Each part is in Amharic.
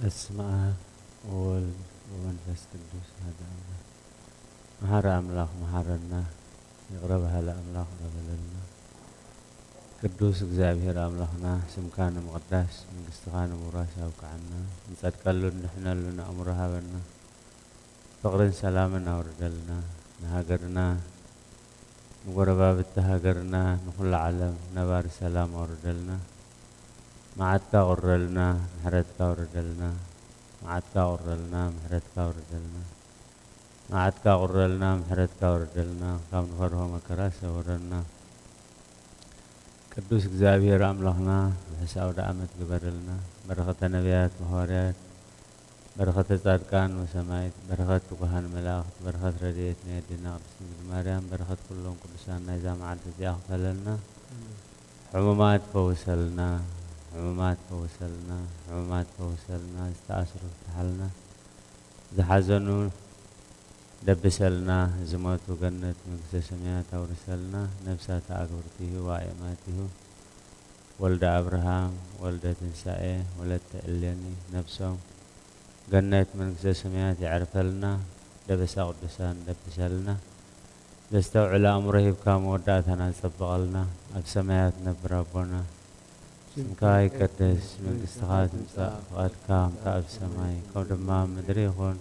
በስመ አብ ወወልድ ወመንፈስ ቅዱስ አሐዱ አምላክ። መሐረ አምላክ መሐረና ይቅረ በሃለ አምላክ በበለልና ቅዱስ እግዚአብሔር አምላክና ስምካ ንምቅዳስ መንግስትኻ ንምውራስ ያብቅዓና ንጸድቀሉ ንሕነሉ ንኣእምሮ ሃበና ፍቅርን ሰላምን ኣውርደልና ንሃገርና ንጎረባብቲ ሃገርና ንኩሉ ዓለም ነባሪ ሰላም ኣውርደልና መዓትካ ቁረልና ምሕረትካ አውርደልና መዓትካ ቁረልና ምሕረትካ አውርደልና መዓትካ ቁረልና ምሕረትካ አውርደልና ካብ ንፈርሆ መከራ ሰውረና ቅዱስ እግዚአብሔር አምላክና ሕሳብ ዓመት ግበረልና በረኸተ ነቢያት ወሐዋርያት በረኸተ ጻድቃን ወሰማዕት በረኸት ትጉሃን መላእክት በረኸት ረድኤት ነዲና ቅድስት ድንግል ማርያም በረኸት ኩሎም ቅዱሳን ናይዛ መዓልቲ እዚኣ ክፈለልና ሕሙማት ፈውሰልና ሕሙማት ፈውሰልና ሕሙማት ፈውሰልና ዝተኣስሩ ፍታሓልና ዝሓዘኑ ደብሰልና ዝሞቱ ገነት መንግስተ ሰማያት ኣውርሰልና ነፍሳት ኣግብርቲሁ ወአእማቲሁ ወልደ አብርሃም ወልደ ትንሳኤ ወለተ እሌኒ ነፍሶም ገነት መንግስተ ሰማያት ይዕርፈልና ደበሳ ቅዱሳን ደብሰልና ዘስተውዕል ኣእምሮ ሂብካ መወዳእታና ዝፀብቐልና ኣብ ሰማያት ነብር ኣቦና ስምካ ይቀደስ መንግስትኻ ትምጻእ ፍቃድካ ኣብ ሰማይ ከም ድማ ምድሪ ይኹን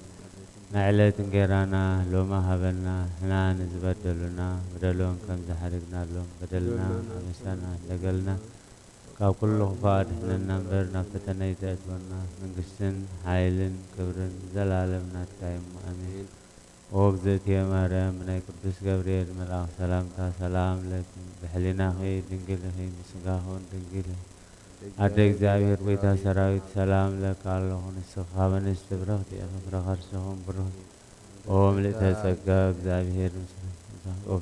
ንዕለት እንጀራና ሎማ ሃበና ንሕና ንዝበደሉና በደሎም ከም ዝሓደግናሎም በደልና ኣበሳና ለገልና ካብ ኩሉ ክፉእ ኣድሕነና እምበር ናብ ፈተና ይተእትወና መንግስትን ሓይልን ክብርን ዘላለም ናትካ እሞ ኣሜን። ኦ እግዝእትየ ማርያም ናይ ቅዱስ ገብርኤል መልአክ ሰላምታ ሰላም ለኪ ብሕሊናኺ ድንግል ኢኺ ብስጋኹን ድንግል ኢኺ ኣደ እግዚአብሔር ጎይታ ሰራዊት ሰላም ለካ ኣለኹ ንስኻ በንስቲ ብረኽቲ ኢኺ ፍረ ከርሥኹም ብሩህ ኦ ምልእተ ጸጋ እግዚአብሔር ምስለ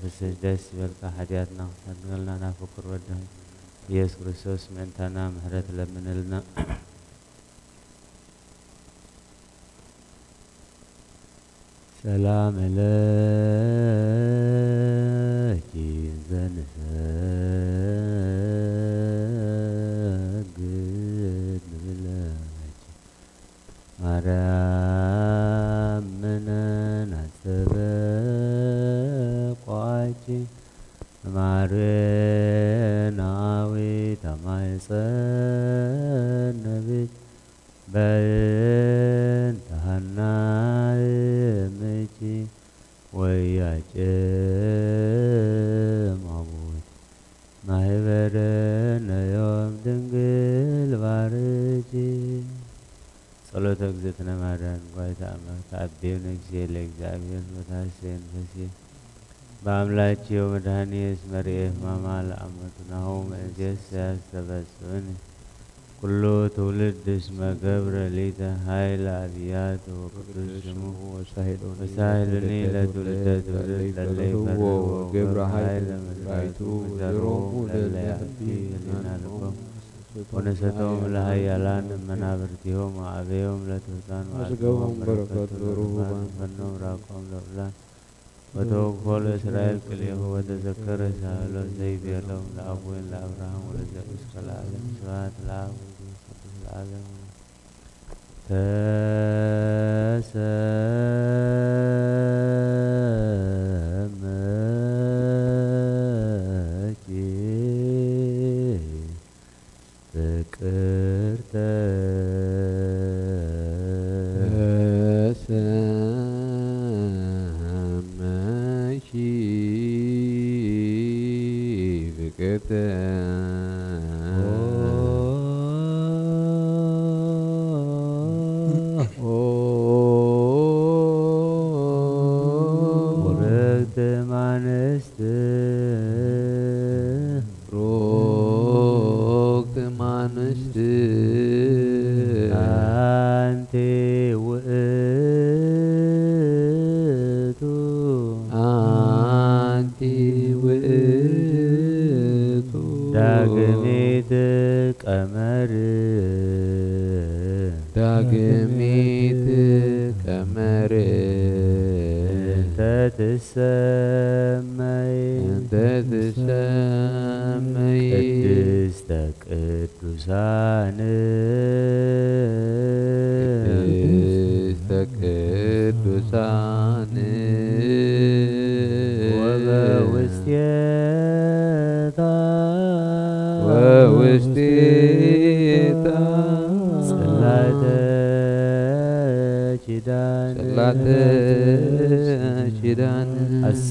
ፍስሕ ደስ ይበልካ ሓጢኣትና ክሰንገልና ናብ ፍቁር ወድኺ ኢየሱስ ክርስቶስ ምእንታና ምሕረት ለምንልና ሰላም ለኪ ማርያም ምነን አስተበቋች ማርናዊት ማኅፀነብት በእንተ ሐና እምኪ ወያጨማሙት ማኅበረነ ዮም ድንግል ባርኪ ጸሎተ እግዝእትነ ማርያም ጓይተ አምላክ ተአቤው ነግሴ ለእግዚአብሔር ወታሴን ፈሴ በአምላኬ ወመድኃኒየ መርኤ ሕማማ ለአመቱ ናሁ መእዜሰ ያስተበጽኡኒ ኩሉ ትውልድ እስመ ገብረ ሊተ ኃይለ አብያት ወቅዱስ ስሙ ወሳሂሉኒ ለትውልደ ትውልድ ለለ ይፈርህ ወገብረ ኃይለ መዝራዕቱ ዘሮሙ ለለ ያእቲ ህሊና ልቦም ወነሰቶም ለኃያላን መናብርቲሆም ወአበዮም ለትሑታን ወአልቦም በረከቱ ርሁባን ፈኖም ራቆም ለዑላን ወተወክፎ ለእስራኤል ቅልኤሁ ወተዘከረ ሳህሎ ዘይቤሎም ለአቡን ለአብርሃም ወለዘእስከ ለዓለም ስብሐት ለአብ ወወልድ ወመንፈስ ቅዱስ ለዓለሙ ተሰመኪ ፍቅርተ ተሰመኪ ፍቅርተ ወረክተ ማንስት ማንስት አንቲ ውእቱ አንቲ ውእቱ ዳግሚት ቀመር ዳግሚት ቀመር እንተ ትሰመይ ቅድስተ ቅዱሳን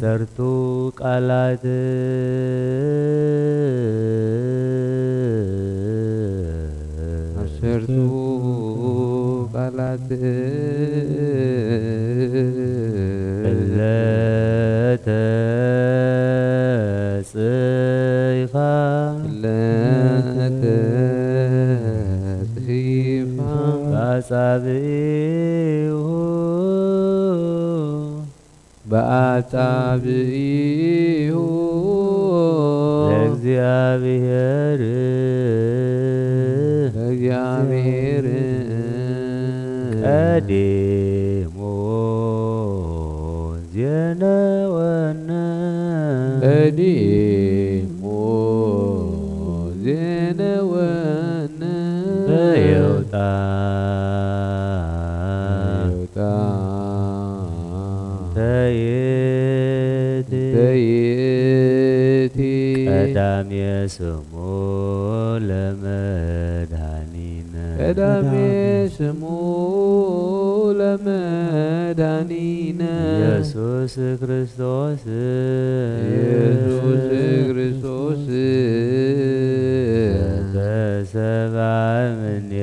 አሰርቱ ቃላት አሰርቱ ቃላት እለተ ጽይፋ እለተ ጽይፋ በአጻብዒሁ ለእግዚአብሔር ቀዲሞ ዜነወነ በየውጣ ተየቲ ቀዳሜ ስሙ ለመድኃኒነ ቀዳሜ ስሙ ለመድኃኒነ ኢየሱስ ክርስቶስ ኢየሱስ ክርስቶስ ተሰብአ እምኔኪ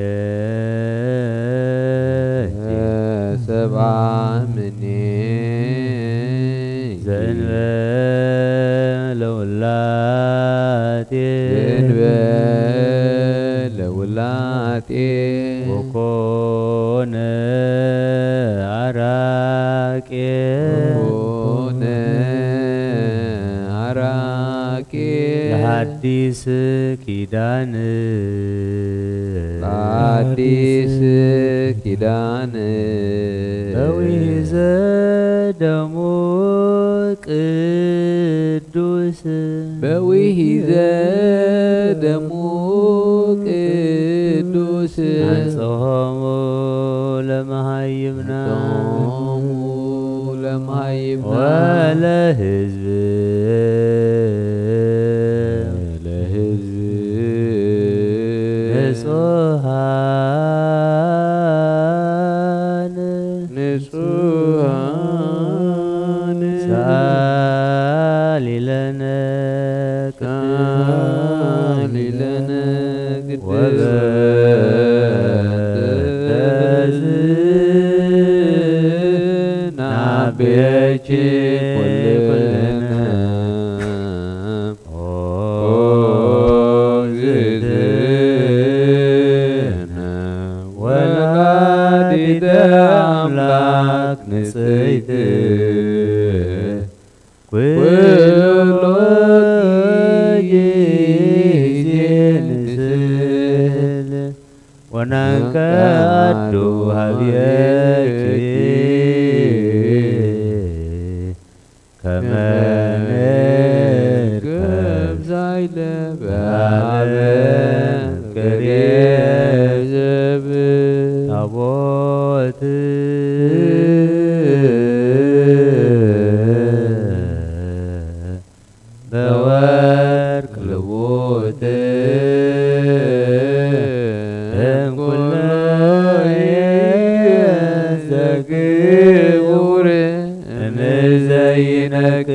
ዘእንበለ ውላጤ ወኮነ አራቄ ለሐዲስ ኪዳን በዊዘ ደሙ ቅዱስ አንጽሖሙ ለመሃይምና ወለሕዝብ ንጹሐን ሳሊለነ ወበተዝናቤች ኩልነ ወላዲተ አምላክ ንጽሕት ኩሎ ጊዜ ንስል ወናንቀዱ ሀብየኪ ከመ ንርከብ ዛይለ በኀበ ታቦት በወርቅ ልውት እምኩሎየ ዘግቡር እምዘይነክዝ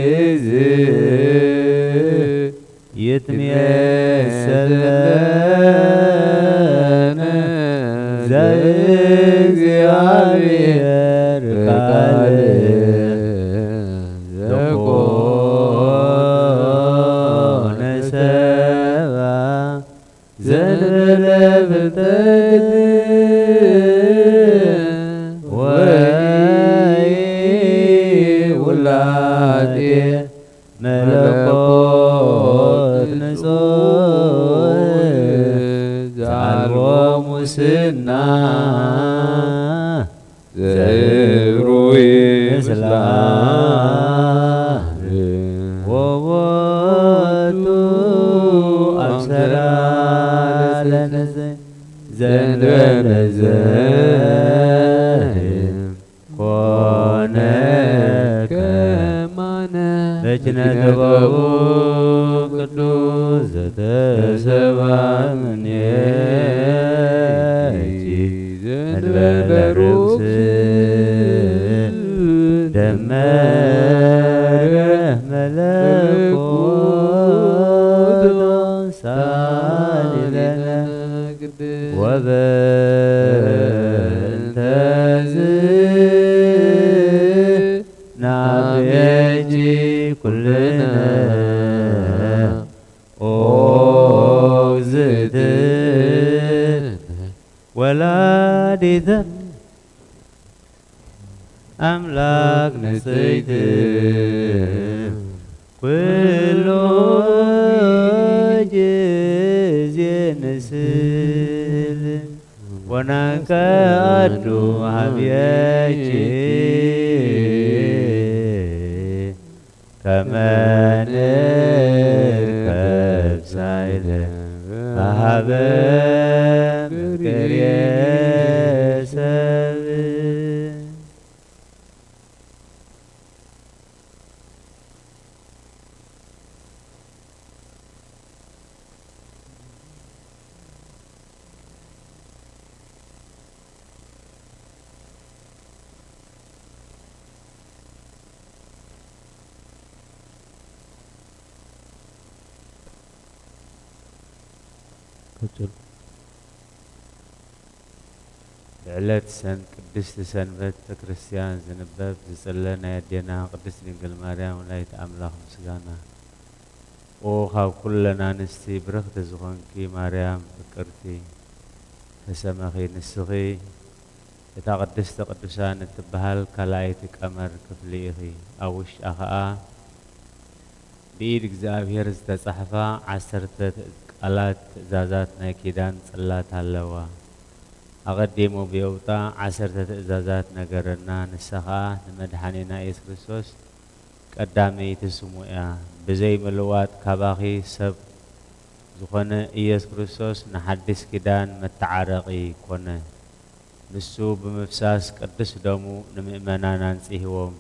ይትሜሰለነ ዘእግዚአብሔር ቃል ዘኮነ ሰብአ ዘእንበለ ፍልጠት ወውላጤ መለኮት ንጹሕ ዘአልቦ ሙስና ዘብሩይ ምስላም ወቦቱ አብሰራ ለነዘ ዘእንበለ ኮነ ከማነ በኪነ ጥበቡ ቅዱስ ዘተሰብአ እምኔኪ ዘእንበለ ርእስ ደመረ ملكوت ساللنا وبنت نبيجي كلنا أوزدنا ولادي أملاك نسيت كل جزء نسل ونكادو حبيتي كما نركب سعيدا أحبا كريسة بعلت سن قدست سنبت كريستيان زنبب زصلنا يدينا قدست دنقل مريم ولايت أملاخ مسجانا وخاو كلنا نستي برخت زخنكي مريم فكرتي تسمخي نسخي إذا قدست قدسان تبهل كلايتك أمر كفليخي أوش أخاء بإيدك زابير زتصحفا عسرت قالات زازات ناكيدان صلات هلوا أقدموا بيوتا عسرت إزازات نجرنا نسخة نمدحنينا إيس كريستوس قدامي تسمويا بزي ملوات كباخي سب زخنا إيس كريستوس نحدث كدان متعارقي كونه نسو بمفساس قدس دمو نمئمنانا نسيهوم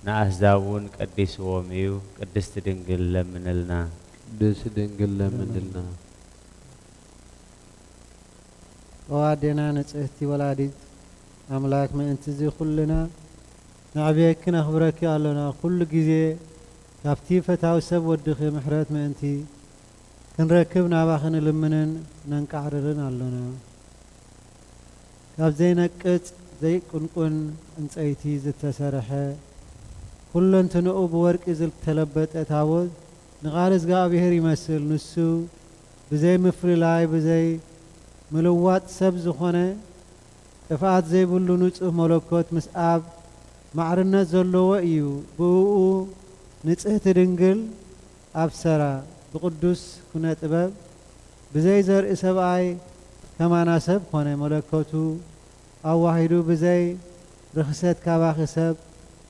نأحزاون قدسوهم يو قدس تدنقل لمنلنا قدس تدنقل لمنلنا وادينا نصحتي ولادي أملاك ما أنت زي كلنا نعبيك نخبرك يا الله كل جزء كفتي فتاو سب ودخي محرات ما أنتي كنركبنا باخن لمنن ننكعررن الله كاب زينك زي كن انصيتي زتسرحه كل انت نؤب ورق إزل تلبت أتعود نغارز قابهر يمثل نسو بزي مفري لاي بزي ملوات سبز خونه افعات زي بلو نصف ملكوت مسعاب معرنا زلو ايو بوؤو نصح تدنقل أبسرا بقدس كنا طباب بزي زرء سبعي كما ناسب خونه ملكوتو أو واحدو بزي رخصت كاباخ سب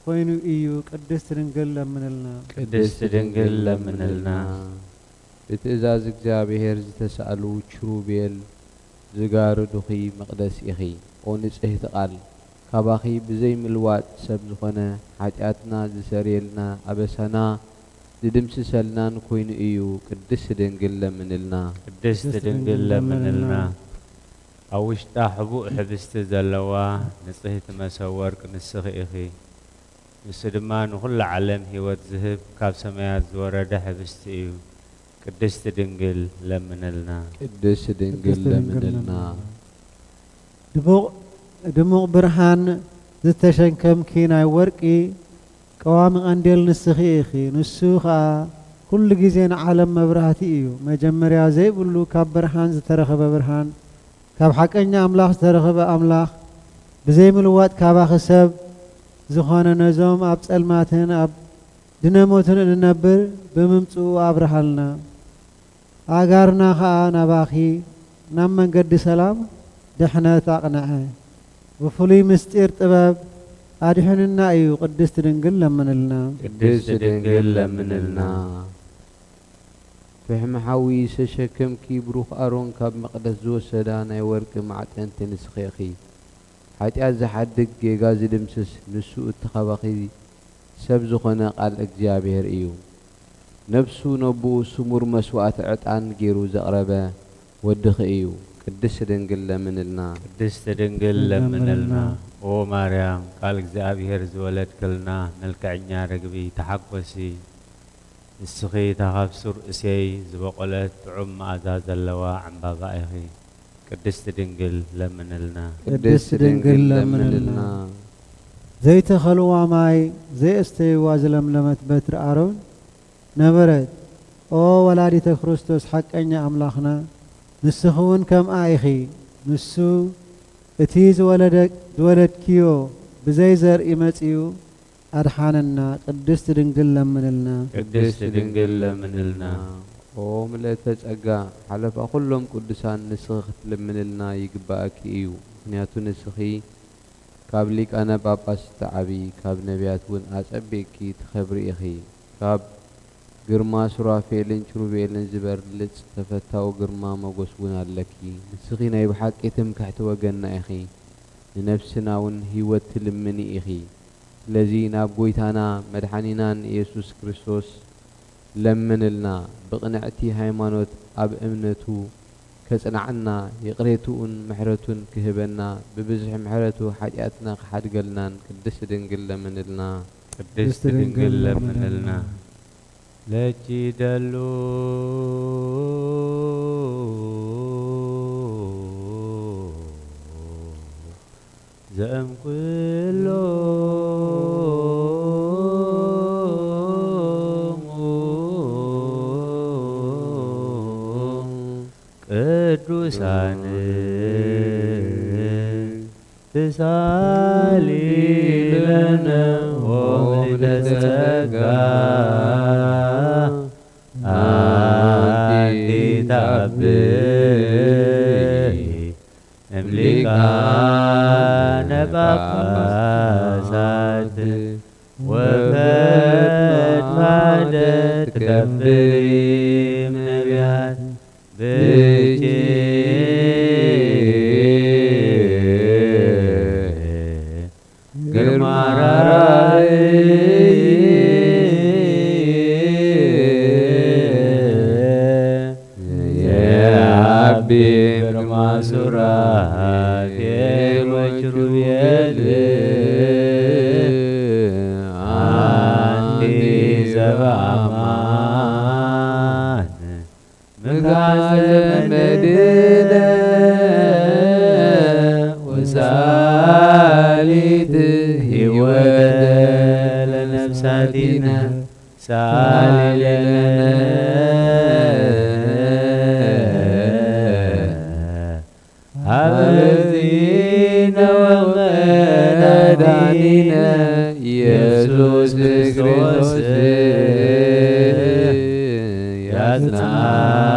خوينو ايو قدس تدنقل لمنلنا قدس تدنقل لمنلنا بتئزاز እግዚአብሔር ዝተሳአሉ ችሩቤል ዝጋርዱኺ መቅደስ ኢኺ ኦንጽሕቲ ቃል ካባኺ ብዘይ ምልዋጥ ሰብ ዝኾነ ሓጢአትና ዝሰርየልና አበሳና ዝድምስሰልናን ኮይኑ እዩ ቅድስ ድንግል ለምንልና ቅድስ ድንግል ለምንልና አውሽጣ ሕቡእ ሕብስቲ ዘለዋ ንጽሕቲ መሰወርቅ ንስኺ ኢኺ ንሱ ድማ ንኹሉ ዓለም ህይወት ዝህብ ካብ ሰማያት ዝወረደ ሕብስቲ እዩ ቅድስት ድንግል ለምንልና ቅድስት ድንግል ለምንልና ድሙቕ ብርሃን ዝተሸንከምኪ ናይ ወርቂ ቀዋሚ ቀንዴል ንስኺ ኢኺ ንሱ ኸኣ ኩሉ ግዜ ንዓለም መብራህቲ እዩ መጀመርያ ዘይብሉ ካብ ብርሃን ዝተረኸበ ብርሃን ካብ ሓቀኛ ኣምላኽ ዝተረኸበ ኣምላኽ ብዘይ ምልዋጥ ካባኺ ሰብ ዝኾነ ነዞም ኣብ ጸልማትን ኣብ ድነሞትን እንነብር ብምምጽኡ ኣብርሃልና ኣጋርና ኸኣ ናባኺ ናብ መንገዲ ሰላም ድሕነት ኣቕንዐ ብፍሉይ ምስጢር ጥበብ ኣድሕንና እዩ ቅድስት ድንግል ለምንልና ቅድስት ድንግል ለምንልና ፍሕምሓዊ ዝተሸከምኪ ብሩኽ ኣሮን ካብ መቕደስ ዝወሰዳ ናይ ወርቂ ማዕጠንቲ ንስኺ ኢኺ ሓጢአት ዝሓድግ ጌጋ ዝድምስስ ንሱ እትኸባኺ ሰብ ዝኾነ ቃል እግዚአብሔር እዩ ነፍሱ ነብኡ ስሙር መስዋዕት ዕጣን ገይሩ ዘቕረበ ወድኺ እዩ ቅድስት ድንግል ለምንልና ቅድስት ድንግል ለምንልና ኦ ማርያም ቃል እግዚአብሔር ዝወለድክልና መልክዕኛ ርግቢ ተሓጐሲ نسخي تخاف سر اسي زبقلت عم مأذا زلوا عن بابائخي قدست دنقل لمن لنا قدست دنقل لمن لنا زيت خلوا معي زي استيوا زلملمت بتر أرون نبرت او ولادة كريستوس حق أني أملاخنا نسخون كم آيخي نسو اتيز ولد كيو بزيزر إمتيو أرحاننا قدست دنقل لمنلنا قدست دنقل لمنلنا او ملتج أقا حلف أقولهم قدسان نسخت لمنلنا يقبأك إيو نياتو نسخي كابليك أنا باباس تعبي كاب نبيات ون أسأبيكي تخبري إخي كاب قرما سرافيلين شروفيلين زبر لتس تفتاو قرما مغوس ون اللكي نسخينا يبحاك إتم كحت وقنا إخي لنفسنا ون هيوت لمني إخي الذين أبقويتانا مدحانينان يسوس كريستوس لمن لنا بقنعتي هايمانوت أب أمنتو كسنعنا يقريتون محرتون كهبنا ببزح محرتو حاجاتنا حد قلنا قدس دنقل لمن لنا قدس دنقل لمن لنا لكي دلو زأم كله قدوسان تسالي لنا وملتسكا أنت تعبي أملكان بقاسات وفت فادت كفري من نبيات بجي Surah Kelwajruyel Andi Zabaman Megazem Medida Wasalit Hiwada Lanafsadina Salilana الذين ومنادينا يسوس كريستوس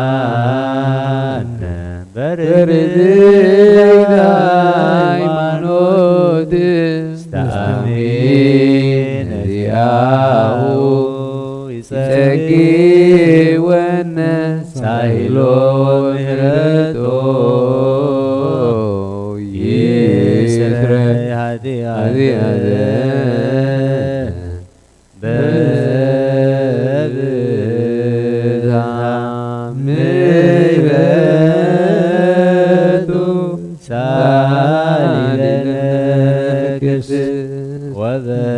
يزنان بردك دايمانود استأمين رياهو يسقي والناس سايلو مهرتو هذه بذا ميبتو سالنكس وذنتز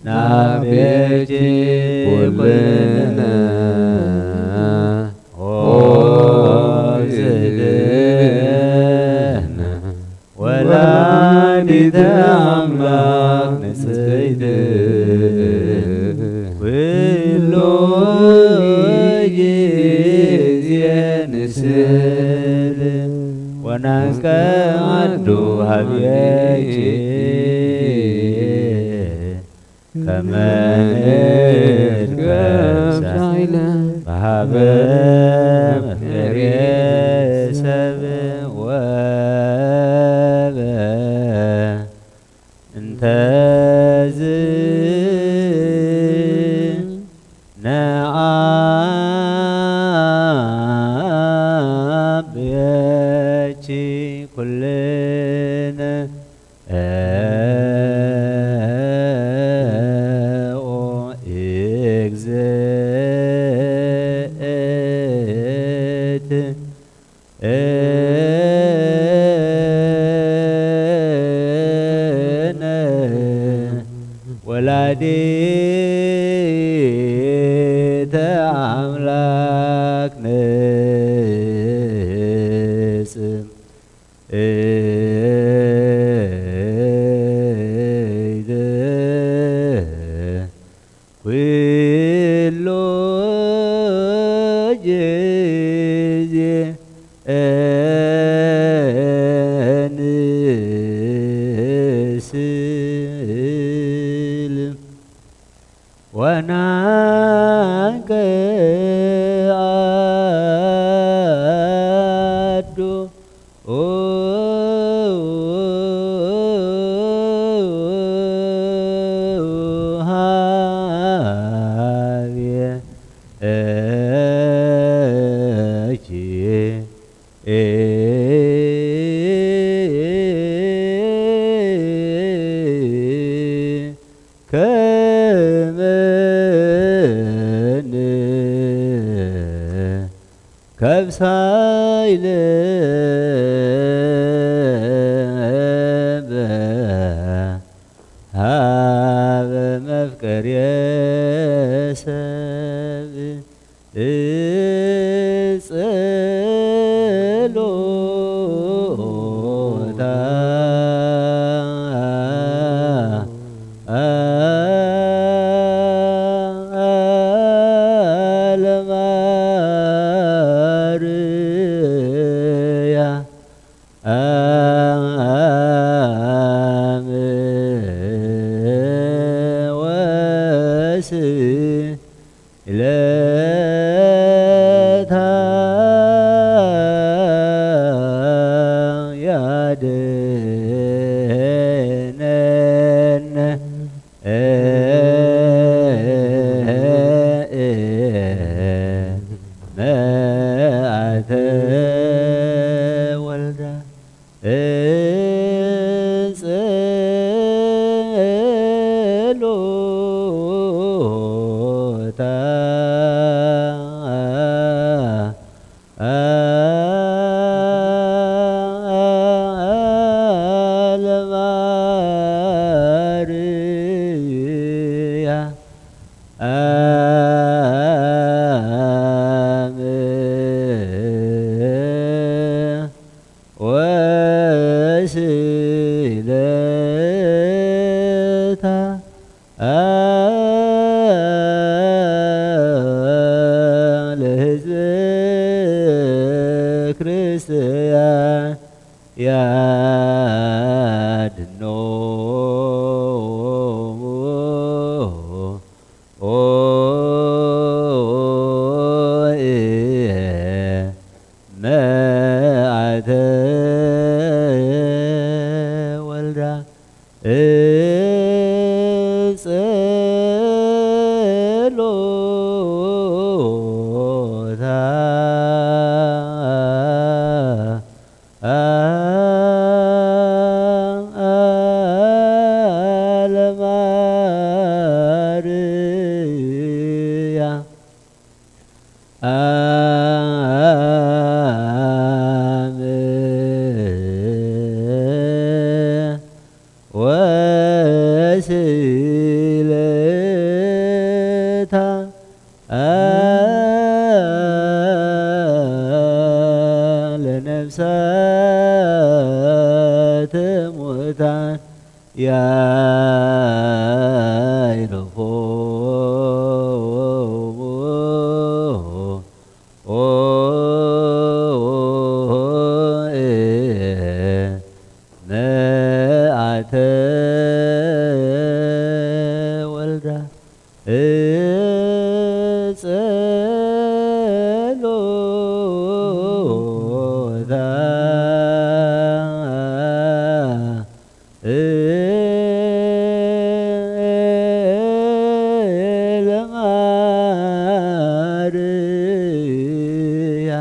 نابيجي كلنا دامك نسيد ولو يجي نسيد وناك عدو هبيجي كمان الكسر بهبم ريسب انتزن نعاب يجي كلنا او اجزت ወላዲተ አምላክ ንጽም እይደ ኩሎ ጊዜ እንስል ወናንቀ አዶ ሃብየ እኪ ከመ ከብሳይለ ሀበ መፍቀርየ ሰብእ ጸሎታ ለማርያ ወስእለታ ያድኅነነ መዓተ ወልዳ ጸሎታ ለማርያ ወስእለታ ለሕዝበ ክርስቲያን ያድኅኖሙ መዓተ ወልዳ ጸሎታ ለማርያ ወስእለታ ለነፍሳተ ሙታን ያዕርፎሙ መዓተ ወልዳ ጸሎታ ለማርያ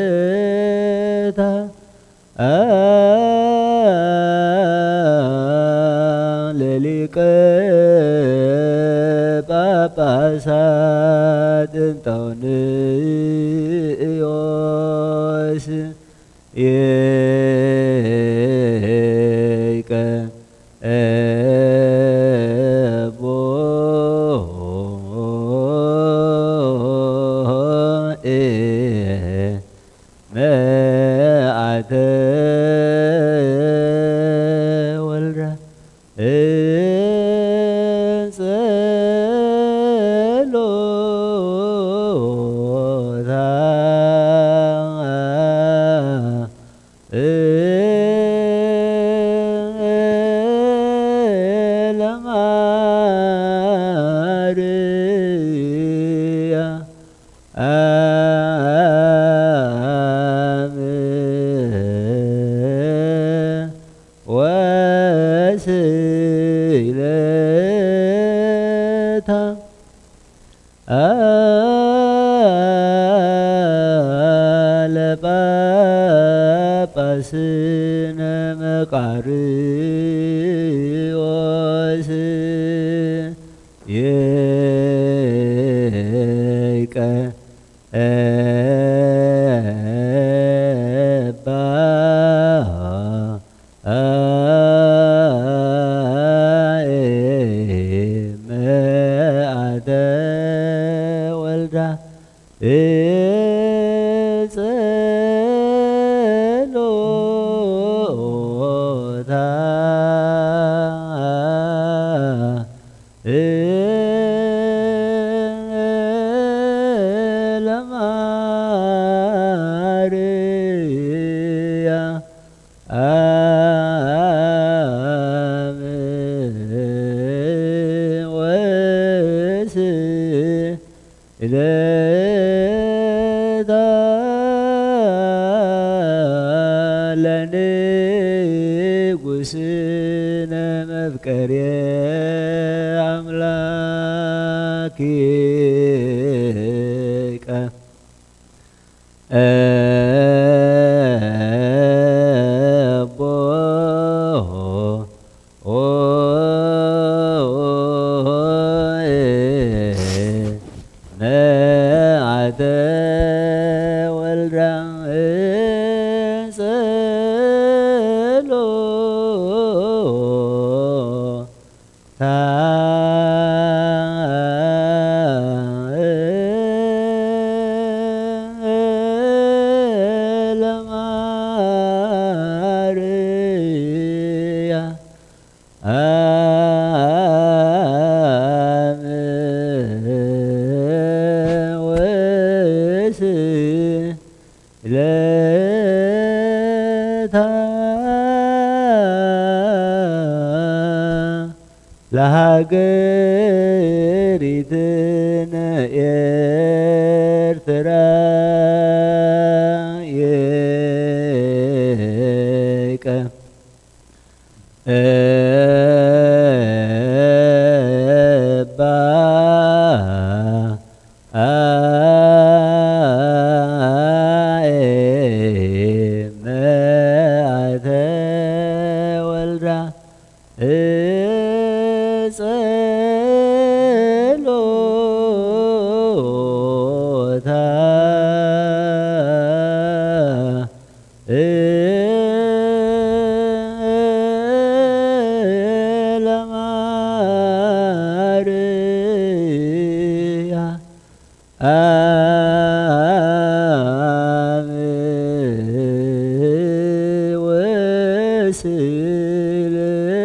ወስእለታ ለሊቀ ጳጳሳት እንጠውንዮ ለጳጳስነ መቃርዮስ የይቀ መዓተ ወልዳ ጸሎታ ለታ ለንጉሥነ መፍቀሬ አምላኪቀ እቦ መዓተ ወልዳ ጸሎታ ለታ ለሀገሪትነ ኤርትራ የይቀ መዓተ ወልዳ ጸሎታ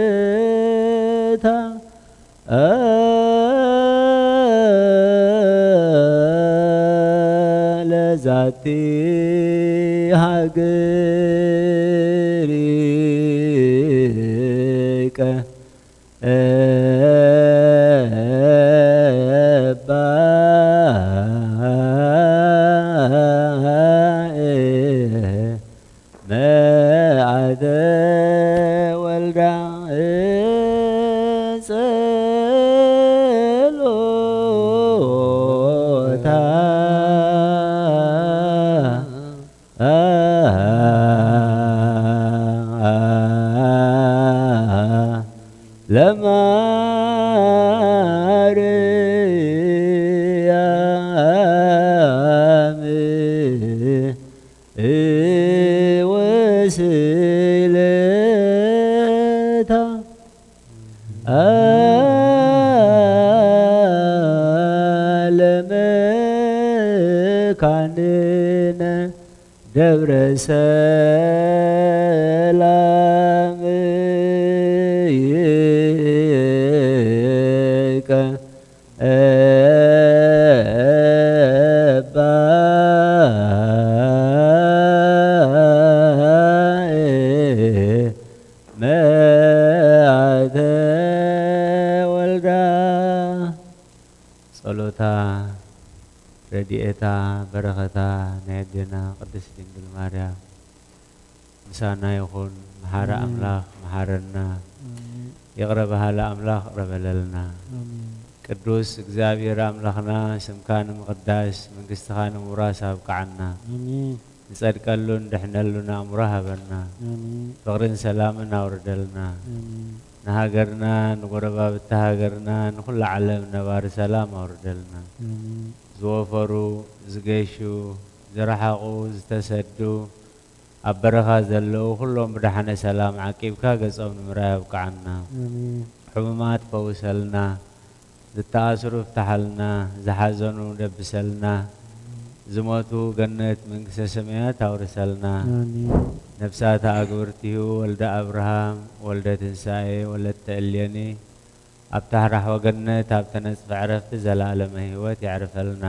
ወስልታ ለዛቲ ሀገሪቀ መዓተ ወልዳ ጸሎታ ለማርያም ያድኅነነ ደብረ ሰላም መዓተ ወልዳ ጸሎታ ረድኤታ በረኸታ ናይ ኣዴና ቅድስት ድንግል ማርያም ምሳና ይኹን። መሓረ ኣምላኽ መሓረና፣ ይቕረ በሃሊ ኣምላኽ ቅረበለልና። ቅዱስ እግዚአብሔር ኣምላኽና ስምካ ንምቕዳስ መንግስትኻ ንምውራስ ኣብቅዓና። ንጸድቀሉን ድሕነሉን ኣእምሮ ሃበና። ፍቕርን ሰላምን ኣውርደልና። ንሃገርና ንጎረባብቲ ሃገርና ንኩሉ ዓለም ነባሪ ሰላም ኣውርደልና። ዝወፈሩ ዝገሹ ዝረሓቑ ዝተሰዱ ኣብ በረኻ ዘለዉ ኩሎም ብድሓነ ሰላም ዓቂብካ ገጾም ንምርኣይ ኣብቅዓና። ሕሙማት ፈውሰልና፣ ዝተኣስሩ ፍታሓልና፣ ዝሓዘኑ ደብሰልና፣ ዝሞቱ ገነት መንግስተ ሰማያት ኣውርሰልና። ነፍሳት ኣግብርቲሁ ወልደ ኣብርሃም ወልደ ትንሳኤ ወለተ እሌኒ ኣብ ታሕራሕ ወገነት ኣብ ተነጽፈ ዕረፍቲ ዘለዓለመ ህይወት ይዕርፈልና።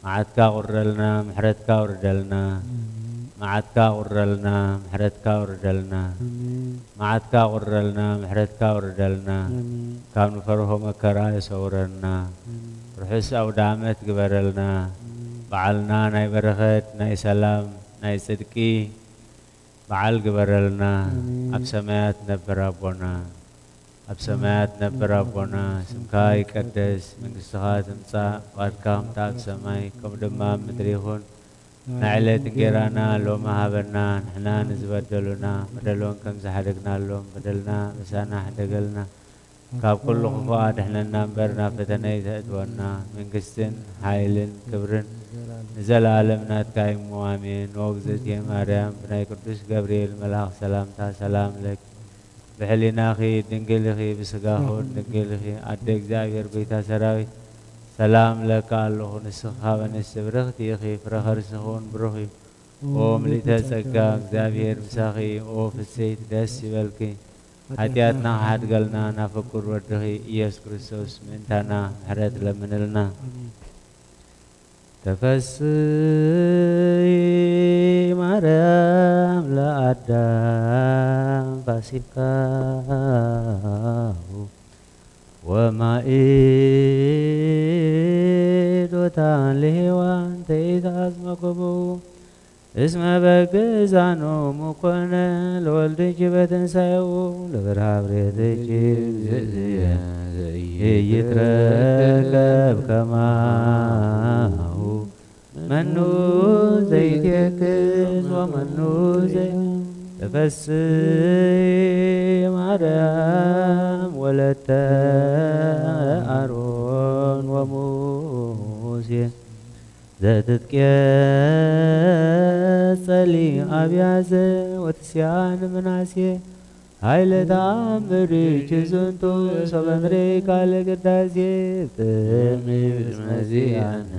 መዓትካ ቁረልና ምሕረትካ ውርደልና። መዓትካ ቁረልና ምሕረትካ ውርደልና። መዓትካ ቁረልና ምሕረትካ ውርደልና። ካብ ንፈርሆ መከራ ይሰውረልና። ርሑስ ኣውደ ዓመት ግበረልና። በዓልና ናይ በረኸት ናይ ሰላም ናይ ጽድቂ በዓል ግበረልና። ኣብ ሰማያት ነበር ኣቦና ኣብ ሰማያት ነበር ኣቦና ስምካ ይቀደስ መንግስትኻ ትምጻእ ፍቃድካ ከምቲ ኣብ ሰማይ ከምኡ ድማ ኣብ ምድሪ ይኹን። ናይ ዕለት እንጀራና ሎሚ ሃበና። ንሕና ንዝበደሉና በደሎን ከም ዝሓደግናሎም በደልና ምሳና ሕደገልና። ካብ ኩሉ ክፉእ ኣድሕነና እምበር ናብ ፈተነ ይተእትወና። መንግስትን ሓይልን ክብርን ንዘለዓለም ናትካ እሞ ኣሜን። ወእግዝእትየ ማርያም ብናይ ቅዱስ ገብርኤል መልኣኽ ሰላምታ ሰላም ለኪ ብሕሊናኺ ድንግል ኢኺ ብስጋኹን ድንግል ኢኺ ኣደ እግዚአብሔር ጎይታ ሰራዊት ሰላም ለካ ኣለኹ። ንስኻ በንስቲ ብርኽቲ ኢኺ ፍረ ከርስኹን ብሩኽ እዩ። ኦ ምልዕተ ጸጋ እግዚአብሔር ምሳኺ ኦ ፍሰይት ደስ ይበልኪ። ኃጢአትና ሓድገልና ናፈቁር ወድኺ ኢየሱስ ክርስቶስ ምእንታና ምሕረት ለምንልና። ተፈስሒ ማርያም ለአዳም ፋሲካሁ ወማኢዶታን ለሔዋን ተኢታዝመክቡ እስመ በግዛኖሙ ኮነ ለወልድኪ በትንሣኤሁ ለብርሃብሬትኪ ኢይትረከብ ከማሁ መኑ ዘይትየክዝ ወመኑ ተፈስሒ ማርያም ወለተ አሮን ወሙሴ ዘትትቄጸሊ አብያዘ ወትስያን ምናሴ ኃይለ ተአምርኪ ዝንቱ ሰበንሬ ቃለ ቅዳሴ ፍጥኒ ብመዚአነ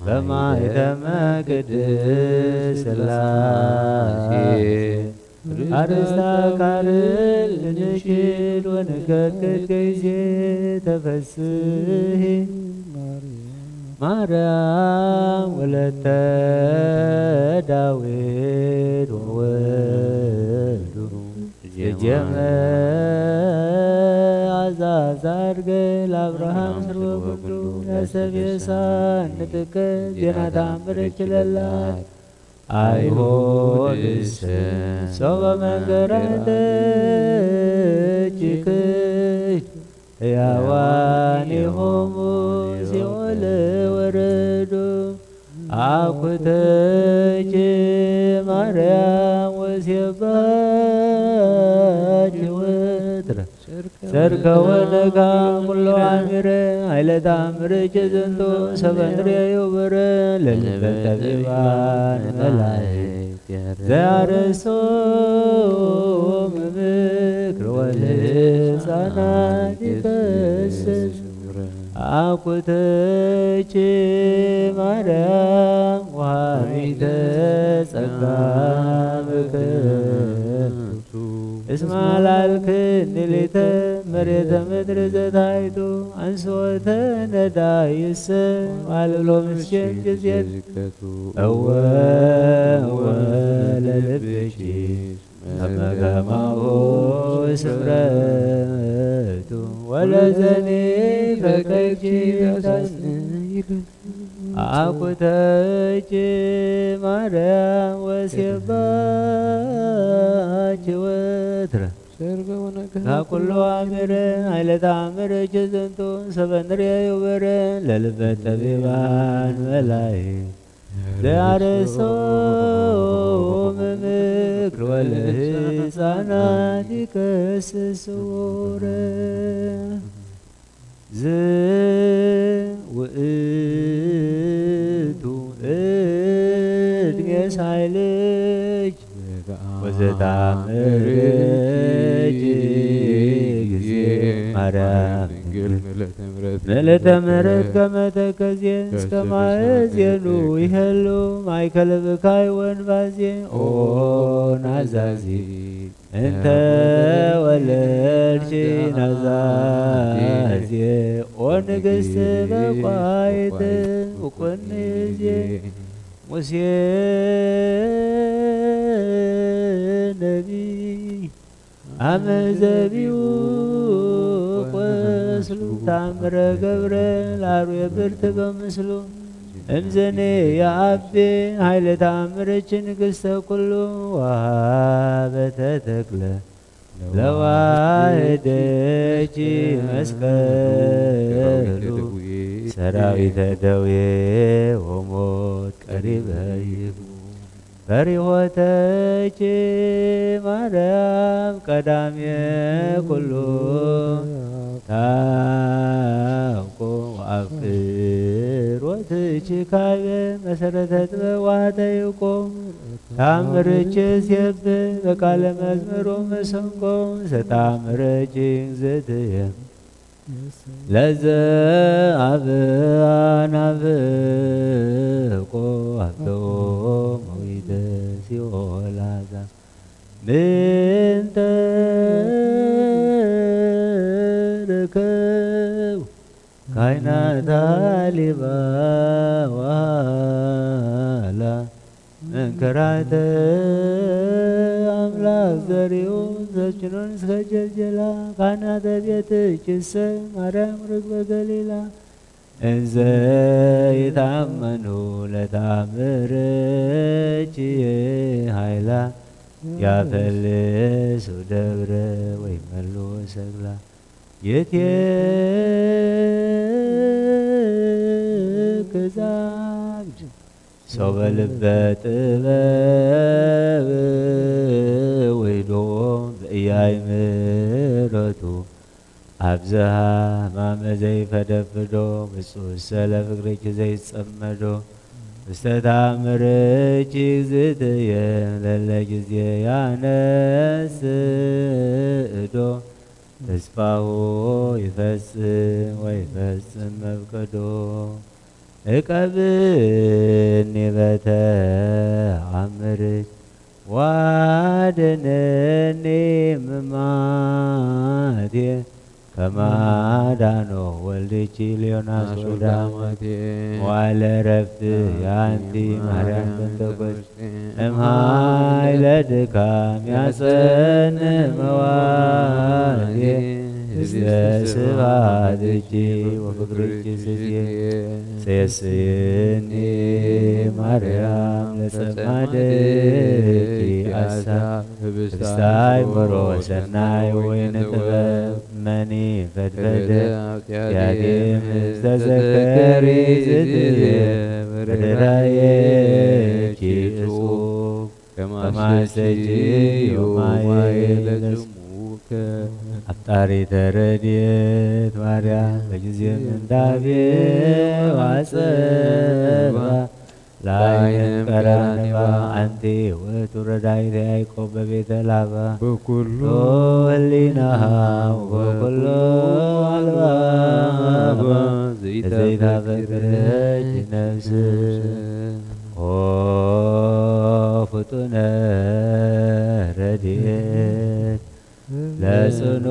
በማኅተመ ቅድስት ሥላሴ አርእስተ ካርል ንሽድ ወንከክድ ገይዜ ተፈስሒ ማርያም ወለተ ዳዊት ወወልዱ የጀመ አዛዛርገ ለአብርሃም ስርወ ኩሉ ያሰብየሳ ንጥቀ ዜና ተአምርኪ ለላት አይሆንስ ሰው በመንገራደችክች ሕያዋኒሆሙ ሲኦል ወረዱ አኩተች ማርያም ወሴባች ወትረ ሰርከ ወነጋ ኩሎ አሚረ ኃይለ ተአምርኪ ዝንቱ ሰበንሬዩ ብረ ለልበጠቢባን መላእክት ዘአርሶም ምክር ወልሕፃናት ይከስስ አኩተች ማርያም ወሃቢተ ጸጋ ምክርቱ እስማ ላልክኒ ሌተ መሬተ ምድር ዘታይቱ አንስወተ ነዳይሰ ማልሎ ምስኪን ጊዜት እወ ለልብኪ መገማሁ ስምረቱ ወለዘኔ ፈቀጂ አኩተች ማርያም ወሴባች ወትረ ካኩሎ አምር አይለታ አምርች ዘንቶ ሰበንርየ ይውበር ለልበት ጠቢባን በላይ ዘአርሶም ምክር ወለሕፃናት ይከስስውረ ዝውእቱ እድሜ ሳይልጅ ወዘታምርች ጊዜ ማርያም ምልዕተ ምሕረት ከመ ተከዜን እስከ ማእዜኑ ይሄሉ ማእከለ ብካይ ወንባዜ ኦ ናዛዚ እንተ ወለድሽ ናዛዜ ኦ ንግሥት በቋይት ወኮንዜ ሙሴ ነቢይ አመ ዘቢኡ ቆስሉ ታምረ ገብረ ላርዌ ብርት በምስሉ እምዘኔ የአቤ ኃይለ ታምረች ንግሥተ ኩሉ ወሃበተ ተክለ ለዋህደች መስቀሉ ሰራዊተ ደዌ ወሞት ቀሪበ ይግቡ ፈሪሆተች ማርያም ቀዳሜ ኩሉ ታውቆ አፍቅሮትች ካይበ መሰረተ ጥበብ ዋተይቆ ታምርች ሴብ በቃለ መዝሙሩ መሰንቆ ሰታምረች ዝትየ ለዘ አብአናብቆ አብቶ መዊደ ሲኦላዛ ምንተ ርከቡ ካይናታ ሊባዋላ መንከራተ አምላክ ዘሪው ዘችኑን እስከ ጀልጀላ ካህናተ ቤትችሰ ማርያም ርግበ ገሊላ እንዘ ይታመኑ ለታምርች ኃይላ ያፈልሱ ደብረ ወይመሉ ሰግላ የትየክዛብድ ሰው በልበ ጥበብ ወይዶ በኢያእምረቱ አብዝሃ ማመ ዘይፈደፍዶ ብፁዕ ለፍቅርኪ ዘይጸመዶ ውስተ ታምርኪ እግዝእትየ ለለ ጊዜ ያነስእዶ ተስፋሁ ይፈጽም ወይፈጽም መፍቀዶ እቀብኒ በተአምርኪ ዋድነኒ እምማቴ ከማዳኖ ወልድኪ ሊዮናስ ወዳማቴ ዋለ ረፍት ያንቲ ማርያም በንተኮች እምኃይለ ድካም ያጸን መዋቴ እስተ ስብሐትኪ ወፍቅርኪ ስትየ ሴስየኒ ማርያም ለጸማድኪ አሳብ ህብስተ አእምሮ ሰናይ ወይነ ጥበብ መኒ ፈድፈደ ያዴም ተዘከሪ ዝትየ በደራየኪ እጹብ ከማሰጂዮ ማይለጽሙከ አፍጣሪ ተረድኤት ማርያም በጊዜ ምንዳቤ ዋጸባ ላይን ቀራንባ አንቲ ውእቱ ረዳኢተ ያዕቆብ በቤተ ላባ በኩሉ ህሊናሃ ወበኩሉ አልባባ ዘይታፈቅረች ነፍስ ኦ ፍጡነ ረድኤት ለጽኑ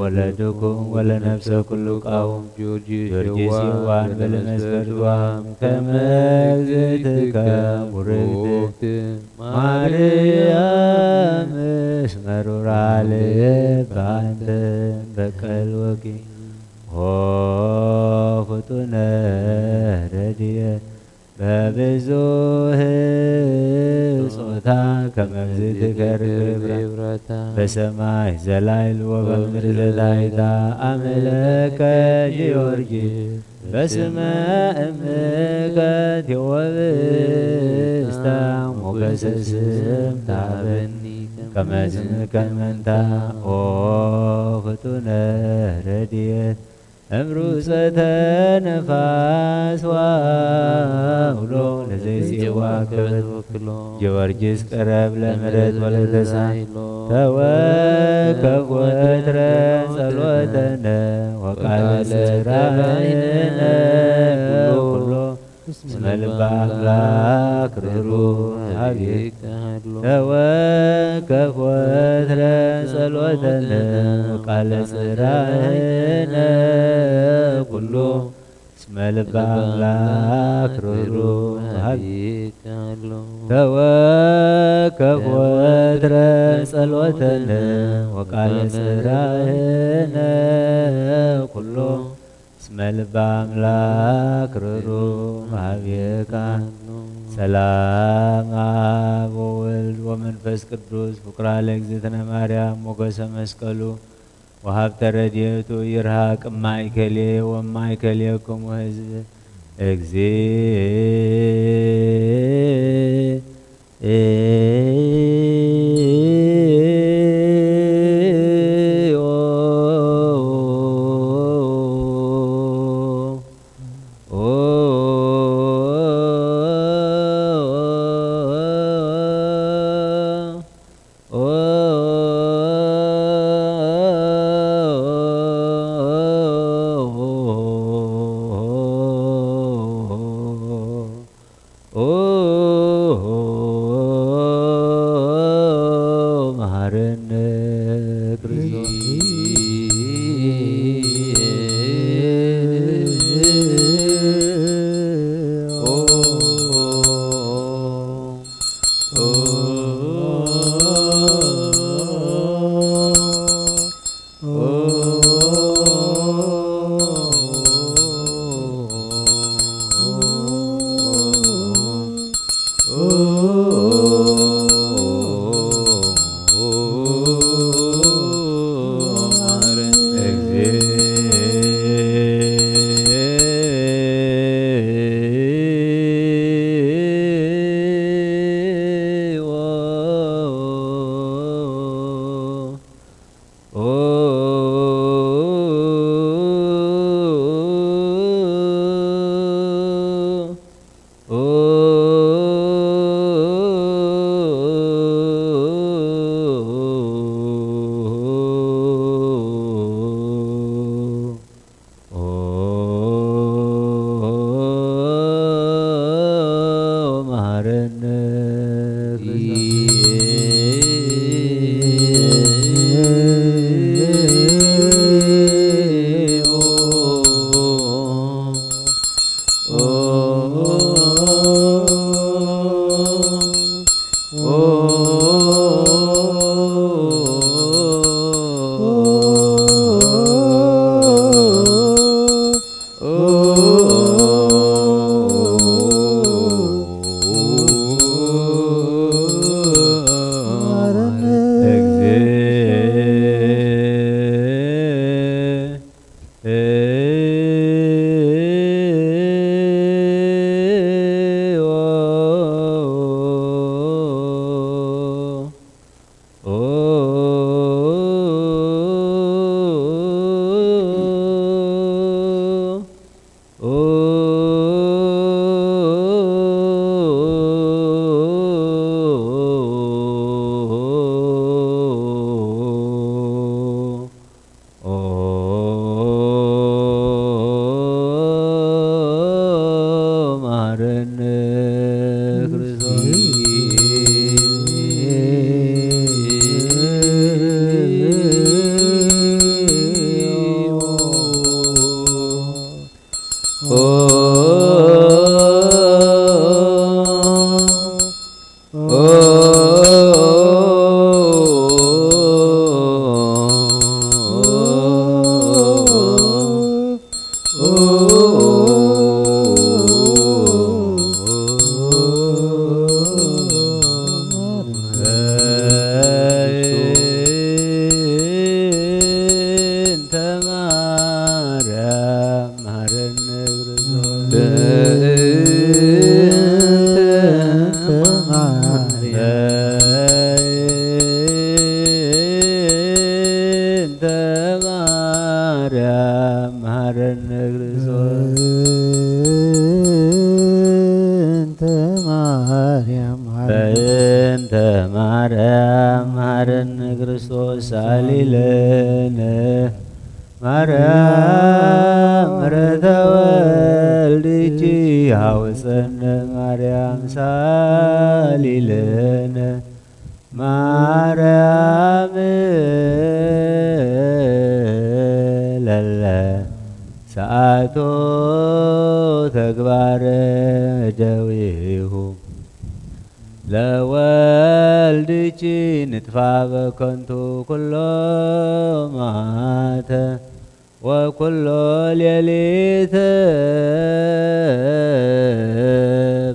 ወለድኩም ወለነፍሰ ኩሉ ቃውም ጊዮርጊስ የዋን በለመስፈርቷም ከመግዝእትከ ቡርክት ማርያም እስመሩራ ልብ አንተ በቀል ወቂ ኦ ፍጡነ ረድኤት በብዙ ጾታ ከመግዝእትከ ርብርብታ በሰማይ ዘላይል ወበምድር ዘታሕታ አምለከ ጊዮርጊስ በስመ እምከ ቴዎብስታ ሞገሰ ስም ታበኒ ከመ ስምከ መንታ ኦ ፍጡነ ረድኤት እምሩፀተ ነፋስ ዋውሎ ለዘይፄዋ ከበትወክሎ ጊዮርጊስ ቀረብ ለምሕረት ወለተሳይሎ ተወከፍ ወትረ ጸሎተነ ወቃለ ሥራይነ ኩሎ እስመ ልበ አምላክ ርኅሩኅ ኀቤከ ተወከፍ ወትረ ጸሎተነ ወቃለ ሥራይነ ኩሎ እስመ ልበ አምላክ ርኅሩኅ ኀቤከ ተወከፍ ወትረ ጸሎተነ ወቃለ ሥራይነ ኩሎ እስመ ልበ አምላክ ርኅሩኅ ኀቤከ ሰላም አብ ወወልድ ወመንፈስ ቅዱስ ፍቁራ ለእግዝእትነ ማርያም ሞገሰ መስቀሉ ወሀብተ ረድኤቱ ይርሐቅ እማእከሌ ወማእከሌክሙ ሕዝብ መሐረነ Oh كنت كل مات وكل ليلة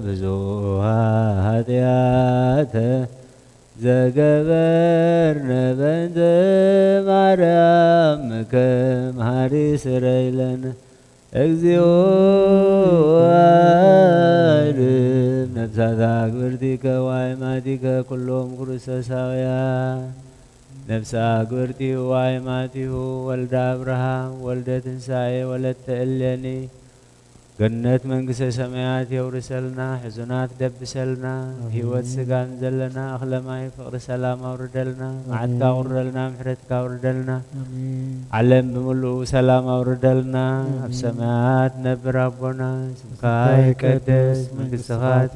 بزوها هديات زقبرنا بنت مريم كم هاري سريلن اكزيو نفساتك برتك وايماتك كلهم كرسساويا نفسا قرتي وايماتي ولد أبراهام ولد تنساي ولد تأليني جنة منقس سمايات يورسلنا حزنات دبسلنا هيوت سقان زلنا أخلماي فقر سلام أوردلنا معدك أوردلنا محرتك أوردلنا علم بملو سلام أوردلنا بسمايات نبر ربنا سمكاي قدس منقسخات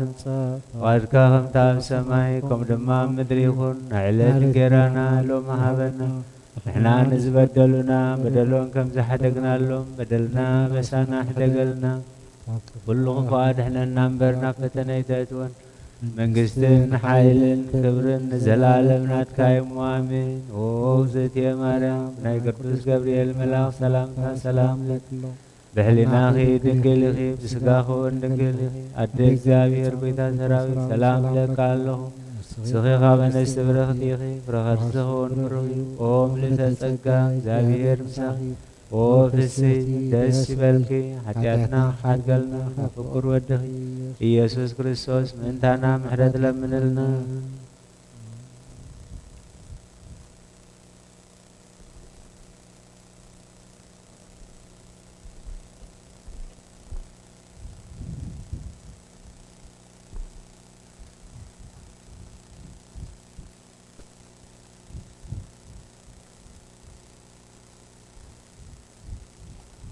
وادك خمتا بسماي كم دمام مدريخون علت كيرانا لو محبنا نحنا نزبدلنا بدلون كم زحدقنا لهم بدلنا بسانا حدقلنا كلهم فاد احنا ننبرنا فتنيتاتون منقستن حايلن كبرن زلالمنا تكايم وامين ووزت يا مريم ناي قدوس جبريل ملاك سلام لك بحلنا خي دنقلخي بسقاخو دنقلخي أدك زابير بيتا سراوي سلام لك الله سخي خابن استبرختيخي فرخت سخون مروي اوم لتسقى زابير مساخي وفسي دس بلكي حتياتنا حتقلنا فقر ودخي إيسوس كريستوس من تانا محرد لمنلنا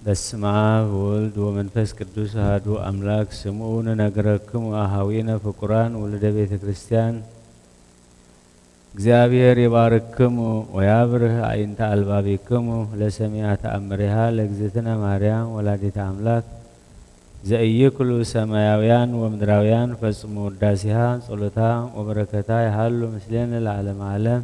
በስመ አብ ወወልድ ወመንፈስ ቅዱስ አሐዱ አምላክ ስምዑን ነግረክሙ አኀዊነ ፍቁራን ወልደ ቤተ ክርስቲያን እግዚአብሔር ይባርክሙ ወያብርህ አዕይንተ አልባቢክሙ ለሰሚዐ ተአምሪሃ ለእግዝእትነ ማርያም ወላዲተ አምላክ ዘኢይኩሉ ሰማያውያን ወምድራውያን ፈጽሞ ውዳሴሃ ጸሎታ ወበረከታ ያሃሉ ምስሌነ ለዓለመ ዓለም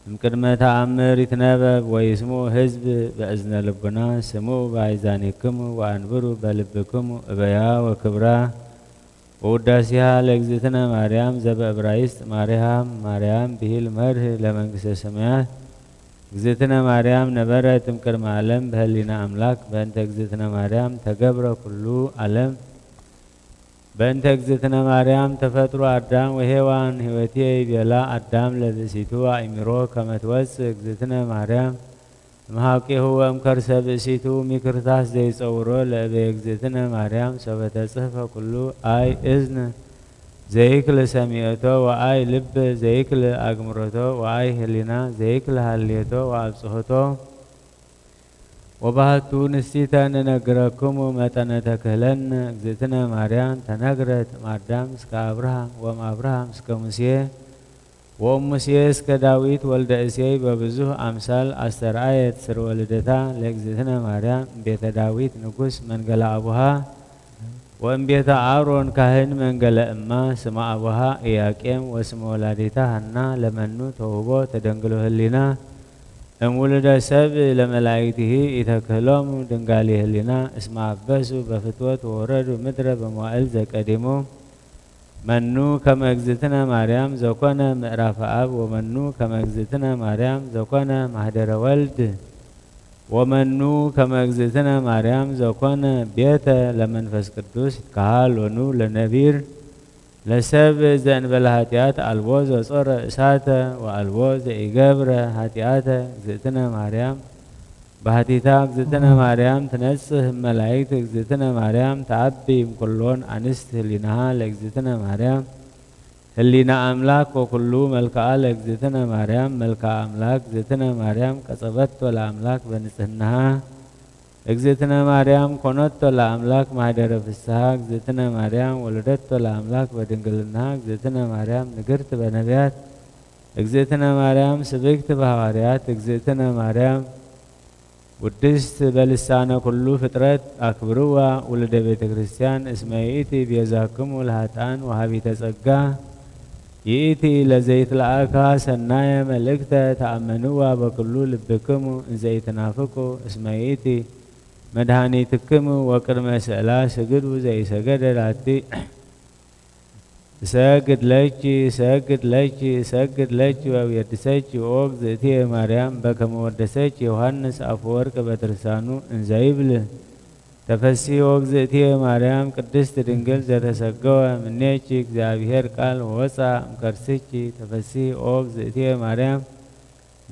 እምቅድመ ተአምር ይትነበብ ወይስሙ ሕዝብ በእዝነ ልቡና ስሙ በአይዛኒክሙ ወአንብሩ በልብክሙ እበያ ወክብራ ወውዳሴሃ ለእግዝእትነ ማርያም ዘበዕብራይስጥ ማርያም ብሂል መርህ ለመንግሥተ ሰማያት እግዝእትነ ማርያም ነበረት እምቅድመ ዓለም በህሊና አምላክ በእንተ እግዝእትነ ማርያም ተገብረ ኩሉ ዓለም በእንተ እግዝእትነ ማርያም ተፈጥሮ አዳም ወሔዋን ሕይወቴ ይቤላ አዳም ለብእሲቱ አእሚሮ ከመ ትወፅእ እግዝእትነ ማርያም እምኀቤሁ ወእምከርሰ ብእሲቱ ሚክርታስ ዘይጸውሮ ለእበየ እግዝእትነ ማርያም ሰበ ተጽሕፈ ኩሉ አይ እዝን ዘይክል ሰሚዕቶ ወአይ ልብ ዘይክል አግምሮቶ ወአይ ህሊና ዘይክል ሀልየቶ ወአብጽሖቶ وبهاتو نسيتا ننقركم متن تكهلن اجزتنا مريم تنقرت مردام سك أبراهام وام أبراهام سك مسيه وام مسيه سك داويد ولد إسيي ببزوه أمثال أسترآية سر ولدتا لأجزتنا مريم بيت داويد نقص من قال أبوها وام بيت آرون كاهن من قال أما سما أبوها إياكيم واسم ولادتا هنا لمنو توبو تدنقلوه اللينا أم ولد سب لملائكته يتكلم دنقاليه لنا اسم عباسو بفتوة ورد ومدر بموائل زكاديمو منو كما اجزتنا مريم زوكونا مئراف أب ومنو كما اجزتنا مريم زوكونا مهدر ولد ومنو كما اجزتنا مريم زوكونا بيت لمنفس قدوس كهال ونو لنبير لسب زين بالهاتيات الوز وصور إساته والوز إيجابر هاتيات زيتنا مريم بهاتيتاك زيتنا مريم تنسه ملايكة زيتنا مريم تعبي كلون أنست لنها لك زيتنا مريم اللينا أملاك وكلو ملكا لك زيتنا مريم ملكا أملاك زيتنا مريم كسبت ولا أملاك بنسهنها اجزتنا مريم كنت لأملاك مهدر في السهاق اجزتنا مريم ولدت لأملاك بدنقلنها اجزتنا مريم نقرت بنبيات اجزتنا مريم سبقت بهواريات اجزتنا مريم ودست بلسانة كله فترات أكبروا ولد بيت كريستيان اسمايتي بيزاكم والهاتان وهابي تسقى يئتي لزيت العاكا سنايا ملكتا تأمنوا بكلو لبكم زيت نافكو اسمايتي مدهاني تكمو وكرم سألا سجد وزي سجد راتي سجد لجي ويردسيجي ووق زيتي مريم بكم وردسيجي يوحنس أفورك بترسانو انزايبل تفسي ووق زيتي مريم قدست دنجل زتسقوا منيجي زابيهر قال ووصا مكرسيجي تفسي ووق زيتي مريم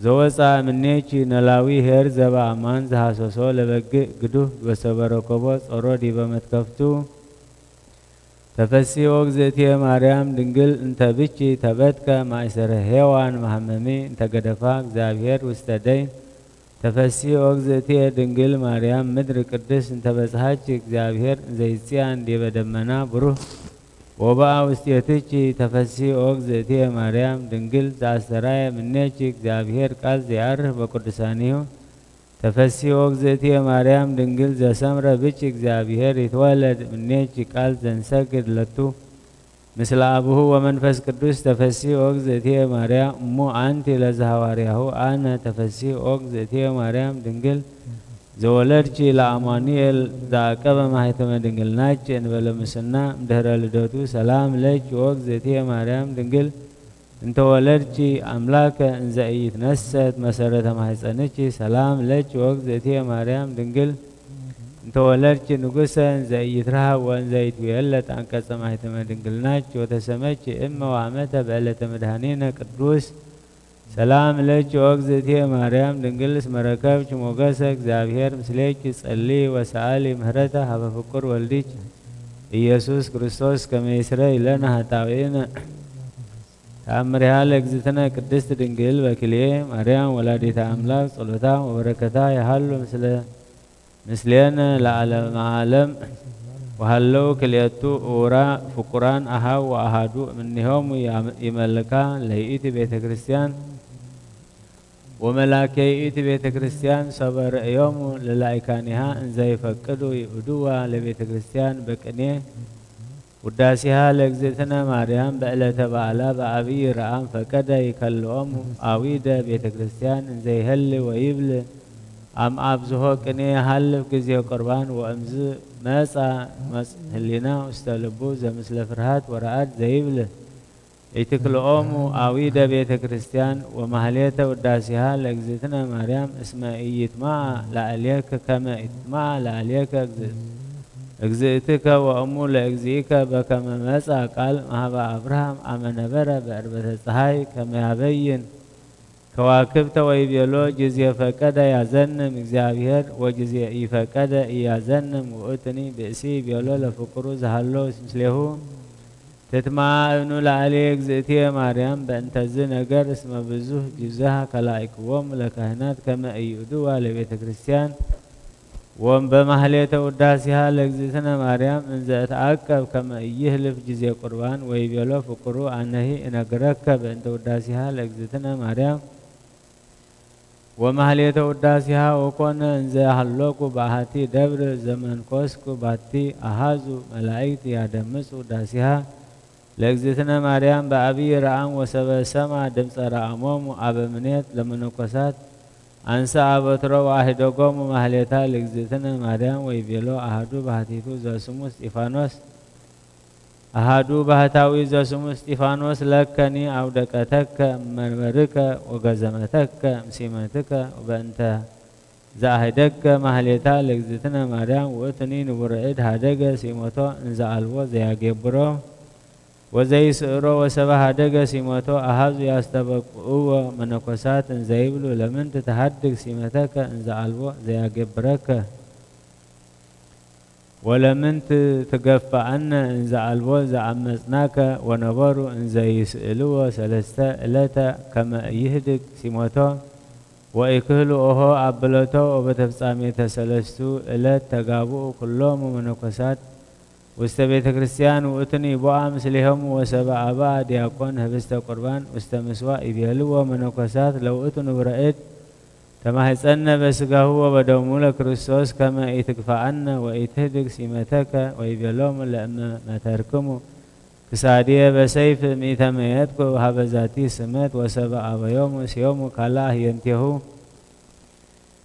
زوصا منيجي نلاوي هير زبا أمان زهاسوسو لبقى قدوه بسبركوبوس أرودي بمتكفتو تفسي ووق زيتي مريم دنجل انت بيجي تبتك ما يسر هيوان مهممي انت قدفاك زابيهر واستدين تفسي ووق زيتي دنجل مريم مدر قدس انت بسهاجك زابيهر زيتيان دي بدمنا بروح وبا وستيتيجي تفسي ووق زيتي مريم دنجل زاسترايا منيجيك زابيهر قال زياره بقدسانيو تفسي ووق زيتي مريم دنجل زا سمرة بيجيك زابيهر يتولد منيجي قال زنسجد لتو مثل أبوه ومنفس قدوس تفسي ووق زيتي مريم أمو أنتي لزهواريهو أنا تفسي ووق زيتي مريم دنجل زولرجي لأمانيل ذاكبا ما هيتم دنجل ناجي انبلا مسنا مدهر لدوتو سلام لج ووق زيتي مريم دنجل انت ولرجي أملاك انزاي يتنسد مسارة ما هيتنجي سلام لج ووق زيتي مريم دنجل انت ولرجي نقصة انزاي يترها وانزاي يتويلت عنك ما هيتم دنجل ناجي وتسمجي إما وعمتها بألة مدهانين قدوس سلام لك ووق زيتي مريم دنجلس مركبك موقسك زابير مسليك صلي وسألي مهرته هبا فكر والديك إيسوس كريستوس كما يسرى لنا هتاوينا تأمرها لك زيتنا قدست دنجل وكليه مريم ولادي تأملاك صلوتا وبركتا يحلو مثلنا لعلم عالم وهلو كليتو أورا فقران أهاو وأهادو منهم يملكا ليئتي بيت كريستيان وملاكي بيت كريستيان صبر يوم للايكانها ان زي فقدوا يودوا لبيت كريستيان بكنيه وداسها لجزتنا مريم بألة بعلا بأبي رام فقد يكلهم عويدة بيت كريستيان ان زي هل ويبل ام ابزه كنيه هل كزي قربان وامز مسا هلينا استلبو زي مثل فرهات ورعات زيبل يتكلموا عويدة بيت كريستيان ومهليته وداسها لأجزتنا مريم اسمها يتمع لأليك كما يتمع لأليك أجزتك وأمو لأجزيك بكما مسا قال مهبا أبراهام أمن برا بأربة الصحاي كما يبين كواكبت ويبيلو جزية فكاد يزنم إجزابير وجزية إفكاد يزنم وأتني بأسي بيلو لفقرو زهلو اسمسليهو تتمع ابن لعليك زيتي مريم بانتزي نجر اسم بزوه جزها كلايك وم لكهنات كما أيودوا لبيت كريستيان በማህሌተ ውዳሴሃ ለእግዝእትነ ማርያም እንዘ ተአቀብ ከመ ይህልፍ ጊዜ ቁርባን ወይቤሎ ፍቁሩ አነሂ እነግረከ በእንተ ውዳሴሃ ለእግዝእትነ ማርያም ወማህሌተ ውዳሴሃ ወኮነ እንዘ ያህሎኩ በአሐቲ ደብር ዘመንኮስኩ ባቲ አሃዙ መላእክት ያደምጹ ውዳሴሃ ለእግዝእትነ ማርያም በአብይ ረአም ወሰበ ሰማ ድምፀ ረአሞሙ አበምኔት ለመነኮሳት አንሳ አበትሮ ዋሂደጎሙ ማህሌታ ለእግዝእትነ ማርያም ወይቤሎ አሃዱ ባህቲቱ ዘስሙ እስጢፋኖስ አሃዱ ባህታዊ ዘስሙ እስጢፋኖስ ለከኒ አውደቀተከ መንበርከ ወገዘመተከ ምሲመትከ በእንተ ዘአህደከ ማህሌታ ለእግዝእትነ ማርያም ወእትኒ ንቡርዕድ ሃደገ ሲሞቶ እንዘ አልቦ ዘያገብሮ ወዘይስዕሮ ወሰባ ሃደገ ሲሞቶ አሃዙ ያስተበቅዕዎ መነኮሳት እንዘ ይብሉ ለምንት ተሃድግ ሲመተከ እንዘ አልቦ ዘያገብረከ ወለምንት ትገፋአነ እንዘ አልቦ ዘአመጽናከ ወነበሩ እንዘ ይስእልዎ ሰለስተ ዕለተ ከመ ይህድግ ሲሞቶ ወኢክህሉ ኦሆ አብለቶ ወበተፍጻሜተ ሰለስቱ ዕለት ተጋብኡ ኩሎሙ መነኮሳት ውስተ ቤተ ክርስቲያን ውእትኒ ቦአ ምስሌሆሙ ወሰብአ አባ ዲያቆን ህብስተ ቁርባን ውስተ ምስዋዕ ይቤልዎ መነኮሳት ለውእቱ ንቡረእድ ተማህፀነ በስጋሁ ወበደሙ ለክርስቶስ ከመ ኢትግፋአነ ወኢትህድግ ሲመተከ ወይቤሎሙ ለእመ መተርክሙ ክሳድየ በሰይፍ ሚእተ መየጥኩ ሀበዛቲ ስመት ወሰብአ አበዮሙ ሲዮሙ ካልአ ህየንቴሁ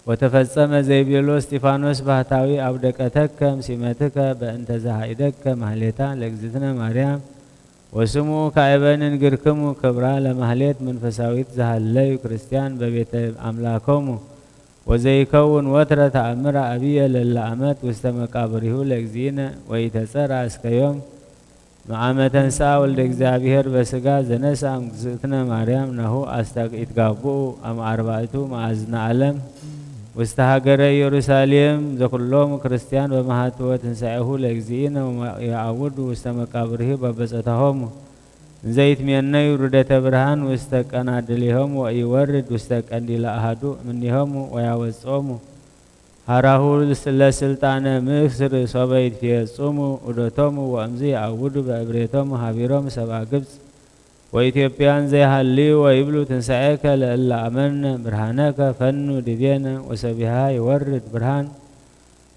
ወተፈጸመ ዘይቤሎ እስጢፋኖስ ባህታዊ አውደቀተከ ሲመትከ በእንተ ዘሃይደከ ማህሌታ ለእግዝእትነ ማርያም ወስሙ ካዕበን እንግርክሙ ክብራ ለማህሌት መንፈሳዊት ዘሃለዩ ክርስቲያን በቤተ አምላኮሙ ወዘይከውን ወትረ ተአምረ አብየ ለለ አመት ውስተ መቃብሪሁ ለእግዚእነ ወኢተጸርዐ እስከ ዮም መዓመ ተንሥአ ወልደ እግዚአብሔር በስጋ ዘነስአ እግዝእትነ ማርያም ናሁ አስተይትጋብኡ አርባዕቱ ማዕዝነ ዓለም ውስተ ሀገረ ኢየሩሳሌም ዘኩሎሙ ክርስቲያን በማኅተወ ትንሣኤሁ ለእግዚእነ ያዕውዱ ውስተ መቃብርሂ በበጸታሆሙ እንዘ ይትሜነዩ ርደተ ብርሃን ውስተ ቀናድሊሆሙ ወኢወርድ ውስተ ቀንዲለ አሐዱ እምኔሆሙ ወያወጾሙ ሀራሁ ለስልጣነ ምክስር ሶበ ይትፌጽሙ ዑደቶሙ ወእምዝ ያዕውዱ በእብሬቶሙ ሀቢሮም ሰብአ ግብጽ ወኢትዮጵያን ዘይሃልዩ ወይብሉ ትንሣኤከ ለእለ አመነ ብርሃነከ ፈኑ ዲቤነ ወሰቢሃ ይወርድ ብርሃን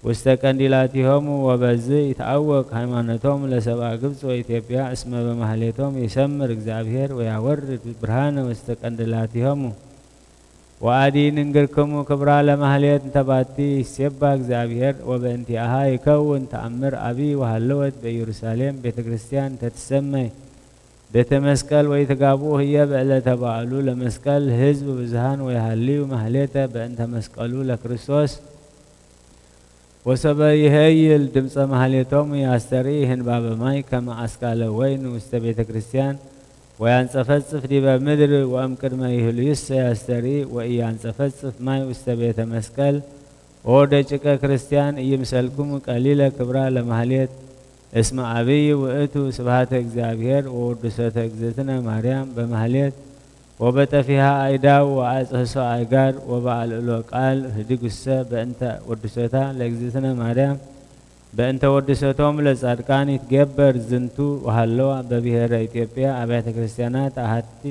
ውስተ ቀንዲላቲሆሙ ወበዝ ይትአወቅ ሃይማኖቶሙ ለሰብአ ግብጽ ወኢትዮጵያ እስመ በማህሌቶሙ ይሰምር እግዚአብሔር ወያወርድ ብርሃነ ውስተ ቀንዲላቲሆሙ ወአዲ ንንግርክሙ ክብራ ለማህሌት እንተባቲ ይሴባ እግዚአብሔር ወበእንቲአሃ ይከውን ተአምር አብይ ወሃለወት በኢየሩሳሌም ቤተ ክርስቲያን ተትሰመይ ቤተ መስቀል ወይትጋብኡ ህየ በዕለተ በዓሉ ለመስቀል ህዝብ ብዙሃን ወይሃልዩ ማህሌተ በእንተ መስቀሉ ለክርስቶስ ወሰበ ይሄይል ድምፀ ማህሌቶሙ ያስተርኢ ህንባበ ማይ ከመ አስካለ ወይን ውስተ ቤተ ክርስቲያን ወያንጸፈጽፍ ዲበ ምድር ወእምቅድመ ይህልዩሰ ያስተርኢ ወኢያንጸፈጽፍ ማይ ውስተ ቤተ መስቀል ወደቂቀ ክርስቲያን ኢይምሰልክሙ ቀሊለ ክብራ ለማህሌት እስመ አብይ ውእቱ ስብሐተ እግዚአብሔር ወውዱሰተ እግዝእትነ ማርያም በማህሌት ወበጠፊሃ አይዳው ወአጽህሶ አይጋር ወበአልዕሎ ቃል ህድጉሰ በእንተ ወዱሰታ ለእግዝእትነ ማርያም በእንተ ወዱሰቶም ለጻድቃን ይትገበር ዝንቱ ወሃለዋ በብሔረ ኢትዮጵያ አብያተ ክርስቲያናት አሐቲ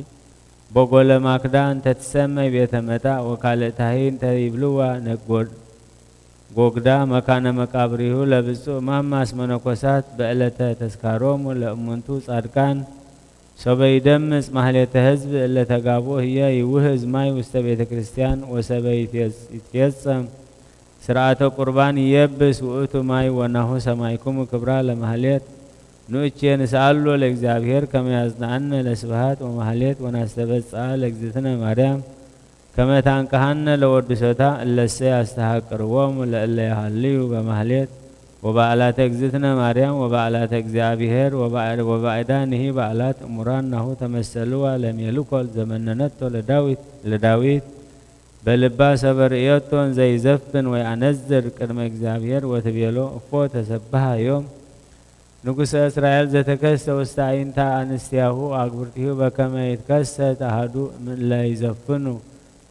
ቦጎለ ማክዳ እንተ ትሰመይ ቤተ መጣ ወካልእታሂ እንተ ይብልዋ ነጎድ ጎግዳ መካነ መቃብሪሁ ለብፁዕ ማማስ መነኮሳት በዕለተ ተስካሮሙ ለእሙንቱ ጻድቃን ሶበ ይደምጽ ማህሌተ ህዝብ እለተጋቦ ህየ ይውህዝ ማይ ውስተ ቤተ ክርስቲያን ወሰበ ይትፌጸም ስርዓተ ቁርባን ይየብስ ውእቱ ማይ ወናሁ ሰማይኩሙ ክብራ ለማህሌት ኑእቼ ንስአሎ ለእግዚአብሔር ከመ ያጽንዐነ ለስብሐት ወማህሌት ወናስተበጽአ ለእግዝእትነ ማርያም ከመ ታንቀሐነ ለወዱሰታ እለሰ ያስተሐቅርዎሙ ለእለ ያሃልዩ በማህሌት ወበዓላተ እግዝእትነ ማርያም ወበዓላተ እግዚአብሔር ወባዕዳንሂ በዓላት እሙራን ናሁ ተመሰልዋ ለሜልኮል ዘመነነቶ ለዳዊት በልባ ሰበርእዮቶ እንዘይዘፍን ወይአነዝር ቅድመ እግዚአብሔር ወትቤሎ እፎ ተሰብሐ ዮም ንጉሠ እስራኤል ዘተከስተ ውስተ አዕይንታ አንስቲያሁ አግብርቲሁ በከመ ይትከሰት አሐዱ እምእለ ይዘፍኑ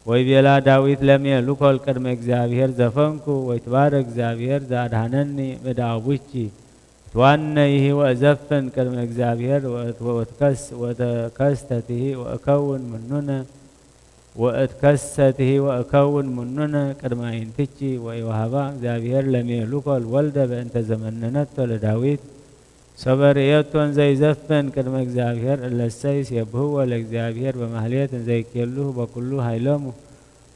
ወይቤላ ዳዊት ለሜልኮል ቅድመ እግዚአብሔር ዘፈንኩ ወይትባረክ እግዚአብሔር ዘአድኀነኒ እምእደ አቡቺ ትዋነይህ ወእዘፍን ቅድመ እግዚአብሔር ወተከስተትህ ወእከውን ምኑነ ወእከውን ምኑነ ቅድመ ዓይንትቺ ወይወሃባ እግዚአብሔር ለሜልኮል ወልደ በእንተ ዘመነነቶ ለዳዊት ሰበርየቶን ዘይዘፍን ቅድመ እግዚአብሔር እለሰይ ሲብህዎ ለእግዚአብሔር በማህሌት እንዘይኬሉሁ በኩሉ ኃይሎሙ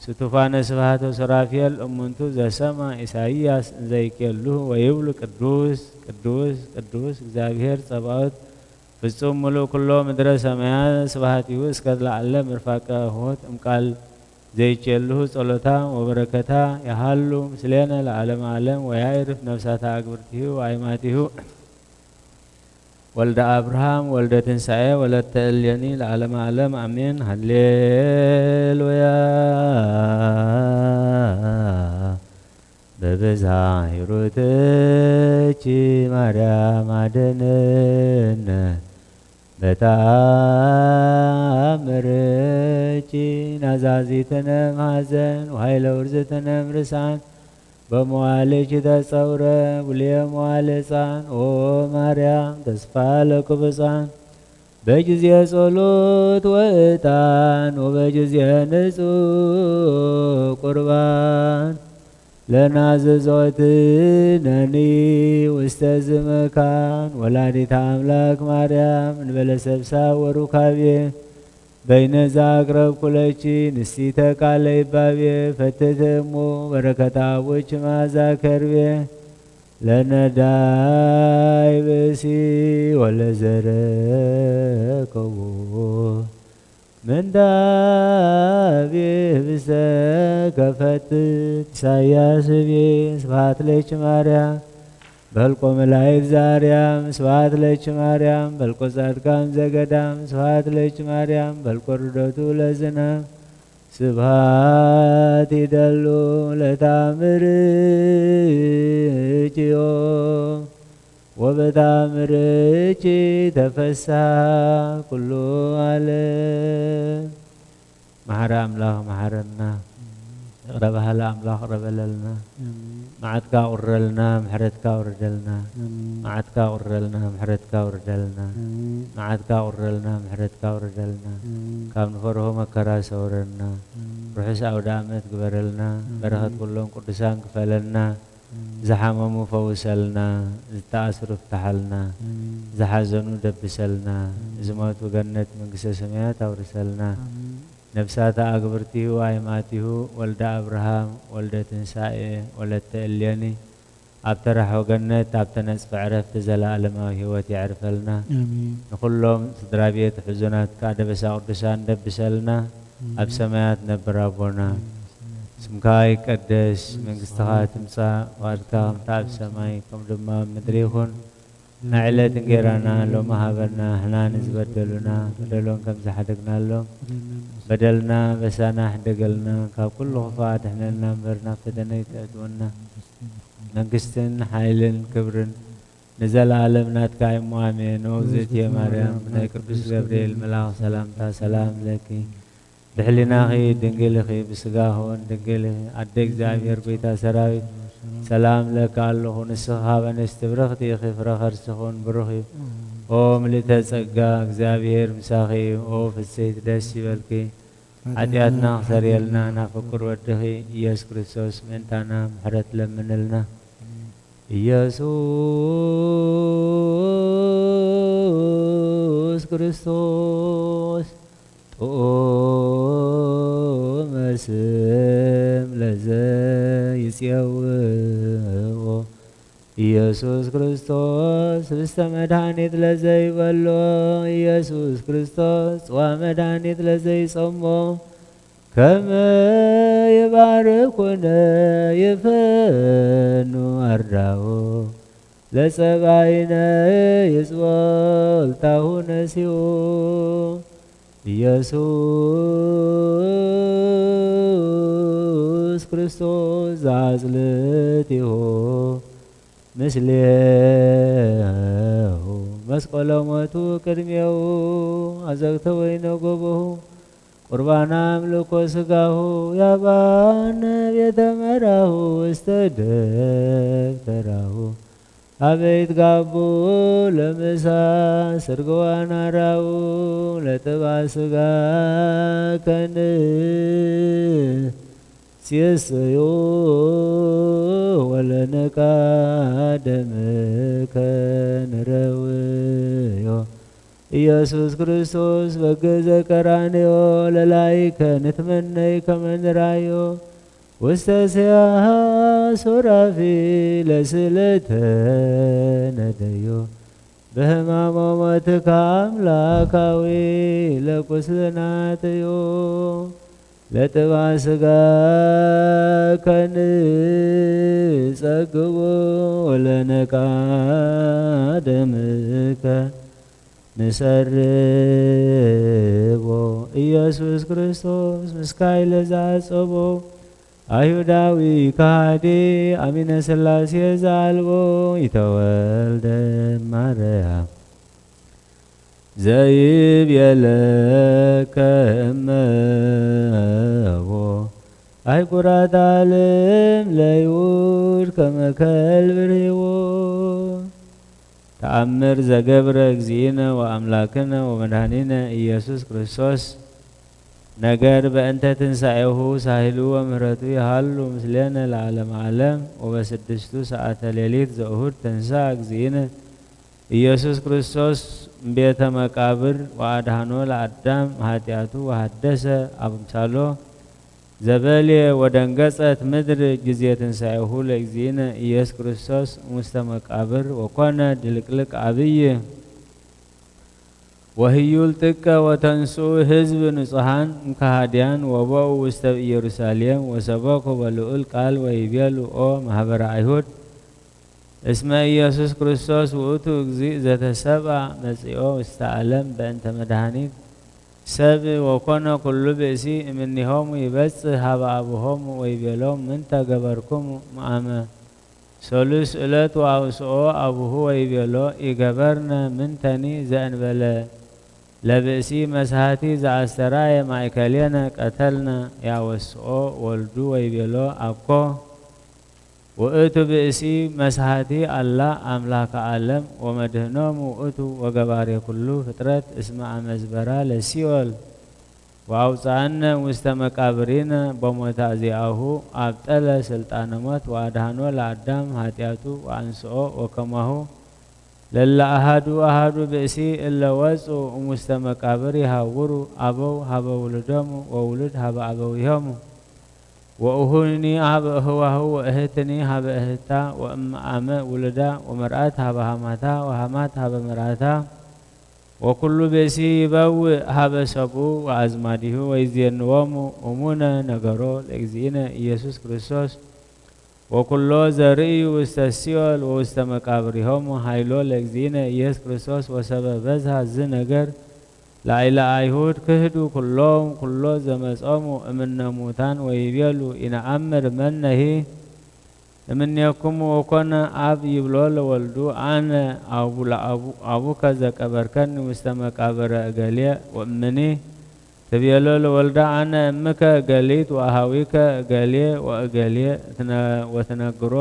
ስቱፋነ ስብሐተ ሱራፌል እሙንቱ ዘሰማ ኢሳይያስ እንዘይኬሉሁ ወይብሉ ቅዱስ ቅዱስ ቅዱስ እግዚአብሔር ጸባኦት ፍጹም ሙሉእ ኩሎ ምድረ ሰማያት ስብሐቲሁ እስከ ለዓለም ምርፋቀ ሆት እምቃል ዘይኬሉሁ ጸሎታ ወበረከታ ያሃሉ ምስሌነ ለዓለመ ዓለም ወያዕርፍ ነፍሳተ አግብርቲሁ ወአይማቲሁ ወልደ አብርሃም ወልደ ትንሣኤ ወለተ እሌኒ ለዓለመ ዓለም አሜን ሃሌሉያ በብዝኃ ሂሩትኪ ማርያም አድኅነነ በተአምርኪ ናዛዚትነ እምኀዘን ወኃይለ ውርዝትነ እምርሳን በመዋልኪ ተጸውረ ብልየ መዋዕለ ሕፃን ኦ ማርያም ተስፋ ለክቡፃን በጊዜ ጸሎት ወዕጣን ወበጊዜ ንጹሕ ቁርባን ለናዘዞትነኒ ውስተ ዝመካን ወላዲተ አምላክ ማርያም እንበለ ሰብሳብ ወሩካቤ በይነዛ አቅረብ ኩለቺ ንስቲተ ቃለ ይባቤ ፈትትሙ በረከታ አቡች መዓዛ ከርቤ ለነዳይ ብእሲ ወለዘረከቦ ምንዳቤ ብእሰ ከፈትት ኢሳይያስ ቤ ስብሐት ለኪ ማርያም በልቆ መላእክት ዘአርያም ስብሐት ለኪ ማርያም በልቆ ጻድቃን ዘገዳም ስብሐት ለኪ ማርያም በልቆ ርደቱ ለዝናም ስብሐት ይደሉ ለተአምርኪዮ ወበተአምርኪ ተፈስሐ ኩሉ ዓለም። መሐረ አምላክ መሐረና ረባህለ አምላክ ረበለልና መዓትካ ቁረልና ምሕረትካ ውርደልና መዓትካ ቁረልና ምሕረትካ ውርደልና መዓትካ ቁረልና ምሕረትካ ውርደልና ካብ ንፈርሆ መከራ ሰውረና ርሑስ አውደ ዓመት ግበረልና በረኸት ኩሎም ቅዱሳን ክፈለልና ዝሓመሙ ፈውሰልና ዝተኣስሩ ፍታሓልና ዝሓዘኑ ደብሰልና ዝሞቱ ገነት መንግስተ ሰማያት አውርሰልና ነፍሳተ አግብርቲሁ አይማቲሁ ወልደ አብርሃም ወልደ ትንሣኤ ወለተ እሌኒ ኣብተ ረሕቦ ገነት ኣብተ ነጽፈ ዕረፍቲ ዘለኣለማዊ ህይወት ይዕርፈልና ንኩሎም ስድራ ቤት ሕዙናት ደበሳ ቅዱሳን ደብሰልና ኣብ ሰማያት ነብር ኣቦና ስምካ ይቀደስ መንግስትኻ ትምጻእ ፈቃድካ ከምታ ኣብ ሰማይ ከም ድማ ምድሪ ይኹን ንዕለት እንጀራና ሎሚ ሃበና ሕና ንዝበደሉና በደሎም ከም ዝሓደግናሎም በደልና በሳና ሕደገልና ካብ ኩሉ ክፋት ኣሕነና እምበር ናብ ፈተነ ይተእትወና መንግስትን ሓይልን ክብርን ንዘለዓለም ናትካ እሞ ኣሜን። እግዝእትየ ማርያም ናይ ቅዱስ ገብርኤል መልኣኽ ሰላምታ ሰላም ለኪ ብሕሊናኺ ድንግል ኢኺ ብስጋኺ እውን ድንግል ኢኺ ኣደ እግዚአብሔር ቤታ ሰራዊት ሰላም ለካ ኣለኹ ንስኻ ካብ ኣንስቲ ብርኽቲ ኢኺ ፍረ ከርስኹን ብሩኽ እዩ ኦ ምልእተ ጸጋ እግዚአብሔር ምሳኺ እዩ ኦ ፍስሕቲ ደስ ይበልኪ ኃጢአትና ክሰርየልና ናፍቁር ወድኺ ኢየሱስ ክርስቶስ ምእንታና ምሕረት ለምንልና ኢየሱስ ክርስቶስ ጡመ ስም ለዘይጼውዖ ኢየሱስ ክርስቶስ ህብስተ መድኃኒት ለዘይበሎ ኢየሱስ ክርስቶስ ጽዋ መድኃኒት ለዘይጾሞ ከመ ይባርኩነ ይፈኑ አርዳኦ ለጸባይነ ይጽወልታሁ ነሲኡ ኢየሱስ ክርስቶስ ዘአጽልቲሁ ምስሌሁ መስቀለ ሞቱ ቅድሜው አዘግተ ወይነ ጎበሁ ቁርባና አምልኮ ስጋሁ ያባነ ቤተ መራሁ ውስተ ደብተራሁ አበይት ጋቡ ለምሳ ስርግዋን አራው ለጥባ ስጋ ከን ሲስዮ ወለነቃ ደምከ ንረውዮ ኢየሱስ ክርስቶስ በገዘ ቀራንዮ ለላይከ ንትመነይ ከመንራዮ ውስተ ስያሃ ሶራፊ ለስለተ ነደዮ በህማሞ ሞትከ አምላካዊ ለቁስልናትዮ ለጥባ ስጋ ከንጸግቦ ለነቃ ደምከ ንሰርቦ ኢየሱስ ክርስቶስ ምስካይ ለዛጸቦ አይሁዳዊ ካህዴ አሚነ ሥላሴ ዛልቦ ይተወልደ ማርያም ዘይብየለከ እመቦ አይቁራት ዓለም ለይሁድ ከመከልብ ርህቦ ተአምር ዘገብረ እግዚእነ ወአምላክነ ወመድኃኒነ ኢየሱስ ክርስቶስ ነገር በእንተ ትንሣኤሁ ሳህሉ ወምህረቱ ይሃሉ ምስሌነ ለዓለም ዓለም ወበስድስቱ ሰዓተ ሌሊት ዘእሁድ ተንሥአ እግዚእነ ኢየሱስ ክርስቶስ ቤተ መቃብር ወአድኃኖ ለአዳም ኃጢአቱ ወሐደሰ አምሳሎ ዘበልየ ወደንገጸት ምድር ጊዜ ትንሣኤሁ ለእግዚእነ ኢየሱስ ክርስቶስ ውስተ መቃብር ወኮነ ድልቅልቅ አብይ ወህዩል ጥቀ ወተንሥኡ ህዝብ ንጹሐን እምከሃድያን ወበኡ ውስተ ኢየሩሳሌም ወሰበኩ በልዑል ቃል ወይቤሉ ኦ ማህበረ አይሁድ እስመ ኢየሱስ ክርስቶስ ውእቱ እግዚእ ዘተሰብአ መጺኦ ውስተ ዓለም በእንተ መድኃኒት ሰብ ወኮነ ኩሉ ብእሲ እምኔሆሙ ይበጽሕ ሀበ አቡሆሙ ወይቤሎሙ ምንተ ገበርኩሙ መአመ ሶሉስ ዕለት ወአውስኦ አቡሁ ወይቤሎ ይገበርነ ምንተኒ ዘእንበለ ለብእሲ መስሃቲ ዘአስተራየ ማእከሌነ ቀተልነ ያወስኦ ወልዱ ወይቤሎ አኮ ውእቱ ብእሲ መስሃቲ አላ አምላከ ዓለም ወመድህኖሙ ውእቱ ወገባሬ ኩሉ ፍጥረት እስመ አመዝበራ ለሲኦል ወአውፃአነ ውስተ መቃብሪነ በሞተ ዚአሁ አብጠለ ስልጣነ ሞት ወአድኃኖ ለአዳም ኃጢአቱ ወአንስኦ ወከማሁ ለለ አሃዱ አሃዱ ብእሲ እለ ወፁ እሙስተ መቃብር ይሃውሩ አበው ሀበ ውልዶሙ ወውሉድ ሀበ አበዊሆሙ ወእሁኒ ሀበ እህዋሁ ወእህትኒ ሀበ እህታ ወእመ አመ ውልዳ ወመርአት ሀበ ሃማታ ወሃማት ሀበ መርአታ ወኩሉ ብእሲ ይበውእ ሀበ ሰብኡ ወአዝማዲሁ ወይዜንዎሙ እሙነ ነገሮ ለእግዚእነ ኢየሱስ ክርስቶስ ወኩሎ ዘርእዩ ውስተ ሲኦል ወውስተ መቃብሪሆሙ ኃይሎ ለእግዚእነ ኢየሱስ ክርስቶስ ወሰበ በዝሃ ዝ ነገር ላዕለ አይሁድ ክህዱ ኩሎም ኩሎ ዘመጾሙ እምነ ሙታን ወይቤሉ ኢነአምር መነሂ እምኔክሙ ወኮነ አብ ይብሎ ለወልዱ አነ አቡከ ዘቀበርከኒ ውስተ መቃብረ እገሌ ወእምኒ ትቤሎ ለወልዳ አነ እምከ እገሊት ወአሃዊከ እገሌ ወእገሌ ወትነግሮ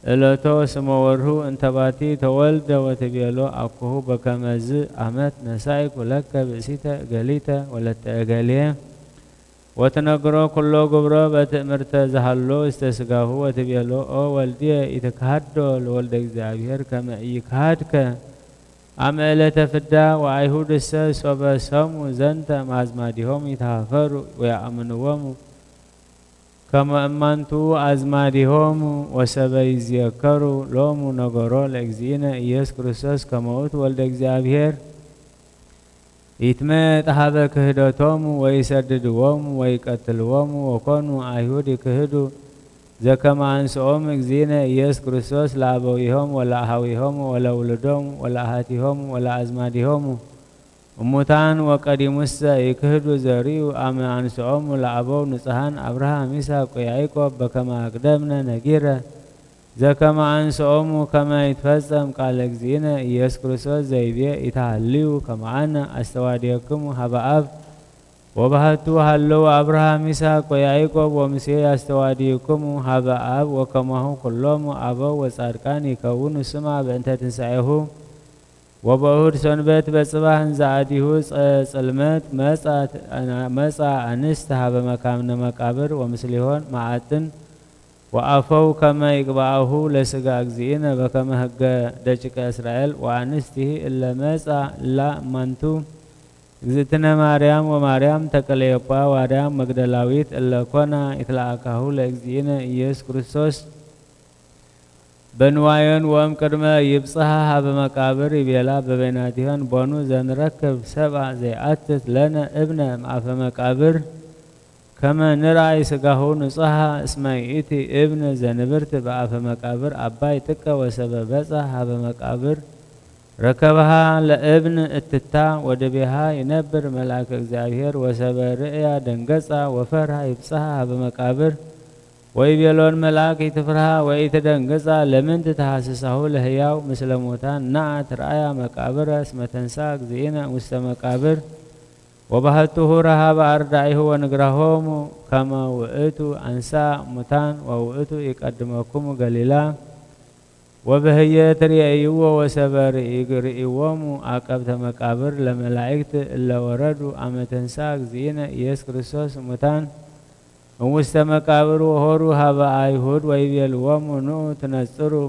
እለቶ ስመ ወርሁ እንተባቲ ተወልደ ወትቤሎ አኩሁ በከመዝ አመት ነሳይኩ ለከ ብእሲተ እገሊተ ወለተ እገሌ ወትነግሮ ኩሎ ግብሮ በትእምርተ ዘሃሎ ውስተ ስጋሁ ወትቤሎ ኦ ወልድየ ኢትክሃዶ ለወልደ እግዚአብሔር ከመ ኢይክሃድከ አመ ዕለተ ፍዳ ወአይሁድ እሰ ሶበ ሰሙ ዘንተ ማዝማዲሆሙ ይተሃፈሩ ወያእምንዎሙ ከመ እማንቱ አዝማዲሆሙ ወሰበ ይዝየከሩ ሎሙ ነገሮ ለእግዚእነ ኢየሱስ ክርስቶስ ከመ ውእቱ ወልደ እግዚአብሔር ይትመጥ ሀበ ክህደቶሙ ወይሰድድዎሙ ወይቀትልዎሙ ወኮኑ አይሁድ ይክህዱ ዘከመ አንስኦሙ እግዚእነ ኢየሱስ ክርስቶስ ለአበዊሆሙ ወለአሃዊሆሙ ወለውልዶሙ ወለአሃቲሆሙ ወለአዝማዲሆሙ እሙታን ወቀዲሙሰ ይክህዱ ዘሪኡ አመ አንስኦሙ ለአበው ንጹሐን አብርሃም ይስሐቅ ወያዕቆብ በከመ አቅደምነ ነጊረ ዘከመ አንስኦሙ ከመ ይትፈጸም ቃለ እግዚእነ ኢየሱስ ክርስቶስ ዘይቤ ይትሃልዩ ከመ አነ አስተዋድየክሙ ሀበ አብ وبهتو هلو أبراهام إسحاق ويعقوب وموسى يستواديكم هذا أب وكما هو كلهم أبا وصاركان يكونوا سما بأنت تنسعيه وبأهود سنبت بصباح زعديه سلمت مسا أنستها بمكان مقابر ومثلهن معتن وأفو كما يقبعه لسقا أجزئنا بكما هق دجك إسرائيل وأنسته إلا مسا لا منتو زتنا مريم ومريم تكليبا ومريم مغدلاويت إلا كنا إطلاقه لأجزئنا إيس كريستوس بنوايان وام كرما يبصها بمقابر يبيلا ببيناتهن بونو زنركب 7 زي أتت لنا ابن مع مقابر كما نرى سقاه نصها اسماعيتي ابن زنبرت بأف مقابر أباي تكا وسببتها بمقابر ركبها لابن التتا ودبها ينبر ملاك እግዚአብሔር وسبب رئيا دنقصا وفرها يبصها بمقابر ويبيلون ملاك يتفرها ويتدنقصا لمن تتحسسه لهياو مثل موتان نعت رأيا مقابر اسم تنساك زينا مستمقابر وبهته رهاب أردعيه ونقرهم كما وئتوا أنساء متان ووئتوا يقدمكم قليلا وبهي تريئيو وسبر يقرئيوم عقبت مقابر لملائكت إلا وردوا أما تنساك زينا إيس كريستوس متان ومستمقابر وهورو هابا أيهود ويبيلوم ونو تنصروا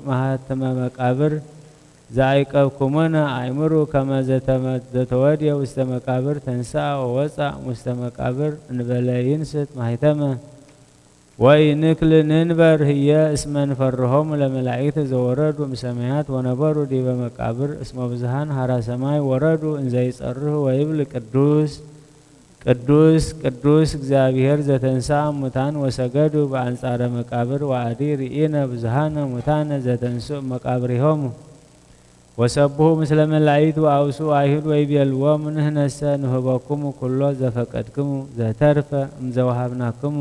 مهاتم مقابر زايقكمنا أيمرو كما زتوديا مستمقابر تنسى ووسع مستمقابر نبلاين ست مهتمة وينكل ننبر هي اسما فرهم لملائكة زوردوا مسميات ونبروا دي بمقابر اسم بزهان هرا سماي وردوا ان زي صره ويبل قدوس قدوس قدوس እግዚአብሔር ዘተንሳ ሙታን ወሰገዱ በአንጻረ መቃብር ወአዲ ርኢነ ብዙሃነ ሙታነ ዘተንሱ መቃብሪሆሙ وسبحوا مثل ملايت وأوسوا أيهود ويبيلوم نحنس نهبكم كل زفقدكم زترف مزوهبناكم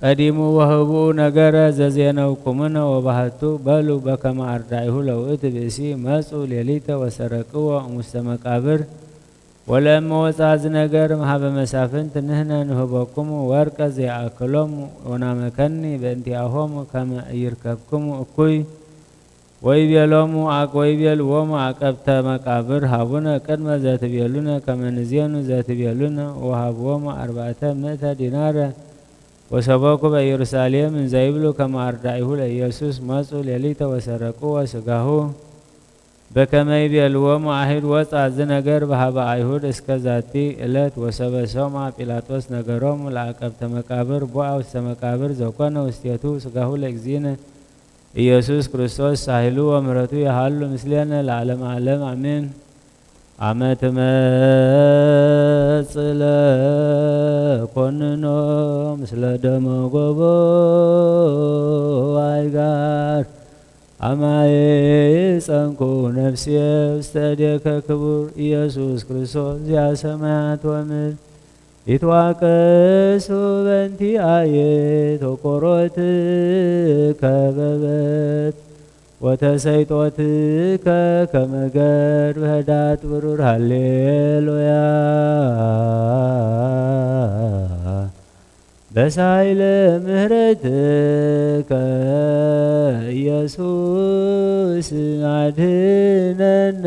قديموا وهبوا نجر ززينوكمنا وبهتوا بلوا بكما أردعيه لو اتبسي مسؤول يليت وسرقوا مستمقابر ولما وصاز نجر محب مسافنت نحنا نهبكم ورك زي أكلهم ونامكني بانتهاهم كما يركبكم أكوي ويبيلوم ويبيلوم عقبت مقابر هابونا قدم ذات بيلونا كما نزيانو ذات بيلونا وهابوهم 400 دينار وسبقوا بيرساليم من زيبلو كما أردعيه لإيسوس مسؤول يليت وسرقوا وسقاه بكما يبيلوم عهد وطع زنقر بهابا أيهود اسك ذاتي إلت وسبسوا مع بيلاطوس نقروم لعقبت مقابر بوعا وستمقابر زوكونا وستيتو سقاه لإكزينا ኢየሱስ ክርስቶስ ሳይሉ ወምረቱ ያሃሉ ምስለነ ለዓለም ዓለም አሜን። አመት መጽለ ኮንኖ ምስለ ደመ ጎቦ አይጋር አማዬ ጸንኩ ነፍሴ ውስተ እዴከ ክቡር ኢየሱስ ክርስቶስ ያ ሰማያት ወምድር ይትዋቀሱ በእንቲአየ ተቆሮትከ በበት ወተሰይጦትከ ከመ ገድ በህዳት ብሩር ሃሌሉያ በሳይለ ምህረትከ ኢየሱስ አድኅነነ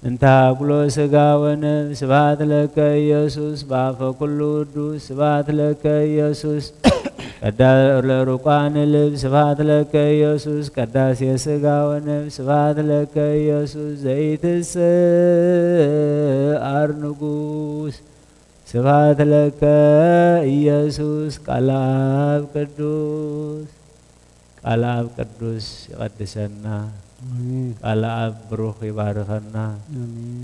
እንታብሎ ስጋ ወነፍስ ስብሐት ለከ ኢየሱስ በአፈ ኩሉ ቅዱስ ስብሐት ለከ ኢየሱስ ለሩቃን ልብ ስብሐት ለከ ኢየሱስ ቅዳሴ ስጋ ወነፍስ ስብሐት ለከ ኢየሱስ ዘይትስዓር ንጉሥ ስብሐት ለከ ኢየሱስ ቃለ አብ ቅዱስ ይቀድሰና ቃለ አብ ብሩኽ ይባርከና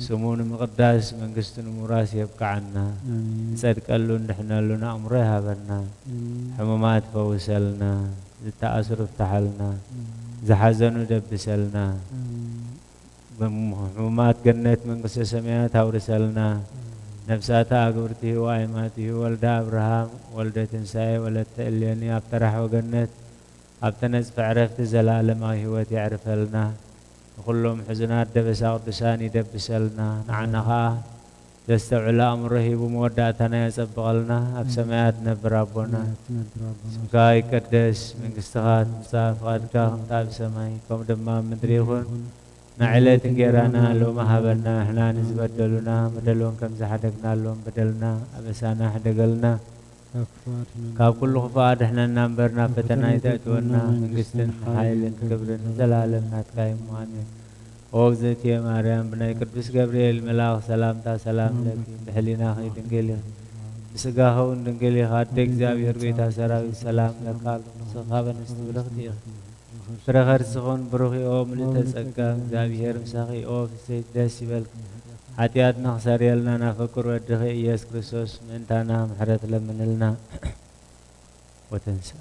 ስሙን ምቅዳስ መንግስቱን ሙራስ የብቃዓና ንጸድቀሉ እንድሕነሉ ኣእምሮ ይሃበና ሕሙማት ፈውሰልና ዝተኣስሩ ፍታሓልና ዝሓዘኑ ደብሰልና ሕሙማት ገነት መንግስተ ሰማያት ኣውርሰልና ነፍሳተ ኣግብርቲ ወኣይማቲሁ ወልደ አብርሃም ወልደ ትንሳኤ ወለተ እሌኒ ኣብ ተራሕ ወገነት ኣብተ ነጽፍ ዕረፍቲ ዘላለማዊ ህይወት የዕርፈልና ኩሎም ሕዙናት ደበሳ ቅዱሳን ይደብሰልና ንዓና ኸዓ دستوعل أمر رهيب مودعتنا يسبقلنا أبسمات نبر ربنا سمكاي قدس من قستغات مصاف قادكا تاب سماي كم دمام مدريخون نعلت انجرانا لو مهبنا احنا نزبدلنا مدلون كم زحدقنا لهم بدلنا أبسانا حدقلنا كاب كل خفاد احنا نمبرنا فتنا يتأتونا من قستن حيل كبرن زلالنا تقايم مهانين وغزت يا مريم بني قدس جبريل ملاك سلام تا سلام لك بحلينا خي دنجلي بسقاهو دنجلي خاتك زابير بيتا سراوي سلام لك صحابة نستبلغ دي فرغر سخون بروخي أوم لتسقى زابير مساقي أوف سيد داسي بلك حتيات نخسر يلنا نفكر ودخي إياس كريسوس من تانا محرت لمن لنا وتنسى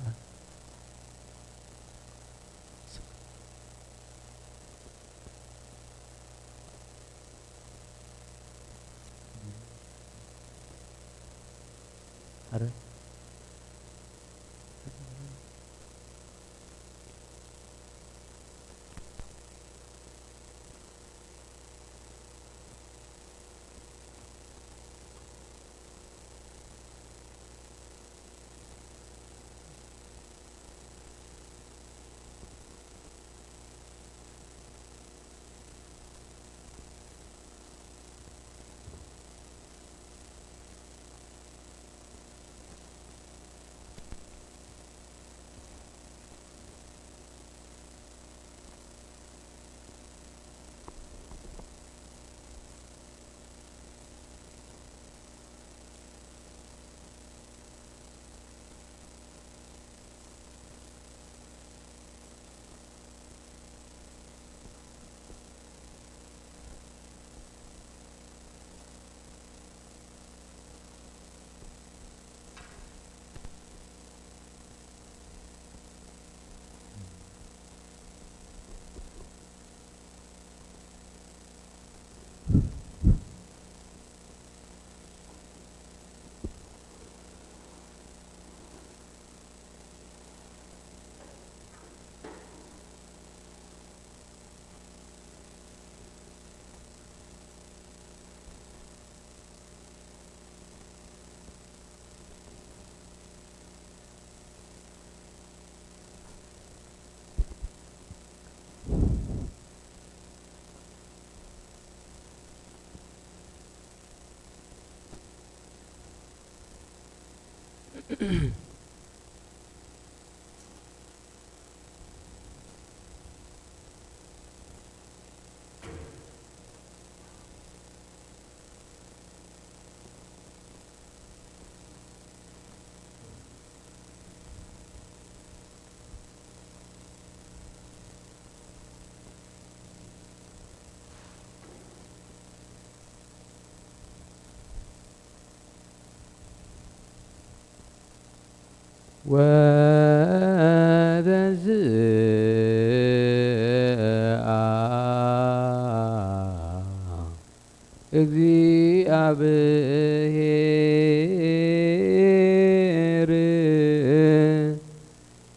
እግዚአብሔር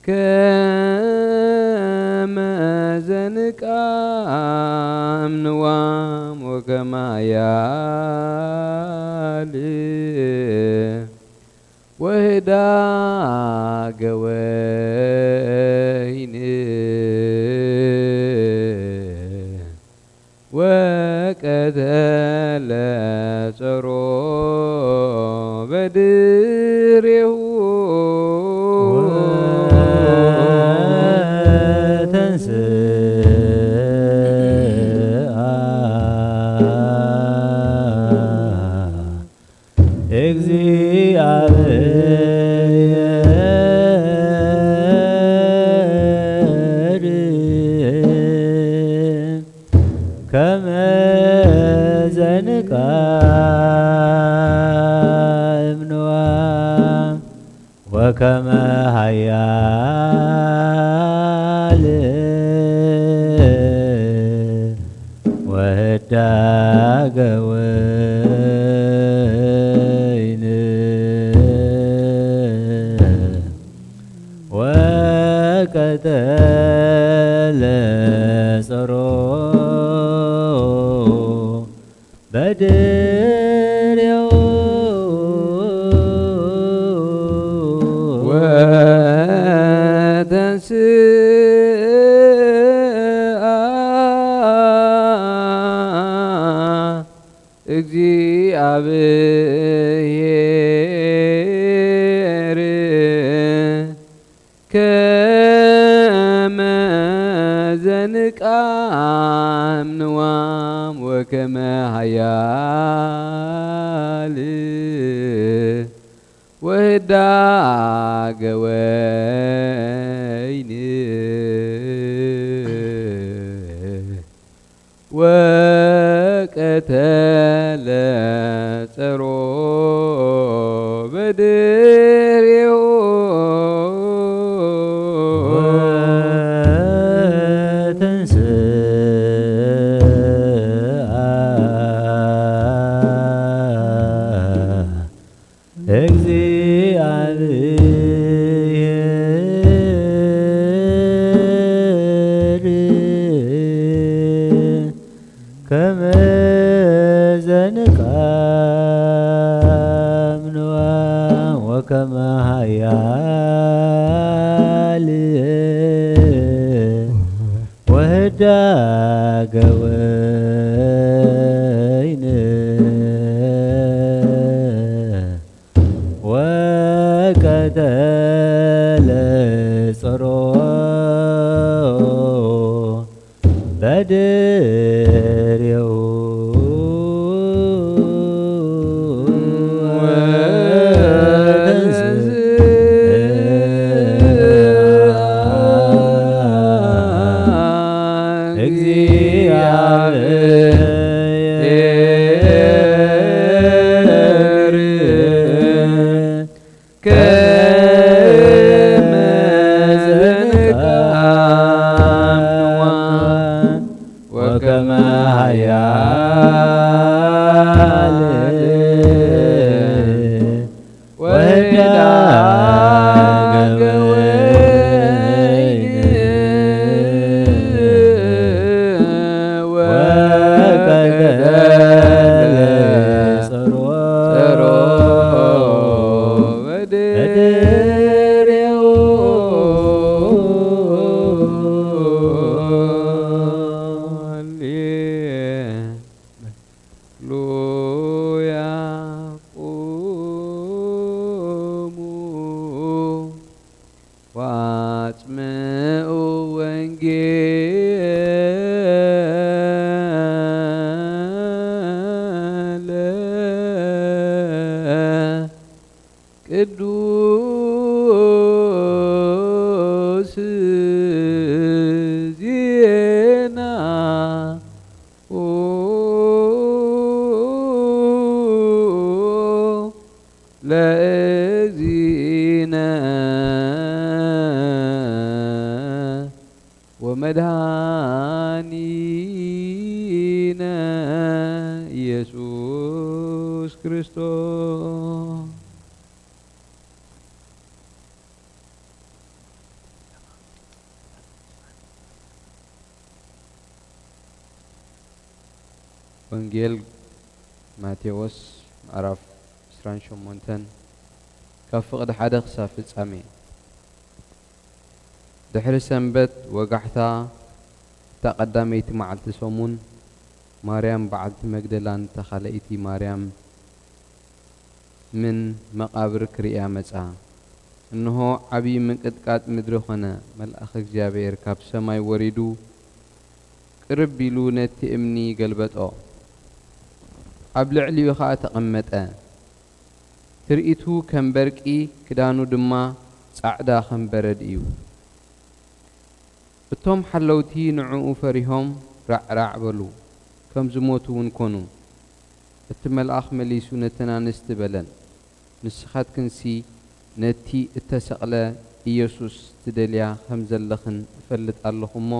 ከመ ዘንቃም ንዋም ወከማያል ወህዳገ ወይን ወቀተለ ጸሮ በድሬሁ ወተንሥአ እግዚአብሔር ከመ ዘንቃም ንዋም ወከመ ኃያል ወህዳገ ወይን ወቀተለ ጸሮ በድሬሁ እግዚአብሔር كما زنقام نوام وكما هيال وهداق وين وقتل ثرو بدريو وكما هيال وهداق وين وقتل صرو بدريو ቅዱስ ዜና ለእግዚእነ ወመድኃኒነ ኢየሱስ ክርስቶስ ወንጌል ማቴዎስ ምዕራፍ 28 ካብ ፍቕዲ 1 ክሳብ ፍጻሜ ድሕሪ ሰንበት ወጋሕታ እታ ቀዳመይቲ መዓልቲ ሰሙን ማርያም በዓልቲ መግደላን ተኻልእቲ ማርያም ምን መቃብር ክሪእያ መጻ እንሆ ዓብይ ምንቅጥቃጥ ምድሪ ኾነ መልአኽ እግዚአብሔር ካብ ሰማይ ወሪዱ ቅርብ ኢሉ ነቲ እምኒ ገልበጦ ኣብ ልዕሊኡ ኸኣ ተቐመጠ ትርኢቱ ከም በርቂ ክዳኑ ድማ ጻዕዳ ከም በረድ እዩ እቶም ሓለውቲ ንዕኡ ፈሪሆም ራዕራዕ በሉ ከም ዝሞቱ እውን ኮኑ እቲ መልአኽ መሊሱ ነተን ኣንስቲ በለን ንስኻትክንሲ ነቲ እተሰቕለ ኢየሱስ ትደልያ ከም ዘለኽን እፈልጥ ኣለኹ እሞ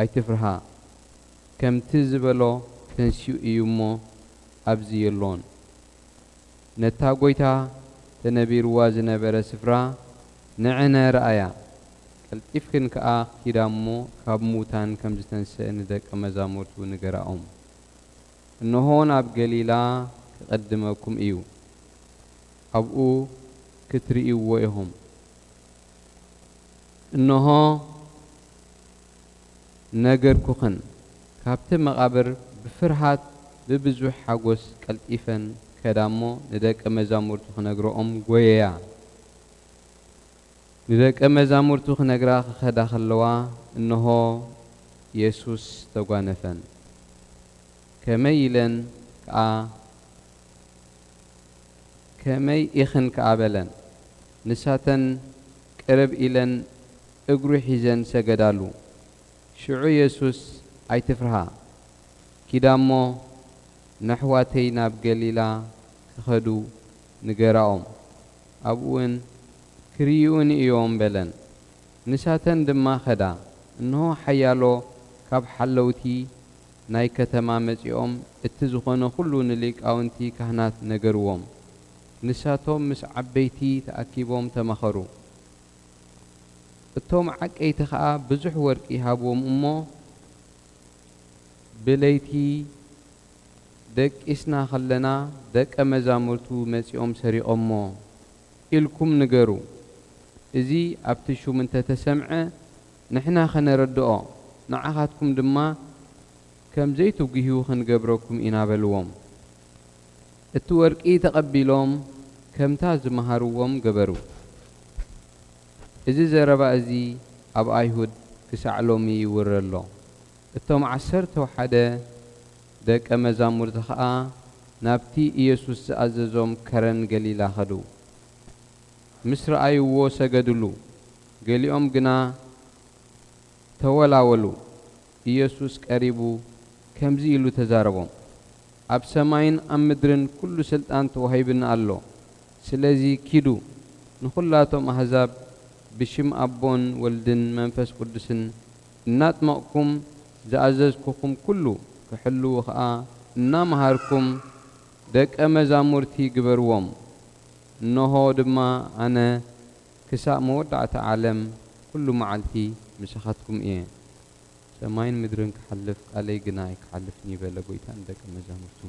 ኣይትፍርሃ ከምቲ ዝበሎ ተንሲኡ እዩ እሞ ኣብዚ የሎን ነታ ጐይታ ተነቢርዋ ዝነበረ ስፍራ ንዕነ ረኣያ ቀልጢፍክን ከኣ ኪዳ እሞ ካብ ሙታን ከም ዝተንስአ ንደቀ መዛሙርቱ ንገራኦም እነሆ ናብ ገሊላ ክቐድመኩም እዩ ኣብኡ ክትርእይዎ ኢኹም እነሆ ነገርኩኽን ካብቲ መቃብር ብፍርሃት ببزح حاجوس قلطيفن كدامو ندق مزامورتو خنغرኦም ጎየያ ندق مزامورتو خنغرا خدا خلوا انه ኢየሱስ ተጓነፈን ከመይለን ከመይ ኢኽን ከአበለን ንሳተን ቅርብ ኢለን እግሩ ሒዘን ሰገዳሉ ሽዑ ኢየሱስ አይትፍርሃ ኪዳሞ ነሕዋተይ ናብ ገሊላ ክኸዱ ንገራኦም አብኡን ክሪዩን እዮም በለን ንሳተን ድማ ኸዳ እንሆ ሓያሎ ካብ ሓለውቲ ናይ ከተማ መጺኦም እቲ ዝኾነ ኩሉ ንሊቃውንቲ ካህናት ነገርዎም ንሳቶም ምስ ዓበይቲ ተኣኪቦም ተመኸሩ እቶም ዓቀይቲ ኸዓ ብዙሕ ወርቂ ሃብዎም እሞ ብለይቲ ደቂስና ኸለና ደቀ መዛሙርቱ መጺኦም ሰሪቖሞ ኢልኩም ንገሩ እዚ ኣብቲ ሹም እንተተሰምዐ ንሕና ኸነረድኦ ንዓኻትኩም ድማ ከም ዘይትጉሂው ክንገብረኩም ኢና በልዎም እቲ ወርቂ ተቐቢሎም ከምታ ዝመሃርዎም ገበሩ እዚ ዘረባ እዚ ኣብ ኣይሁድ ክሳዕ ሎሚ ይውረ ኣሎ እቶም 11 ደቀ መዛሙርቲ ኸዓ ናብቲ ኢየሱስ ዝኣዘዞም ከረን ገሊላ ኸዱ ምስ ረኣይዎ ሰገድሉ ገሊኦም ግና ተወላወሉ ኢየሱስ ቀሪቡ ከምዚ ኢሉ ተዛረቦም ኣብ ሰማይን ኣብ ምድርን ኩሉ ስልጣን ተዋሂብና ኣሎ ስለዚ ኪዱ ንኹላቶም ኣሕዛብ ብሽም ኣቦን ወልድን መንፈስ ቅዱስን እናጥመቕኩም ዝኣዘዝኩኹም ኩሉ ክሕልው ኸዓ እናመሃርኩም ደቀ መዛሙርቲ ግበርዎም እነሆ ድማ ኣነ ክሳብ መወዳእታ ዓለም ኩሉ መዓልቲ مسخاتكم ايه سماين مدرن كحلف علي جناي كحلفني بلا قويت عندك مزامرتو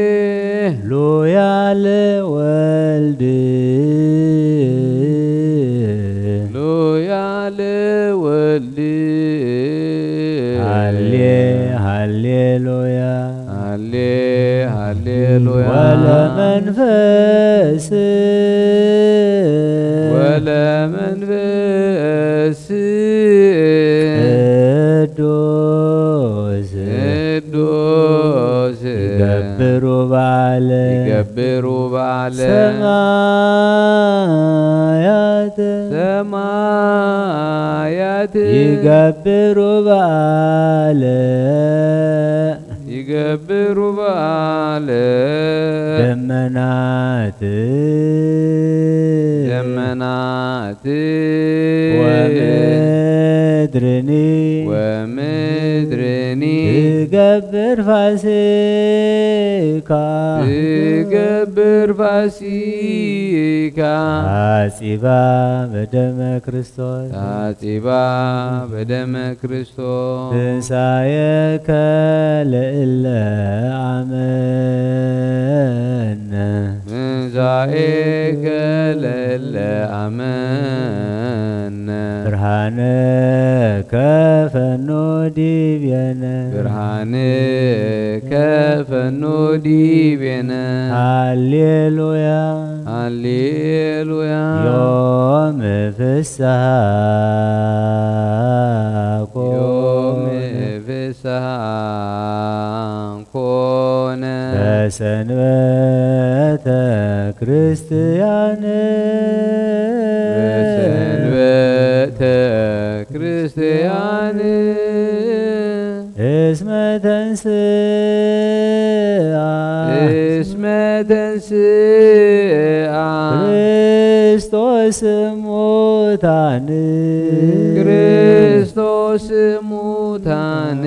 ሃሌሉያ ለወልድ ሎያ ለወልድ ሃሌሉያ ሃሌሉያ ወለመንፈስ ቅዱስ ይገብሩ በዓለ ሰማያት ይገብሩ በዓለ ደመናት ወምድርኒ ይገብር ፋሲካ አጺባ በደመ ክርስቶስ ትንሣኤከ ለእለ አመነ ብርሃነከ ፈኖ ዲቤነ ሃሌሉያ ዮም ፍስሐ ኮነ በሰንበተ ክርስቲያን እስመ ተንሥአ ክርስቶስ ሙታን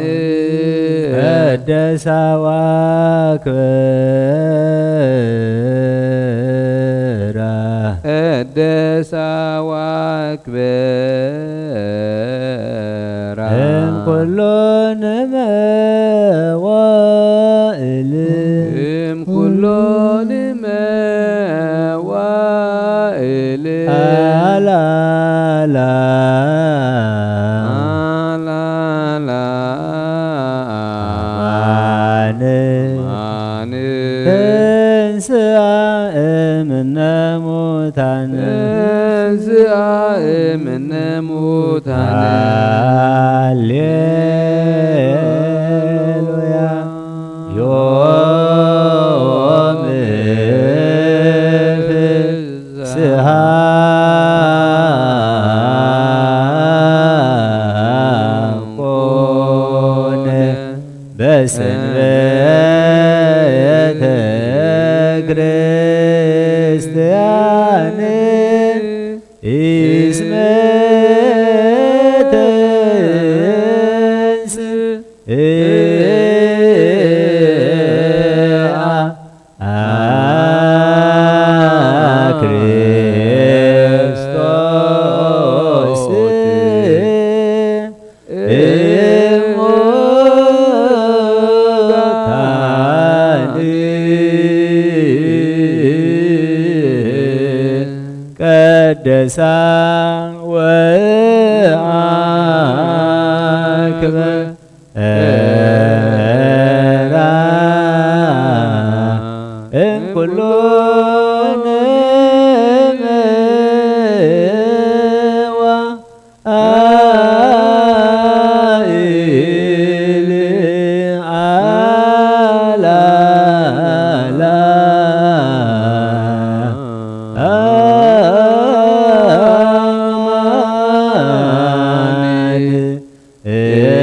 ቀደሳ ዋክበራ እምኩሎን መዋዕል አላላ ማን ተንሥአ እምነ ሙታን ሃሌሉያ ዮም ፍስሐ ኮነ በሰንበተ ክርስቲያን እስመ ተንሥአ ክርስቶስ እሙታን ቀደሳ ወአክበራ እምኩሎን መዋዕል አላላ አማን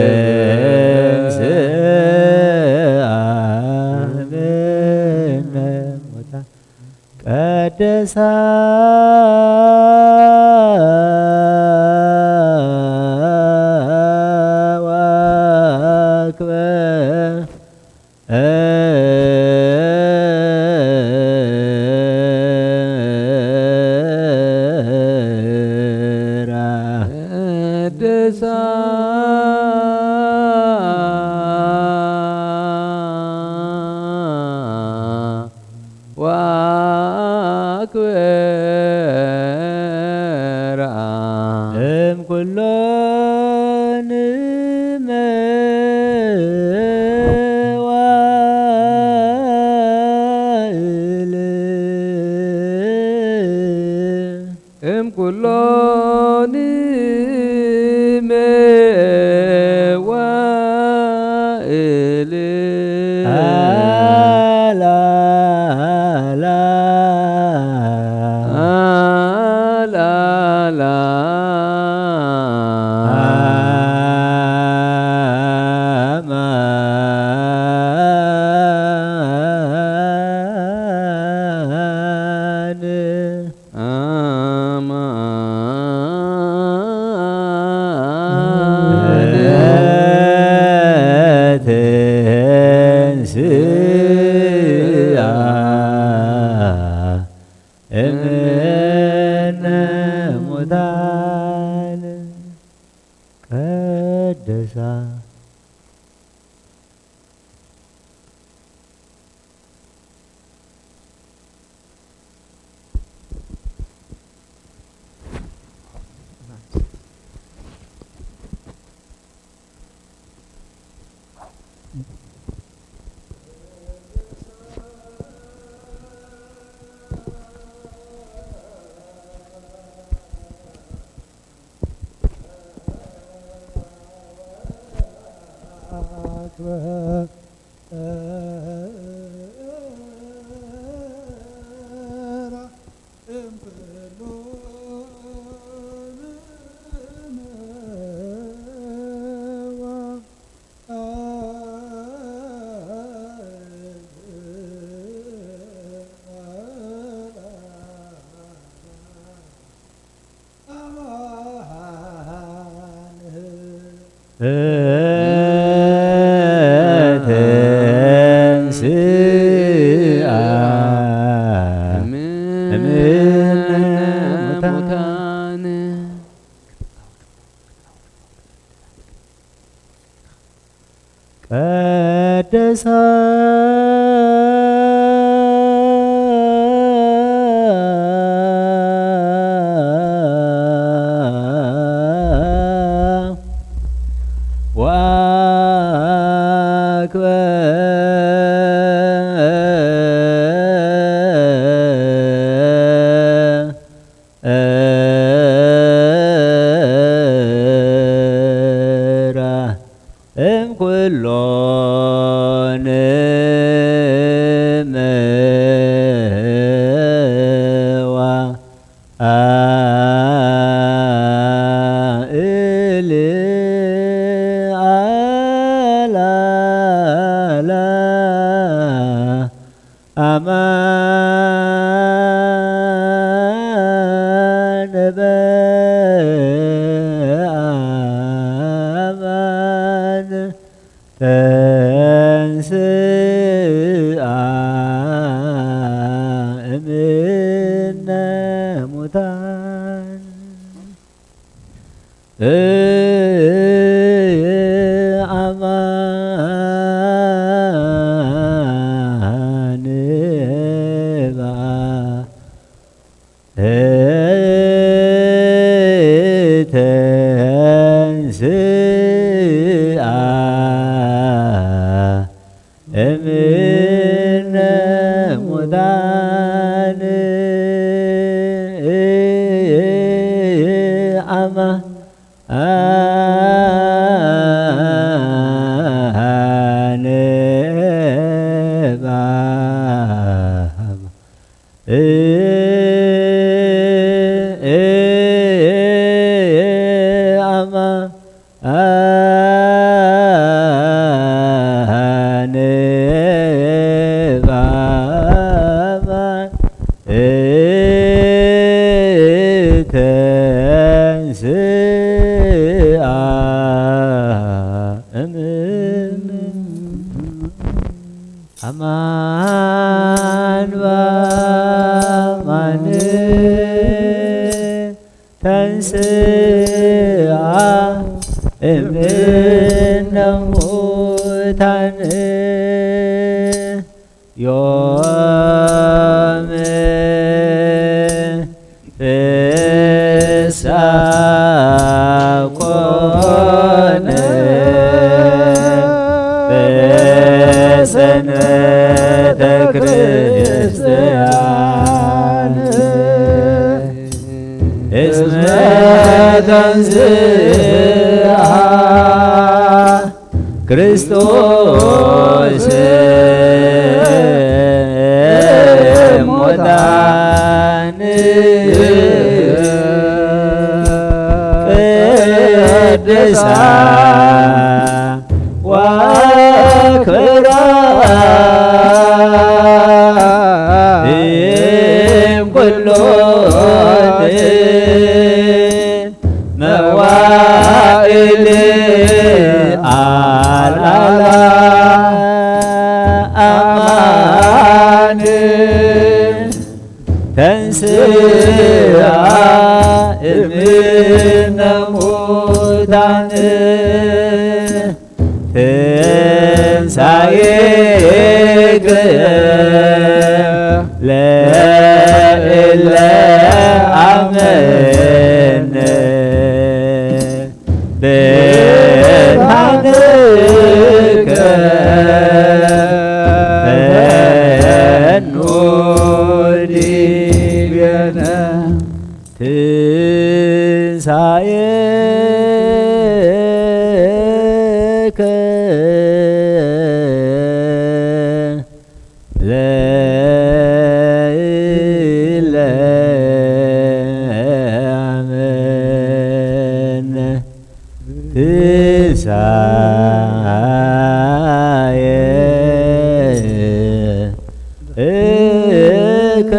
ተንሥአ እምነ ሙታን ቀደሳ ዋክበራ ክርስቶስ ሙታን ቅድሳን ወክብራ እምኩሉ መዋዕል አልዓላ አማን ተንሥአ እምነ ሙታን ትንሣኤከ ለእለ አመነ ብርሃንከ ፈኑ ዲቤነ ትንሣኤከ ለእለ አመነ ትንሣኤከ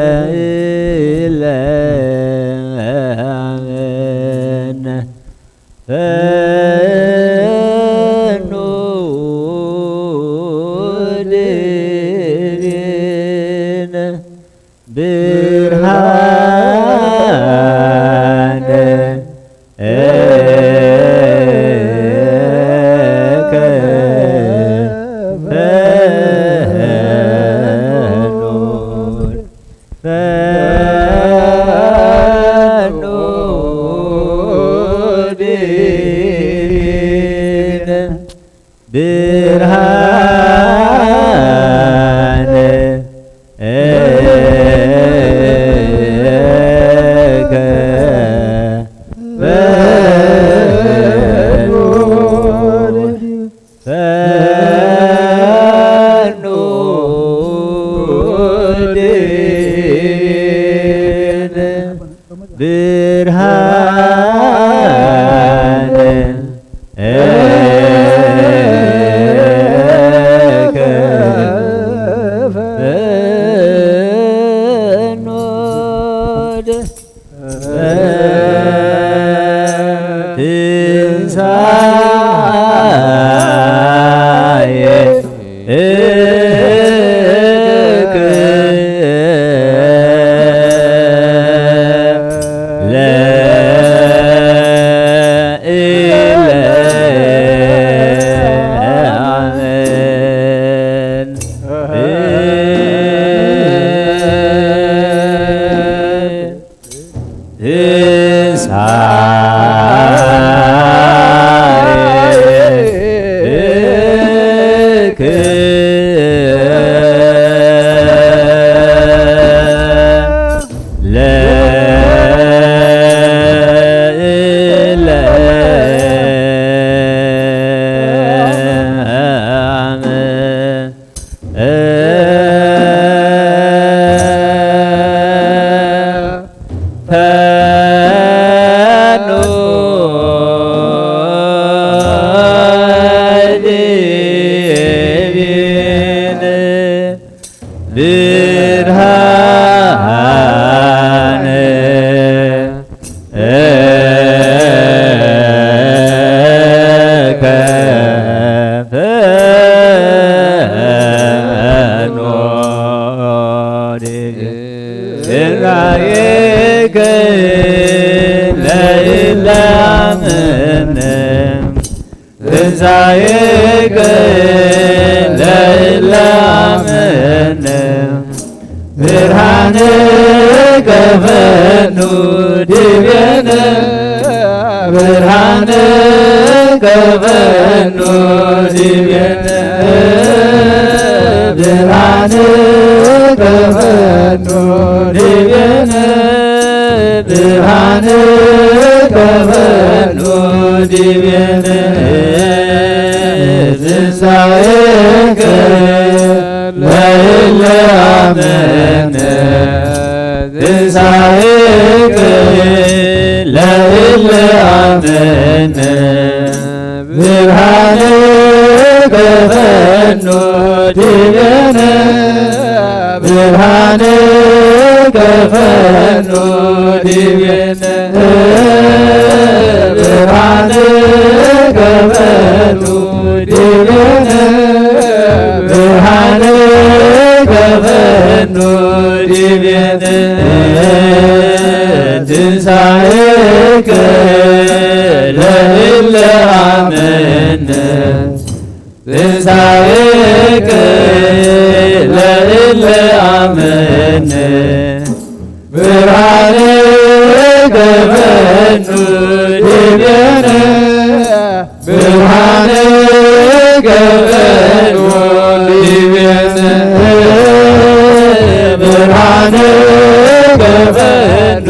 ለእለ አመነ ፈኑ ዲቤነ ብርሃነ እከ ፈኑ ዲቤነ ብርሃነ እከ ፈኑ ዲቤነ ብርሃነ እከ ፈኑ ትንሣኤከ ለእለ አመን ብርሃነ እከ ፈኑ ዲቤነ ለእለ አመነ ትንሣኤከ ለእለ አመነ ብርሃንከ ፈኑ ዲቤነ ብርሃንከ ፈኑ ዲቤነ ብርሃንከ ፈኑ ዲቤነ ብርሃንከ ከፈኑ ዲቤነ ትንሣኤከ ለእለ አመነ ትንሣኤከ ለእለ አመነ ብርሃነ ከፈኑ ዲቤነ ብርሃነ ከፈኑ ዲቤነ ብርሃነ ከፈኑ ዲቤነ ብርሃነ ከፈኑ ዲቤነ ትንሣኤከ ለእለ አመነ ትንሣኤከ ለእለ አመነ ብርሃነ ከፈኑ ዲቤነ ብርሃነ ከፈኑ ዲቤነ ብርሃነ ከፈኑ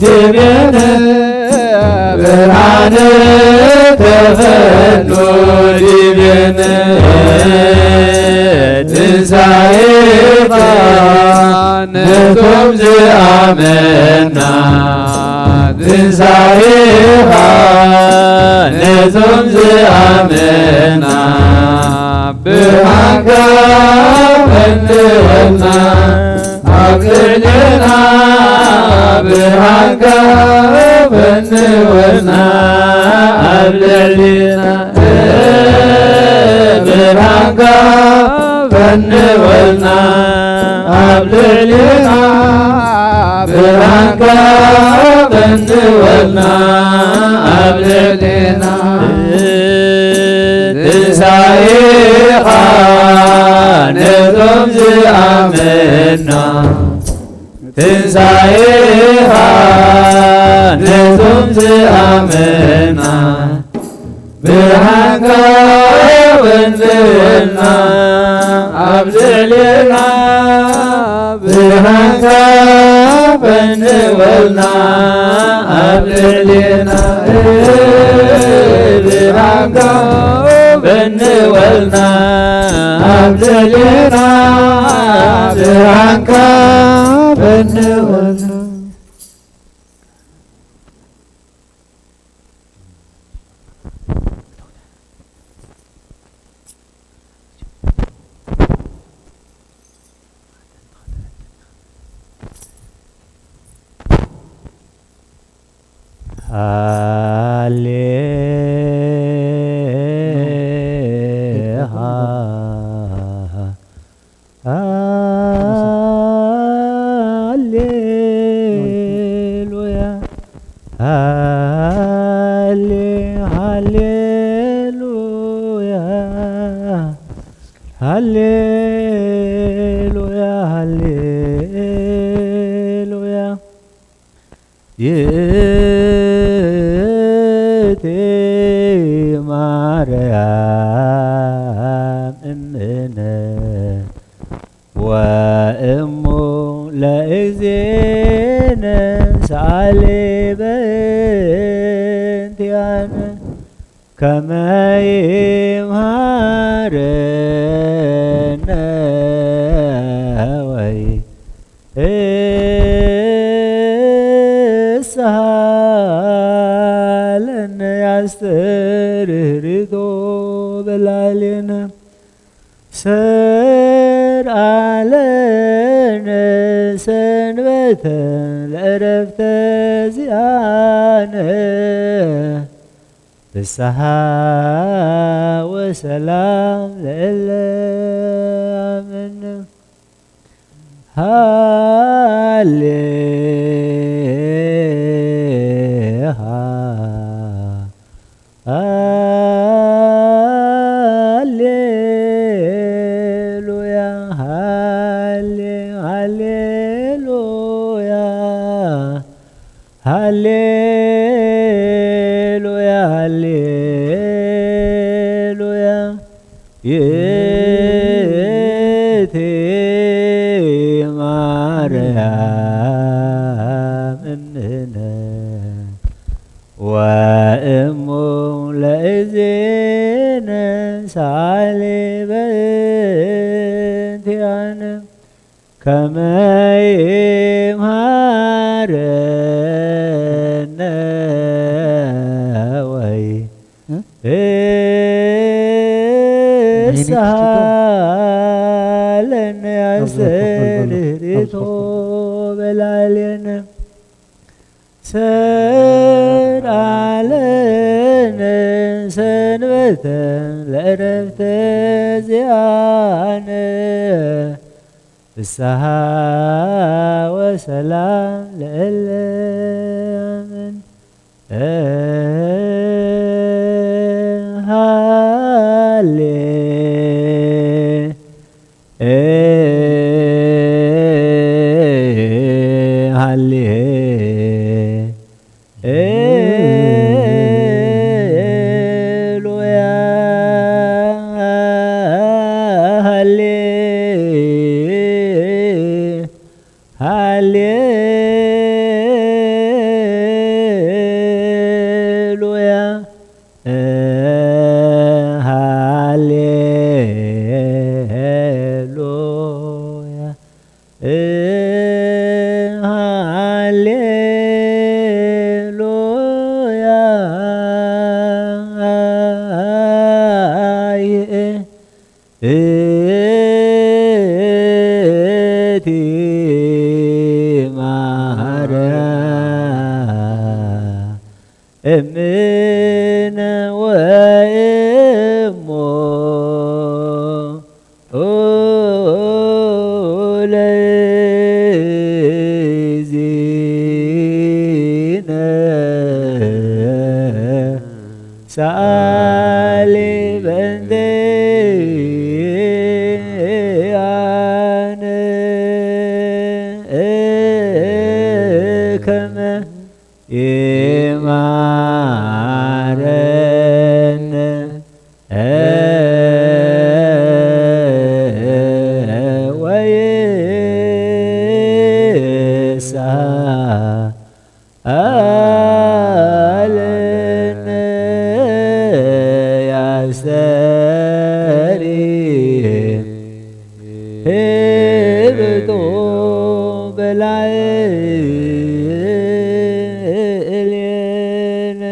ዲቤነ ብርሃነ ከፈኑ ዲቤነ ትንሣኤከ ነቶም ዝአመና ትንሣኤከ ነቶም ዝአመና ብርሃንከ ፈንወልና አብልዕልና ብርሃንከ ፈንወልና አብልዕልና ብርሃንከ ፈንወልና አብልዕልና ብርሃንከ ፈንወልና አብልዕልና ትንሣኤከ ነቶም ዝአመና ትንሣኤከ ነቶም ዝአመና ብርሃንከ ፈንወልና አብልዕልና ብርሃንከ ፈንወልና አብልዕልና ብርሃንከ ፈንወልና አብልዕልና ብርሃንከ ፈንወልና ይእቲ ማርያም እምነ ወእሙ ለእግዚእነ ሰአሊ በእንቲአነ ከመ ይምሃረነ ወይ እስሃለነ ያስተርህርቶ በላዕሌነ ሰርአለነ ሰንበተ ለዕረፍተ ዚአነ ፍስሐ ወሰላም ለእለ አመነ ሃሌሉያ ሃሌሉያ ሃሌሉያ ሃሌሉያ ይእቲ ማርያም እምነ እሙ ለእዜነ ሳሌ በእንቲአነ ከመ ይምሃረነ ወይ እሳለነ ያስተርእቶ በላዕሌነ ሰርዓለነ ሰንበተ ለዕረፍተ ዚአነ ፍስሐ ወሰላም ለእለ አሜን። ሃሌ ሃሌሉያ ሃሌ ሃሌሉያ ሃሌሉያ ሃሌሉያ እቲ ማርያም እምነ ወእሞ ለእግዚእነ ሰአሊ በእንቲአነ ከመ ይምሃረነ ወይሳለነ ያስተርእቶ በላዕሌነ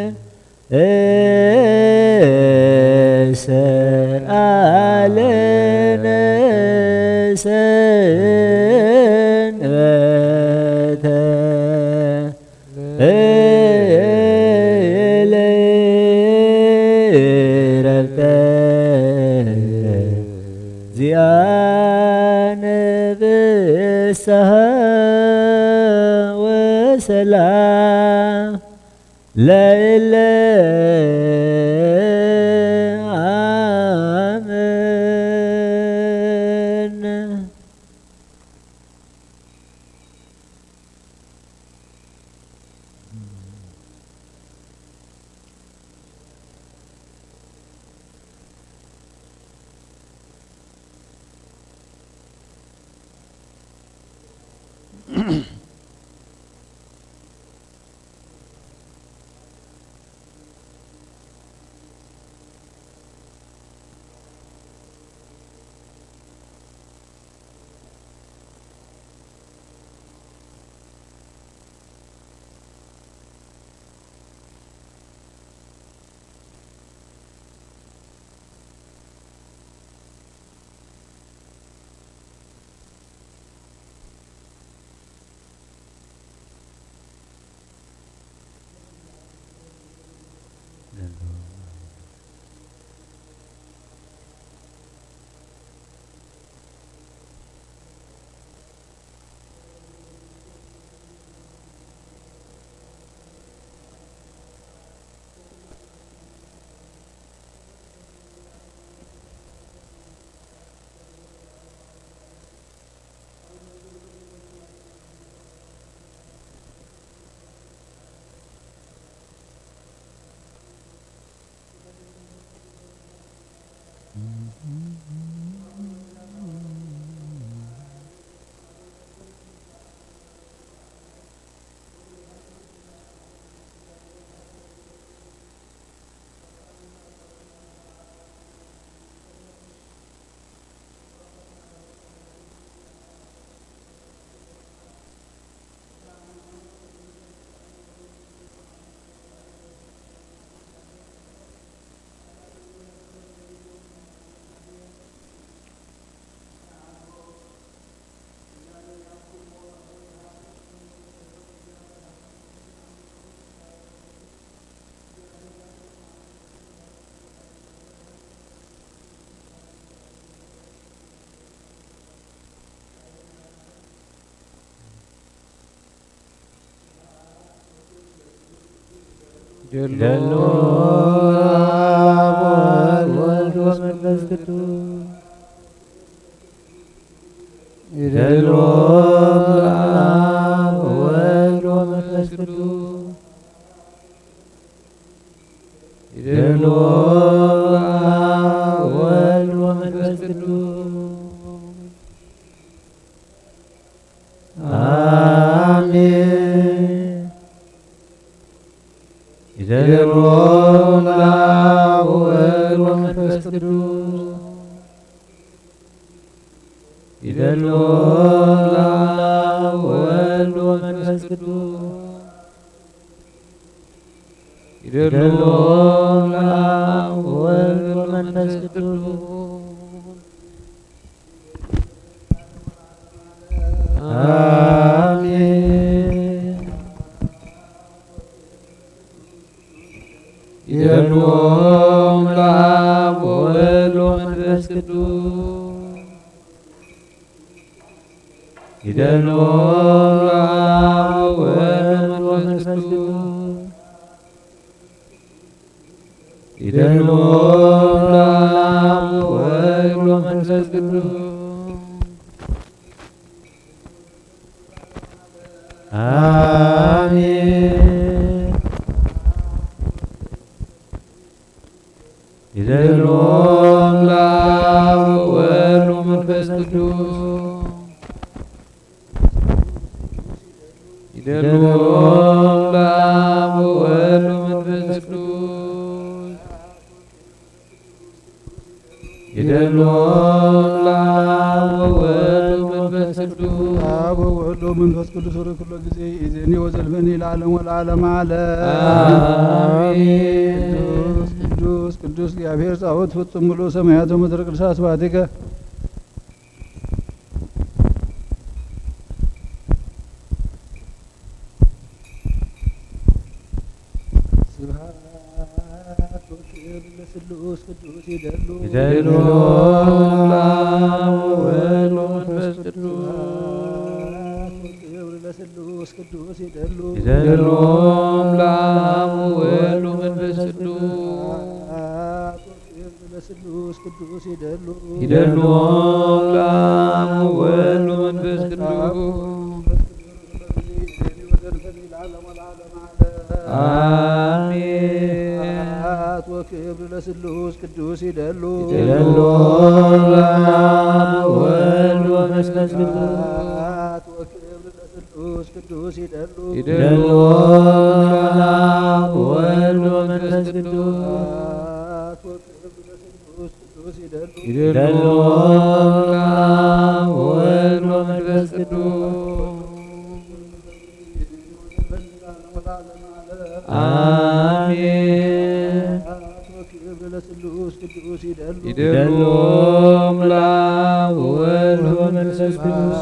ሰርዓለነ ሰንበተ ለዕረፍተ ዚአነ ፍስሐ ወሰላም ለእለ አሜን። ይደሉ አብ ወወልድ ወመንፈስ ቅዱስ ይደሉ አብ ወወልድ ወመንፈስ ቅዱስ ይደሉ አብ ወወልድ ወመንፈስ ቅዱስ አሜን። ይደሉ አብ ወወልድ ወመንፈስ ቅዱስ ይደሉ አብ ወወልድ ወመንፈስ ቅዱስ ይደሉ አብ ወወልድ ወመንፈስ ቅዱስ አሜን። ይደሉ አብ ወወልድ ወመንፈስ ቅዱስ ይደሉ አብ ወወልድ ወመንፈስ ቅዱስ ይደሉ አብ ወወልድ ወመንፈስ ቅዱስ አሜን። ይደሉ አብ ወወልድ ወመንፈስ ቅዱስ ይደሉ አብ ወወልድ ወመንፈስ ቅዱስ ይደሉ አብ ወወልድ ወመንፈስ ቅዱስ አብ ወወልድ ወመንፈስ ቅዱስ ወደ ኩሉ ጊዜ ኢዜኒ ወዘልፈኒ ለዓለም ወለዓለመ ዓለም አሜን። ቅዱስ ቅዱስ ቅዱስ እግዚአብሔር ጻኦት ፍጹም ብሎ ሰማያት ወምድር ቅዱሳት ስብሐቲከ ስብሐት ወክብር ለስሉስ ቅዱስ ይደሉ ይደሉ አብ ወወልድ ወመንፈስ ቅዱስ ወክብር ለስሉስ ቅዱስ ይደሉ ይደሉ አብ ወወልድ ወመንፈስ ቅዱስ ወክብር ለስሉስ ቅዱስ ይደሉ ይደሉ አብ ወወልድ ወመንፈስ ቅዱስ አሜን። ወክብር ለስሉስ ቅዱስ ይደሉ ይደሉ አብ ወወልድ ወመንፈስ ቅዱስ ወክብር ለስሉስ ቅዱስ ይደሉ ይደሉ አብ ወወልድ ወመንፈስ ቅዱስ ወክብር ለስሉስ ቅዱስ ይደሉ ይደሉ አብ ወወልድ ወመንፈስ ቅዱስ አሜን። ወክብር ለስሉስ ቅዱስ ይደሉ ይደሉ አብ ወወልድ ወመንፈስ ቅዱስ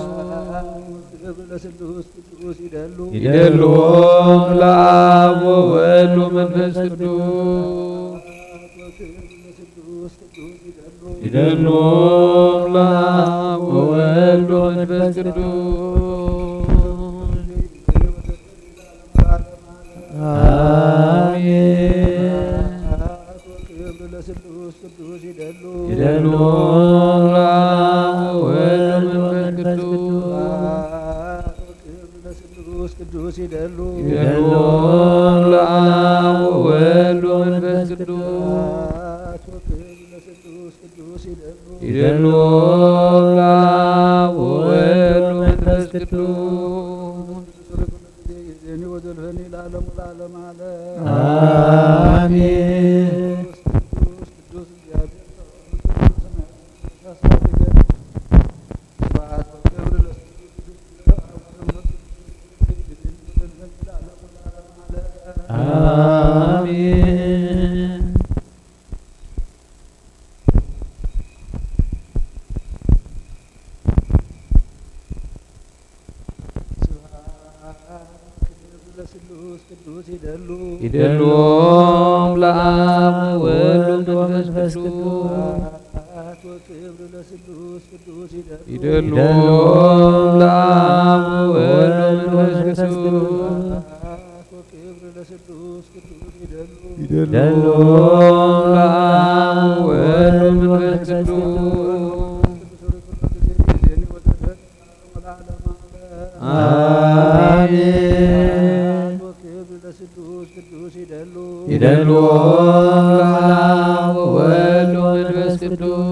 ወክብር ለስሉስ ቅዱስ ይደሉ ይደሉ አብ ወወልድ ወመንፈስ ቅዱስ ይደሉ አብ ወወልድ ወመንፈስ ቅዱስ አሜን። ወክብር ለስሉስ ቅዱስ ይደሉ ይደሉ አብ ወወልድ ወመንፈስ ቅዱስ ወክብር ለስሉስ ቅዱስ ይደሉ ይደሉ አብ ወወልድ ወመንፈስ ቅዱስ ወክብር ለስሉስ ቅዱስ ይደሉ ይደሉ አብ ወወልድ ወመንፈስ ቅዱስ ኢዜኒ ወዘልፈኒ ለዓለም ወለዓለመ ዓለም አሜን። ቅዱስ ቅዱስ እግዚአብሔር ስብሐት ወክብር አሜን። ለስሉስ ቅዱስ ይደሉ ይደሉ ለአብ ወወልድ ወመንፈስ ቅዱስ ወክብር ለስሉስ ቅዱስ ይደሉ ይደሉ ለአብ ወወልድ ወመንፈስ ቅዱስ ወክብር ለስሉስ ቅዱስ ይደሉ ይደልዎም ለአብ ወወልድ ወመንፈስ ቅዱስ አሜን። ይደልዎም ለአብ ወወልድ ወመንፈስ ቅዱስ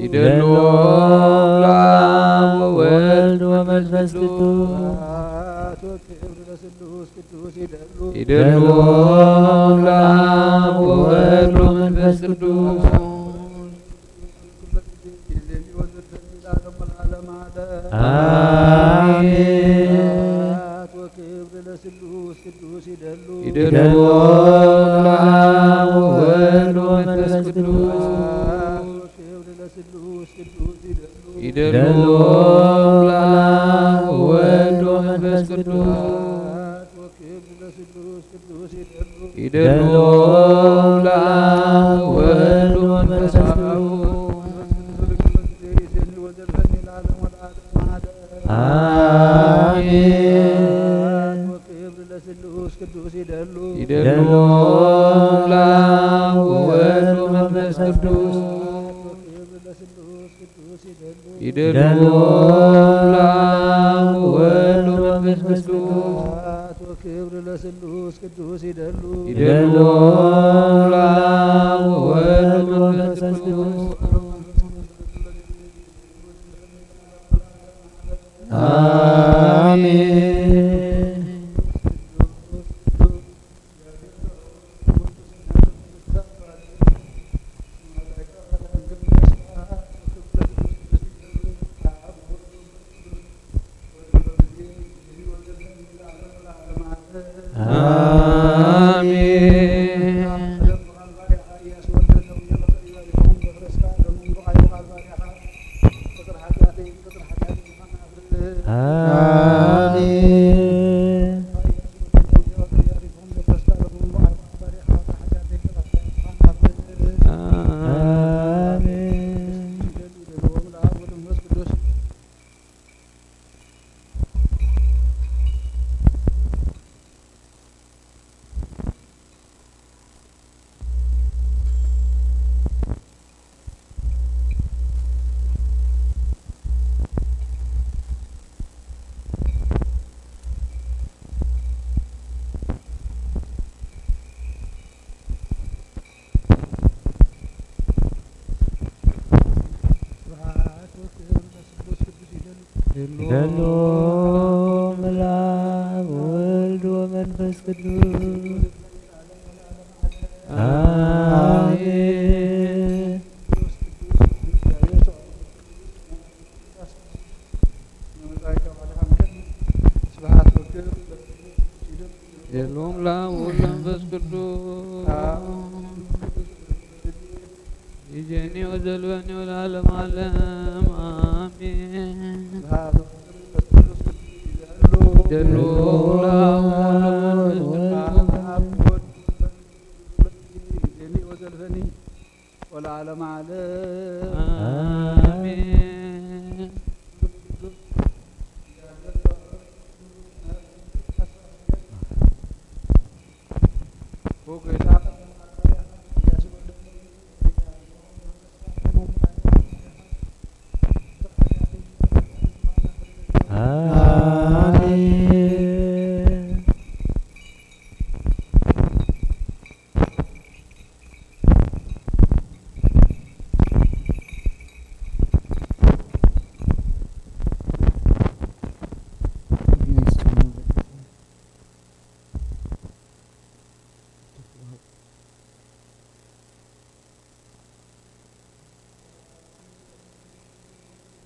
ይደልዎም ለአብ ወወልድ ወመንፈስ ቅዱስ ይደልዎም ለአብ ወወልድ ወመንፈስ ቅዱስ አሜን። ይደልዎም ለአብ ወወልድ ወመንፈስ ቅዱስ ይደልዎም ለአብ ወወልድ ወመንፈስ ቅዱስ ይደልዎም ለአብ ወወልድ ወመንፈስ አሜን። ይደልዎም ለአብ ወወልድ ወመንፈስ ቅዱስ ይደልዎም ለአብ ወወልድ ወመንፈስ ቅዱስ ይደልዎም ለአብ ወወልድ ወመንፈስ ቅዱስ አሜን። ይደልዎም ለአብ ወወልድ ወመንፈስ ቅዱስ አሜን። ይደልዎም ለአብ ወወልድ ወመንፈስ ቅዱስ ይእዜኒ ወዘልፈኒ ወለዓለመ ዓለም አሜን። ይደልዎም ለአብ ወለዓለመ ዓለም አሜን። አሜን።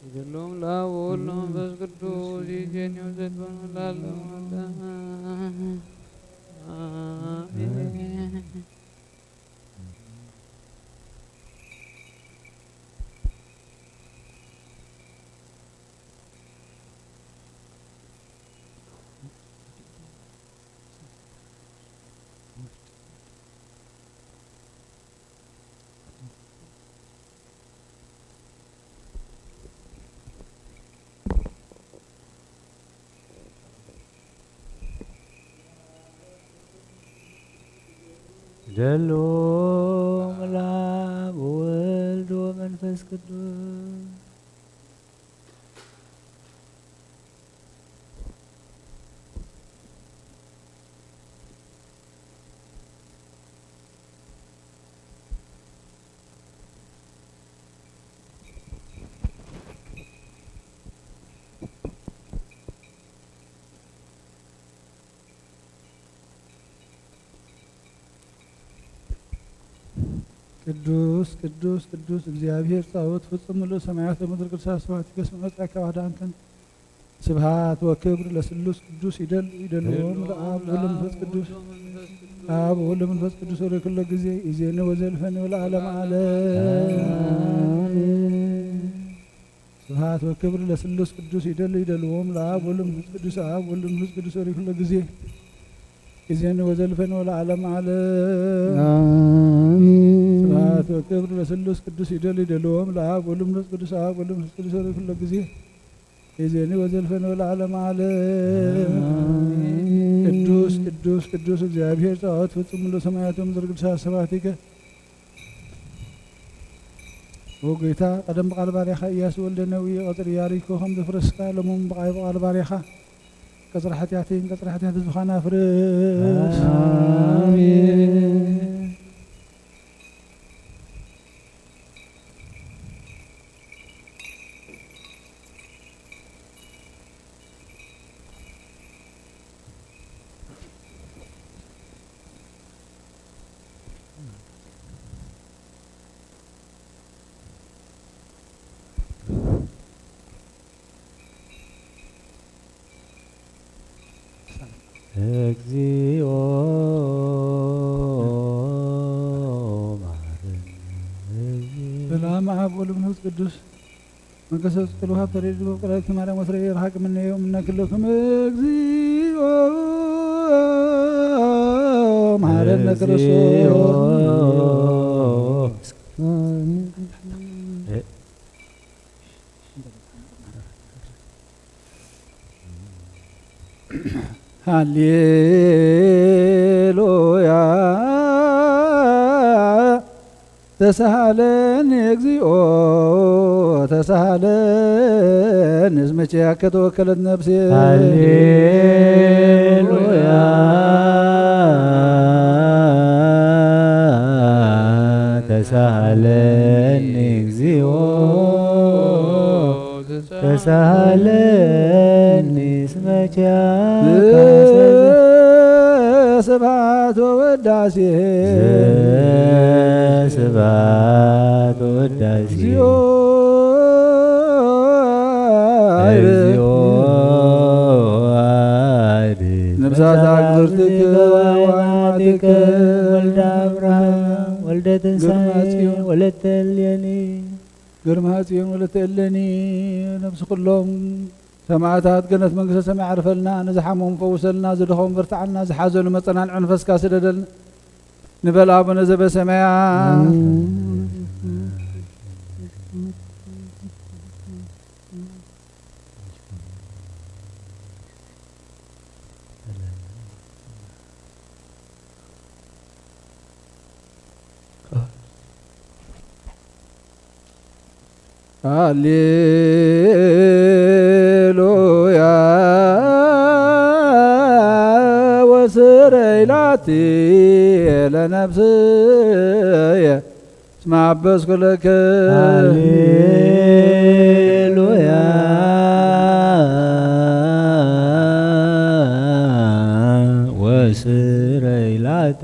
ይደልዎም ለአብ ወወልድ ወመንፈስ ቅዱስ ይእዜኒ ወዘልፈኒ ወለዓለመ ዓለም አሜን። ደሎ ለአብ ወወልድ ወመንፈስ ቅዱስ ቅዱስ ቅዱስ ቅዱስ እግዚአብሔር ጻወት ፍጹም ሙሉ ሰማያት ለምድር ቅዱሳት ስብሐት ይገስም መጻካ ዋዳንከን ስብሐት ወክብር ለስሉስ ቅዱስ ይደልዎም ለአብ ወለመንፈስ ቅዱስ አብ ወለመንፈስ ቅዱስ ወደ ኩሉ ጊዜ ይዜነ ወዘልፈን ወለዓለም ዓለም ስብሐት ወክብር ለስሉስ ቅዱስ ይደልዎም ለአብ ወለመንፈስ ቅዱስ አብ ወለመንፈስ ቅዱስ ወደ ኩሉ ጊዜ ይዜነ ወዘልፈን ወለዓለም ዓለም ስብሐት ወክብር ለስሉስ ቅዱስ ይደልዎም ለአብ ወለመንፈስ ቅዱስ አብ ወለመንፈስ ቅዱስ ወደ ኩሉ ጊዜ ይዜነ ወዘልፈን ወለዓለም ዓለም ቅዱስ ቅዱስ ቅዱስ እግዚአብሔር ጻወት ፍጹም ሙሉ ሰማያት ወምድር ቅዱሳት ስብሐቲከ ወጌታ ቀደም በቃል ባሪያኻ ኢያሱ ወልደ ነዊ ቀጽር ኢያሪኮ ከም ዘፍረስካ ለሞም በቃል ባሪያኻ ቀጽር ሓጢአቴን ቀጽር ሓጢአት ህዝብኻና ፍርስ አሜን እግዚኦ ማረነ ሰላም አብ ወለመንፈስ ቅዱስ መንከሰስ ቅሉሃ ተሬድ በቀላቲ ማርያም ወስረ ይርሐቅ ምንየው ምናክለኩም እግዚኦ ማረነ ክርስቶስ ሃሌሉያ ተሳሃለን እግዚኦ ተሳሃለን እስመቼ ከተወከለት ነፍሴ ሃሌሉያ ተሳሃለን እግዚኦ ተሳሃለን እስመቼ ስብሐት ወወዳሴ ስብሐት ወወዳሴ እግዚኦ ነፍሳት አግብርትከ ወአማትከ ወልደ አብርሃም ወልደ ትንሣኤ ወለተ እሌኒ ግርማ ጽዮን ወለተ እሌኒ ነፍሲ ኩሎም ሰማዕታት ገነት መንግስተ ሰማይ ዓርፈልና ንዝሓሞም ፈውሰልና ዝድኸም በርትዓልና ዝሓዘኑ መፀናንዕ መንፈስካ ስደደልና ንበል አቡነ ዘበሰማያት ሃሌሉያ ወስረይላቲ ለነፍስየ እስመ አበስኩ ለከ ሃሌሉያ ወስረይላቲ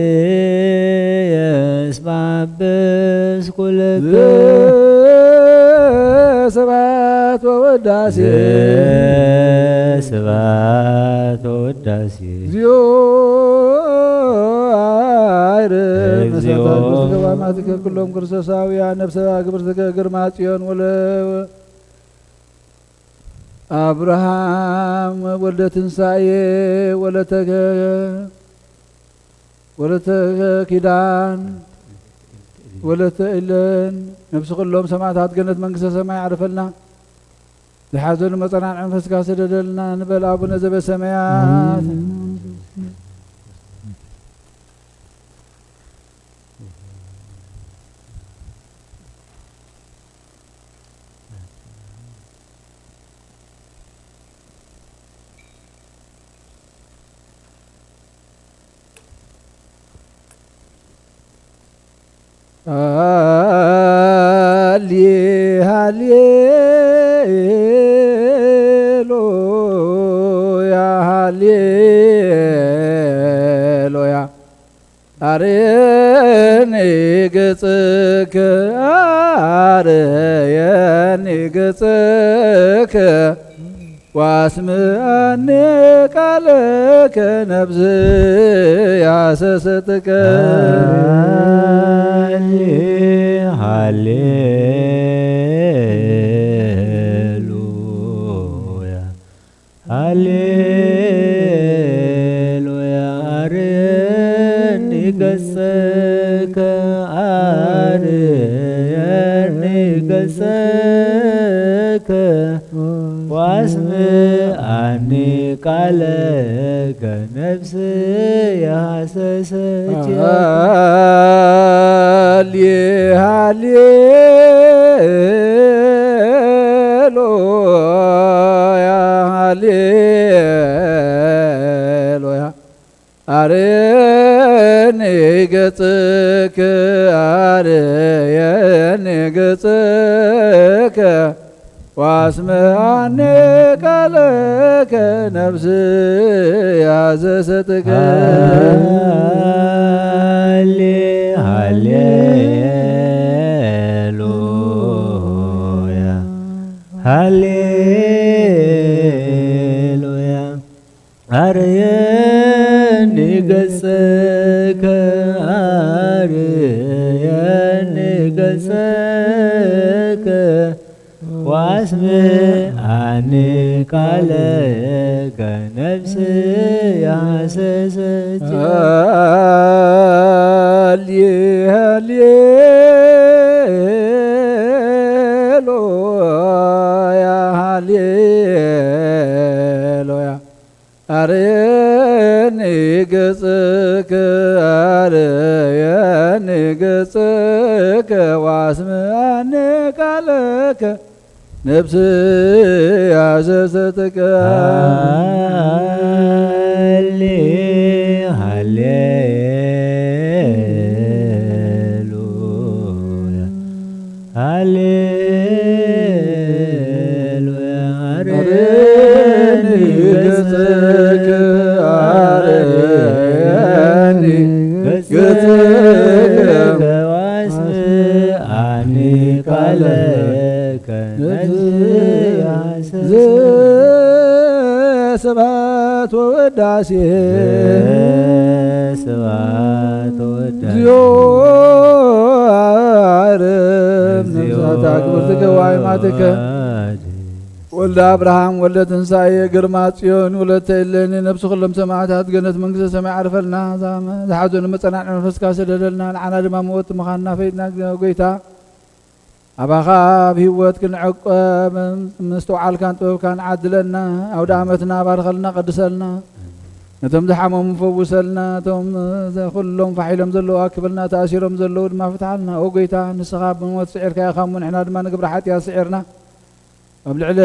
ለነፍስየ እስመ አበስኩ ለከ ስብሐት ወወዳሴ ስብሐት ወወዳሴ እግዚኦ አይረ ማትከ ኩሎም ክርስቶሳውያን ነፍሰ ግብርትከ ግርማ ጽዮን ወለ አብርሃም ወልደ ትንሣኤ ወለተ ኪዳን ወለተ እለን ነፍሲ ኩሎም ሰማዕታት ገነት መንግስተ ሰማይ ዓርፈልና ዝሓዘሉ መፀናንዒ መንፈስካ ስደደልና ንበል አቡነ ዘበሰማያት ሃሌሉያ አርየኒ ገጽከ አርየኒ ገጽከ ዋስምዐኒ ቃለከ ነብስ ያሰሰትከ ሃሌሉያ ሃሌሉያ አርየኒ ገጽከ አርየኒ ገጽከ ዋስምዐኒ ቃለከ ነብስ ያሰሰች ሃሌሉያ ሃሌሉያ አርየኒ ገጽከ አርየኒ ገጽከ ዋስምዐኒ ቃለከ ነብስ ያዘሰትከ ሃሌሉያ ሃሌሉያ አርየኒ ገጽከ አርየኒ ገጽከ ዋስምዐኒ ቃለከ ነብስ ያሰሰች ሃሌሉያ ሃሌሉያ አርየኒ ገጽከ አርየኒ ገጽከ ዋስምዐኒ ቃለከ ነብስ ያሰሰትከ ሃሌሉያ ሃሌሉያ አርየኒ ገጽከ አርየኒ ገጽከ ዋስምዐኒ ቃለከ ስብሐት ወውዳሴ ስብሐት ወውዳሴ እግዚኦ አርም ነፍሳተ አክብርትከ ወአእማትከ ወልደ አብርሃም ወልደ ትንሣኤ ግርማ ጽዮን ወለተ እሌኒ ነብሲ ኩሎም ሰማዕታት ገነት መንግስተ ሰማይ ዓርፈልና ዝሓዘኑ መፀናዕዒ መንፈስካ ሰደደልና ንዓና ድማ መወት ምዃንና ፈይድና ጎይታ አባኻ ብህይወት ክንዕቆብ ምስተውዓልካን ጥበብካን ዓድለና አውደ ዓመትና ባርኸልና ቀድሰልና ነቶም ዝሓመሙ ፈውሰልና እቶም ኩሎም ፋሒሎም ዘለዉ ኣክብልና ተኣሲሮም ዘለዉ ድማ ፍትሓልና ኦ ጎይታ ንስኻ ብሞት ስዒርካ ኢኻ እሞ ንሕና ድማ ንግብሪ ሓጢኣት ስዒርና ኣብ ልዕሊ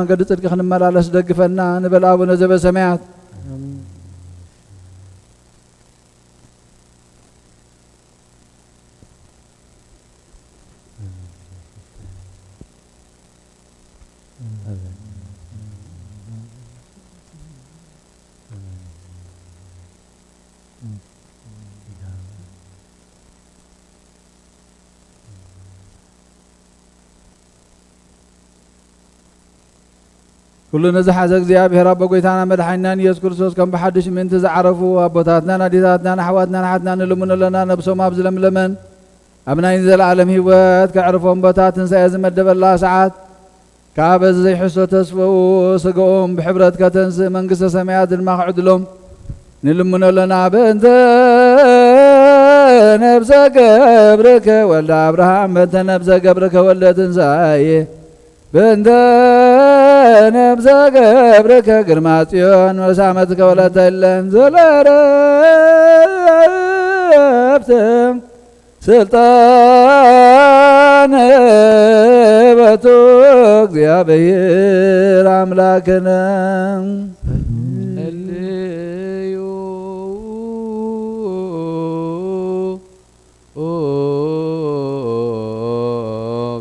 መንገዲ ጽድቂ ክንመላለስ ደግፈና ንበል አቡነ ዘበሰማያት كل نزحز እግዚአብሔር አብ በጎይታና መድኃኒናን ኢየሱስ ክርስቶስ ከም በሐድሽ ምንት ዘዓረፉ አቦታትና ናዲታትና ናሕዋትና ናሓትና ንልሙን ለና ነብሶም ኣብ ዝለምለመን ኣብ ናይ ዘለዓለም ህይወት ከዕርፎም ቦታ ትንሣኤ ዝመደበላ ሰዓት ካብ ዘይሕሶ ተስፈኡ ስግኦም ብሕብረት ከተንስእ መንግስተ ሰማያት ድማ ክዕድሎም ንልሙን ለና በእንተ ነብሰ ገብርከ ወልደ አብርሃም በእንተ ነብሰ ገብርከ ወልደ ትንሣኤ በእንተ ነብሰ ገብርከ ግርማ ጽዮን ወሳመትከ ወለተ እለን ዘለረብት ስልጣነ በቱ እግዚአብሔር አምላክነ هليو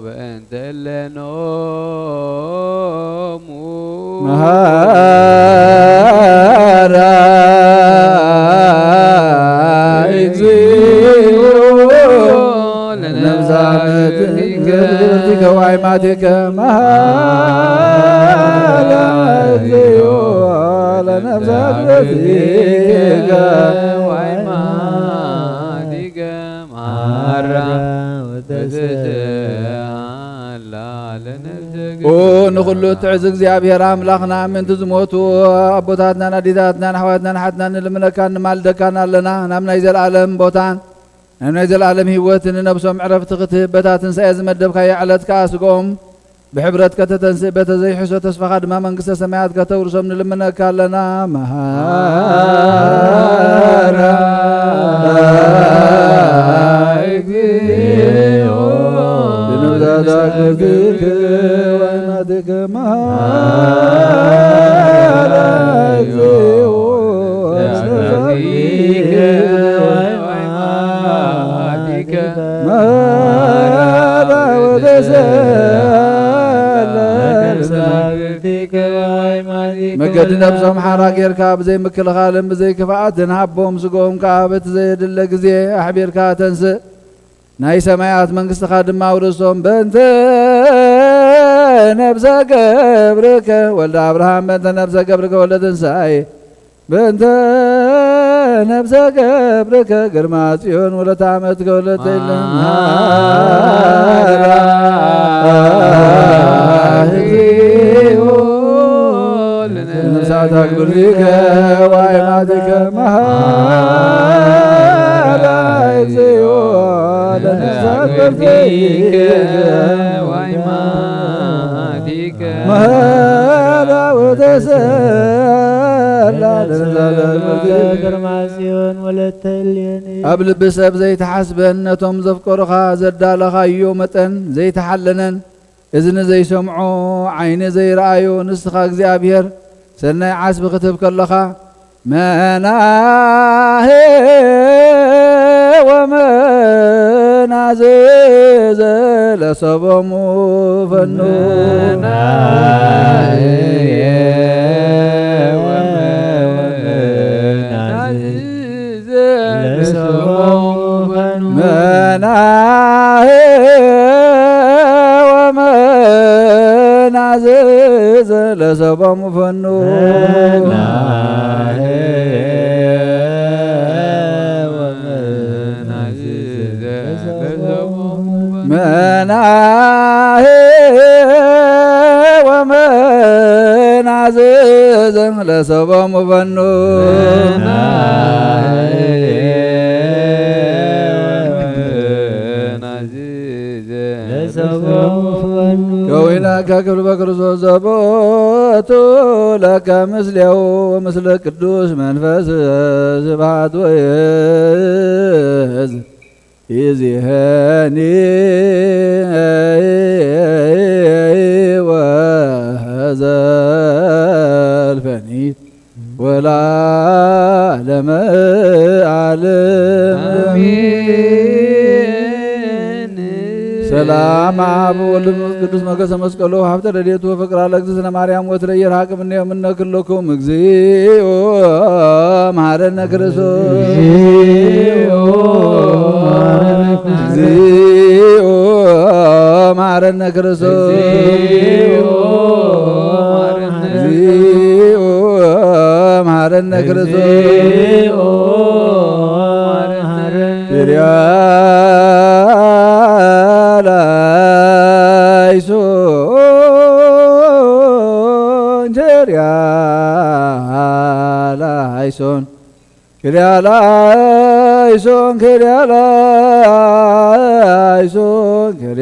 بأنت لنوم مهارا نبزعتك وعماتك مهارا نبزعتك وعماتك مهارا ንኩሉ ትዕዝ እግዚአብሔር አምላኽና ምንት ዝሞቱ አቦታትናን አዲታትናን ኣሕዋትናን ሓትናን ንልምነካ ንማልደካን ኣለና ናብ ናይ ዘለኣለም ቦታን ናብ ናይ ዘለኣለም ሂወት ንነብሶም ዕረፍቲ ክትህብ በታ ትንሳኤ ዝመደብካዮ ዕለት ከዓ ስግኦም ብሕብረት ከተተንስእ በተ ዘይሕሶ ተስፋኻ ድማ መንግስተ ሰማያት ከተውርሶም ንልምነካ ኣለና መሃራ ذاك وعمادك مهارك وعمادك مهارا وتسالك مقد نبسهم حرا غيركا بزي مكلخالم بزي كفاءات نحبهم سقوم كابت زيد اللقزي أحبيركا تنسى ናይ ሰማያት መንግሥትኻ ድማ ውርሶም በእንተ ነብሰ ገብርከ ወልደ አብርሃም በእንተ ነብሰ ገብርከ ወልደ ትንሣኤ በእንተ ነብሰ ገብርከ ግርማ ጽዮን ወለተ ዓመትከ ወለተ እለን ነብሳት አክብሪከ ወአይማቲከ መሃራ فيك وعمادك مهلا وتسلى كرماسيون ولا تليني قبل بسب زي تحسبنتهم زفكرخا زدالخا يومتن زي تحلنن إذن زي سمعوا عين زي رأيو نسخا እግዚአብሔር سنة عسب كتب كلخا مناهي ومنازز لصبم فنونا ومنازز لصبم مناهي ومنازز لصبم فنونا مناهي ومنازز لصبم فنون كوينك كبر بكرسوس زبوتو لك مثله ومثل القدوس منفس سبحات ويز يزهاني وهذا الفني ولا علم سلام عبو والمس قدوس مقس مسقلو حفظ رديتو فقر على اجزنا مريم وترير حاكم من كلكم اجزيو مهارنا كرسو اجزيو مهارنا كرسو اجزيو مهارنا كرسو ላይሶን ክሪያላይሶን ላይሶን ክሪያ ላይሶን ክሪያ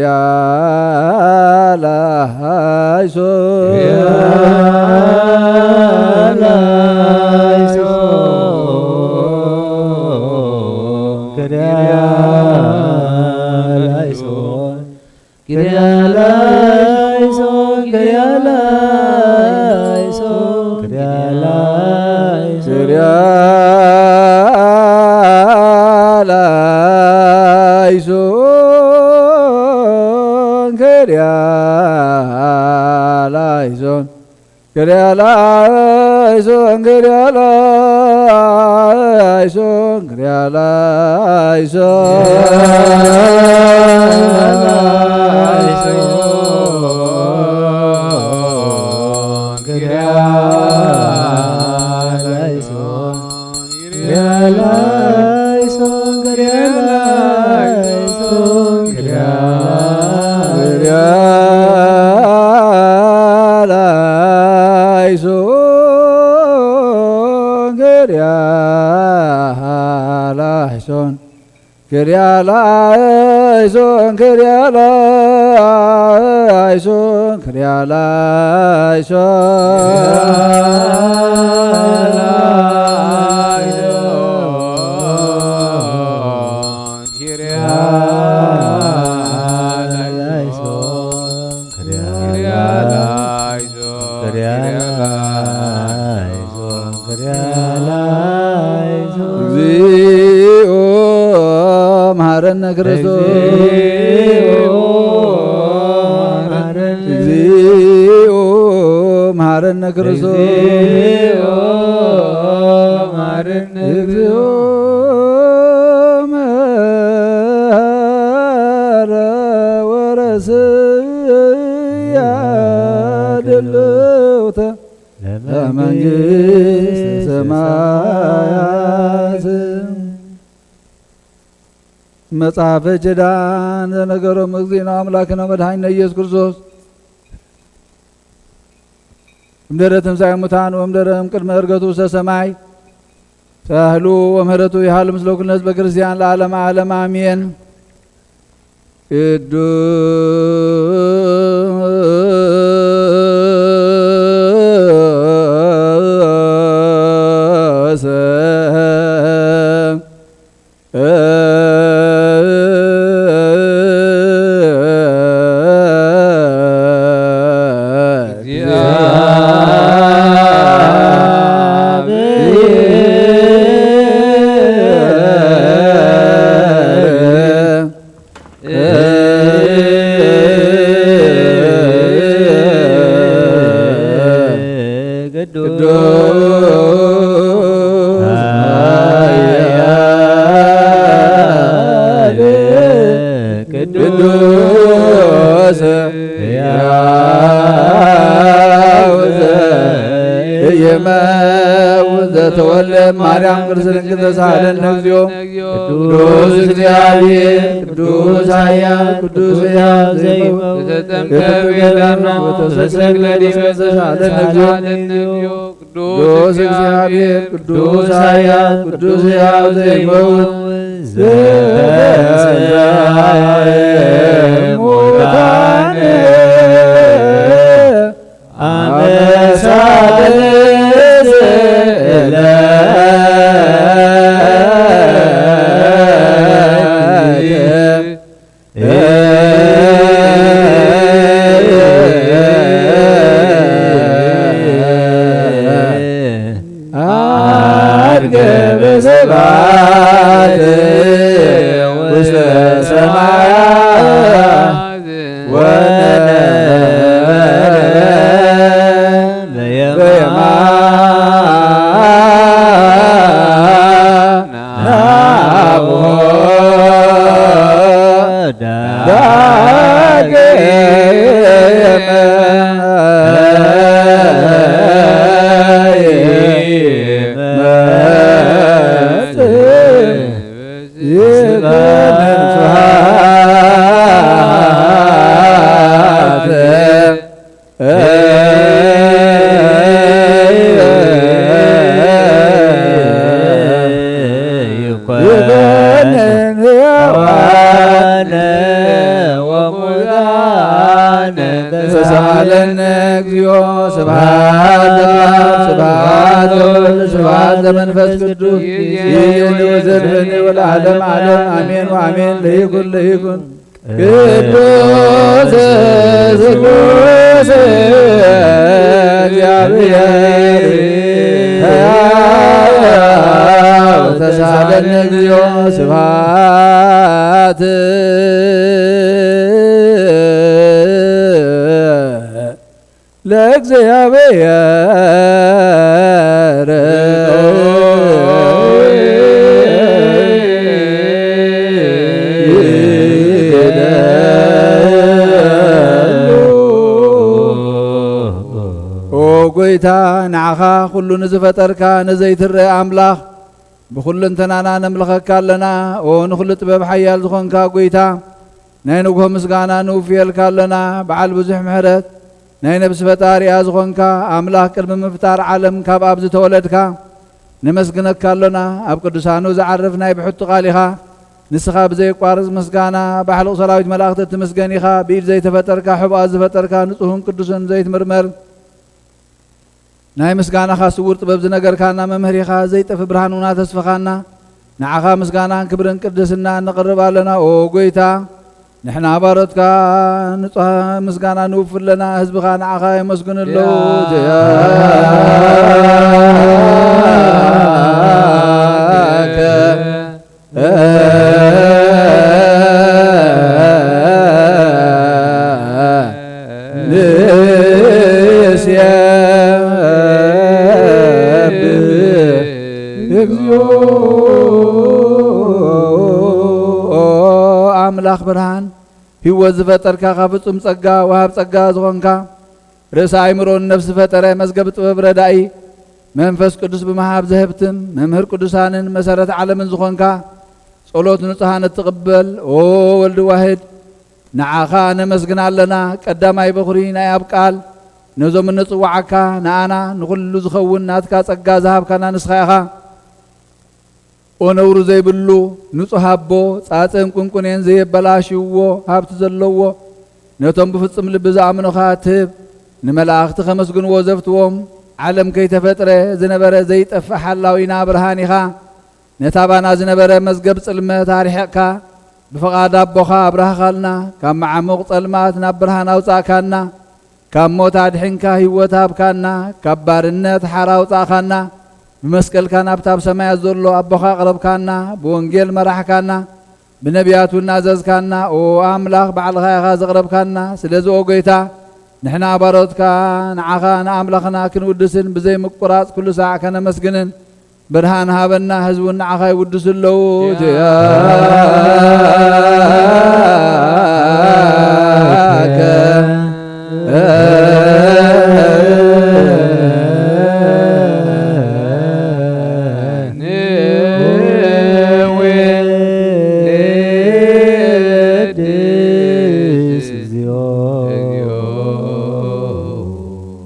መጽሐፈ ኪዳን ዘነገሮ እግዚእነ አምላክነ መድኃኒነ ኢየሱስ ክርስቶስ እምድኅረ ትንሣኤ ሙታን ወእምድኅረ እምቅድመ ዕርገቱ ውስተ ሰማይ ሳህሉ ወምህረቱ ይሃሉ ምስለ ኩልነ ሕዝበ ክርስቲያን ለዓለመ ዓለም አሜን። ማርያም ቅድስት ድንግል ተሳሃለነ እግዚኦ ቅዱስ እግዚአብሔር ቅዱስ ኃያል ቅዱስ ሕያው ዘይመውት ዘተጠምቀ ወተሰቅለ ዲበ ተሳሃለነ እግዚኦ ቅዱስ እግዚአብሔር ቅዱስ ኃያል ቅዱስ ሕያው ዘይመውት ሙታነ አመሳለ በስብሐት ውስተ ሰማያት ወነበረ በየማናብሖ ዳግመ ይኮን والآب منفس قدوس يجي وزرفن والعالم عالم آمين وآمين ليكن ليكن قدوس قدوس يا وتسالن እግዚኦ ስብሐት ለእግዚአብሔር ጎይታ ንዓኻ ኩሉ ንዝፈጠርካ ንዘይትርአ ኣምላኽ ብኩሉ እንተናና ነምልኸካ ኣለና ንኩሉ ጥበብ ሓያል ዝኾንካ ጎይታ ናይ ንጉሆ ምስጋና ንውፍየልካ ኣለና በዓል ብዙሕ ምሕረት ናይ ነብሲ ፈጣሪያ ዝኾንካ ኣምላኽ ቅድሚ ምፍጣር ዓለም ካብ ኣብ ዝተወለድካ ንመስግነካ ኣለና ኣብ ቅዱሳኑ ዝዓርፍ ናይ ብሕቱ ቃል ኢኻ ንስኻ ብዘይቋርፅ ምስጋና ባሕልቕ ሰራዊት መላእኽቲ ትምስገን ኢኻ ብኢድ ዘይተፈጠርካ ሕቡኣት ዝፈጠርካ ንጹህን ቅዱስን ዘይትምርመር ናይ ምስጋናኻ ስውር ጥበብ ዝነገርካና መምህር ኢኻ ዘይጠፍ ብርሃን ውና ተስፈኻና ንዓኻ ምስጋናን ክብርን ቅድስና ነቕርብ ኣለና ጎይታ ንሕና ባሮትካ ንጹህ ምስጋና ንውፍር ለና ህዝብኻ ንዓኻ የመስግኑ ኣለዉ ኣምላኽ ብርሃን ህይወት ዝፈጠርካ ካብ ፍጹም ጸጋ ወሃብ ጸጋ ዝኾንካ ርእሰ ኣእምሮን ነፍሲ ፈጠረ መዝገብ ጥበብ ረዳኢ መንፈስ ቅዱስ ብምሃብ ዘህብትን መምህር ቅዱሳንን መሰረት ዓለምን ዝኾንካ ጸሎት ንጹሃን እትቕበል ወልዲ ዋህድ ንዓኻ ነመስግን ኣለና ቀዳማይ በኹሪ ናይ ኣብ ቃል ነዞም እንጽዋዓካ ንኣና ንኹሉ ዝኸውን ናትካ ጸጋ ዝሃብካና ንስኻ ኢኻ ኦነውሩ ዘይብሉ ንጹህ ኣቦ ጻጽም ቁንቁኔን ዘየበላሽዎ ሃብቲ ዘለዎ ነቶም ብፍጹም ልቢ ዝኣምኑኻ ትህብ ንመላእኽቲ ከመስግንዎ ዘፍትዎም ዓለም ከይተፈጥረ ዝነበረ ዘይጠፍእ ሓላዊና ብርሃን ኢኻ ነታ ባና ዝነበረ መዝገብ ጽልመት ኣርሒቕካ ብፈቓድ ኣቦኻ ኣብረኻኻልና ካብ መዓሙቕ ጸልማት ናብ ብርሃን ኣውጻእካና ካብ ሞት ኣድሒንካ ህይወት ሃብካና ካብ ባርነት ሓራ ኣውጻእኻና بمسكل كان أبتاب سماء الزرلو أبخا قرب كان بونجيل مرح كان بنبيات والنازز كان وأملاخ بعد غاية زغرب كان سلزو قيتا نحنا بارود كان عخان أملاخنا كن ودسن بزي مقراط كل ساعة كان مسجنن برهان هابنا هزون عخاي ودسن لو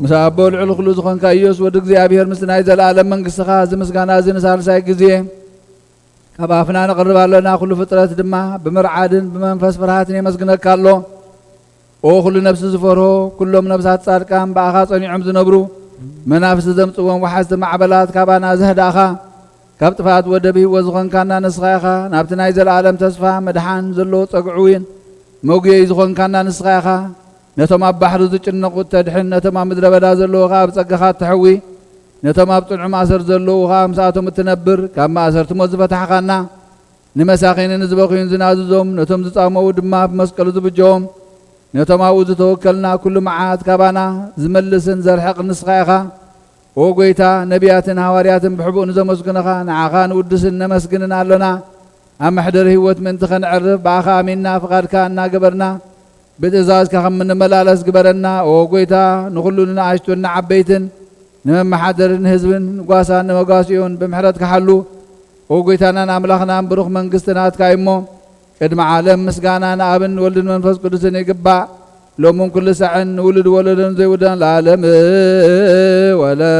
مسابول علو خلوز خان كايوس ودق زيابير مسنا يزال عالم من قصخا زمسقانا زنسال ساي قزيه كبافنا نقرب لنا كل فترة دما بمرعادن بمنفس فرهاتني مسقنا كالو وكل نفس زفره كلهم نفسات صادقان باخا صنيعم زنبرو منافس زمصوم وحزت معبلات كابانا زهد اخا كابطفات ودبي وزخن كانا نسخاخا نابتنا يزال عالم تسفا مدحان زلو صقعوين موغي زخن كانا نسخاخا نتوما بحر زچنقو تدحن نتوما مدر بدا زلو غاب صقخات تحوي نتوما بطنعم اسر زلو غام ساعتهم تنبر كما اسرت موز فتحخنا نمساخين نزبخين زناززوم نتوم زصامو دما بمسقل زبجوم نتوما وز توكلنا كل معات كبانا زملسن زرحق نسخاخا وغويتا نبياتن حوارياتن بحبو نزمسكنخا نعخان ودسن نمسكننا لنا ام حضر هيوت من تخن عرف باخا منا فقد كان قبرنا بتزاز كخمن ملالس قبرنا وقويتا نخلونا عشتونا عبيتن نمم حدرن هزبن قواسان نمقاسيون بمحرات كحلو وقويتانا نعملخنا بروخ من قستنات كايمو قدم عالم مسقانا نابن ولدن منفس قدسن يقبع لو من كل سعن ولد ولدن زي ودان العالم ولا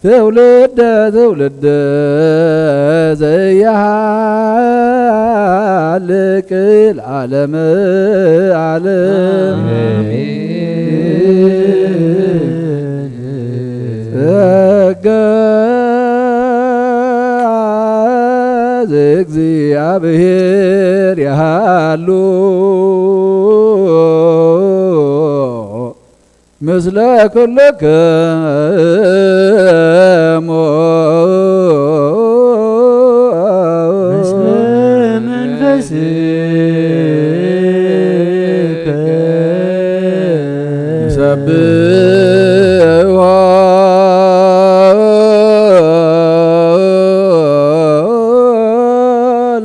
تولد تولد زيها لك العالم عالم ዘእግዚአብሔር ያሃሉ ምስለ ኩልክሙ ምስለ መንፈስከ ንሰብሖ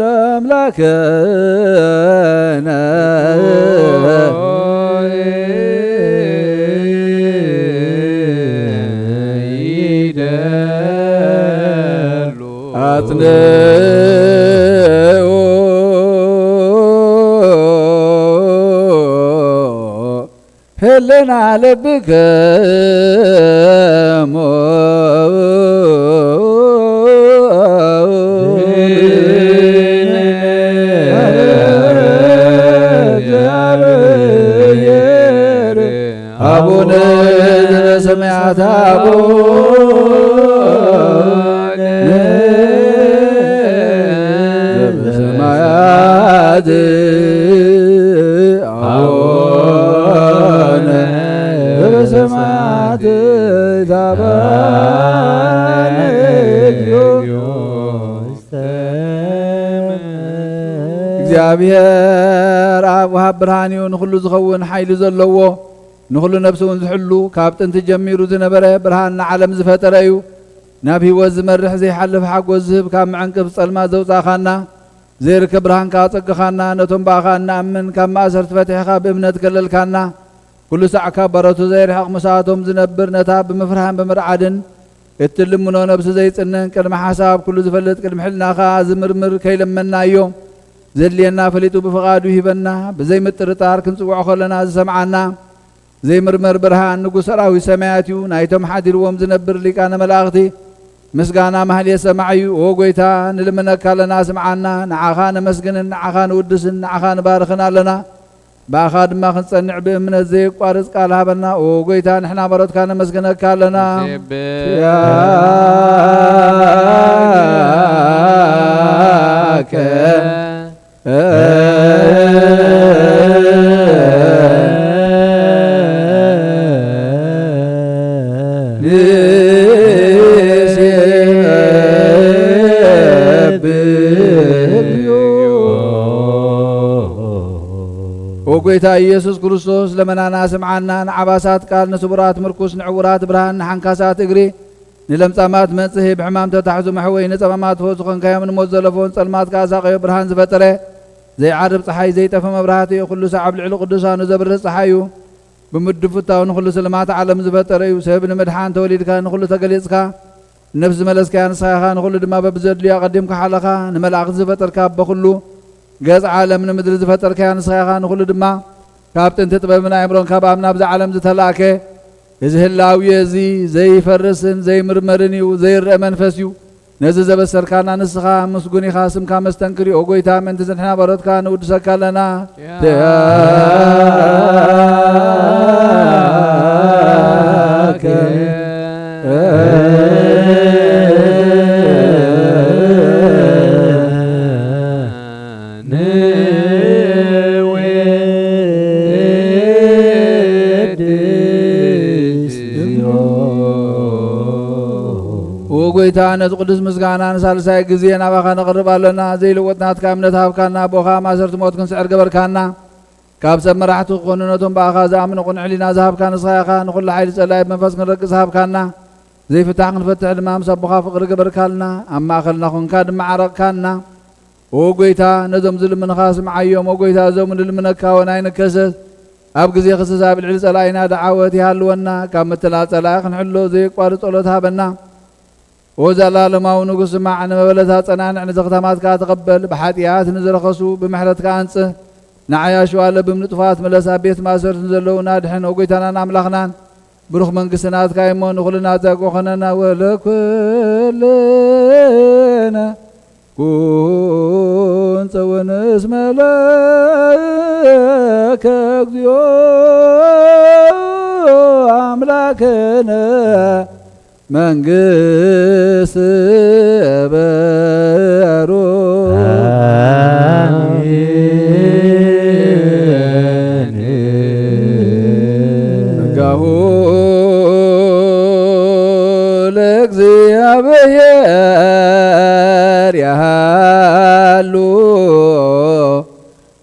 ለአምላክነ አጽንዑ ህሊና ልብክሙ አቡነ ዘበሰማያት አቡነ ዘበሰማያት አቡነ ዘበሰማያት ታበነ እግዚአብሔር አብ ወሃብ ብርሃን እዩ ንኩሉ ዝኸውን ሓይሊ ዘለዎ ንኩሉ ነብሲ እውን ዝሕሉ ካብ ጥንቲ ጀሚሩ ዝነበረ ብርሃን ንዓለም ዝፈጠረ እዩ ናብ ህይወት ዝመርሕ ዘይሓልፍ ሓጎስ ዝህብ ካብ መዐንቅፍ ጸልማት ዘውፃእኻና ዘይርከብ ብርሃንካ ፀግኻና ነቶም ባእኻ እናእምን ካብ ማእሰርቲ ፈቲሕኻ ብእምነት ከለልካና ኩሉ ሳዕ ካብ በረቱ ዘይርሕቕ ምሳቶም ዝነብር ነታ ብምፍርሃን ብምርዓድን እትልምኖ ነብሲ ዘይጽንን ቅድሚ ሓሳብ ኩሉ ዝፈልጥ ቅድሚ ሕልናኻ ዝምርምር ከይለመና እዮ ዘድልየና ፈሊጡ ብፍቓዱ ይሂበና ብዘይ ምጥርጣር ክንጽውዖ ከለና ዝሰምዓና ዘይምርመር ብርሃን ንጉሥ ሰራዊት ሰማያት እዩ ናይቶም ሓዲርዎም ዝነብር ሊቃነ መላእኽቲ ምስጋና ማህልየ ሰማዕ እዩ ኦ ጐይታ ንልምነካ ኣለና ስምዓና ንዓኻ ነመስግንን ንዓኻ ንውድስን ንዓኻ ንባርኽን ኣለና ባእኻ ድማ ክንጸንዕ ብእምነት ዘይቋርጽ ቃል ሃበና ኦ ጐይታ ንሕና በሮትካ ነመስግነካ ኣለና ጌታ ኢየሱስ ክርስቶስ ለመናና ስምዓና ንዓባሳት ቃል ንስቡራት ምርኩስ ንዕውራት ብርሃን ንሓንካሳት እግሪ ንለምጻማት መንጽሄ ብሕማም ተታሕዙ መሕወይ ንጸማማት ፈውስ ኾንካዮም ንሞት ዘለፎን ጸልማት ካሳቐዮ ብርሃን ዝፈጠረ ዘይዓርብ ፀሓይ ዘይጠፈ መብራህቲ እዩ ኩሉ ሰዓብ ልዕሊ ቅዱሳኑ ዘብርህ ፀሓይ እዩ ብምድብ ፍታው ንኩሉ ስልማት ዓለም ዝፈጠረ እዩ ሰብ ንምድሓን ተወሊድካ ንኩሉ ተገሊጽካ ነፍሲ መለስካያ ንስኻኻ ንኩሉ ድማ በብዘድልዮ ቀዲምካ ሓለኻ ንመላእኽቲ ዝፈጠርካ በኩሉ ገጽ ዓለም ንምድሪ ዝፈጠርካያ ንስኻኻ ንኩሉ ድማ ካብ ጥንቲ ጥበብን ኣእምሮን ካብ ኣብ ናብዚ ዓለም ዝተላእከ እዚ ህላዊ እዚ ዘይፈርስን ዘይምርመርን እዩ ዘይርአ መንፈስ እዩ ነዚ ዘበሰርካና ንስኻ ምስጉን ኢኻ ስምካ መስተንክር ኦ ጐይታ ምእንቲ ዝንሕና በሮትካ ንውድሰካ ኣለና ጌታ ነቲ ቅዱስ ምስጋና ንሳልሳይ ግዜ ናባኻ ነቕርብ ኣለና ዘይልወጥናትካ እምነት ሃብካና ቦኻ ማሰርቲ ሞት ክንስዕር ገበርካና ካብ ሰብ መራሕቲ ክኾኑ ነቶም ባእኻ ዝኣምኑ ቁኑዕ ሕሊና ዝሃብካ ንስኻ ኢኻ ንኹሉ ሓይሊ ጸላይ መንፈስ ክንረግጽ ሃብካና ዘይፍታሕ ክንፈትሕ ድማ ምስ ኣቦኻ ፍቕሪ ገበርካልና ኣብ ማእኸልና ኾንካ ድማ ዓረቕካና ኦ ጐይታ ነዞም ዝልምንኻ ስምዓዮም ኦ ጐይታ እዞም ንልምነካ ወናይ ንከሰስ ኣብ ግዜ ክስሳ ብልዕሊ ጸላኢና ደዓወት ይሃልወና ካብ ምትላል ጸላኢ ክንሕሎ ዘይቋርጽ ጸሎት ሃበና ወዘላለማዊ ንጉሥ ስማዕ ንመበለታት ጸናንዕ ንዘኽተማትካ ተቐበል ብሓጢኣት ንዝረኸሱ ብምሕረትካ አንጽህ ንዓያሽ ዋለብም ንጥፋት መለሳ ቤት ማእሰርቲ ንዘለዉ ናድሕን ኦ ጐይታናን ኣምላኽናን ብሩኽ መንግሥትናትካ እሞ ንኹልና ዘቆኸነና ወለኩልነ ኩን ጸወንስ መለከ እግዚኦ ኣምላክነ መንግሥት በሮ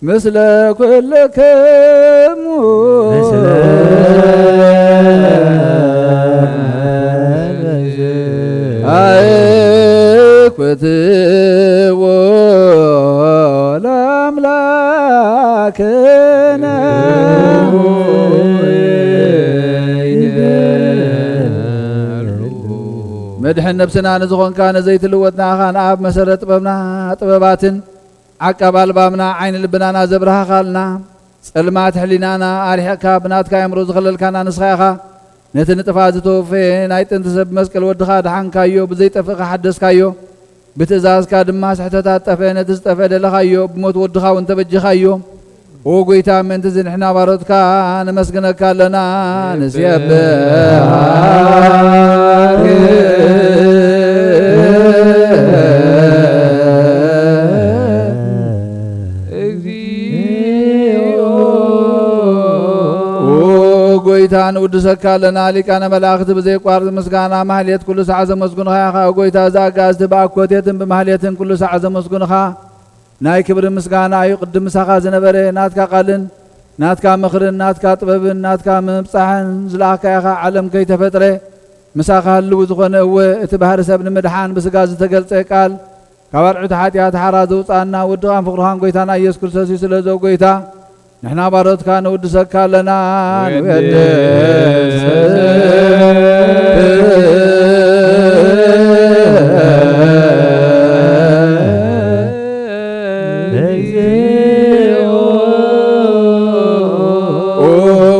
مثل كلكم كتب لأملاكنا مدح نفسنا نزغن كان زيت لوتنا خان أب مسرت طببنا طببات عقبال بامنا عين لبنانا زبرها خالنا سلمات حلينانا أريحك بناتك يمروز خلل كان نسخيخا نتن تفازتو في نايت انتسب مسكل ودخا دحان كايو بزيت فقه حدث كايو بتزاز كادماس حتى تفين تستفيد لخايو بموت ودخا وانت بجخايو وقويتا من تزن حنا باردك نمسكنك لنا نسيب قويتا ودسك لنا لكان ملاخت بزي قوارد مسكانا محليت كل ساعة مسكنها خا قويتا زاقاز تباك كوتيت بمحليت كل ساعة مسكنها ناي كبر مسكانا يقدم ساقا زنبري ناتكا قالن ناتكا مخرن ناتكا طببن ناتكا مبصحن زلاكا يخا علم كي تفتري مساقا اللو زخونه هو اتبهر سبن مدحان بسقاز تقلصي قال كبرعو تحاتيات حرازو صانا ودغان فقرهان قويتانا يسكر سوسي سلزو قويتا نحنا بارد كان ودسك لنا نودس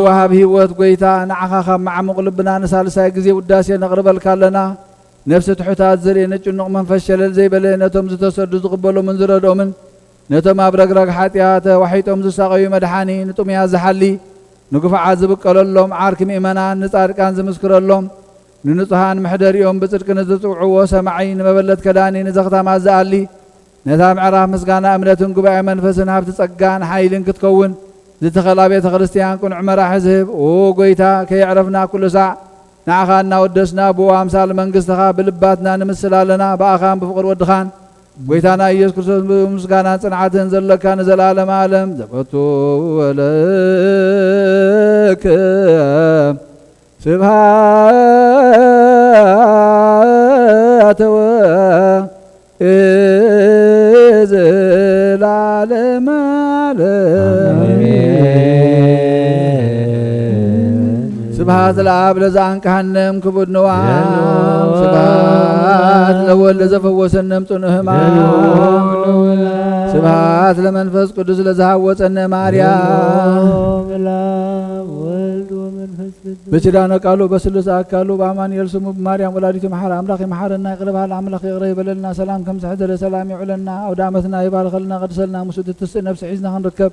وهاب هيوت قويتا نعخا مع مقلبنا نسالساي غزي وداسي نقربل كالنا نفس تحوتات زري نጭنق منفشل زي بلينتهم زتسد زقبلوا من زردومن نتم أبرقرق حاتيات وحيتهم زساقيو مدحاني نتم يازحلي نقفع عزبك لهم عارك مئمنان نصار كان زمسكر لهم ننطهان محدر يوم بصدق نزطوعو وسمعين مبلت كداني نزغتا مازالي نتام عراف مسقانا أمنتن قبع منفسن هابت تصقان حايلن كتكون زتخلا بيت خريستيان كن عمر حزب وقويتا كي عرفنا كل ساعة نعخاننا ودسنا بو أمثال منقستخا بلباتنا نمسلالنا بأخان بفقر ودخان قويتانا إيس كرسوس مسقانا صنعاتن زلكا نزل عالم عالم زفتو ولك سبحات وإزل عالم عالم سبحات العاب لزان كهنم كبود نوام سبحات لول لزفوسنم تنهما سبحات لمنفس قدس لزهوسن ماريام بشدانا قالوا بسلس أكالوا بأمان يرسموا بماريام ولاديت محار أملاخي محارنا يقربها العملاخ يقرب لنا سلام كم سحدر سلام يعلنا أو دامتنا يبارك لنا قدسلنا مسود التسئ نفس عزنا هنركب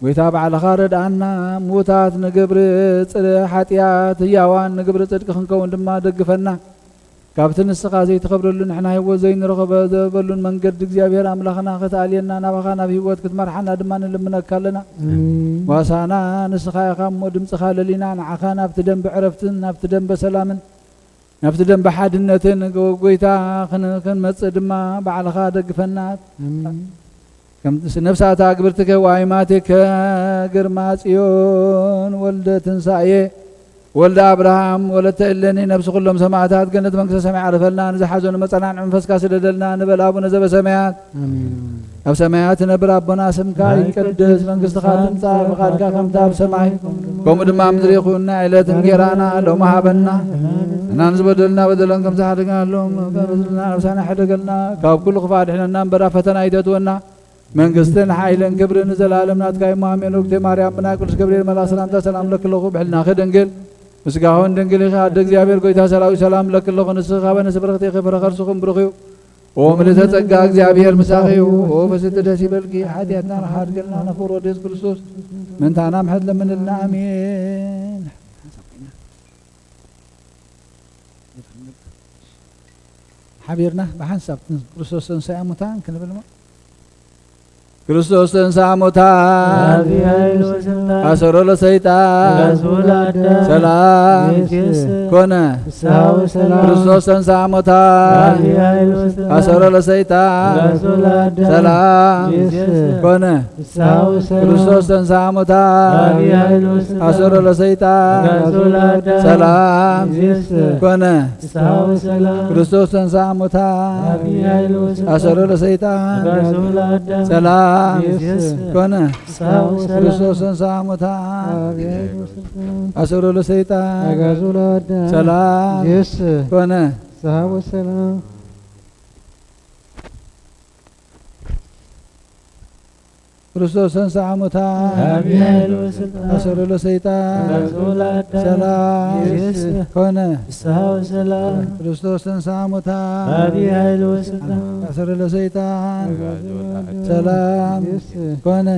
ويتابع على خارد عنا موتات نقبر حاتيات هياوان نقبر صدق خنكون دما دقفنا كابتن السقازي تخبر لنا احنا هو زين رغب بلون منقد እግዚአብሔር አምላኽና ከተአልየና ናባኻና በህይወት ክትመርሐና ድማ ንልምነካለና ዋሳና ንስኻኻ ሞድም ጽኻለሊና ንዓኻና ብትደም ብዕረፍትን ናብቲ ደም በሰላምን ናብቲ ደም በሓድነትን ጎይታ ክንመጽእ ድማ በዓልኻ ደግፈና كم نفسها تقبرتك وعيماتك قرما صيون ولد تنسايه ولد ابراهام ولد تلني نفس كلهم سماعتات قنت منك سمع عرفلنا نزحزون مصنعن منفس كاسددلنا نبل ابونا زب سماعات اب سماعات نبر ابنا سمك يقدس منك استخادم صاف قادك كم تاب سماي قوم دما مدري خونا الى تنجرانا لو محبنا نانز بدلنا بدلن كم زحدنا لهم بدلنا نفسنا حدقلنا كاب كل خفاد احنا ننبر فتنا ايدتونا منقستن حايلن كبرن زلالم ناتكاي مامين وقت مريم بنا قدس كبريل ملا سلام لك الله بحلنا خدنقل مسقاهون دنقل خاد እግዚአብሔር ቆይታ ሰላዊ ሰላም ለክ الله ንስኻ በነስብረኽቲ خبرخرسكم برخيو وملت تقا እግዚአብሔር مساخيو وفسد دس يبلقي حادياتنا حادقلنا نفور وديس كريستوس من تانا محد لمن لنا امين حبيرنا بحنسب كريستوس سيامتان كنبلما ክርስቶስ ተንሥአ እሙታን አብይ ኃይል ወሥልጣን አሰሮ ለሰይጣን አጋዞ ለአዳም ሰላም ይእዜሰ ኮነ ፍስሐ ወሰላም ክርስቶስ ተንሥአ እሙታን አብይ ኃይል ወሥልጣን አሰሮ ለሰይጣን አጋዞ ለአዳም ሰላም ይእዜሰ ኮነ ፍስሐ ወሰላም ክርስቶስ ተንሥአ እሙታን አብይ ኃይል ወሥልጣን አሰሮ ለሰይጣን አጋዞ ለአዳም ሰላም ይእዜሰ ኮነ ፍስሐ ወሰላም ክርስቶስ ተንሥአ እሙታን አብይ ኃይል ወሥልጣን አሰሮ ለሰይጣን አጋዞ ለአዳም ሰላም ይእዜሰ ኮነ ፍስሐ ወሰላም ክርስቶስ ተንሥአ እሙታን አብይ ኃይል ወሥልጣን አሰሮ ለሰይጣን አጋዞ ለአዳም ሰላም ይእዜሰ ኮነ ፍስሐ ወሰላም ክርስቶስ ተንሥአ እሙታን አብይ ኃይል ወሥልጣን አሰሮ ለሰይጣን አጋዞ ለአዳም ሰላም ይእዜሰ ኮነ ፍስሐ ወሰላም ክርስቶስ ተንሥአ እሙታን አብይ ኃይል ወሥልጣን አሰሮ ለሰይጣን ሰላም ኮነ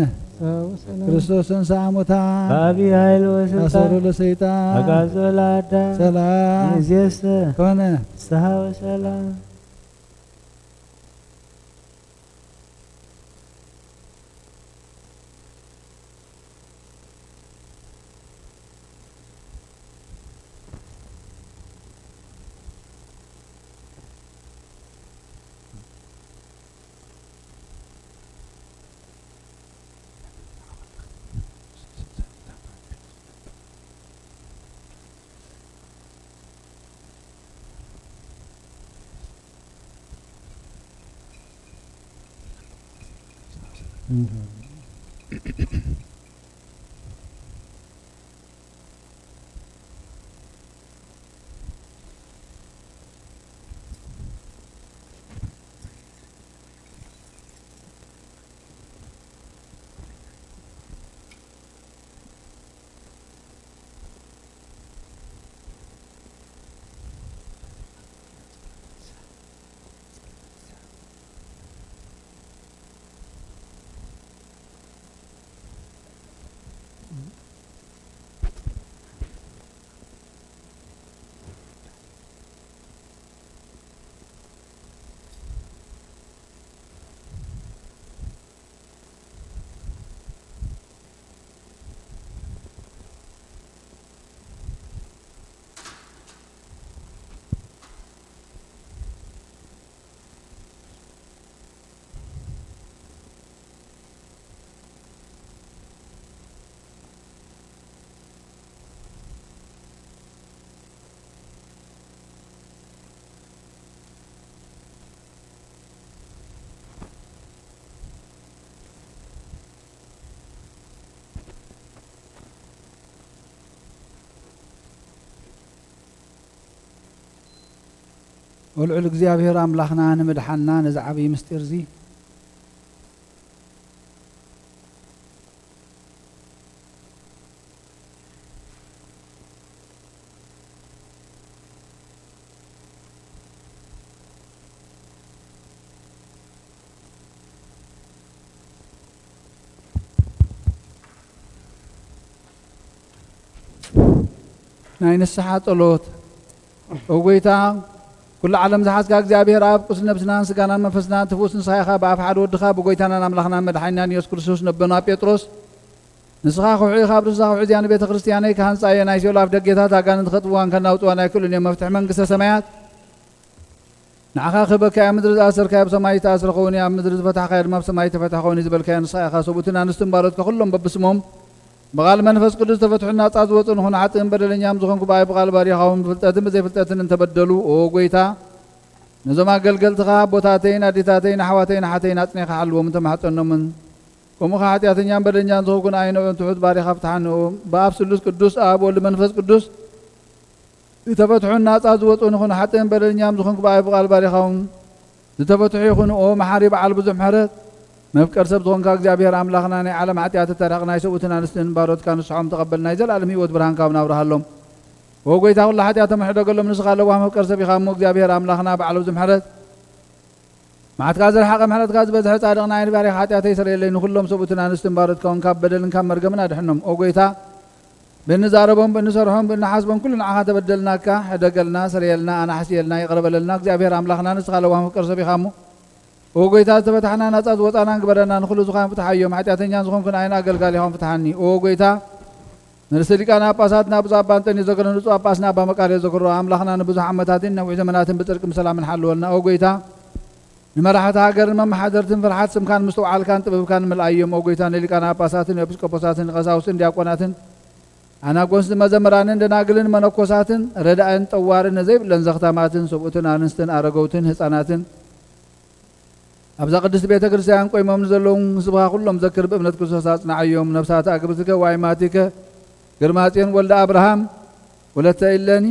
ክርስቶስ ተንሥአ እሙታን አብይ ኃይል አሰሮ ወሥልጣን ለሰይጣን አጋዞ ለአዳም ሰላም ይእዜሰ ኮነ ፍስሐ ወሰላም ወልዑል እግዚአብሔር አምላኽና ንምድሓና ነዚ ዓብዪ ምስጢር እዚ ናይ ንስሓ ጸሎት ወጎይታ ኩሉ ዓለም ዝሓዝካ እግዚአብሔር ኣብ ቁስል ነብስናን ስጋናን መንፈስናን ትፉስ ንስኻይኻ ብኣፍ ሓደ ወድኻ ብጎይታናን ኣምላኽናን መድሓኒናን ኢየሱስ ክርስቶስ ነብና ጴጥሮስ ንስኻ ክውዒ ካብ ርሳ ክውዒ እዚያ ንቤተ ክርስቲያነይ ካህንፃየ ናይ ሲኦል ኣፍ ደጌታት ኣጋንንት ከጥፍዋን ከናውፅዋን ኣይክእሉን እዮም መፍትሒ መንግስተ ሰማያት ንዓኻ ክበካዮ ምድሪ ዝኣሰርካዮ ብሰማይ ተኣስረ ኸውን ኣብ ምድሪ ዝፈታሕካዮ ድማ ብሰማይ ተፈትሐ ኸውን ዝበልካዮ ንስኻ ኢኻ ሰቡእትን ኣንስትን ባሮትካ ኩሎም በብስሞም በቃል መንፈስ ቅዱስ ተፈትሑና ጻ ዝወፁን ሆነ ሓጥን በደለኛም ዝኾንኩ በኣይ በቃል ባሪኻውን ብፍልጠትን ብዘይፍልጠትን እንተበደሉ ኦ ጎይታ ነዞም ኣገልገልትኻ ቦታተይን ኣዴታተይን ኣሕዋተይን ኣሓተይን ኣጽኒኻ ሓልዎም እንተማሕፀኖምን ከምኡ ኸ ሓጢኣተኛን በደለኛን ዝኾንኩን ኣይነውዕን ትሑት ባሪኻ ፍትሓንኡ ብኣብ ስሉስ ቅዱስ ኣብ ወልዲ መንፈስ ቅዱስ ዝተፈትሑና ጻ ዝወፁን ሆነ ሓጥን በደለኛም ዝኾንኩ በኣይ በቃል ባሪኻውን ዝተፈትሑ ይኹኑ ኦ መሓሪ በዓል ብዙሕ ምሕረት መፍቀር ሰብ ዝኾንካ እግዚአብሔር ኣምላኽና ናይ ዓለም ሓጢኣት ተታሪቕ ናይ ሰብኡትን ኣንስትን ባሮትካ ንስሖም ተቐበል ናይ ዘለኣለም ህይወት ብርሃንካ ናብርሃሎም ወጎይታ ኩሉ ሓጢኣት ተምሕደገሎም ንስኻ ኣለዋ መፍቀር ሰብ ኢኻ እሞ እግዚአብሔር ኣምላኽና በዓል ብዙሕ ምሕረት ማዕትካ ዝረሓቐ ምሕረትካ ዝበዝሐ ጻድቕ ናይ ባሪኻ ሓጢኣተይ ሰረየለይ ንኩሎም ሰብኡትን ኣንስትን ባሮትካ እውን ካብ በደልን ካብ መርገምን ኣድሕኖም ኦ ጎይታ ብንዛረቦም ብንሰርሖም ብንሓስቦም ኩሉ ንዓኻ ተበደልናካ ሕደገልና ሰረየልና ኣናሕስየልና ይቕረበለልና እግዚአብሔር ኣምላኽና ንስኻ ኣለዋ መፍቀር ሰብ ኢኻ እሞ ወጎይታ ተፈታሕና ናጻ ዝወፃና ግበረና ንኹሉ ዝኻን ፍትሓዮም ሓጢአተኛን ዝኾንኩን ኣይና ኣገልጋሊ ኢኹም ፍትሓኒ ወጎይታ ንርእሰ ሊቃነ ጳጳሳት ናብ ብፁዕ ኣባ እንጦንዮስ ዘገረ ንፁህ ጳጳስ ናብ ኣባ መቃርዮስ ዘገሮ ኣምላኽና ንብዙሕ ዓመታትን ነዊሕ ዘመናትን ብፅድቅን ሰላምን ሓልወልና ወጎይታ ንመራሕቲ ሃገርን መማሓደርትን ፍርሓት ስምካን ምስትውዓልካን ጥበብካን ምልኣዮም ወጎይታ ንሊቃነ ጳጳሳትን ኤጲስቆጶሳትን ቀሳውስትን ዲያቆናትን ኣናጎንስትን መዘምራንን ደናግልን መነኮሳትን ረዳእን ጠዋርን ዘይብለን ዘኽታማትን ሰብኡትን ኣንስትን ኣረገውትን ህፃናትን ኣብዛ ቅድስቲ ቤተ ክርስቲያን ቆይሞም ንዘለዉ ህዝብኻ ኩሎም ዘክር ብእምነት ክርስቶስ ኣጽናዕዮም ነብሳት ኣግብትከ ዋይማቲከ ግርማጽዮን ወልደ አብርሃም ወለተ ኢለኒ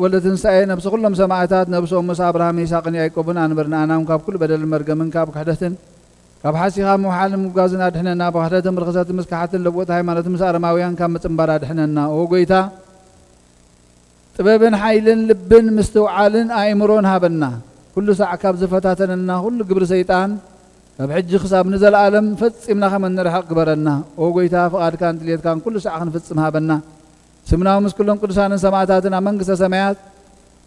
ወለተ ትንሣኤ ነብሲ ኩሎም ሰማዕታት ነብሶም ምስ አብርሃም ይስሐቅን ያዕቆብን አንበርና አናም ካብ ኩሉ በደልን መርገምን ካብ ክሕደትን ካብ ሓሲኻ ምውሓልን ምጓዝን ኣድሕነና ብክሕደትን ብርክሰትን ምስካሓትን ለወጥ ሃይማኖት ምስ ኣረማውያን ካብ ምፅምባር ኣድሕነና ኦ ጎይታ ጥበብን ሓይልን ልብን ምስትውዓልን ኣእምሮን ሃበና ኩሉ ሳዕ ካብ ዝፈታተነና ኩሉ ግብሪ ሰይጣን ካብ ሕጂ ክሳብ ንዘለኣለም ፈፂምና ከመ ንርሕቕ ግበረና ኦ ጎይታ ፍቓድካን ድልየትካን ኩሉ ሳዕ ክንፍፅም ሃበና ስምናዊ ምስ ኩሎም ቅዱሳንን ሰማዕታትን ኣብ መንግስተ ሰማያት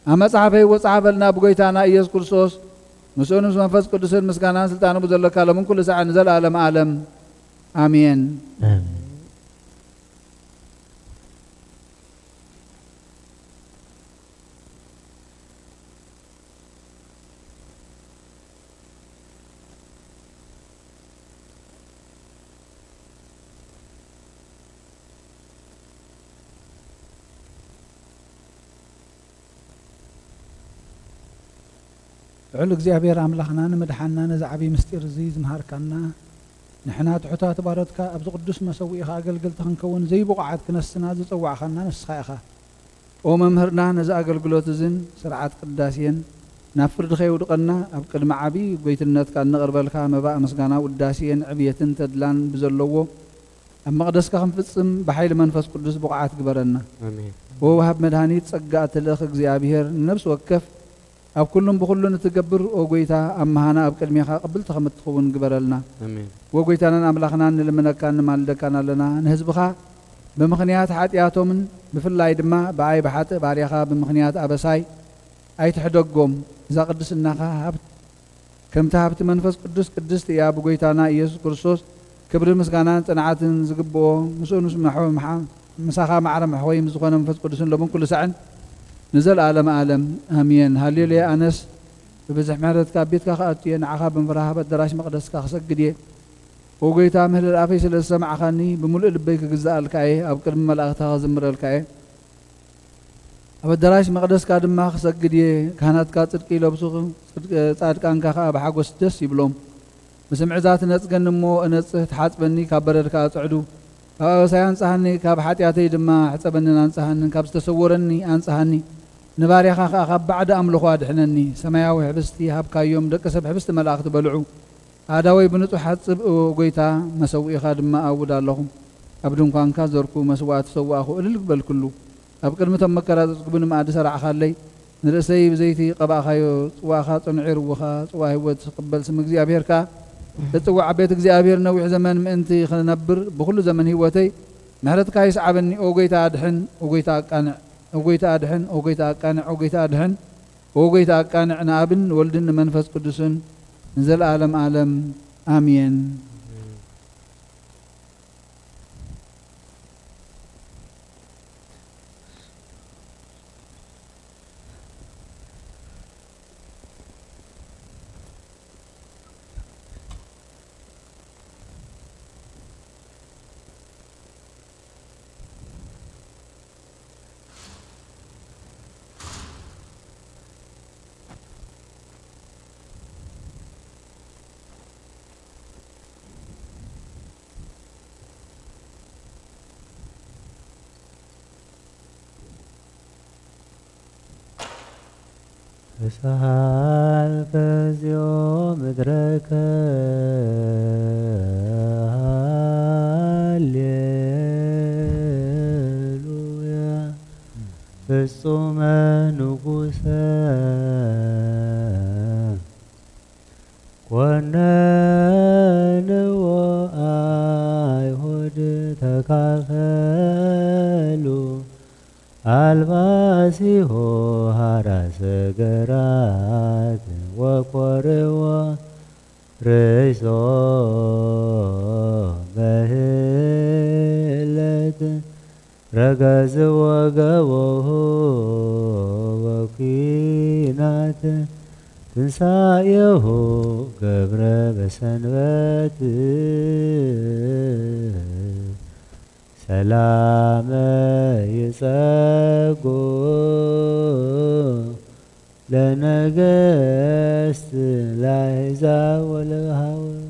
ኣብ መጽሓፈይ ወጽሓፈልና ብጎይታና ኢየሱስ ክርስቶስ ምስኡን ምስ መንፈስ ቅዱስን ምስጋናን ስልጣን ብዘለካ ሎምን ኩሉ ሳዕ ንዘለኣለም ዓለም ኣሜን። ልዑል እግዚአብሔር ኣምላኽና ንምድሓና ነዚ ዓብዪ ምስጢር እዚ ዝምሃርካና ንሕና ትሑታት ባሮትካ ኣብዚ ቅዱስ መሰዊኢኻ ኣገልገልቲ ክንከውን ዘይብቑዓት ክነስና ዝፀዋዕኻና ንስኻ ኢኻ ኦ መምህርና ነዚ ኣገልግሎት እዝን ስርዓት ቅዳሴን ናብ ፍርድኸ ይውድቐና ኣብ ቅድሚ ዓብዪ ጎይትነትካ እንቕርበልካ መባእ ምስጋና ውዳሴን ዕብየትን ተድላን ብዘለዎ ኣብ መቕደስካ ክንፍፅም ብሓይሊ መንፈስ ቅዱስ ብቑዓት ግበረና ኦ ወሃብ መድሃኒት ጸጋእ ትልእኽ እግዚአብሔር ንነብሲ ወከፍ ኣብ ኩሉም ብኩሉን እትገብር ኦ ጎይታ ኣብ መሃና ኣብ ቅድሚኻ ቅብልቲ ከም እትኸውን ግበረልና ኦ ጎይታናን ኣምላኽናን ንልምነካን ንማልደካን ኣለና ንህዝብኻ ብምኽንያት ሓጢኣቶምን ብፍላይ ድማ ብኣይ ብሓጥእ ባርያኻ ብምኽንያት ኣበሳይ ኣይትሕደጎም እዛ ቅድስናኻ ከምቲ ሃብቲ መንፈስ ቅዱስ ቅድስቲ እያ ብጎይታና ኢየሱስ ክርስቶስ ክብሪ ምስጋናን ጽንዓትን ዝግብኦ ምስኡንስ ምሳኻ ማዕረ መሕወይ ዝኾነ መንፈስ ቅዱስን ሎምን ኩሉ ሳዕን ንዘለኣለም ዓለም ኣሜን ሃሌሉያ። ኣነስ ብብዝሕ ምሕረትካ ቤትካ ከኣትየ ንዓኻ ብምፍራህ በኣዳራሽ መቕደስካ ክሰግድ እየ ኦ ጎይታ ምህለል ኣፈይ ስለ ዝሰማዕኻኒ ብምሉእ ልበይ ክግዛኣልካ እየ ኣብ ቅድሚ መላእኽትኻ ክዝምረልካ እየ ኣብ ኣዳራሽ መቕደስካ ድማ ክሰግድ እየ ካህናትካ ጽድቂ ይለብሱ ጻድቃንካ ከዓ ብሓጎስ ደስ ይብሎም ብስምዕዛት ነጽገኒ እሞ እነጽህ ትሓጽበኒ ካብ በረድካ ኣጽዕዱ ካብ ኣበሳይ ኣንጻሃኒ ካብ ሓጢኣተይ ድማ ሕጸበንን ኣንጻሃንን ካብ ዝተሰወረኒ ኣንጻሃኒ ንባርያኻ ከዓ ካብ ባዕዲ ኣምልኾ ኣድሕነኒ ሰማያዊ ሕብስቲ ሃብካዮም ደቂ ሰብ ሕብስቲ መላእኽቲ በልዑ ኣዳወይ ብንጹሕ ሓጽብ ጎይታ መሰዊኢኻ ድማ ኣውድ ኣለኹም ኣብ ድንኳንካ ዘርኩ መስዋዕት ሰዋእኹ እልል ክበል ኩሉ ኣብ ቅድሚቶም መከራ ዘጽግቡን ማዕዲ ሰራዕኻለይ ንርእሰይ ብዘይቲ ቀባእኻዮ ጽዋእኻ ጽኑዕ ይርውኻ ጽዋ ህይወት ዝቕበል ስም እግዚኣብሔርካ እጽዋዕ ቤት እግዚኣብሔር ነዊሕ ዘመን ምእንቲ ክነብር ብኩሉ ዘመን ህይወተይ ምሕረትካ ይስዓበኒ ኦ ጎይታ ኣድሕን ኦ ጎይታ ኣቃንዕ ኦ ጎይታ ኣድሕን ኦ ጎይታ ኣቃንዕ ኦ ጎይታ ኣድሕን ኦ ጎይታ ኣቃንዕ ንኣብን ወልድን ንመንፈስ ቅዱስን ንዘለኣለም ዓለም ኣሜን። እሳል በዚዮ ምድረከ ሃሌሉያ ፍጹመ ንጉሰ ኮነንዎ አይሁድ ተካፈሉ አልባሲሆ ሀራሰ ገራት ወቆርዎ ريسو بهلت رجز وجوه وكينات تنسايه قبر بسنبات سلام يسقو لنجست العزا والهوى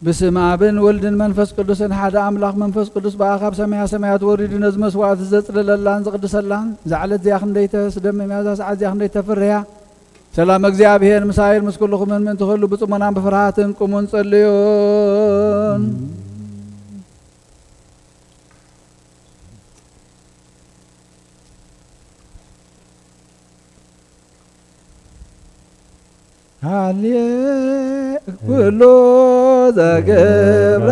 بسم ابن ولدن منفس قدوسن حدا املاك منفس قدوس باخاب سميا سميات وريد نزمس وات زصل للان زقدسلان زعلت زي خنديت سدم ميازا ساعه زي خنديت فريا سلام እግዚአብሔር مسائل مسكلكم من تخلوا بصمنا بفرحاتن قومون صليون هالي كله ذكبر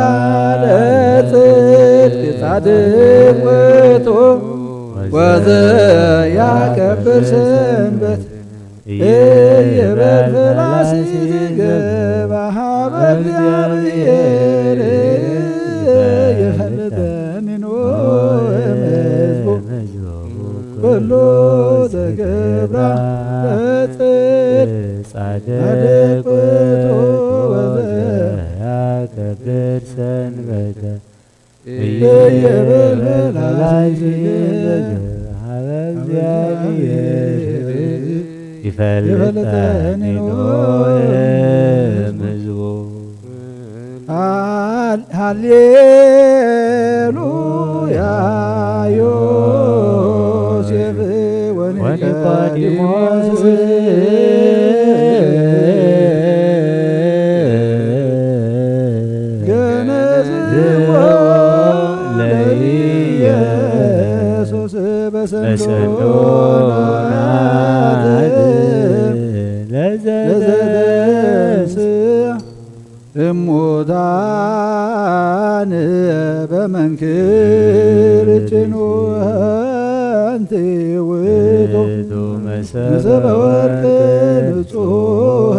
لصدق صادق وتو وذا يكبر سنبت يبل فلاسي جبها بእግዚአብሔር يفلتن ومزبو كله ذكبر لصدق صادق وذاكبر سنبته يبل يفلتن هاليلويا يوسف ونيقوديموس እሙታን በመንክር ጭኑንት ውጡ መሰበ ወርቅ ንጹህ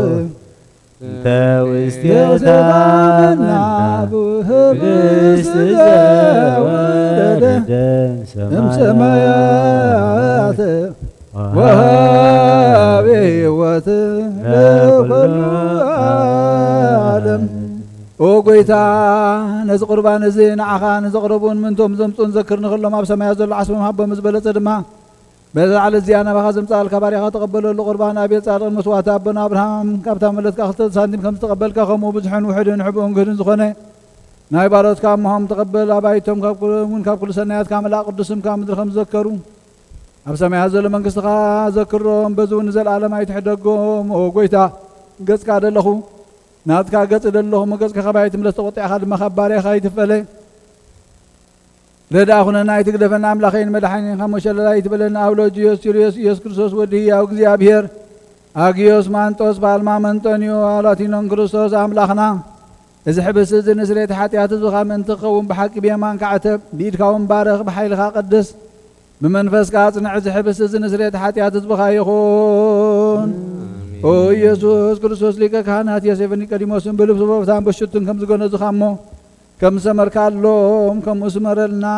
እንተ ውስቴታመና ብህብስት ዘወረደ እምሰማያት ወሃቤ ሕይወት ለኩሉ ዓለም ኦ ጎይታ ነዚ ቁርባን እዚ ንዓኻ ንዘቕረቡን ምንቶም ዘምፁን ዘክር ንኽሎም ኣብ ሰማያት ዘሎ ዓስቦም ሃቦም ዝበለፀ ድማ በዛ ዓለት እዚኣ ናባኻ ዘምፃልካ ባሪኻ ተቐበለሉ ቁርባን ኣብየት ጻድቕን መስዋእቲ ኣቦና ኣብርሃም ካብታ መለትካ 2 ሳንቲም ከም ዝተቐበልካ ከምኡ ብዙሕን ውሕድን ሕቡእን ግህድን ዝኾነ ናይ ባሮትካ እሞሆም ተቐበል ኣባይቶም ካብ ኩሉ ሰናያትካ መልኣክ ቅዱስም ካብ ምድሪ ከም ዝዘከሩ ኣብ ሰማያት ዘሎ መንግስትኻ ዘክሮም በዚ እውን ንዘለኣለም ኣይትሕደጎም ኦ ጎይታ ገጽካ ደለኹ ናትካ ገጽ ደለኹ መገጽካ ከባይቲ ምለስ ተቆጢዕኻ ድማ ካብ ባርያኻ ይትፈለ ረዳ ኩነና ይትግደፈና ኣምላኸይን መድሓኒን ካብ መሸለላ ይትበለና ኣውሎጅዮስ ጁልዮስ ኢየሱስ ክርስቶስ ወዲ ሕያው እግዚአብሔር ኣግዮስ ማንጦስ ፓልማ መንጦንዮ ኣላቲኖን ክርስቶስ ኣምላኽና እዚ ሕብስ እዚ ንስሬት ሓጢኣት ህዝብኻ ምእንቲ ክኸውን ብሓቂ ብየማንካ ዓተብ ብኢድካ እውን ባርኽ ብሓይልኻ ቅድስ بمنفسك أصنع زحبس نسريت حتى تصبح يخون او يسوع كريستوس لك كهنات يسفني كريموس بلبس وفتان بشتن كم زغون زخمو كم سمر كاللوم كم اسمرلنا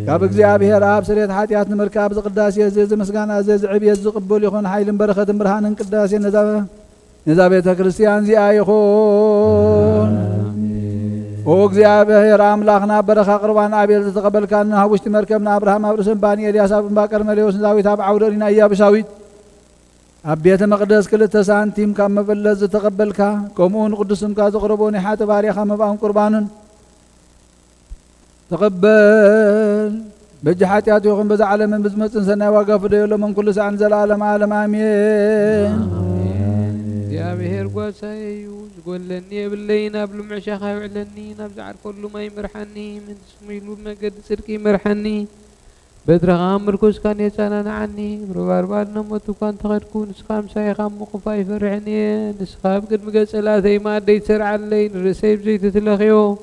كاب እግዚአብሔር አብ ስሬት ኃጢአት ንምርካብ ዝቅዳሴ ዘዝ ምስጋና ዘዝ ዕብየት ዝቅበል ይኹን ኃይልን በረኸትን ብርሃንን ቅዳሴ ነዛ ቤተ ክርስቲያን ዚኣ ይኹን ኦ እግዚአብሔር አምላክና በረኻ ቅርባን አቤል ተቀበልካና ውሽጥ መርከብና አብርሃም አብርሰን ባኒ ኤልያስ አብን ባቀር መሌዎስ ዳዊት አብ አውደሪና ያብሻዊት አቤተ መቅደስ ክልተ ሳንቲም ካብ መበለዝ ተቀበልካ ከምኡን ቅዱስም ካ ዘቅረቦን ሓተ ባሪኻ መባን ቁርባንን تقبل بجحاتيات يخون بز عالم بزمصن سناي واغا فديلو من كل سان زلالم عالم امين يا بهر قوسايو قولني باللينا بالمعشاخ يعلني نبزعر كل ما يمرحني من سميلو المجد سركي مرحني بدرغام مركز كان يسالن عني بربار نموتو كان تغركون سخام سايخام مقفاي فرعني نسخاب قد مقصلا زي ما دي سر علي رسيب زي تتلخيو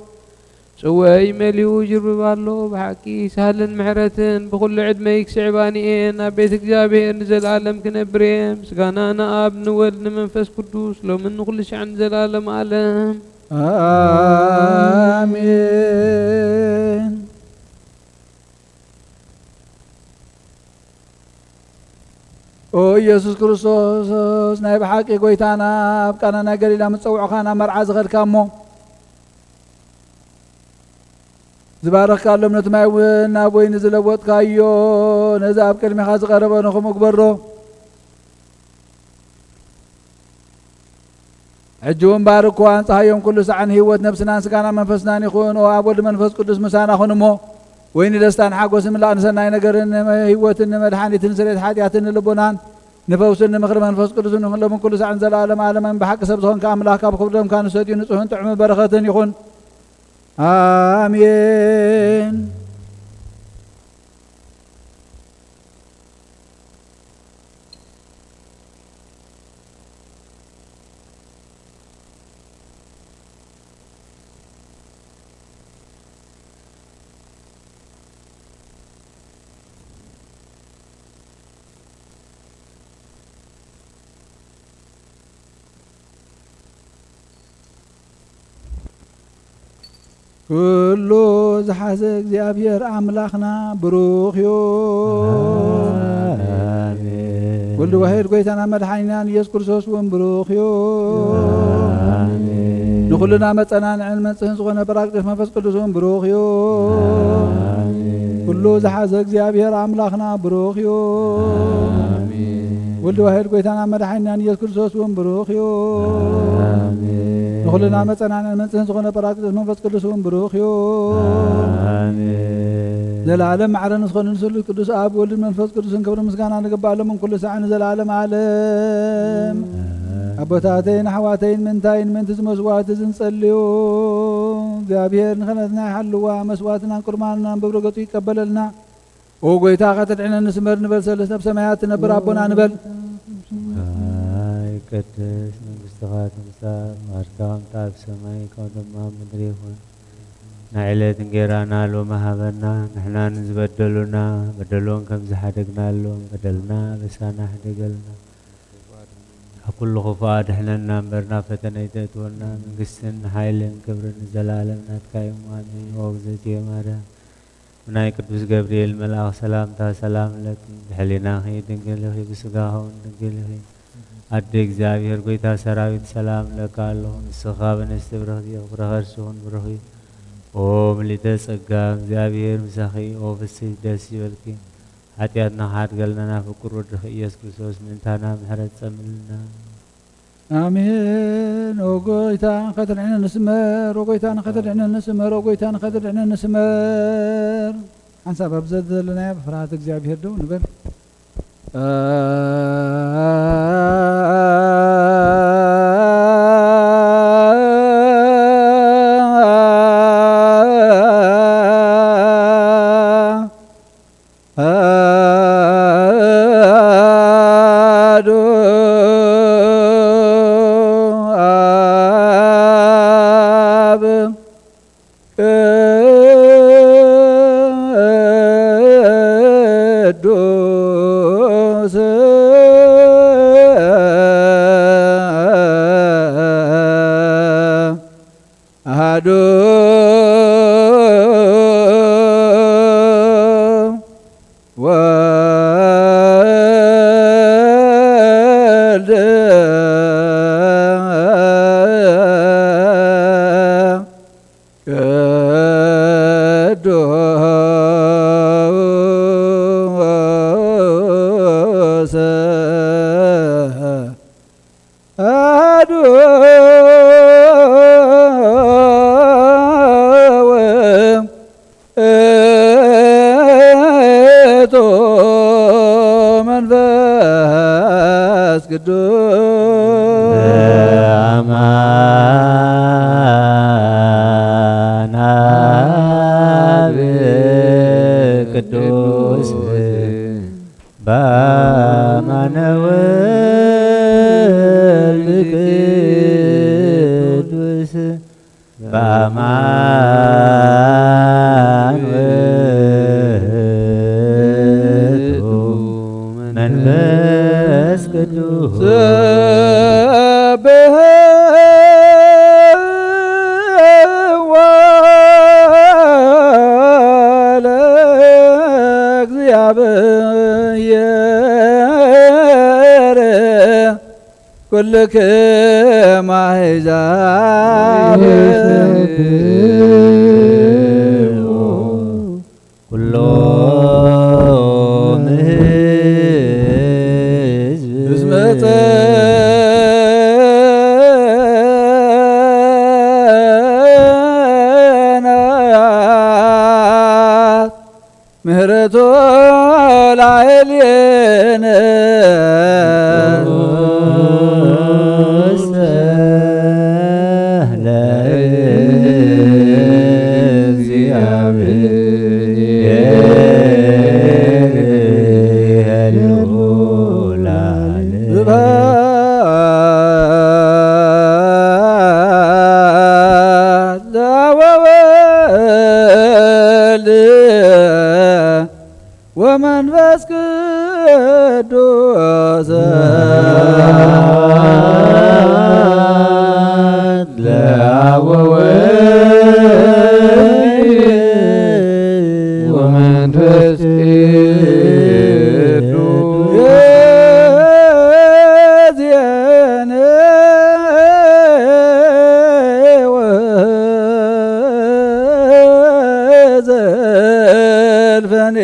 ጽዋይ መሊኡ ይርባሎ በሐቂ ሳለን ምሕረትን በኩሉ ዕድመይ ክስዕባኒኤን ኣብ ቤት እግዚአብሔር ንዘላለም ክነብሬም ምስጋናና ኣብ ንወልድ ንመንፈስ ቅዱስ ሎምን ንኩሉ ሻዕን ዘላለም ዓለም አሜን። ኦ ኢየሱስ ክርስቶስ ናይ ብሓቂ ጎይታና ኣብ ቃናና ገሊላ ምፀውዖኻ ናብ መርዓ ዝኸድካ እሞ ዝባረኽካሎም ነቲ ማይ እውን ናብ ወይኒ ዝለወጥካዮ ነዚ ኣብ ቅድሚኻ ዝቐረበ ንኹምግበሮ ሕጂ እውን ባርክዋ አንጻሃዮም ኩሉ ሰዓን ህይወት ነብስናን ስጋና መንፈስናን ይኹን ኦ ኣብ ወልድ መንፈስ ቅዱስ ምሳና ኹን እሞ ወይኒ ደስታን ሓጎስን ምላእ ንሰናይ ነገርን ህይወትን ንመድሓኒትን ስርየት ሓጢኣትን ንልቦናን ንፈውስን ንምኽሪ መንፈስ ቅዱስን ንኹሎም ኩሉ ሰዓን ዘለዓለም ዓለምን ብሓቂ ሰብ ዝኾንካ ኣምላኽ ካብ ክብደምካ ንሰትዩ ንጹሕን ጥዑምን በረኸትን ይኹን አሜን። ኩሉ ዝሓዘ እግዚአብሔር ኣምላኽና ብሩኽ ይሁን። ወልድ ዋሕድ ጎይታና መድሓኒናን ኢየሱስ ክርስቶስ እውን ብሩኽ ይሁን። ንኹልና መፀናንዕን መንጽህን ዝኾነ ጰራቅሊጦስ መንፈስ ቅዱስ እውን ብሩኽ ይሁን። ኩሉ ዝሓዘ እግዚአብሔር ኣምላኽና ብሩኽ ይሁን። ወልድ ዋሕድ ጎይታና መድሓኒናን ኢየሱስ ክርስቶስ እውን ብሩኽ ይሁን። ንኹልና መፀናንዕን መንጽህን ዝኾነ ጰራቅሊጦስ መንፈስ ቅዱስ እውን ብሩኽ ይሁን። ዘለዓለም ማዕረን ዝኾነ ንስሉስ ቅዱስ ኣብ ወልድን መንፈስ ቅዱስን ክብሪ ምስጋና ንግባኣሎምን ኩሉ ሰዓን ዘለዓለም ዓለም። ኣቦታተይን ኣሕዋተይን ምንታይን ምንቲ ዝመስዋዕቲ ዝንጸልዩ እግዚአብሔር ንኽነትና ይሓልዋ መስዋዕትናን ቁርባንናን ብብረገጹ ይቀበለልና። ኦ ጎይታ ከተድዕነኒ ስመር ንበል ሰለስተ ኣብ ሰማያት ትነብር ኣቦና ንበል ይቀደስ መንግሥትኻ ትምጻእ ፍቃድካ ከምቲ ኣብ ሰማይ ከምኡ ድማ ኣብ ምድሪ ይኹን። ናይ ዕለት እንጀራና ሎሚ ሃበና ንሕና ንዝበደሉና በደሎን ከም ዝሓደግናሎም በደልና በሳና ሕደገልና ካብ ኩሉ ክፉእ ኣድሕነና እምበር ናብ ፈተነ ኣይተእትወና መንግስትን ሓይልን ክብርን ንዘላለም ናትካ እዩ ኣሜን። ኦ እግዝእትየ ማርያም ናይ ቅዱስ ገብርኤል መልኣኽ ሰላምታ ሰላም ለኪ ብሕሊናኺ ድንግል ኢኺ ብስጋኻ እውን ድንግል ኢኺ ኣደ እግዚአብሔር ጎይታ ሰራዊት ሰላም ለካ ኣለኹ ንስኻ በንእስቲ ብርኽቲ ክብረኸርሲ ይኹን ብሩኽ እዩ። ኦ ምልዕተ ጸጋ እግዚአብሔር ምሳኺ ኦ ፍስሕቲ ደስ ይበልኪ ሓጢኣትና ሓድገልና ናብ ፍቁር ወድኺ ኢየሱስ ክርስቶስ ምእንታና ምሕረት ጸምልና አሜን። ኦ ጎይታ ከተድዕነ ንስመር ኦ ጎይታ ከተድዕነ ንስመር ኦ ጎይታ ከተድዕነ ንስመር ሓንሳብ ኣብ ዘለናዮ ብፍርሃት እግዚአብሔር ደው ንበል በአማነ አማን ውእቱ መንፈስ ቅዱስ ኩልክም አሕዛብ ኩሎም ሕዝብ እስመ ጸናት ምህረቶ ላዕሌነ ወመንፈስ ቅዱስ ለአብ ወወልድ ወመንፈስ ቅዱስ የዚአነ ወዘልፈኔ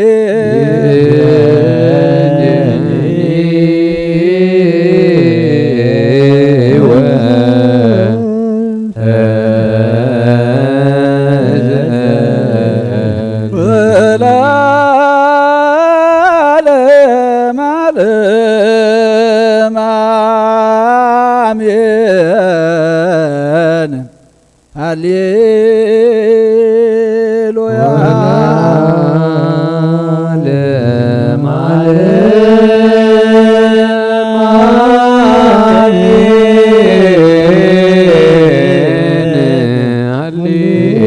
ወለዓለመ ዓለም አሜን። ሃሌሉያ ለዓለመ ዓለም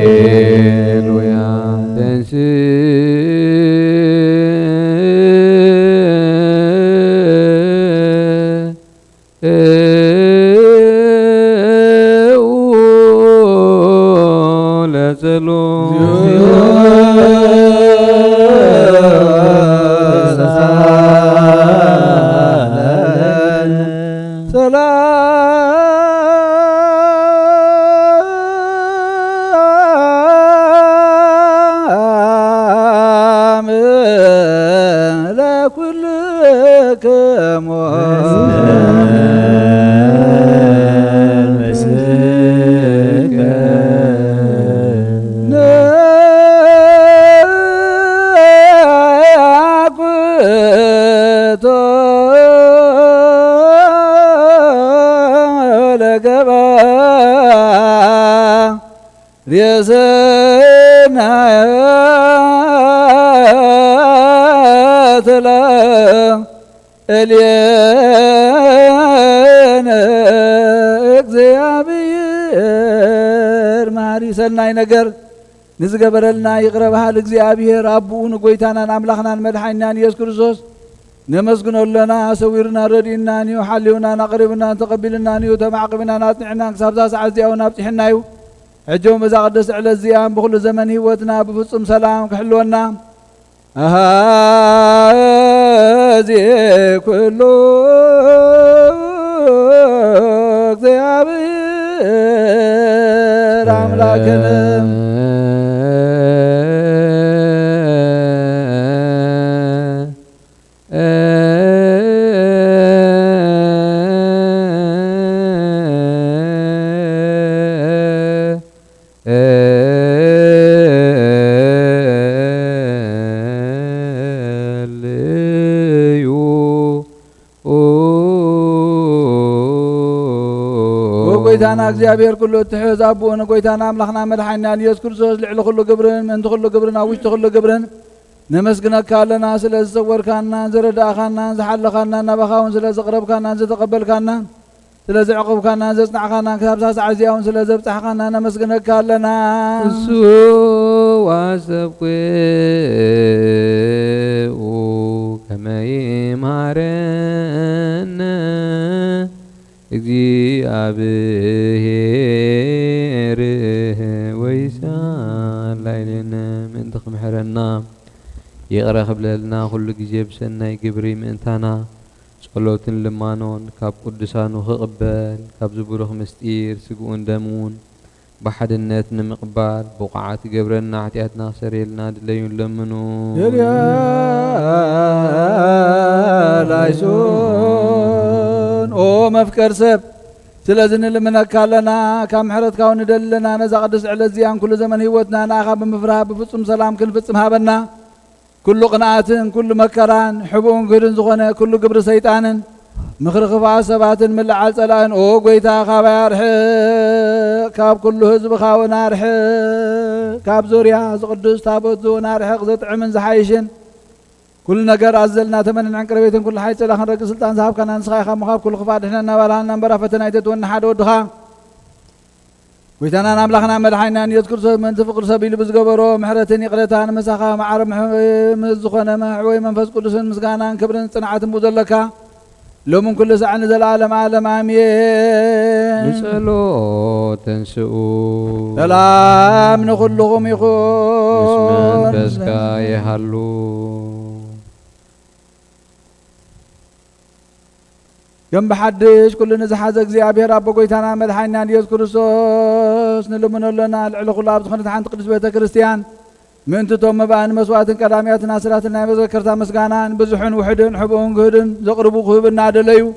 ሃሌሉያ ሰላም ለኩልክሙ ነአኩቶ ለገባ ሬሰናየት ለእልየነ እግዚአብሔር መሐሪ ሰናይ ነገር ንዝገበረልና ይቅረባሃል እግዚአብሔር አቡኡን ጎይታናን አምላኽናን መድሓኒናን ኢየሱስ ክርስቶስ ነመስግነሎና ሰዊርና ረዲእናን እዩ ሓሊውናን ኣቕሪብናን ተቐቢልናን እዩ ተማዕቂብናን ኣጥኒዕናን ክሳብዛ ሰዓት እዚኣውን ኣብፅሕና እዩ ሕጆም እዛ ቅድስቲ ዕለት እዚኣን ብኩሉ ዘመን ህይወትና ብፍጹም ሰላም ክሕልወና አሃዚ ኩሉ እግዚአብሔር አምላክነ ጎይታና እግዚአብሔር ኩሉ እትሕዝ ኣቦነ ጎይታና ኣምላኽና መድሓኒናን ኢየሱስ ክርስቶስ ልዕሊ ኩሉ ግብርን ምእንቲ ኩሉ ግብርን ኣብ ውሽጢ ኩሉ ግብርን ነመስግነካ ኣለና ስለ ዝሰወርካናን ዝረዳእኻናን ዝሓለኻናን ናባኻ እውን ስለ ዘቕረብካናን ዝተቐበልካና ስለዚህ ዕቁብካና ዘጽናዕካና ክሳብ ሳሳዕ እዚኣውን ስለ ዘብፅሕካና ነመስግነካ ኣለና እሱ ዋሰብኩ ከመይ ይምሃረነ እግዚአብሔር ወይሳላይለነ ምእንቲ ክምሕረና ይቕረ ክብለልና ኩሉ ግዜ ብሰናይ ግብሪ ምእንታና ጸሎትን ልማኖን ካብ ቅዱሳኑ ክቕበል ካብ ዝብሩኽ ምስጢር ስግኡን ደሙን بحدنات نمقبال بقعات قبرنا حتياتنا سريلنا دليون لمنو لايسون او مفكر سب سلازن لمنا كالنا كم حرت كون دلنا نزا قدس على زيان كل زمن هيوتنا ناخا بمفرها بفصم سلام كل فصم هابنا كل قناعات كل مكران حبون قرن زغنا كل قبر سيطان مخرخ عصبات من العسلان او قويتا خبار كاب كل حزب خاونا رح كاب زوريا قدوس تابوت زونا رح قزت من زحايشن كل نجار عزلنا ثمن عن قربيتن كل حي سلاخ رق سلطان صاحب كان انسخا خمخاب كل خفاد احنا نبرها نمبر فتنا يتون حد ودخا ويتنا نملخنا مدحينا يذكر من تفقر سبيل بزغبرو محرتني قرتان مسخا معر مزخنا ما عوي منفس قدوس مسغانا كبرن صنعات مزلكا لو من كل ساعة نزل عالم عالم آمين نسألو تنسؤو سلام نخلهم يخون نسمان بسكا يحلو جنب حدش كل نزحازك زي أبي رب قويتانا مدحينا ليس كرسوس نلمن لنا العلق الله بتخنت حان تقدس بيت كريستيان من تتوم بان مسوات كلاميات ناصراتنا بذكرتا مسغانان بزحن وحدن حبون غدن زقربو خبنا دليو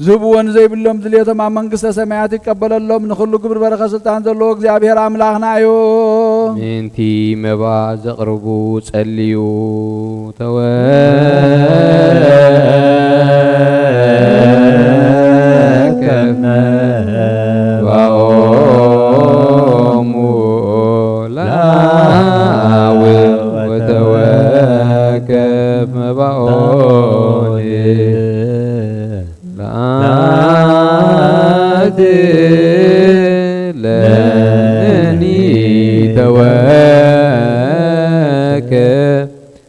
زبون زي بلوم دليته ما منغست سمايات يقبل اللهم نخلو كبر بركه سلطان ذلو እግዚአብሔር አምላክና ዮ ምንቲ መባ ዘቅርቡ ጸልዩ ተወከመ ዋኦሙ وتوكب مبعوني لأنني توكب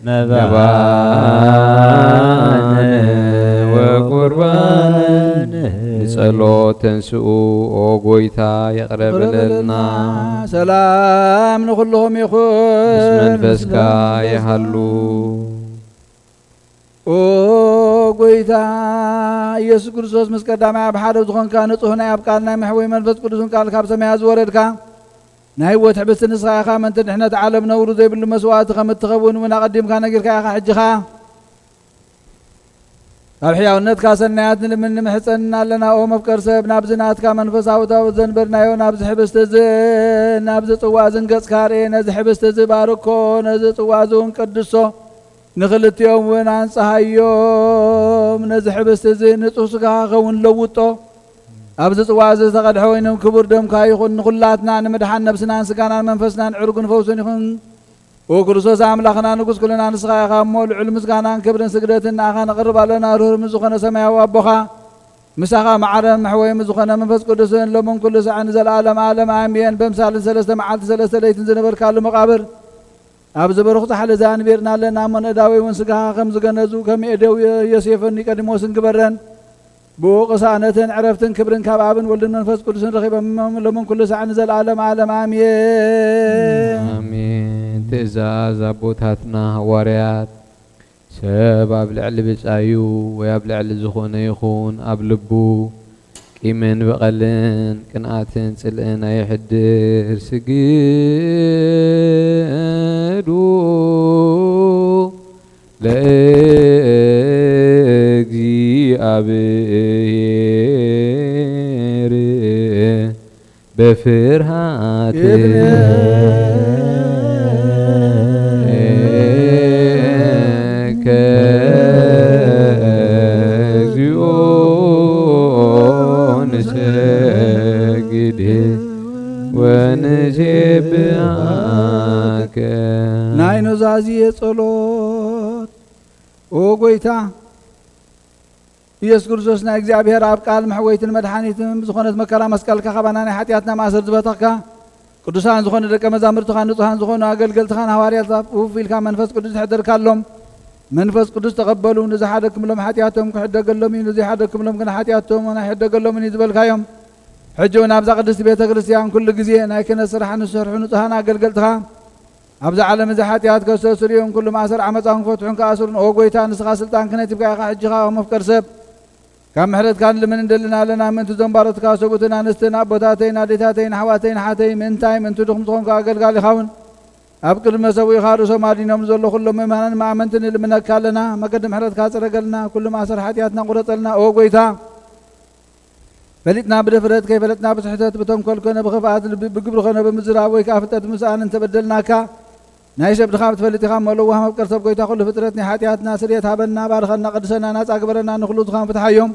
مبعوني وقربان صلوة تنسؤ وقويتا يقرب لنا سلام نخلهم يخون اسم فسكا يحلو وقويتا يسوع كريستوس مسكدامي بحارب زخون كان نصحنا يبقالنا محوي منفس قدسون قال كاب سمايا زوردكا نايوت حبس نسخا من تنحنا تعلم نورو زي بالمسوات خمت تخبون ونقدم كان غيركا حجخا أبحيا ونت كاسنات من محسننا لنا أو مفكر سبنا بزنات كمنفس أو زنبرنا يو نابز حبست زين نابز توازن قسكاري نز حبست زباركو نز توازن قدسو نخلت يوم ونان صحيوم نز حبست زين نتوسكا خون لوطو أبز توازن تقدحو إنهم كبر دم كايخون نخلاتنا نمدحان نفسنا سكانا منفسنا عرقن فوسن يخون وكرسوس أملاخنا نقص كلنا نسخا خامول علم سكانا كبرن سجدتنا خان قرب لنا روح مزخنا سماء وابخا مسخا معرم محوي مزخنا منفس قدسين لمن كل ساعة نزل عالم عالم آمين بمثال ثلاثة معالت ثلاثة ليتن زنبر كالو مقابر أبز برخت حل زان بيرنا لنا من أداوي ونسخا خمس جنازو كم يدو يسيفني قدمو سنكبرن بوقسانة عرفتن كبرن كبابن ولن منفس قدسين رخيبا لمن كل ساعة نزل عالم عالم آمين آمين تأزاز أبوتاتنا حواريات سب أبلع بيصايو ويبلع زخون يخون أبلبو كيمن بقلن كناتن سلقنا يحدر سجدو لأجزيابير بفرحات ناينو زازي صلوت او قويتا ኢየሱስ ክርስቶስ ናይ እግዚአብሔር ኣብ ቃል መሕወይትን መድኃኒትን ዝኾነት መከራ መስቀልካ ኸባና ናይ ሓጢአትና ማእሰር ዝበተኽካ ቅዱሳን ዝኾነ ደቀ መዛሙርትኻ ንጹሃን ዝኾኑ ኣገልገልትኻን ሃዋርያት ውፍ ኢልካ መንፈስ ቅዱስ ትሕደርካሎም መንፈስ ቅዱስ ተቐበሉ ንዝሓደክምሎም ሓጢአቶም ክሕደገሎም እዩ ንዘይሓደክምሎም ግን ሓጢአቶም ኣይሕደገሎምን እዩ ዝበልካዮም ሕጂ እውን ኣብዛ ቅድስቲ ቤተ ክርስቲያን ኩሉ ግዜ ናይ ክህነት ስራሕ ንሰርሑ ንጹሃን ኣገልገልትኻ ኣብዛ ዓለም እዚ ሓጢአት ከስተስሩ እዮም ኩሉ ማእሰር ዓመፃውን ክፈትሑን ከኣስሩን ኦ ጎይታ ንስኻ ስልጣን ክህነት ይብካ ኢኻ ሕጂኻ መፍቀር ሰብ ካብ ምሕረትካ ንልምን እንደልና ኣለና ምእንቲ ዞም ባሮትካ ሰቡእትን ኣንስትን ኣቦታተይን ኣዴታተይን ኣሕዋተይን ሓተይ ምእንታይ ምእንቲ ድኹም ዝኾንካ ኣገልጋሊ ኢኻውን ኣብ ቅድመ ሰብኡ ኢኻ ርእሶም ኣዲኖም ዘሎ ኩሎም ምእመናን ማእመንቲ ንልምነካ ኣለና መገዲ ምሕረትካ ፅረገልና ኩሉ ማእሰር ሓጢአትና ቁረፀልና ኦ ጎይታ ፈሊጥና ብድፍረት ከይፈለጥና ብስሕተት ብተንኰል ኮነ ብኽፍኣት ብግብሪ ኮነ ብምዝራብ ወይ ከዓ ፍልጠት ምስኣን እንተበደልናካ ናይ ሰብ ድኻም ትፈልጥ ኢኻ መለዋ መፍቀር ሰብ ጎይታ ኩሉ ፍጥረት ናይ ሓጢአትና ስርየት ሃበና ባርኸና ቅድሰና ናፃ ግበረና ንኹሉ ድኻም ፍትሓዮም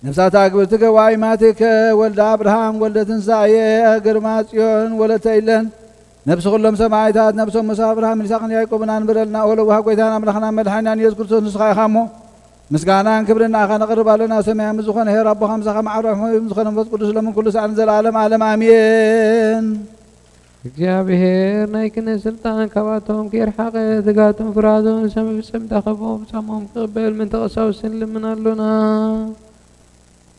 ነፍሳት ኣግብርቲ ገዋይ ማቴከ ወልደ አብርሃም ወልደ ትንሳኤ ግርማ ጽዮን ወለተ ኢለን ነፍሲ ኩሎም ሰማዕታት ነፍሶም ሙሳ አብርሃም ይስሐቅን ያዕቆብን አንብረልና ወለዋ ጎይታና አምላኽና መድኃኒና ኢየሱስ ክርስቶስ ንስኻ ኢኻ እሞ ምስጋናን ክብርን ናኻ ነቕርብ ኣለና ሰማያዊ ዝኾነ ሄር ኣቦ ከምሳኻ መዓርፎ ዝኾነ መንፈስ ቅዱስ ለምን ኩሉ ሰዓትን ዘለዓለም ዓለም ኣሜን። እግዚአብሔር ናይ ክህነት ስልጣን ካባቶም ከይርሓቐ ትጋቶም ፍርሃቶም ሰማይ ፍጽም ተኸቦም ጻሞም ክቕበል ምን ተቐሳውስን ልምን ኣሎና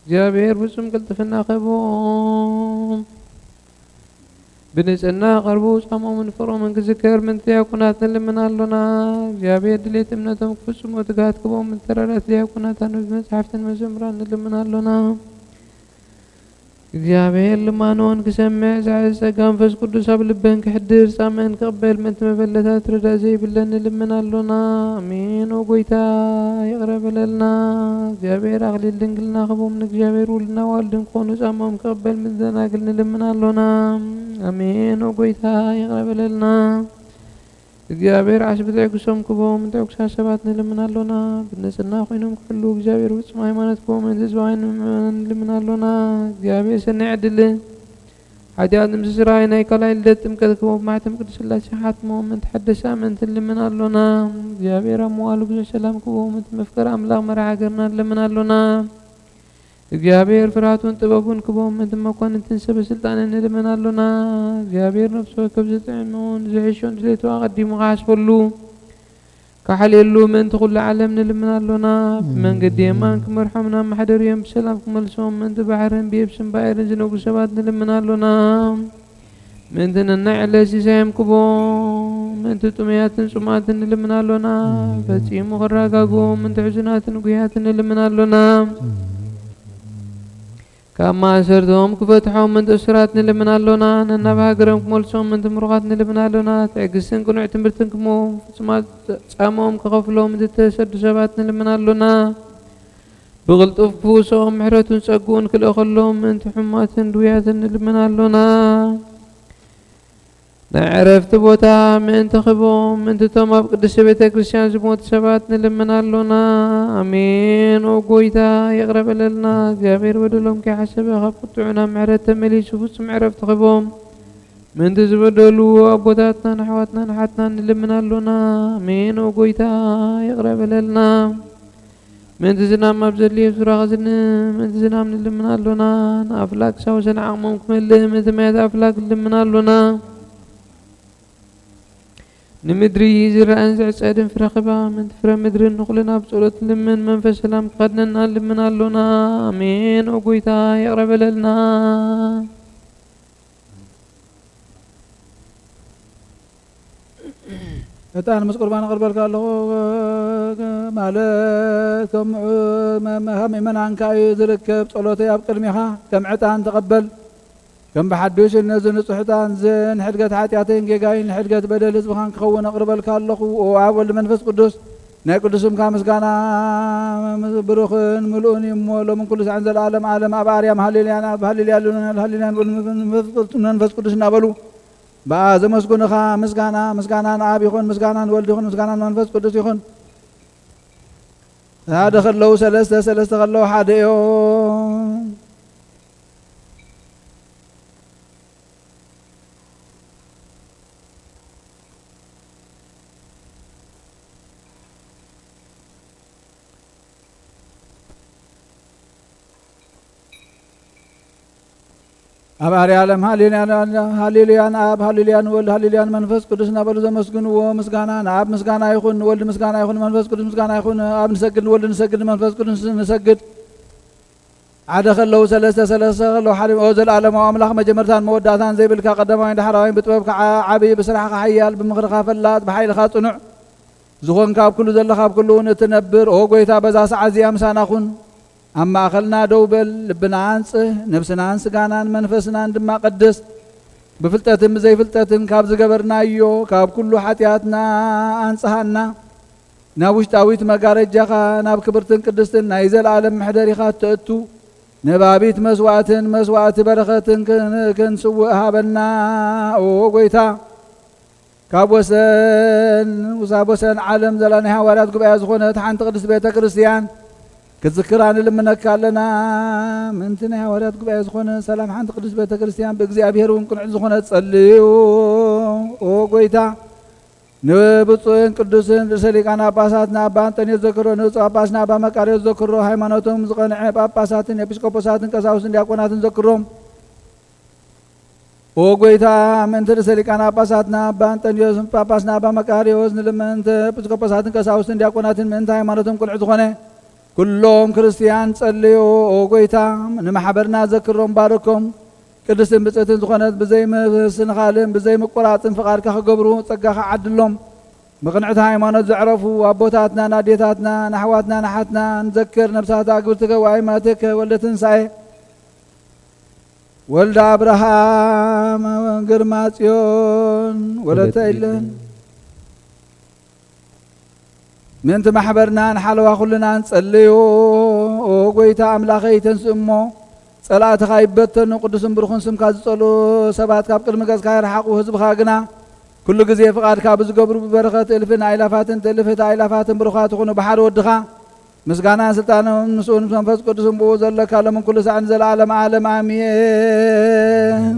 እግዚአብሔር ፍጹም ቅልጥፍና ኸቦም ብንጽህና ቀርቡ ጻሞምን ፍሮምን ክዝከር ምን ዲያቆናት ንልምን ኣሎና እግዚአብሔር ድሌት እምነቶም ክፍጽሙ ትጋት ክቦም ተረዳት ዲያቆናት ኣንብ መጽሓፍትን መዘምራን ንልምን ኣሎና እግዚአብሔር ልማኖን ክሰምዕ ዛዕዝ ጸጋ መንፈስ ቅዱስ ኣብ ልበን ክሕድር ጻመን ክቕበል ምእንቲ መበለታት ርዳእ ዘይብለን ንልምን ኣሎና አሜን። ጎይታ ይቕረበለልና እግዚአብሔር ኣኽሊል ድንግልና ኸቦም ንእግዚአብሔር ውልና ዋልድን ክኾኑ ጻሞም ክቕበል ምእንቲ ደናግል ንልምን ኣሎና አሜን። ጎይታ ይቕረበለልና እግዚአብሔር ዓስብቲ ዕጉሶም ክቦም ዕጉሳ ሰባት ንልምን ኣሎና ብንጽህና ኮይኖም ክሕሉ እግዚአብሔር ፍጹም ሃይማኖት ክቦም ህዝባውያን ንልምን ኣሎና እግዚአብሔር ሰናይ ዕድል ሓጢአት ንምስራይ ናይ ካልኣይ ልደት ጥምቀት ክቦም ማሕተም ቅዱስ ሥላሴ ሓትሞም ምእንቲ ሓደሳ ምእንቲ ንልምን ኣሎና እግዚአብሔር ኣብ መዋእሉ ብዙሕ ሰላም ክቦም ምእንቲ መፍቀሪ ኣምላኽ መርሒ ሃገርና ንልምን ኣሎና እግዚአብሔር ፍርሃቱን ጥበቡን ክቦም ምእንቲ መኳንንትን ሰበ ስልጣንን ንልምን ኣሎና እግዚአብሔር ነፍሶ ከብ ዝጥዕሙን ዝሕሾን ድሌቱ ኣቐዲሙ ክሓስፈሉ ካሕልየሉ ምእንቲ ኩሉ ዓለም ንልምን ኣሎና ብመንገዲ የማን ክመርሖም ናብ ማሕደርዮም ብሰላም ክመልሶም ምእንቲ ባሕርን ብየብስን ባኤርን ዝነጉ ሰባት ንልምን ኣሎና ምእንቲ ነናይ ዕለት ሲሳዮም ክቦም ምእንቲ ጥሙያትን ጽሙኣትን ንልምን ኣሎና ፈጺሙ ክረጋግቦም ምእንቲ ሕዙናትን ጉያትን ንልምን ኣሎና ካብ ማእሰርቶም ክፈትሖም ምእንቲ እስራት ንልምን ኣሎና ነናብ ሃገሮም ክመልሶም ምእንቲ ምሩኻት ንልምን ኣሎና ትዕግስትን ቅኑዕ ትምህርትን ክህቦም ፍጹማት ጻሞም ክኸፍሎም ዝተሰዱ ሰባት ንልምን ኣሎና ብቕልጡፍ ክፍውሶም ምሕረቱን ጸጉኡን ክልእኸሎም ምእንቲ ሕሙማትን ድውያትን ንልምን ኣሎና ናይ ዕረፍቲ ቦታ ምእንቲ ኽቦም ምእንቲ እቶም ኣብ ቅድስቲ ቤተ ክርስቲያን ዝሞቱ ሰባት ንልምን ኣሎና አሜን። ጎይታ ይቕረበለልና እግዚአብሔር በደሎም ከይሓሰበ ካብ ቁጥዑ ናብ ምሕረት ተመሊሱ ፍጹም ዕረፍቲ ኽቦም ምእንቲ ዝበደሉ ኣቦታትናን ኣሕዋትናን ሓትናን ንልምን ኣሎና አሜን። ጎይታ ይቕረበለልና ምእንቲ ዝናብ ኣብ ዘድልዮ ሱራኽ ምእንቲ ዝናብ ንልምን ኣሎና ንኣፍላክ ሳወሰን ዓቕሞም ክመልእ ምእንቲ ማያት ኣፍላክ ንልምን ኣሎና ንምድሪ ዝረአን ዝዕጸድን ፍረ ኽባ ምእንቲ ፍረ ምድርን ንኹልና ብጸሎት ንልምን መንፈስ ሰላም ክኸድነና ንልምን ኣሎና አሜን። ጎይታ ይቕረበለልና እጣን ምስ ቁርባን ቕርበልካ ኣለኹ ማለት ከም ምእመናንካ እዩ ዝርከብ ጸሎተይ ኣብ ቅድሚኻ ከም ዕጣን ተቐበል ከም ብሓዱሽ ነዚ ንጹሕ ዕጣን ንሕድገት ሓጢአተይን ጌጋይን ንሕድገት በደል ህዝብኻን ክኸውን ኣቕርበልካ ኣለኹ ኣብ ወልዲ መንፈስ ቅዱስ ናይ ቅዱስምካ ምስጋና ብሩኽን ምልኡን እዩ እሞ ሎምን ኩሉ ሰዓን ዘለዓለም ዓለም ኣብ ኣርያም ሃሌልያን ኣብ ሃሌልያን መንፈስ ቅዱስ እናበሉ በኣ ዘመስጉንኻ ምስጋና ንኣብ ይኹን ምስጋና ንወልዲ ይኹን ምስጋና ንመንፈስ ቅዱስ ይኹን ሓደ ኸለዉ ሰለስተ ኸለዉ ሓደ እዮም أباري عالم هاليليان آب هاليليان ولد هاليليان منفس قدس نبلو زمسكن ومسكانا آب مسكانا يخون ولد مسكانا يخون منفس قدس مسكانا يخون آب نسجد ولد نسجد منفس قدس نسجد عاد خلوا سلسة خلوا حرم أوزل عالم وأملاخ مجمرتان موداتان زي بالكا قدمين دحراين بتوبك عابي بسرعة حيال بمخرخة فلات بحيل خاطنع زخون كاب كله زل خاب كله نتنبر أو قويتا بزاس عزي أمسانا خون أما أخلنا دوبل لبنا عنس نفسنا عنس قانان منفسنا عندما قدس بفلتتم زي فلتتم كاب زقبرنا يو كاب كله حتياتنا أنسهانا نابوش تاويت مقارج جاخا ناب كبرتن قدستن نايزل عالم محدري خات تأتو نبابيت مسوات برختن كن سوءها بنا أو قويتا كاب وسن عالم زلانها ولاد قبعي زخونة حان تقدس بيتا كريستيان كتذكران لما نكالنا من تنها ولاد قبعي زخونة سلام حان تقدس بيتا كريستيان بقزي أبيهر ونكون عند زخونة تصليو أو قويتا نبطوين قدسين رساليقانا باساتنا بانتن يذكرون نوصا باسنا بامكار يذكرون هايمانوتهم زقنع باساتن يبسكوبوساتن كساوسن دياقوناتن ذكرهم او قويتا من رساليقانا باساتنا بانتن يوزن باسنا بامكار يوزن لمن يبسكوبوساتن كساوسن دياقوناتن من هايمانوتهم كل عزخونه كلهم كريستيان صليو او قويتا نمحبرنا ذكرهم باركم قدسن بصيتن زخونت بزي مسنخالن بزي مقراطن فقارك خغبرو صقاخ عدلهم مقنعت هايمانوت زعرفوا ابوتاتنا ناديتاتنا نحواتنا نحاتنا نذكر نفسات اقبرتك وايماتك ولدتن ساي ولد ابراهام غرماصيون ولدت إلن من تمحبرنا نحلوا كلنا نصليو وقويتا املاخي تنسمو صلاة خايبتن قدس برخون سم كازصلو سبات كاب قدم غاز كاير حقو حزب خاغنا كل غزي فقاد كاب زغبر بركات الفنا ايلافاتن تلفت ايلافاتن برخات خونو بحر ودخا مسغانا سلطان مسون منفس قدس بو زلك على من كل ساعه زلعالم عالم امين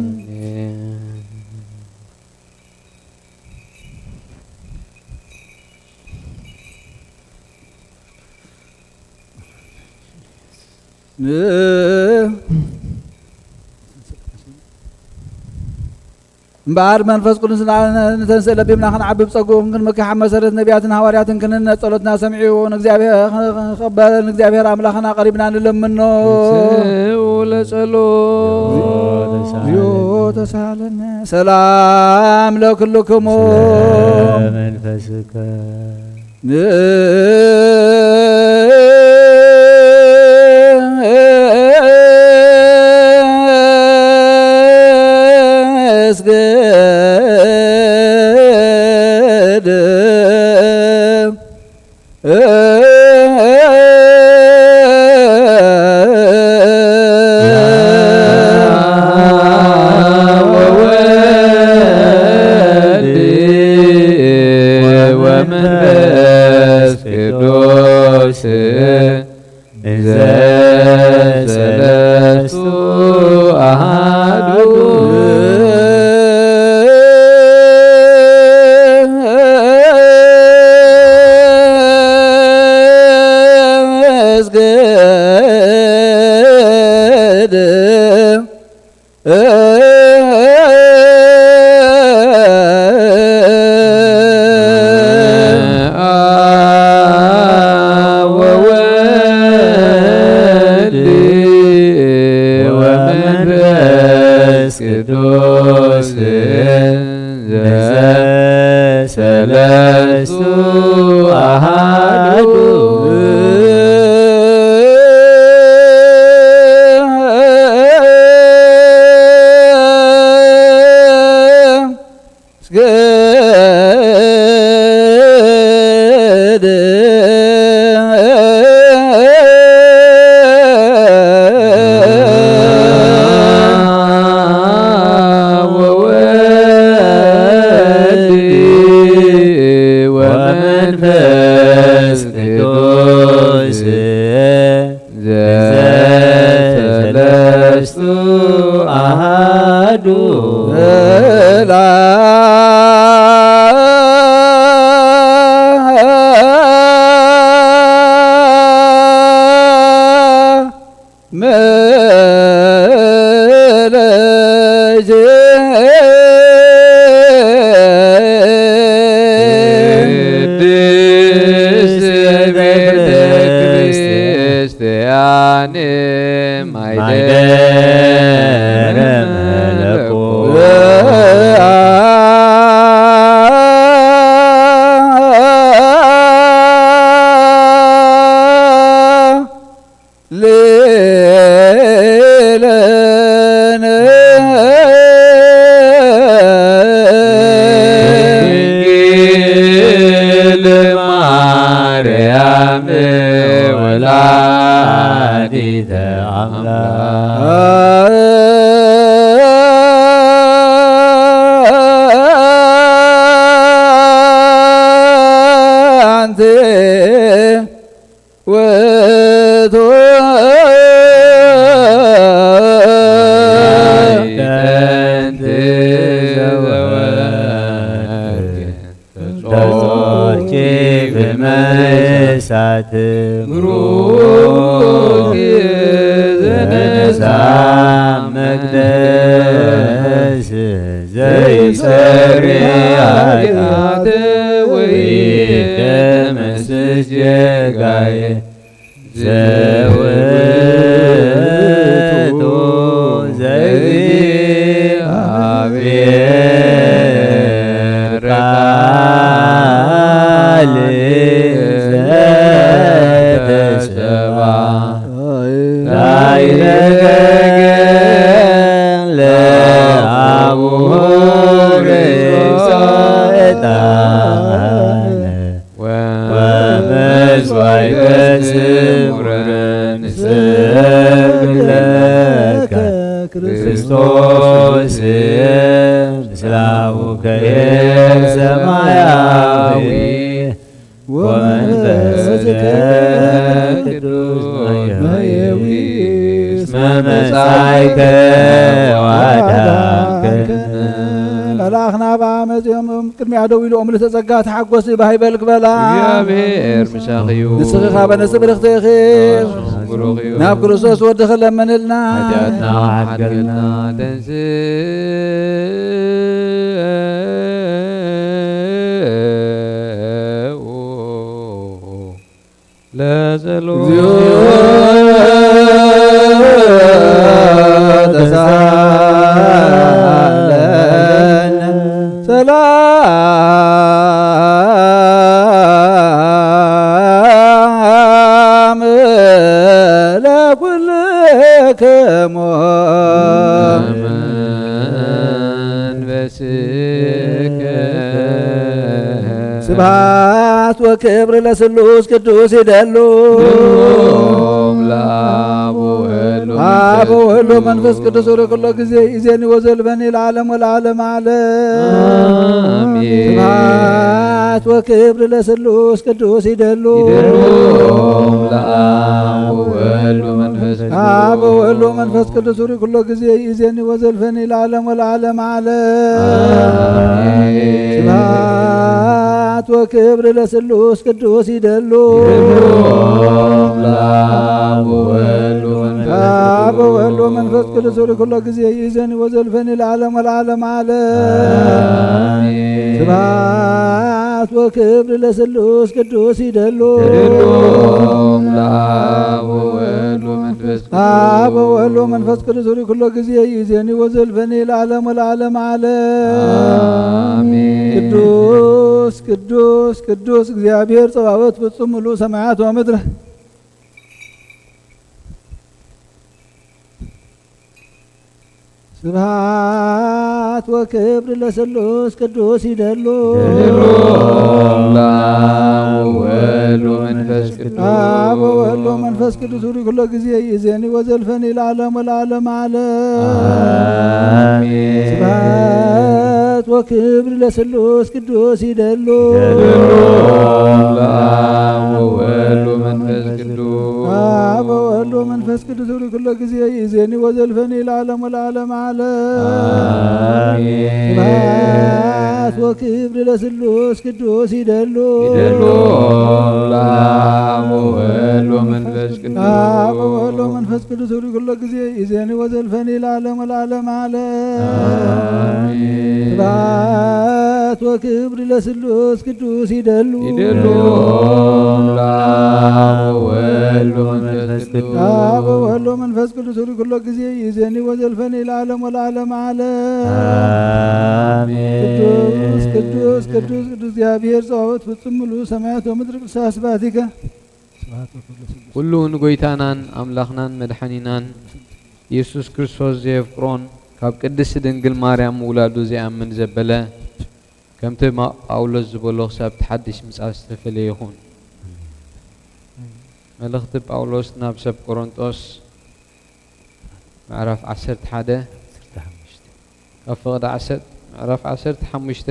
مبار منفس قدسنا نتنسل بيمنا خنعبب صقوم كن مكح مسرت نبياتنا حوارياتن كننا صلوتنا سمعوا نغزابير خبر نغزابير املاخنا قريبنا نلمنو ولا صلوت يو تسالنا سلام لكلكم منفسك لا አንተ ውእቱ ተጾርኪ በመሳት ብሩክ ዘነሳ መቅደስ ዘይሰሪ ኃጢአት ወይደመስስ ጌጋዬ ዘውእቱ ዘእግዚአብሔር ቃል ዘተሰብአ ላዕሌከ ለአቡሁ ዕጣነ ወመሥዋዕተ ስሙረ ንሰግድ ለከ ክርስቶስ ምስለ አቡከ ሰማያዊ ወመንፈስከ ቅዱስ ማያዊ እስመ መጻእከ ወአዳንከ መላእኽና በአመፅኦም ቅድሚያ ደው ኢሎም ለተጸጋ ተሓጐስ ባሂበል ክበላ እግዚአብሔር ምሳኺዩ ንስኺ በነስብ ርኽትኺ ብሩኽ እዩ ናብ ክርስቶስ ወድኺ ለመንልና ኃጢአትና ሓድገልና ተንሥኡ ለዘሎሙ ሰላም ለኩልክሙ ስብሐት ወክብር ለስሉስ ቅዱስ ይደሉ አብ ወወልድ ወመንፈስ ቅዱስ ወለኩሎ ጊዜ ኢዜኒ ወዘልፈኒ ለዓለም ወለዓለመ ዓለም ስብሐት ወክብር ለስሉስ ቅዱስ ይደሉ አብ ወወልድ ወመንፈስ ቅዱስ ወለኩሎ ጊዜ ኢዜኒ ወዘልፈኒ ለዓለም ወለዓለመ ዓለም ስብሐት ወክብር ለስሉስ ቅዱስ ይደሉ አብ ወወልድ ወመንፈስ ቅዱስ ወለኩሎ ጊዜ ኢዜኒ ወዘልፈኒ ለዓለም ወለዓለመ ዓለም ስብሐት ወክብር ለስሉስ ቅዱስ ይደሉ አብ ወወልድ ወመንፈስ ቅዱስ ወለኩሎ ጊዜ ኢዜኒ ወዘልፈኒ ለዓለም ወለዓለመ ዓለም ቅዱስ ቅዱስ ቅዱስ እግዚአብሔር ጸባኦት ፍጹም ምሉእ ሰማያት ወምድር ስብሐት ወክብር ለስሉስ ቅዱስ ይደሉ አብ ወወልድ ወመንፈስ ቅዱስ ወለኩሎ ጊዜ ኢዜኒ ወዘልፈኒ ለዓለም ወለዓለመ ዓለም ስብሐት ወክብር ለስሉስ ቅዱስ ይደሉ አብ ወወልድ ወመንፈስ ቅዱስ ወለኩሎ ጊዜ ኢዜኒ ወዘልፈኒ ለዓለም ወለዓለመ ዓለም ስብሐት ወክብር ለስሉስ ቅዱስ ይደሉ አብ ወወልድ ወመንፈስ ቅዱስ ወለኩሎ ጊዜ ኢዜኒ ወዘልፈኒ ለዓለም ወለዓለመ ዓለም ስብሐት ወክብር ለስሉስ ቅዱስ ይደሉ አብ ወወልድ ወመንፈስ ቅዱስ ወለኩሎ ጊዜ ኢዜኒ ወዘልፈኒ ለዓለም ወለዓለመ ዓለም ቅዱስ ቅዱስ ቅዱስ ቅዱስ እግዚአብሔር ጸባኦት ፍጹም ምሉእ ሰማያት ወምድር ቅዱስ ስብሐቲከ ኩሉ ንጎይታናን አምላኽናን መድሓኒናን ኢየሱስ ክርስቶስ ዘየፍቅሮን ካብ ቅድስቲ ድንግል ማርያም ውላዱ ዘየኣምን ዘበለ ከምቲ ጳውሎስ ዝበሎ ክሳብ ተሓድሽ ምጽኣት ዝተፈለየ ይኹን መልእኽቲ ጳውሎስ ናብ ሰብ ቆሮንጦስ ምዕራፍ 11 ካብ ፍቕዲ 10 ምዕራፍ 15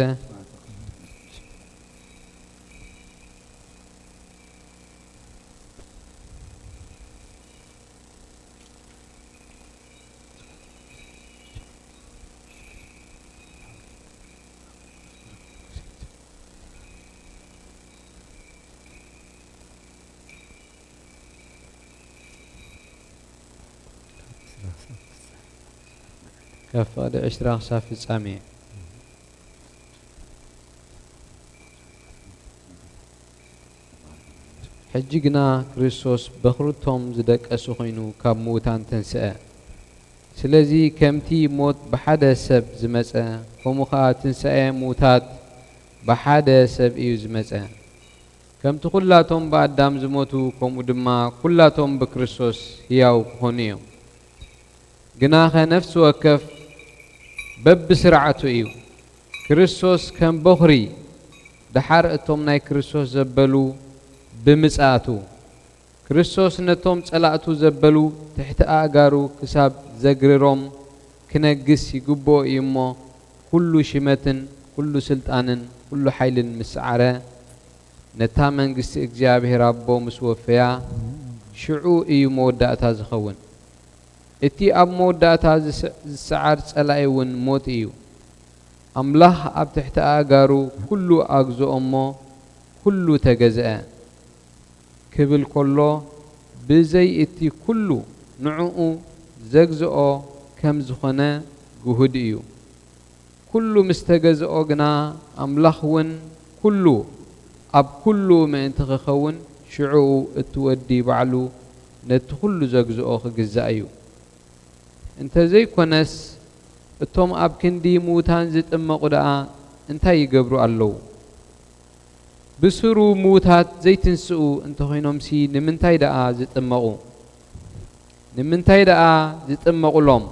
ካብ ፍቕዲ 20 ክሳብ ፍጻሜ ሕጂ ግና ክርስቶስ በኽርቶም ዝደቀሱ ኮይኑ ካብ ምውታን ተንስአ ስለዚ ከምቲ ሞት ብሓደ ሰብ ዝመፀ ከምኡ ከዓ ትንሣኤ ምውታት ብሓደ ሰብ እዩ ዝመፀ ከምቲ ኩላቶም ብኣዳም ዝሞቱ ከምኡ ድማ ኩላቶም ብክርስቶስ ሕያው ክኾኑ እዮም ግና ኸ ነፍሲ ወከፍ በብስርዓቱ እዩ ክርስቶስ ከም በኽሪ ድሓር እቶም ናይ ክርስቶስ ዘበሉ ብምጽአቱ ክርስቶስ ነቶም ጸላእቱ ዘበሉ ትሕቲ ኣእጋሩ ክሳብ ዘግርሮም ክነግስ ይግብኦ እዩ እሞ ኩሉ ሽመትን ኩሉ ስልጣንን ኩሉ ሓይልን ምስዓረ ነታ መንግስቲ እግዚአብሔር ኣቦ ምስ ወፈያ ሽዑ እዩ መወዳእታ ዝኸውን እቲ ኣብ መወዳእታ ዝሰዓር ጸላኢ እውን ሞት እዩ ኣምላኽ ኣብ ትሕቲ ኣእጋሩ ኩሉ ኣግዝኦ እሞ ኩሉ ተገዝአ ክብል ከሎ ብዘይ እቲ ኩሉ ንዕኡ ዘግዝኦ ከም ዝኾነ ግሁድ እዩ ኩሉ ምስ ተገዝኦ ግና ኣምላኽ እውን ኩሉ ኣብ ኩሉ ምእንቲ ክኸውን ሽዑኡ እትወዲ ባዕሉ ነቲ ኩሉ ዘግዝኦ ክግዛእ እዩ እንተዘይኮነስ እቶም ኣብ ክንዲ ምውታን ዝጥመቑ ደኣ እንታይ ይገብሩ ኣለዉ ብስሩ ምውታት ዘይትንስኡ እንተኾይኖምሲ ንምንታይ ደኣ ዝጥመቑ ንምንታይ ደኣ ዝጥመቑሎም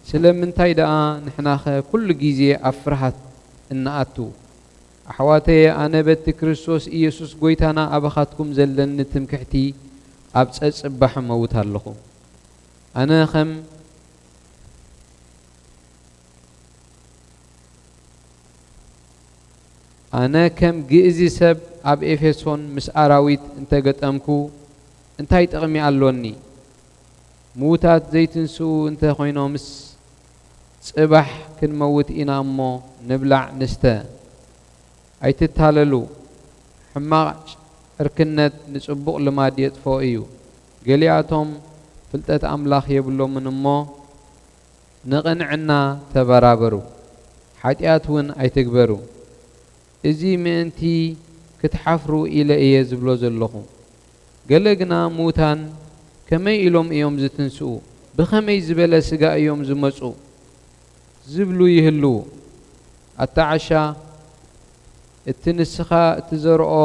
ስለምንታይ ደኣ ንሕናኸ ኩሉ ግዜ ኣብ ፍርሃት እናኣቱ ኣሕዋተየ ኣነ በቲ ክርስቶስ ኢየሱስ ጐይታና ኣባኻትኩም ዘለኒ ትምክሕቲ ኣብ ፀፅባሕ መውት ኣለኹ ኣነ ከም ግእዚ ሰብ ኣብ ኤፌሶን ምስ ኣራዊት እንተገጠምኩ እንታይ ጥቕሚ ኣሎኒ ምውታት ዘይትንስኡ እንተኾይኖምስ ጽባሕ ክንመውት ኢና እሞ ንብላዕ ንስተ ኣይትታለሉ ሕማቕ ዕርክነት ንጽቡቕ ልማድ የጥፎ እዩ ገሊኣቶም ፍልጠት ኣምላኽ የብሎምን እሞ ንቕንዕና ተበራበሩ ሓጢኣት እውን ኣይትግበሩ እዚ ምእንቲ ክትሓፍሩ ኢለ እየ ዝብሎ ዘለኹ ገለ ግና ምውታን ከመይ ኢሎም እዮም ዝትንስኡ ብኸመይ ዝበለ ስጋ እዮም ዝመፁ ዝብሉ ይህልው ኣታዓሻ እቲ ንስኻ እትዘርኦ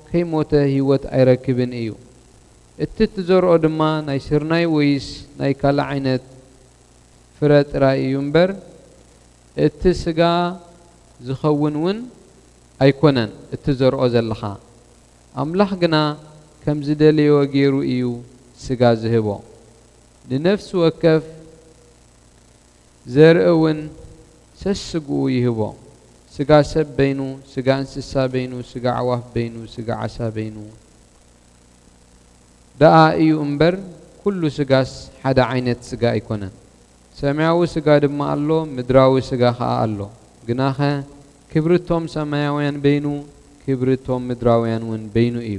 ከይሞተ ህይወት ኣይረክብን እዩ እቲ እትዘርኦ ድማ ናይ ስርናይ ወይስ ናይ ካልእ ዓይነት ፍረ ጥራይ እዩ እምበር እቲ ስጋ ዝኸውን እውን ኣይኮነን እትዘርኦ ዘለኻ ኣምላኽ ግና ከም ዝደለዮ ገይሩ እዩ ስጋ ዝህቦ ንነፍሲ ወከፍ ዘርኢ እውን ሰስግኡ ይህቦ ስጋ ሰብ በይኑ ስጋ እንስሳ በይኑ ስጋ ዓዋፍ በይኑ ስጋ ዓሳ በይኑ ደኣ እዩ እምበር ኩሉ ስጋስ ሓደ ዓይነት ስጋ ኣይኮነን ሰማያዊ ስጋ ድማ ኣሎ ምድራዊ ስጋ ከዓ ኣሎ ግናኸ ክብርቶም ሰማያውያን በይኑ ክብርቶም ምድራውያን እውን በይኑ እዩ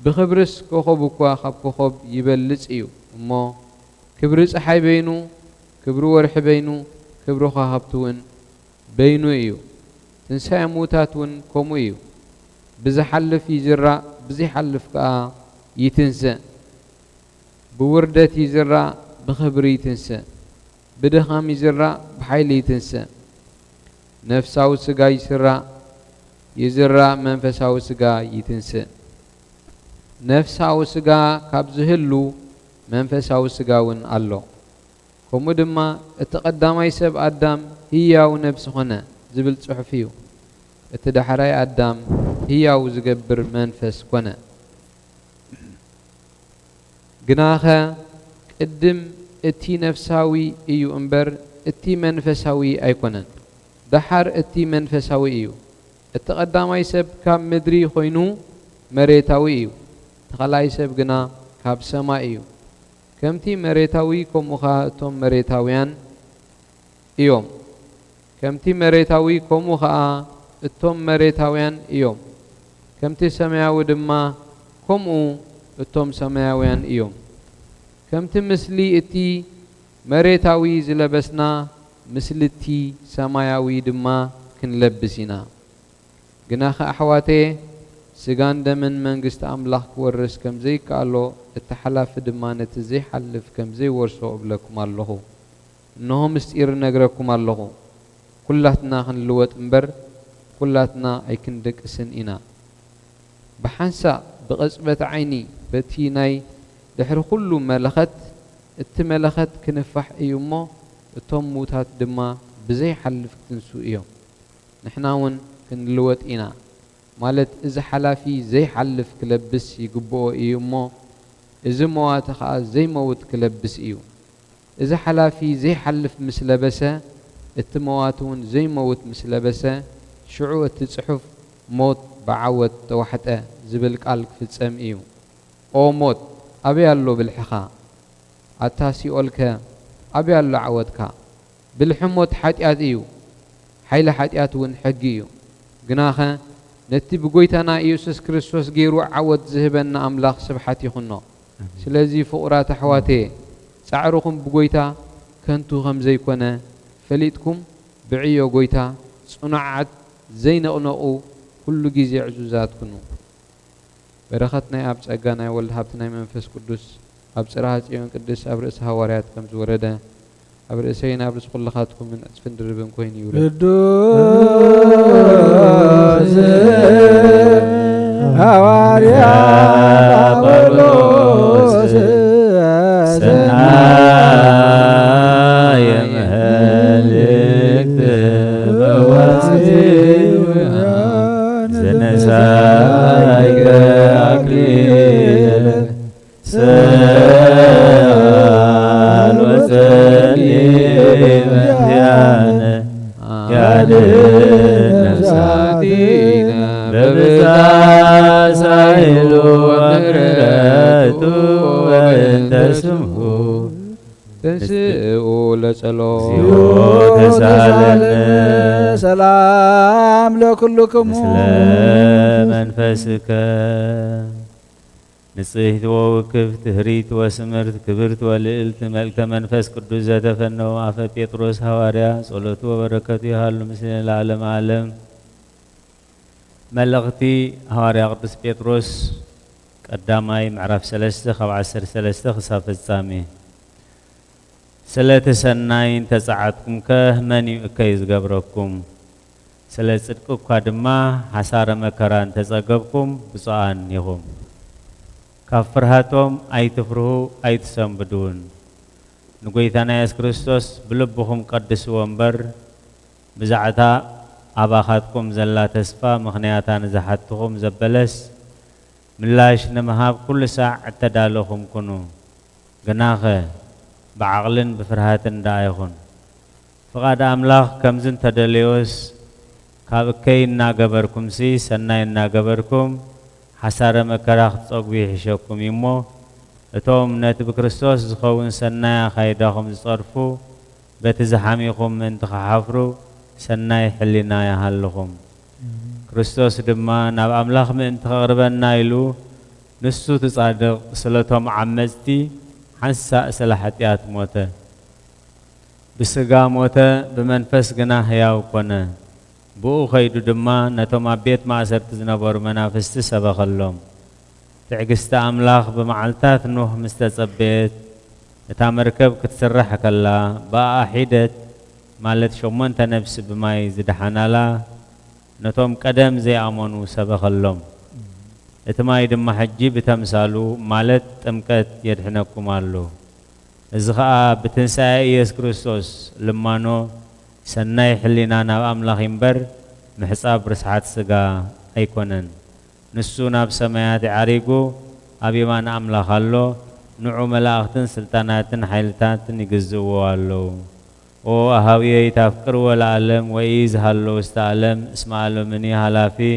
ብኽብርስ ኮኸብ እኳ ካብ ኮኸብ ይበልጽ እዩ እሞ ክብሪ ፀሓይ በይኑ ክብሪ ወርሒ በይኑ ክብሪ ኮኸብቲ እውን በይኑ እዩ ትንሣኤ ምውታት እውን ከምኡ እዩ ብዝሓልፍ ይዝራእ ብዘይሓልፍ ከዓ ይትንስእ ብውርደት ይዝራእ ብኽብሪ ይትንስእ ብድኻም ይዝራእ ብሓይሊ ይትንስእ ነፍሳዊ ስጋ ይዝራእ መንፈሳዊ ስጋ ይትንስእ ነፍሳዊ ስጋ ካብ ዝህሉ መንፈሳዊ ስጋ እውን ኣሎ ከምኡ ድማ እቲ ቀዳማይ ሰብ ኣዳም ህያው ነብሲ ኾነ ዝብል ጽሑፍ እዩ እቲ ዳሕራይ ኣዳም ህያው ዝገብር መንፈስ ኮነ ግናኸ ቅድም እቲ ነፍሳዊ እዩ እምበር እቲ መንፈሳዊ ኣይኮነን ዳሓር እቲ መንፈሳዊ እዩ እቲ ቀዳማይ ሰብ ካብ ምድሪ ኮይኑ መሬታዊ እዩ ተኻልኣይ ሰብ ግና ካብ ሰማይ እዩ ከምቲ መሬታዊ ከምኡኻ እቶም መሬታውያን እዮም ከምቲ መሬታዊ ከምኡ ከዓ እቶም መሬታውያን እዮም ከምቲ ሰማያዊ ድማ ከምኡ እቶም ሰማያውያን እዮም ከምቲ ምስሊ እቲ መሬታዊ ዝለበስና ምስልቲ ሰማያዊ ድማ ክንለብሲና ግናኸ ኣሕዋቴ ስጋን ደምን መንግስቲ ኣምላኽ ክወርስ ከም ዘይከኣሎ እተሓላፊ ድማ ነቲ ዘይሓልፍ ከም ዘይወርሶ እብለኩም ኣለኹ እንሆ ምስጢር ነግረኩም ኣለኹ ኩላትና ክንልወጥ እምበር ኩላትና ኣይክንደቅስን ኢና ብሓንሳእ ብቕፅበት ዓይኒ በቲ ናይ ድሕሪ ኩሉ መለኸት እቲ መለኸት ክንፋሕ እዩ እሞ እቶም ሙታት ድማ ብዘይሓልፍ ክትንሱ እዮም ንሕና እውን ክንልወጥ ኢና ማለት እዚ ሓላፊ ዘይሓልፍ ክለብስ ይግብኦ እዩ እሞ እዚ መዋቲ ከዓ ዘይመውት ክለብስ እዩ እዚ ሓላፊ ዘይሓልፍ ምስ ለበሰ እቲ መዋቲ እውን ዘይመውት ምስ ለበሰ ሽዑ እቲ ጽሑፍ ሞት ብዓወት ተዋሕጠ ዝብል ቃል ክፍጸም እዩ ኦ ሞት ኣበይ ኣሎ ብልሕኻ ኣታ ሲኦልከ ኣበይ ኣሎ ዓወትካ ብልሒ ሞት ሓጢኣት እዩ ሓይሊ ሓጢኣት እውን ሕጊ እዩ ግናኸ ነቲ ብጎይታና ኢየሱስ ክርስቶስ ገይሩ ዓወት ዝህበና ኣምላኽ ስብሓት ይኹኖ ስለዚ ፍቑራት ኣሕዋቴ ጻዕርኹም ብጎይታ ከንቱ ከም ዘይኮነ ፈሊጥኩም ብዕዮ ጎይታ ጽኑዓት ዘይነቕነቑ ኩሉ ግዜ ዕዙዛት ኩኑ በረኸት ናይ ኣብ ጸጋ ናይ ወልድ ሃብቲ ናይ መንፈስ ቅዱስ ኣብ ጽርሐ ጽዮን ቅዱስ ኣብ ርእሲ ሃዋርያት ከም ዝወረደ ኣብ ርእሰይን ኣብ ርእሲ ኩላኻትኩምን ዕፅፍን ድርብን ኮይኑ ይውረድ ቅዱስ ሃዋርያ ጳውሎስ ሰናየ መልእክት በዋስቲ ዘነሳይከ አክሊለ ሰአል ወጸልይ በእንቲአነ ያድኅን ነፍሳቲነ በብዛት ሳይሉ ወምሕረቱ ወእንተ ስምሁ ተንስኡ ለጸሎት ተሳለነ ሰላም ለኩልክሙ ምስለ መንፈስከ ንጽሕት ወውክብት ህሪት ወስምርት ክብርት ወልዕልት መልክተ መንፈስ ቅዱስ ዘተፈነው አፈ ጴጥሮስ ሐዋርያ ጸሎቱ ወበረከቱ ይሃሉ ምስለ ለዓለመ ዓለም መልእኽቲ ሐዋርያ ቅዱስ ጴጥሮስ ቀዳማይ ምዕራፍ 3 ካብ 13 ክሳብ ፍጻሜ ስለቲ ሰናይን ተጻዓትኩም ከመን እከይ ዝገብረኩም ስለ ጽድቅ እኳ ድማ ሓሳረ መከራን ተጸገብኩም ብፁዓን ኢኹም ካብ ፍርሃቶም ኣይትፍርሁ ኣይትሰንብዱን ንጎይታና ኢየሱስ ክርስቶስ ብልብኹም ቀድስዎ እምበር ብዛዕታ ኣባኻትኩም ዘላ ተስፋ ምኽንያታ ንዝሓትኹም ዘበለስ ምላሽ ንምሃብ ኩሉ ሳዕ እተዳለኹም ኩኑ ግናኸ بعقلن بفرهاتن دايخون فقاد أملاخ كمزن تدليوس كابكين ناقبركم سي سناين ناقبركم حسار مكراخ تصقبي حشوكم يمو اتوم نتب كريستوس زخون سنايا خايداكم زصرفو بتزحاميكم من تخحفرو سناي حلنا يهلكم كريستوس دما ناب أملاخ من تقربن نايلو نسو تصادق سلطهم عمزتي حنسا سلاحتيات موته بسقا موته بمنفس قنا هياو كونه بو خيدو دما نتوما بيت ما سرت زنبور منافست سبق اللوم تعقست أملاخ بمعلتات نوح مستصبيت نتا مركب كتسرحك الله باء حيدت مالت شومن تنفس بما يزدحنا لا نتوم قدم زي امونو سبق اللوم اتماي دم حجي بتمثالو مالت تمكت يدحنكم الله ازغا بتنساء يسوع كريستوس لمانو سناي حلينا نا املاخ ينبر محصاب رسحات سغا ايكونن نسونا بسمايات عريقو ابيمان املاخ الله نعو ملاختن سلطاناتن حيلتاتن يغزوا الله او اهاويه يتفكر والعالم ويز هالو استعلم اسمع له مني هلافي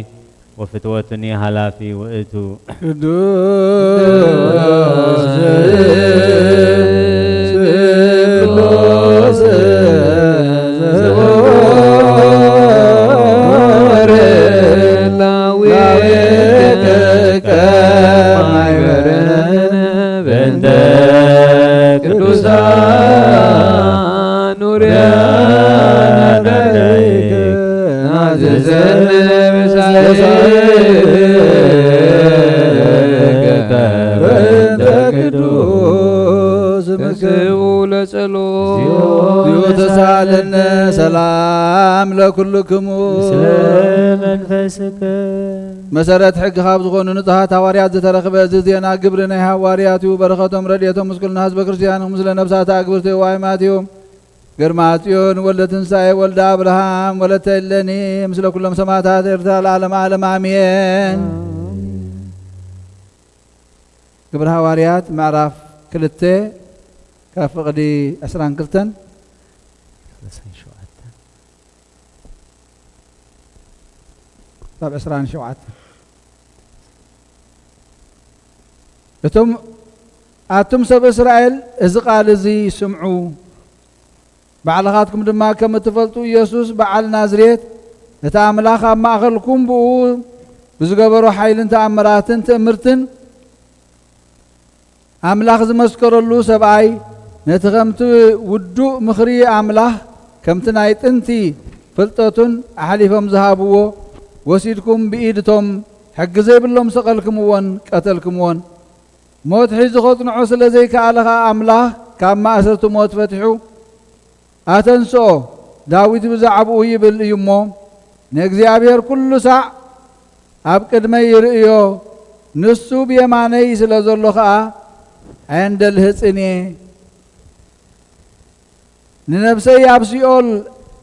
وفتوتني هلافي وإتو قدوس ተሳለነ ሰላም ለኩልክሙ መንፈስከ መሰረት ሕግ ካብ ዝኾኑ ንጹሓት ሃዋርያት ዝተረኸበ እዚ ዜና ግብሪ ናይ ሃዋርያት እዩ። በረኸቶም ረድኤቶም ምስኩልና ህዝበ ክርስቲያን ምስለ ነብሳት ኣግብርቲ ዋይማት እዩ። ግርማ ጽዮን ወልደ ትንሣኤ ወልደ አብርሃም ወለተ እለኒ ምስለ ኩሎም ሰማዕታት ኤርትራ ለዓለመ ዓለም አሜን። ግብሪ ሃዋርያት ምዕራፍ 2 ካብ ፍቕዲ 22 طب 27 أتم سب إسرائيل إذ قال زي سمعوا بعلقاتكم دما كما تفلتوا يسوس بعل نازريت نتعامل خا ما أخلكم بو بزقبروا حيل تأمرات تأمرتن أملاخ زمسكر اللو سبعي نتغمت ودو مخري أملاخ كم تنايت انتي فلتتن أحلفهم ذهبوا وسيدكم بإيدتهم حق زي باللهم سقلكم وان قتلكم وان موت حيز خطن عسل زي كالها أملاخ كما أسرتم موت فتحوا أتنسو داويت بزعبوه يبل يمو نكزي أبير كل ساعة أبقد ما يرئيو نسو بيماني سلزلخا عند الهسني ننفسي أبسيول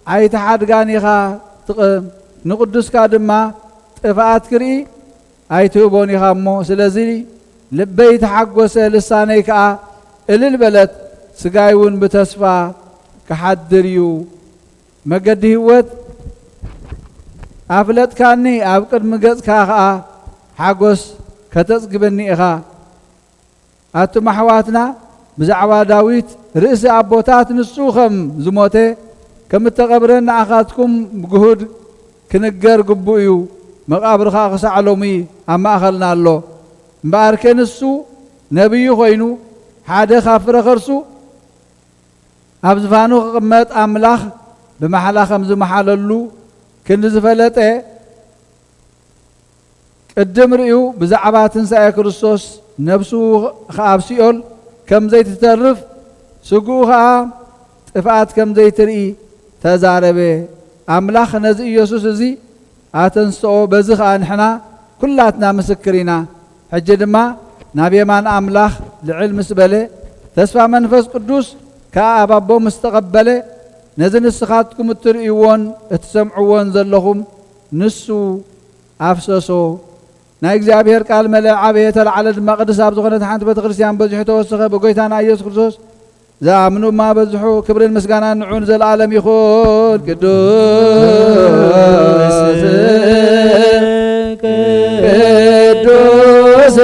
أي تحد غانيخا نقدس كادما طفات كري ايتوبوني خامو سلازي لبي تحقوس لساني كا البلد سغايون بتسفا كحدريو مقد هوت افلت كاني ابقد مغص كا حقوس كتسغبني اخا اتو محواتنا بزعوا داويت رئيس ابوتات نسوخم زموته كم تقبرن اخاتكم بجهود كنجر قبويو مقابر خاص علومي أما أخلنا الله مباركين السو نبي خوينو حدا خافر خرسو أبزفانو قمت أملاخ بمحلا خمز محل اللو كن زفلته قدم رئيو بزعبات سايا كريستوس نفسو خاب سيول كم زي تترف سقوها طفات كم زي ترئي تزاربه أملاخ نزي يسوس زي أتنسو بزخ أنحنا كلاتنا مسكرينا حجد ما نبي مان أملاخ لعلم سبله تسفى منفس قدوس كأبابو مستقبله نزن السخاتكم الترئيون اتسمعون زلهم نسو أفسسو نايك زابير قال ملع عبيت العلد مقدس أبزغنة حانت بتغرسيان بزحتو وسخة بقويتان أيوس كرسوس زامنو ما بزحو كبر المسقانا نعون زي العالم يخون قدوس قدوس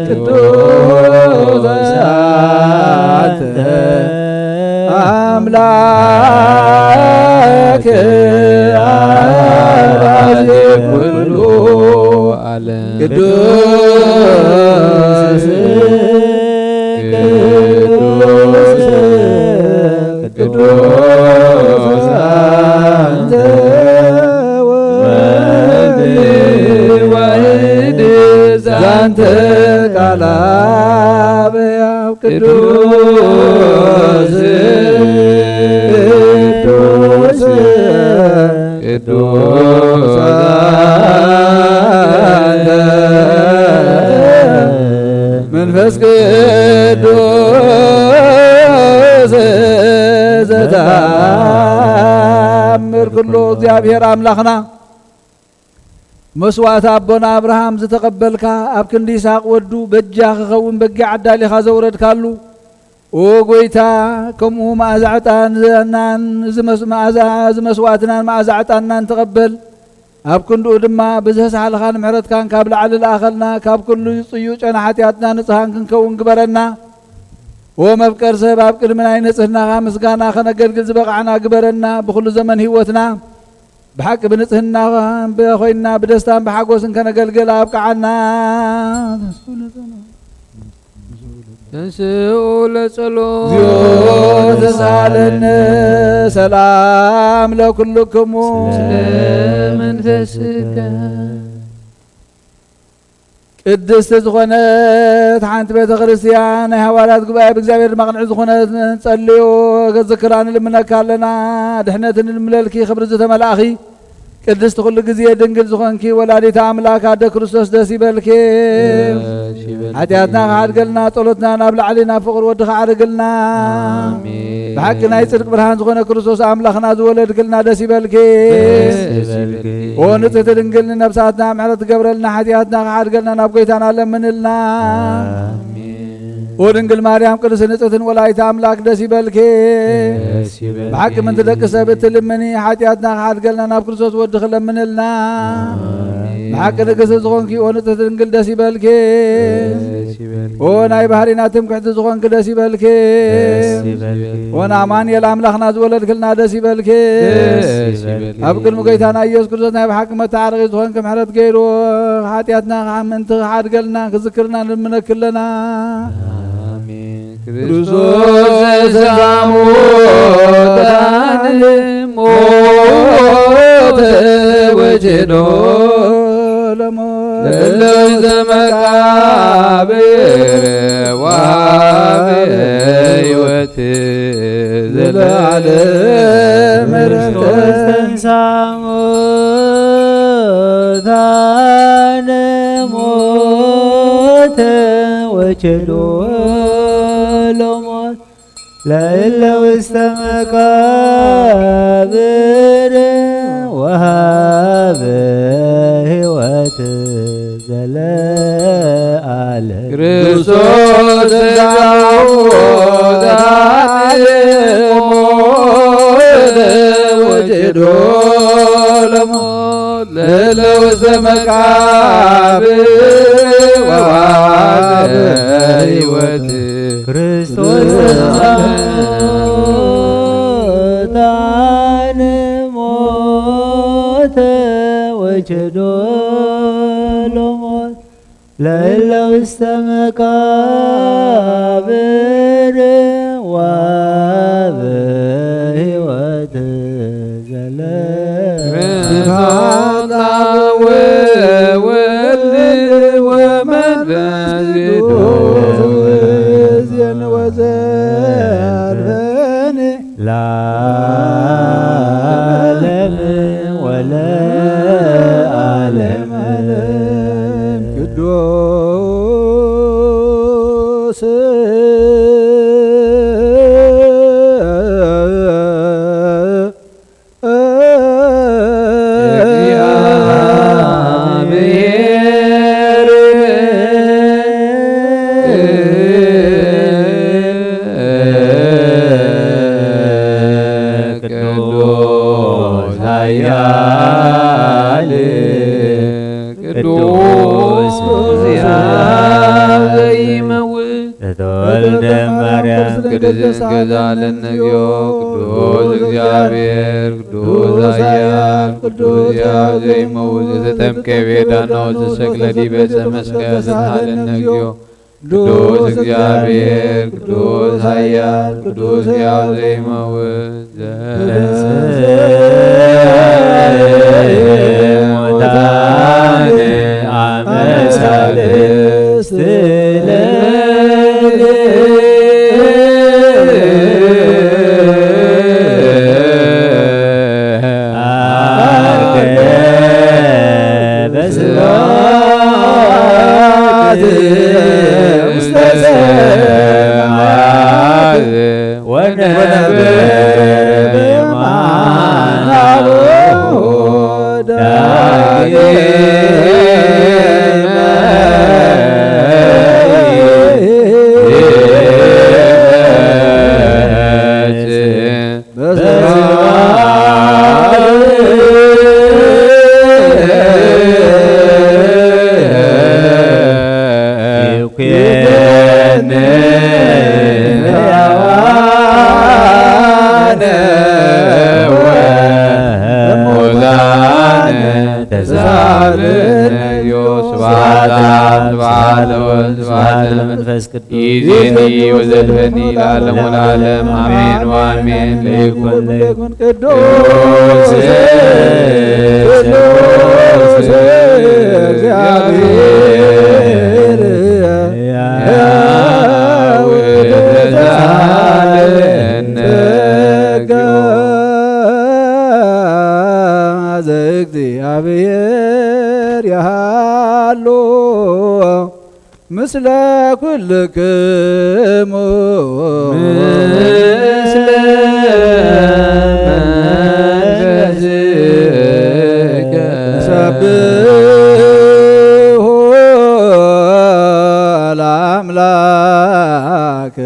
قدوس أنت أملاك أرازي كله قدوس قدوس أنت وعيد أنت كلام يا قدوس قدوس قدوس أنت منفس قدوس زتامر كله እግዚአብሔር አምላኽና መስዋዕት አቦና አብርሃም ዝተቀበልካ ኣብ ክንዲ ይስሐቅ ወዱ በጃ ክኸውን በጊ ዓዳሊኻ ዘውረድካሉ ኦ ጎይታ ከምኡ ማዕዛዕጣን ዘናን ዝመስዋዕትናን ማዕዛዕጣናን ተቀበል ኣብ ክንዱ ድማ ብዝህሳልኻን ምሕረትካን ካብ ላዕሊ ለኣኸልና ካብ ኩሉ ጽዩ ጨና ሓጢኣትና ንጽሃን ክንከውን ግበረና ومفكر سبب كل من أين نصحنا مسكانا خنا قلقل زبقعنا قبرنا بكل زمن هوتنا بحق بنصحنا بخوينا بدستان بحق وسن كنا قلقل أبقعنا ተንሥኡ ለጸሎት እግዚኦ ተሳለነ ሰላም ለኩልክሙ መንፈስከ ቅድስት ዝኾነት ሓንቲ ቤተ ክርስቲያን ናይ ሃዋርያት ጉባኤ ብእግዚአብሔር ድማ ቅንዕ ዝኾነት ንጸልዩ ገዝክራ ንልምነካ ኣለና ድሕነት ንልምለልኪ ክብሪ ዝተመላእኺ ቅድስት ኩሉ ግዜ ድንግል ዝኾንኪ ወላዲተ ኣምላክ ኣደ ክርስቶስ ደስ ይበልኪ ሓጢኣትና ካሓድገልና ጸሎትና ናብ ላዕሊ ናብ ፍቕሪ ወድኻ ዓርግልና ብሓቂ ናይ ጽድቂ ብርሃን ዝኾነ ክርስቶስ ኣምላኽና ዝወለድክልና ደስ ይበልኪ ንጽሕቲ ድንግል ንነብሳትና ምሕረት ትገብረልና ሓጢኣትና ካሓድገልና ናብ ጐይታና ለምንልና ድንግል ማርያም ቅድስት ንጽሕትን ወላዲተ ኣምላክ ደስ ይበልኪ ብሓቂ ምንቲ ደቂ ሰብ እትልምኒ ሓጢኣትና ካሓድገልና ናብ ክርስቶስ ወዲ ክለምንልና ብሓቂ ንግስቲ ዝኾንኪ ንጽሕቲ ድንግል ደስ ይበልኪ ናይ ባህሪና ትምክሕቲ ዝኾንኪ ደስ ይበልኪ ንኣማኑኤል ኣምላኽና ዝወለድክልና ደስ ይበልኪ ኣብ ቅድሚ ጐይታና ኢየሱስ ክርስቶስ ናይ ብሓቂ መተዓረቒ ዝኾንኪ ምሕረት ገይሩ ሓጢኣትና ምንቲ ካሓድገልና ክዝክርና ንልምነክለና ክርስቶስ ዘሙታን ሞተ ወጀዶ ለሞት መቃብር ወሀበ ሕይወት ዘለዓለም ክርስቶስ ተንሥአ እሙታን ሞተ ወጀዶ ለሞት ለእለ ውስተ መቃብር ወሀበ ሕይወት ዘለዓለም ክርስቶስ ዘሙታን ሞተ ወጀዶ ለሞት ለእለ ውስተ መቃብር ወሀበ ሕይወት ክርስቶስ ሙታን ሞተ ወጀዶ ለሞት ለእለ ውስተ መቃብር ወሀበ ሕይወት ዘለዓለም ወወልድ ወመንፈስ ቅዱስ ወዘልፈኒ ለዓለም ወለዓለም ቅዱስ ገዛለነዮ ቅዱስ እግዚአብሔር ቅዱስ ኃያል ቅዱስ ዘይመውት ዘተጠምቀ ቤዳናው ዘሰቅለ ዲበ ዕፀ መስቀል ዘታለነዮ ቅዱስ እግዚአብሔር ቅዱስ ኃያል ቅዱስ ዘይመውት ዘሙታን አመሳልስት ሙታን ተሳለነ ስብሐት ለአብ ስብሐት ለወልድ ስብሐት ለመንፈስ ቅዱስ ይእዜኒ ወዘልፈኒ ለዓለሙ ለዓለም አሜን ወአሜን። ለይኩን ቅዱስ ቅዱስ እግዚአብሔር ያውዛለነ እግዚአብሔር ያሃሎ ምስለ ኩልክሙ ምስለ መንፈስከ ሰብሖ ለአምላክ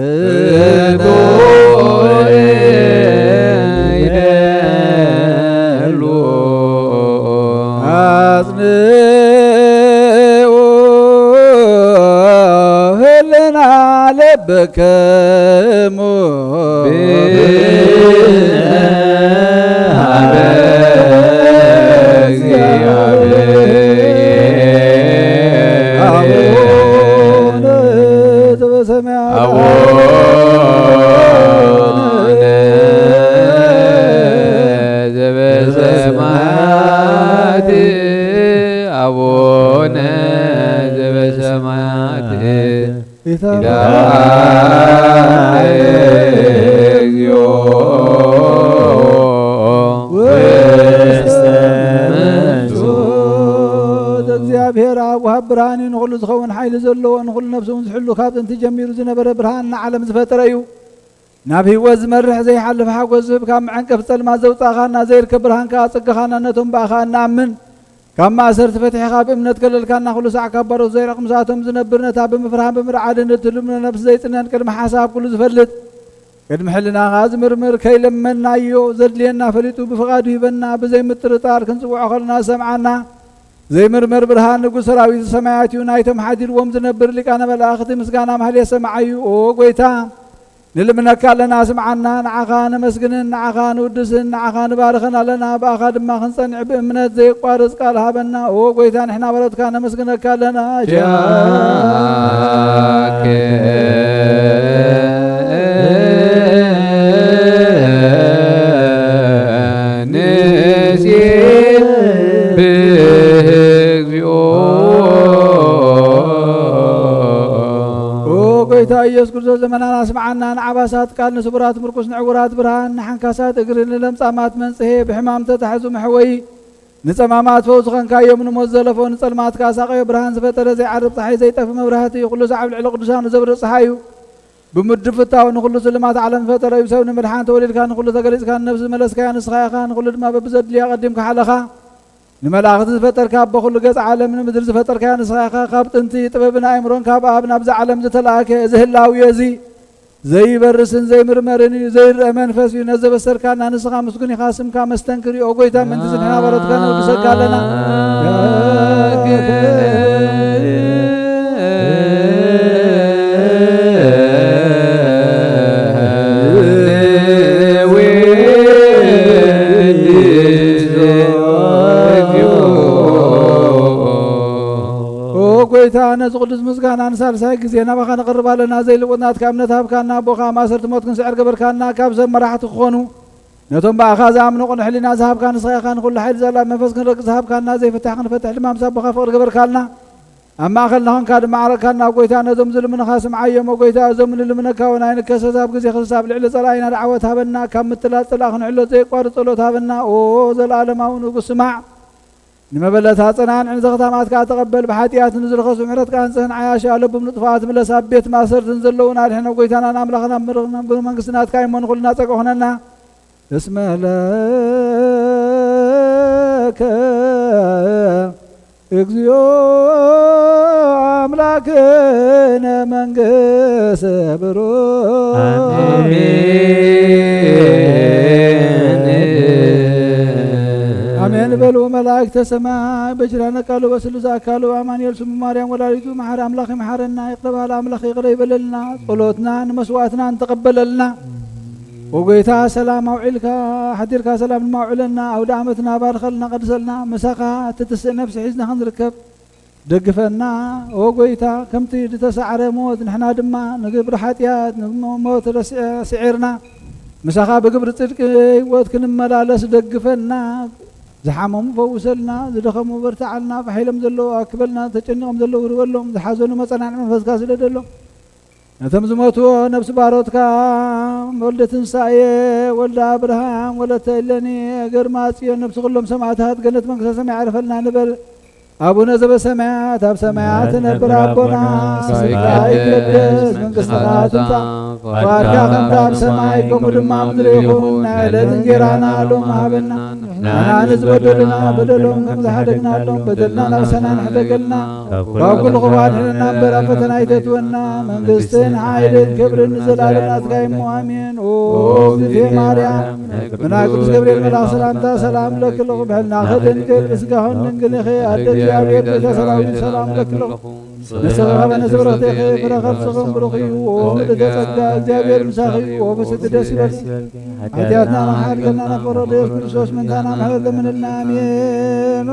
በከሙ ዘበሰማያት አቡነ ዘበሰማያት እግዚአብሔር አብ ወሃብ ብርሃን ንኹሉ ዝኸውን ሓይሊ ዘለዎ ንኹሉ ነፍሲ እውን ዝሕሉ ካብ ጥንቲ ጀሚሩ ዝነበረ ብርሃን ንዓለም ዝፈጠረ እዩ። ናብ ህይወት ዝመርሕ ዘይሓልፍ ሓጎስ ዝህብ ካብ መዐንቀፍ ጸልማት ዘውፃእኻና ዘይርከብ ብርሃንካ ኣጸጋኻና ነቶም በኣኻ ንኣምን ካብ ማእሰርቲ ፈቲሕኻ ብእምነት ከለልካና ኩሉ ሳዕ ካብ ባሮት ዘይረቕም ሰዓቶም ዝነብር ነታ ብምፍርሃን ብምርዓድን እትልምነ ነፍሲ ዘይጽንዕን ቅድሚ ሓሳብ ኩሉ ዝፈልጥ ቅድሚ ሕልናኻ ዝምርምር ከይለመናዮ ዘድልየና ፈሊጡ ብፍቓዱ ሂበና ብዘይምጥርጣር ክንጽውዖ ከለና ሰምዓና ዘይምርመር ብርሃን ንጉሥ ሰራዊት ሰማያት እዩ ናይቶም ሓዲርዎም ዝነብር ሊቃነ መላእኽቲ ምስጋና ማህልየ ሰማዓዩ ኦ ጐይታ ንልምነካ ኣለና ስምዓና ንዓኻ ነመስግንን ንዓኻ ንውድስን ንዓኻ ንባርኽን ኣለና ብኣኻ ድማ ክንጸንዕ ብእምነት ዘይቋርጽ ቃል ሃበና ኦ ጐይታ ንሕና በረትካ ነመስግነካ ኣለና ጃከ ንሴን ብእግዚኦ ጌታ ኢየሱስ ክርስቶስ ዘመናና ስምዓና ንዓባሳት ቃል ንስቡራት ምርኩስ ንዕውራት ብርሃን ንሓንካሳት እግሪ ንለምጻማት መንጽሄ ብሕማም ተታሕዙ መሕወይ ንጸማማት ፈውስ ኸንካዮም ንሞት ዘለፎ ንጸልማት ካሳቐዮ ብርሃን ዝፈጠረ ዘይዓርብ ፀሓይ ዘይጠፍ መብራህቲ ኩሉ ሰዓብ ልዕሊ ቅዱሳን ዘብርቕ ፀሓይ እዩ ብምድብ ፍታው ንኹሉ ስልማት ዓለም ዝፈጠረ እዩ ሰብ ንምድሓን ተወሊድካ ንኹሉ ተገሊጽካ ነብሲ መለስካያ ንስኻ ኢኻ ንኹሉ ድማ በብዘድልያ ቀዲምካ ሓለኻ ንመላእኽቲ ዝፈጠርካ በኹሉ ገጽ ዓለም ንምድሪ ዝፈጠርካያ ንስኻ ኢኻ ካብ ጥንቲ ጥበብን ኣእምሮን ካብ ኣብ ናብዚ ዓለም ዝተላእከ እዚ ህላውዮ እዚ ዘይበርስን ዘይምርመርን እዩ ዘይርአ መንፈስ እዩ ነዘበሰርካና ንስኻ ምስጉን ኢኻ ስምካ መስተንክር እዩ ኦ ጐይታ ምንቲ ዝንሕና በረትካ ንውድሰካ ኣለና ጌታ ነዚ ቅዱስ ምስጋና ንሳልሳይ ግዜ ናባኻ ነቕርብ ኣለና ዘይልቁናትካ እምነት ሃብካና ቦኻ ማእሰርቲ ሞት ክንስዕር ገበርካና ካብ ሰብ መራሕቲ ክኾኑ ነቶም በኣኻ ዝኣምኑ ቕኑዕ ሕሊና ዝሃብካ ንስኻ ኢኻ ንኹሉ ሓይሊ ዘላ መንፈስ ክንረግፅ ዝሃብካና ዘይፍታሕ ክንፈትሕ ድማ ምሳብ ቦኻ ፍቕሪ ገበርካልና ኣብ ማእኸልና ኾንካ ድማ ዓረቕካና ጐይታ ነዞም ዝልምንኻ ስምዓዮም ጐይታ እዞም ንልምነካ እውን ኣይንከሰት ኣብ ግዜ ክሳብ ልዕሊ ጸላኢና ድዓወት ሃበና ካብ ምትላል ጸላእ ክንዕሎ ዘይቋርፅ ጸሎት ሃበና ኦ ዘለኣለማዊ ንጉስ ስማዕ ንመበለታ ጽናንዕን ዘኽታማትካ ተቐበል ብሓጢኣት ንዝረኸሱ ምሕረትካ አንጽህን ዓያሻ ለብም ንጥፋት ምለስ ኣብ ቤት ማሰርትን ዘለውና ድሕነ ጐይታና ንኣምላኽና መንግስትናትካ እሞ ንኹልና ጸቅኹነና እስመ ለከ እግዚኦ አምላክነ መንግሥተ ብሩክ አሜን በሉ መላእክተ ሰማይ በጅራነ ቃሉ በስሉስ አካሉ አማኑኤል ስሙ ማርያም ወላዲቱ መሐረ አምላክ መሐረና ይቅረባል አምላክ ይቅረ ይበለልና ጸሎትና ንመስዋዕትና እንተቀበለልና وقيتا سلام موعلك حديرك سلام الموعلنا أو دعمتنا بارخلنا قدسلنا مساقا تتسئ نفس حزنا هنركب دقفنا وقيتا كمتي تسعر موت نحنا دما نقبر حاتيات موت سعيرنا مساقا بقبر صدق واتكن ملالس دقفنا زحامهم فوسلنا زدخموا برتعلنا فحيلم زلو أكبلنا تجنهم زلو ورولهم زحازوني مصنع من فسكاس لدلو نتم زموتو نفس باروتك ولد تنساية ولد أبراهام ولد تيلني قرماتي نفس كلهم سمعتها قلت من سمع عرفلنا نبل أبونا زب سمعت أب سمعت نبر أبونا سكاي كدس من قصرات واركا خمدار سمايكم ودما مدريكم نعلد انجرانا لهم هابنا نعنز بدلنا بدلهم كم زحدقنا لهم بدلنا لسنا نحدقلنا وكل قوات حلنا برافتنا يتتونا من قصتين عايدين كبر نزل على ناتقايم مؤمين في مريم من قدس قبريل ملاك سلامتا سلام لك لغبهلنا خدن كل اسقهن ننقلخي أدد يابير بك سلام لك لغبهلنا نسغب نسبرتي خير فرخب سغم بروخي ومدد صدق جابير مساخي وبسد دسبل حياتنا نحال قلنا نفر ديس كرسوس من تانا محل من النامين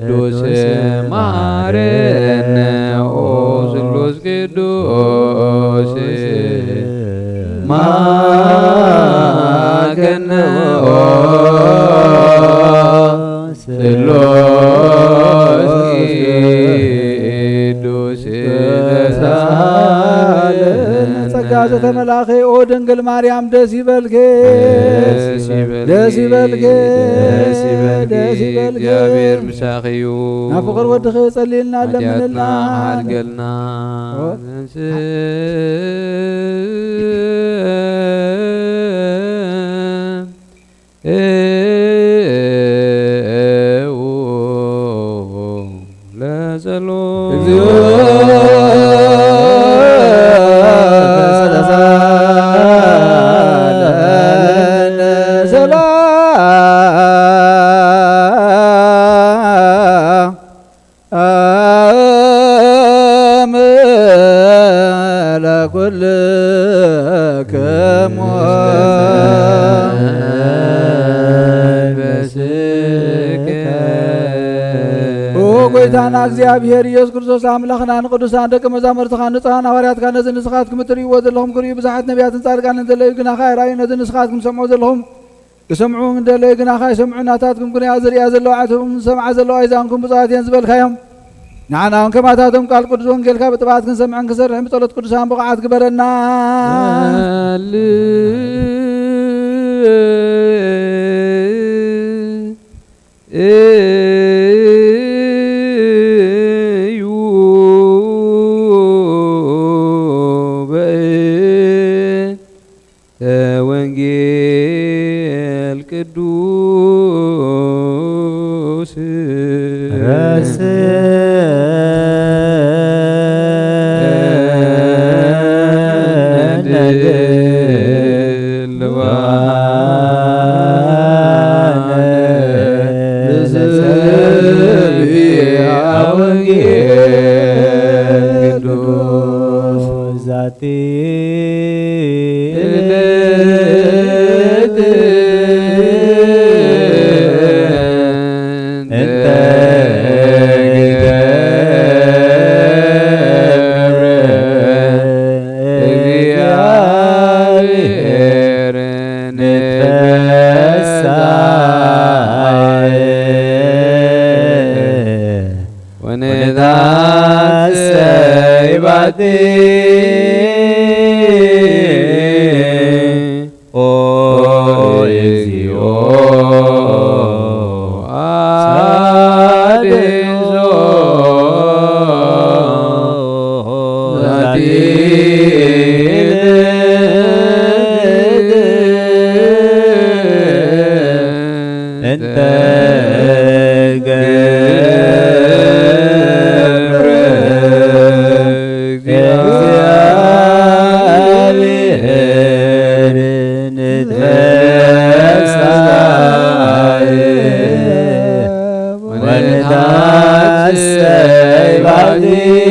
قدوس مارن أوزلوس قدوس ماكن ጸጋዘተ መላኺ ኦ ድንግል ማርያም ደስ ይበልኪ ደስ ይበልኪ ደስ ይበልኪ እግዚአብሔር ምሳኺዩ ናብ ፍቅር ወድኺ ጸሊልና ለምንልና አድገልና ጎይታና እግዚአብሔር ኢየሱስ ክርስቶስ አምላኽና ንቅዱሳን ደቀ መዛሙርትኻ ንጹሓን ሐዋርያትካ ነዚ ንስኻትኩም እትርእይዎ ዘለኹም ክርእዩ ብዙሓት ነቢያትን ጻድቃንን እንደለዩ ግናኻ ይረኣዩ ነዚ ንስኻትኩም ሰምዑ ዘለኹም ክሰምዑ እንደለዩ ግናኻ ይሰምዑ ናታትኩም ግንያ ዝርእያ ዘለዋ ዓቶም ሰምዓ ዘለዋ ይዛንኩም ብፅዋት እየን ዝበልካዮም ንዓና እውን ከማታቶም ቃል ቅዱስ ወንጌልካ ብጥባት ክንሰምዕን ክሰርሕን ብጸሎት ቅዱሳን ብቕዓት ግበረና ወንጌል ቅዱስ ረስ When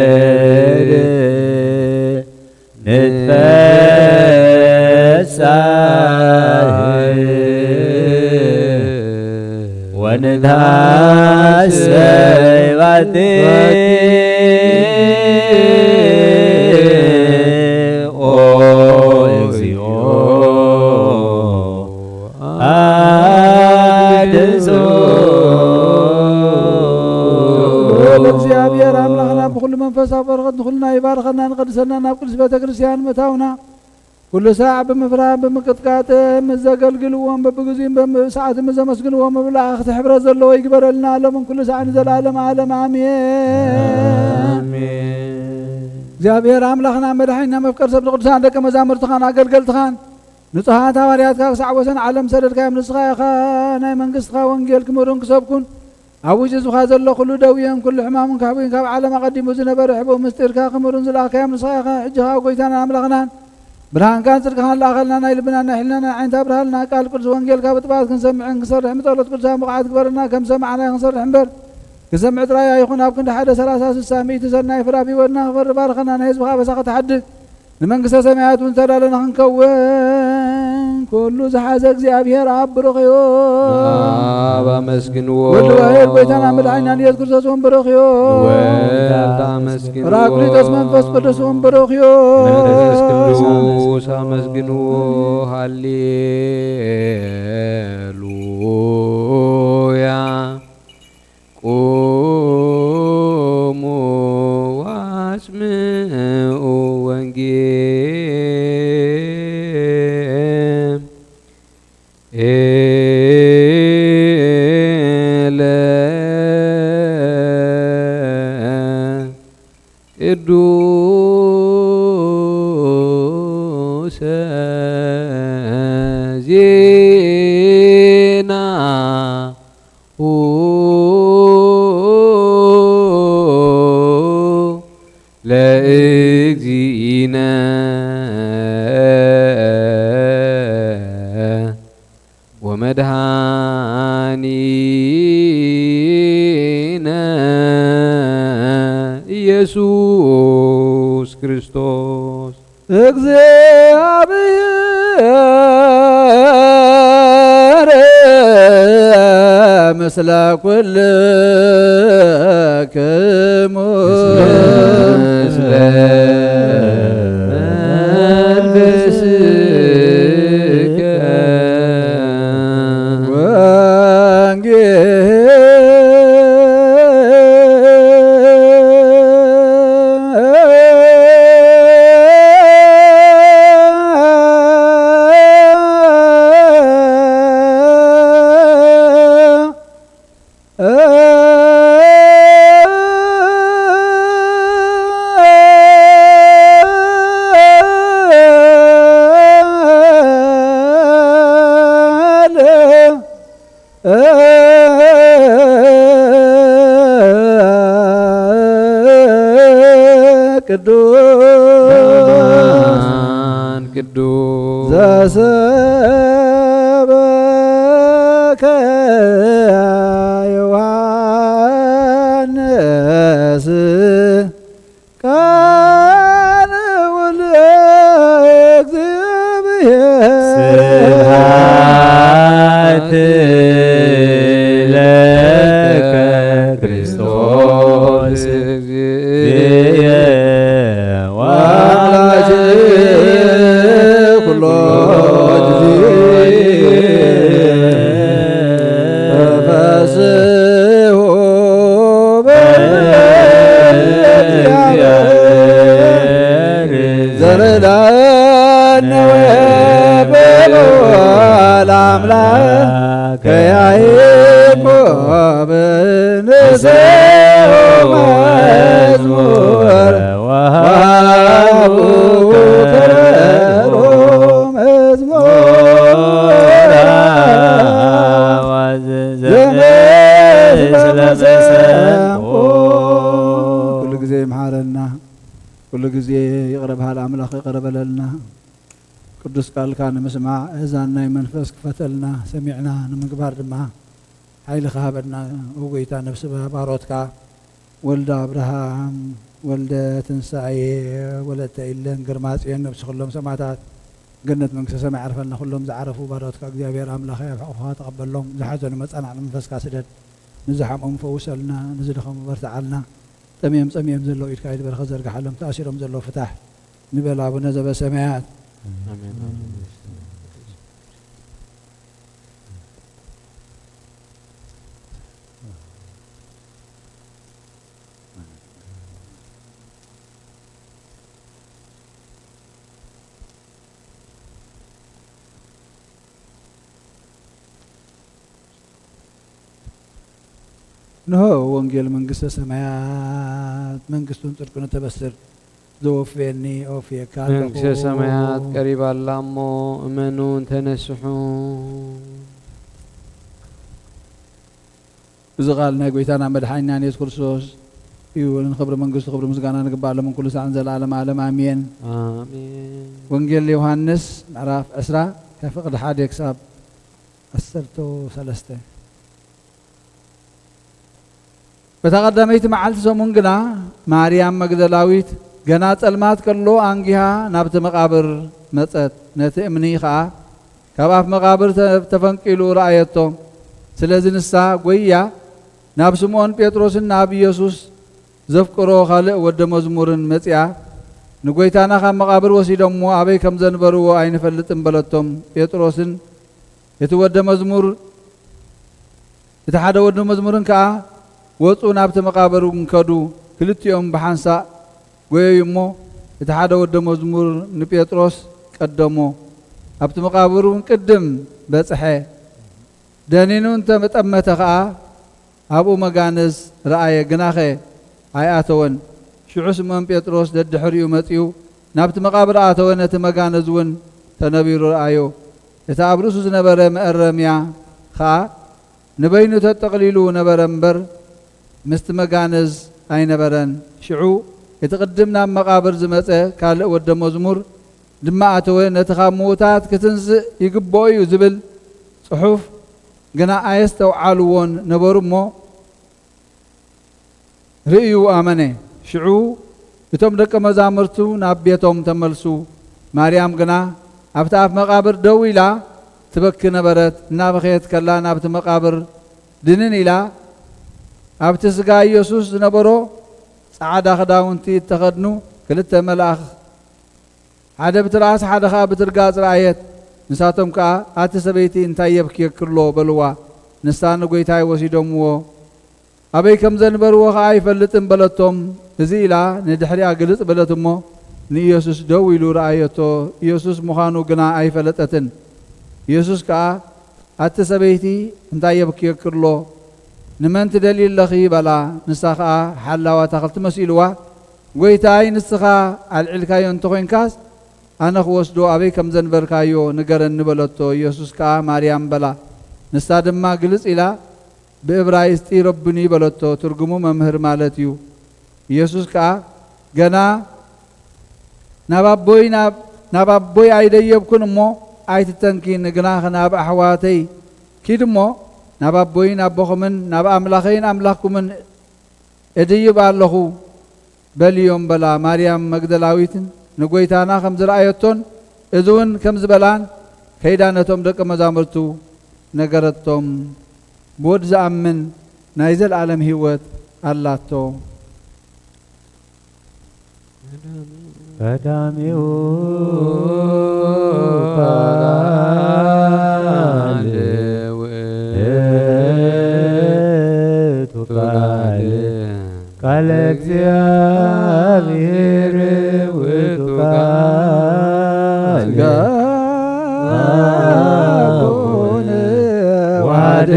እግዚአብሔር ንትፈሳህ ወንትሐሰይ ባቲ ኦ እግዚኦ አድሶ እግዚአብሔር አምላክና በኩሉ መንፈሳዊ በረከት ንኹልና ይባርከና ንቅድሰና ናብ ቅዱስ ቤተ ክርስቲያን መታውና ኩሉ ሰዓት ብምፍራን ብምቅጥቃጥ ምዘገልግልዎም በብግዚኦም በሰዓት ምዘመስግንዎም መብላእኽቲ ሕብረት ዘለዎ ይግበረልና ሎምን ኩሉ ሰዓት ዘለዓለም ዓለም አሜን። እግዚአብሔር አምላክና መድኃኒትና መፍቀር ሰብ ቅዱሳን ደቀ መዛሙርትኻን አገልገልትኻን ንጹሓት ሐዋርያትካ ክሳዕ ወሰን ዓለም ሰደድካዮም ንስኻ ኢኻ ናይ መንግስትኻ ወንጌል ክምሩን ክሰብኩን ኣብ ውሽጢ ህዝብኻ ዘሎ ኩሉ ደውየን ኩሉ ሕማምን ካሕቡን ካብ ዓለም ኣቐዲሙ ዝነበረ ሕቡእ ምስጢርካ ክምሩን ዝለኣኽካዮም ንስኻ ኢኻ ሕጂኻ ጎይታና ኣምላኽናን ብርሃንካን ጽድቅኻን ለኣኸልና ናይ ልብና ናይ ሕሊናና ዓይንታ ብርሃልና ቃል ቅዱስ ወንጌልካ ብጥባት ክንሰምዕን ክሰርሕ ምጸሎት ቅዱሳን ብቕዓት ግበረና ከም ሰማዕናይ ክንሰርሕ እምበር ክሰምዕ ጥራይ ኣይኹን ኣብ ክንዲ 1 30 60 ሚእቲ ሰናይ ፍራፍ ይወድና ክፈሪ ባርኸና ናይ ህዝብኻ በሳኻ ተሓድግ ንመንግስተ ሰማያት እውን ተዳለና ክንከውን ኩሉ ዝሓዘ እግዚአብሔር ኣብ ብሩኽ እዩ አብ አመስግንዎ ወልድ ዋሕድ ጎይታና መድኃኒትና ኢየሱስ ክርስቶስ እውን ብሩኽ እዩ ወልድ አመስግንዎ ጰራቅሊጦስ መንፈስ ቅዱስ እውን ብሩኽ እዩ መንፈስ ቅዱስ አመስግንዎ ሃሌሉያ ቁሙ ዋስምዑ ቅዱስ ዜና ለእግዚእነ ወመድኃኒነ ኢየሱስ ክርስቶስ እግዚአብሔር ምስለ ኩልክሙ ምስለ መንፈስከ ቅዱስ ዘሰበከ ዮሐንስ ቃል ወለእግዚአብሔር ስብሐት ለከ ክርስቶስ እግዚእ ወአምላኬ ኩሎ ጊዜ ተፈስሑ በእግዚአብሔር ዘለላነ ወበሎ ለአምላከ ያዕቆብ ንሴኡ መዝሙር ወሃቡ ተረሮ መዝሙር ዘመስለመሰምዖ ኩሉ ጊዜ ይምሓረና ኩሉ ጊዜ ይቕረብ ሃለ አምላኽ ይቕረበለልና ቅዱስ ቅዱስ ቃልካ ንምስማዕ እዛን ናይ መንፈስ ክፈተልና ሰሚዕና ንምግባር ድማ ሓይሊ ክሃበና ወጎይታ ነፍሲ ባሮትካ ወልደ አብርሃም ወልደ ትንሳኤ ወለተ ኢለን ግርማጽዮን ነፍሲ ኩሎም ሰማዕታት ገነት መንግስተ ሰማይ ዓርፈልና ኩሎም ዝዓረፉ ባሮትካ እግዚአብሔር አምላኽ ያብሕቑኻ ተቐበሎም ዝሓዘኑ መጻናዕ መንፈስካ ስደድ ንዝሓምኦም ፈውሰልና ንዝደኸሙ በርትዓልና ጠምየም ጸምየም ዘለዉ ኢድካ ይትበረኸ ዘርግሓሎም ተኣሲሮም ዘለዉ ፍታሕ ንበል አቡነ ዘበሰማያት نهو وانجيل منقصة سمايات منقصة تركنا تبصر ذوفيني أوفيك منقصة سمايات قريب اللامو أمنون تنسحون إذا قالنا قويتانا مدحينا يذكر سوس يقول خبر منقصة خبر مسقانا نقبع لهم كل ساعة نزل العالم عالم آمين آمين وانجيل يوحنس عراف أسرع كيف قد حاد يكسب أسرتو ثلاثة بتقدميت معلت سمونغنا مريم مغدلاويت غنا صلمات كلو انغيها نابت مقابر مصت نتامني خا كباف مقابر تفنقلو رايتو سلازي نسا غويا ناب سمعون بطرسن ناب يسوع زفقرو خالق ود مزمورن مصيا نغويتانا خا مقابر وسيدمو ابي كم زنبرو اين فلطن بلطم بطرسن يتود مزمور يتحدى ود مزمورن كا وصو نابت مقابرون كدو كلتيوم بحانسا ويمو يتحدى ود مزمور نبيتروس قدمو ابت مقابرون قدم بصحي دانينون تمطمتخا ابو مغانس راي غناخه اياتون شعوس من بيتروس ددحريو متيو نابت مقابر اتون تمغانزون تنبيرو رايو يتابرس زنبره مأرميا خا نبينو تتقليلو نبرنبر مست مغانز اي نبرن شعو يتقدمنا مقابر زمصه قال ود مزمور دما اتوي نتخاموتات كتنس يغبوي زبل صحف غنا ايستوعالون نبرمو ريو امنه شعو بتم دق مزامرتو نابيتهم تملسو مريم غنا ابتاف مقابر دويلا تبك نبرت نابخيت كلا نابت مقابر دنن الى ابتسغا يسوع نبرو صعدا خداونتي تخدنو كلت ملاخ حدا بتراس حدا خا بترغاص رايت نساتم كا اتسبيتي انتايبك يكرلو بلوا نستان غويتاي وسيدمو ابي كم زنبرو خاي فلطن بلتهم ازيلا ندحريا غلص بلتمو ني يسوع دويلو رايتو يسوع مخانو غنا اي فلطتن يسوع كا اتسبيتي انتايبك يكرلو نمنت دليل لخي بلا نسخا حلاوه تخلت مسيلوا غويتاي نسخا العلكايو انتوين كاس انا خوسدو ابي كم زنبركايو نغرن نبلتو يسوع كا مريم بلا نستادما غلص الى بإبرايسط ربني بلتو ترجمو ممهر مالتيو يسوع كا غنا نبابوي ايديبكنمو ايتتنكين غنا خنا باحواتي كيدمو نبابوي نبخمن نب املاخين املاخكمن اديب الله بليوم بلا مريم مغدلاويتن نغويتانا خمزرايتون اذون كمزبلان كيدانتهم دق مزامرتو نغرتهم بود زامن نايزل عالم هيوت اللاتو قداميو قال እግዚአብሔር ወቱቃል ጋቦነ ዋደረነ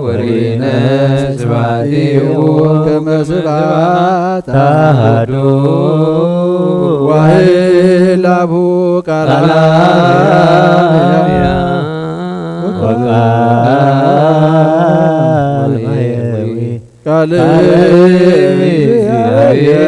ወሪነ ስባቲው ከመስባት ታሃዱ ዋህላቡ ቃላ ቃል እግዚአብሔር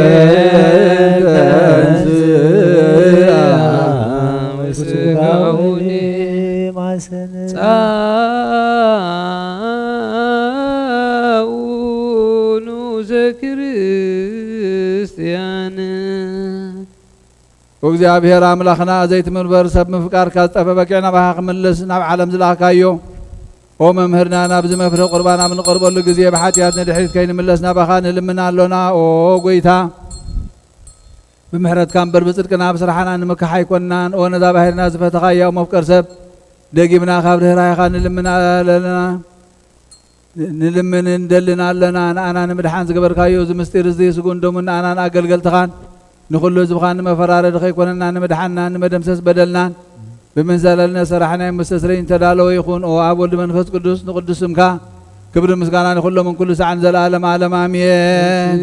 ወእግዚአብሔር አምላኽና ዘይት መንበር ሰብ ምፍቃር ካስጠፈ በቂዕና ባሃ ክምልስ ናብ ዓለም ዝላካዮ ኦ መምህርና ናብ ዝመፍረ ቁርባና ምንቀርበሉ ጊዜ ብሓጢያት ንድሕሪት ከይንምለስ ናባኻ ንልምና ኣሎና ኦ ጎይታ ብምሕረትካ እምበር ብጽድቅና ብስራሕና ንምክሓ ኣይኮንናን ኦ ነዛ ባሕርና ዝፈተኻያ መፍቀር ሰብ ደጊምና ካብ ርህራይኻ ንልምና ኣለና ንልምን እንደልና ኣለና ንኣና ንምድሓን ዝገበርካዮ እዚ ምስጢር እዚ ስጉን ደሙን ንኣና ንኣገልገልትኻን ንኹሉ ህዝብኻ ንመፈራረዲ ከይኮነና ንምድሓንና ንመደምሰስ በደልናን ብምንዘለልና ሰራሕናይ መስተስረይ እንተዳለወ ይኹን ኦ ኣብ ወልዲ መንፈስ ቅዱስ ንቅዱስ ስምካ ክብሪ ምስጋና ንኹሎም ኩሉ ሰዓን ዘለዓለም ዓለም ኣሜን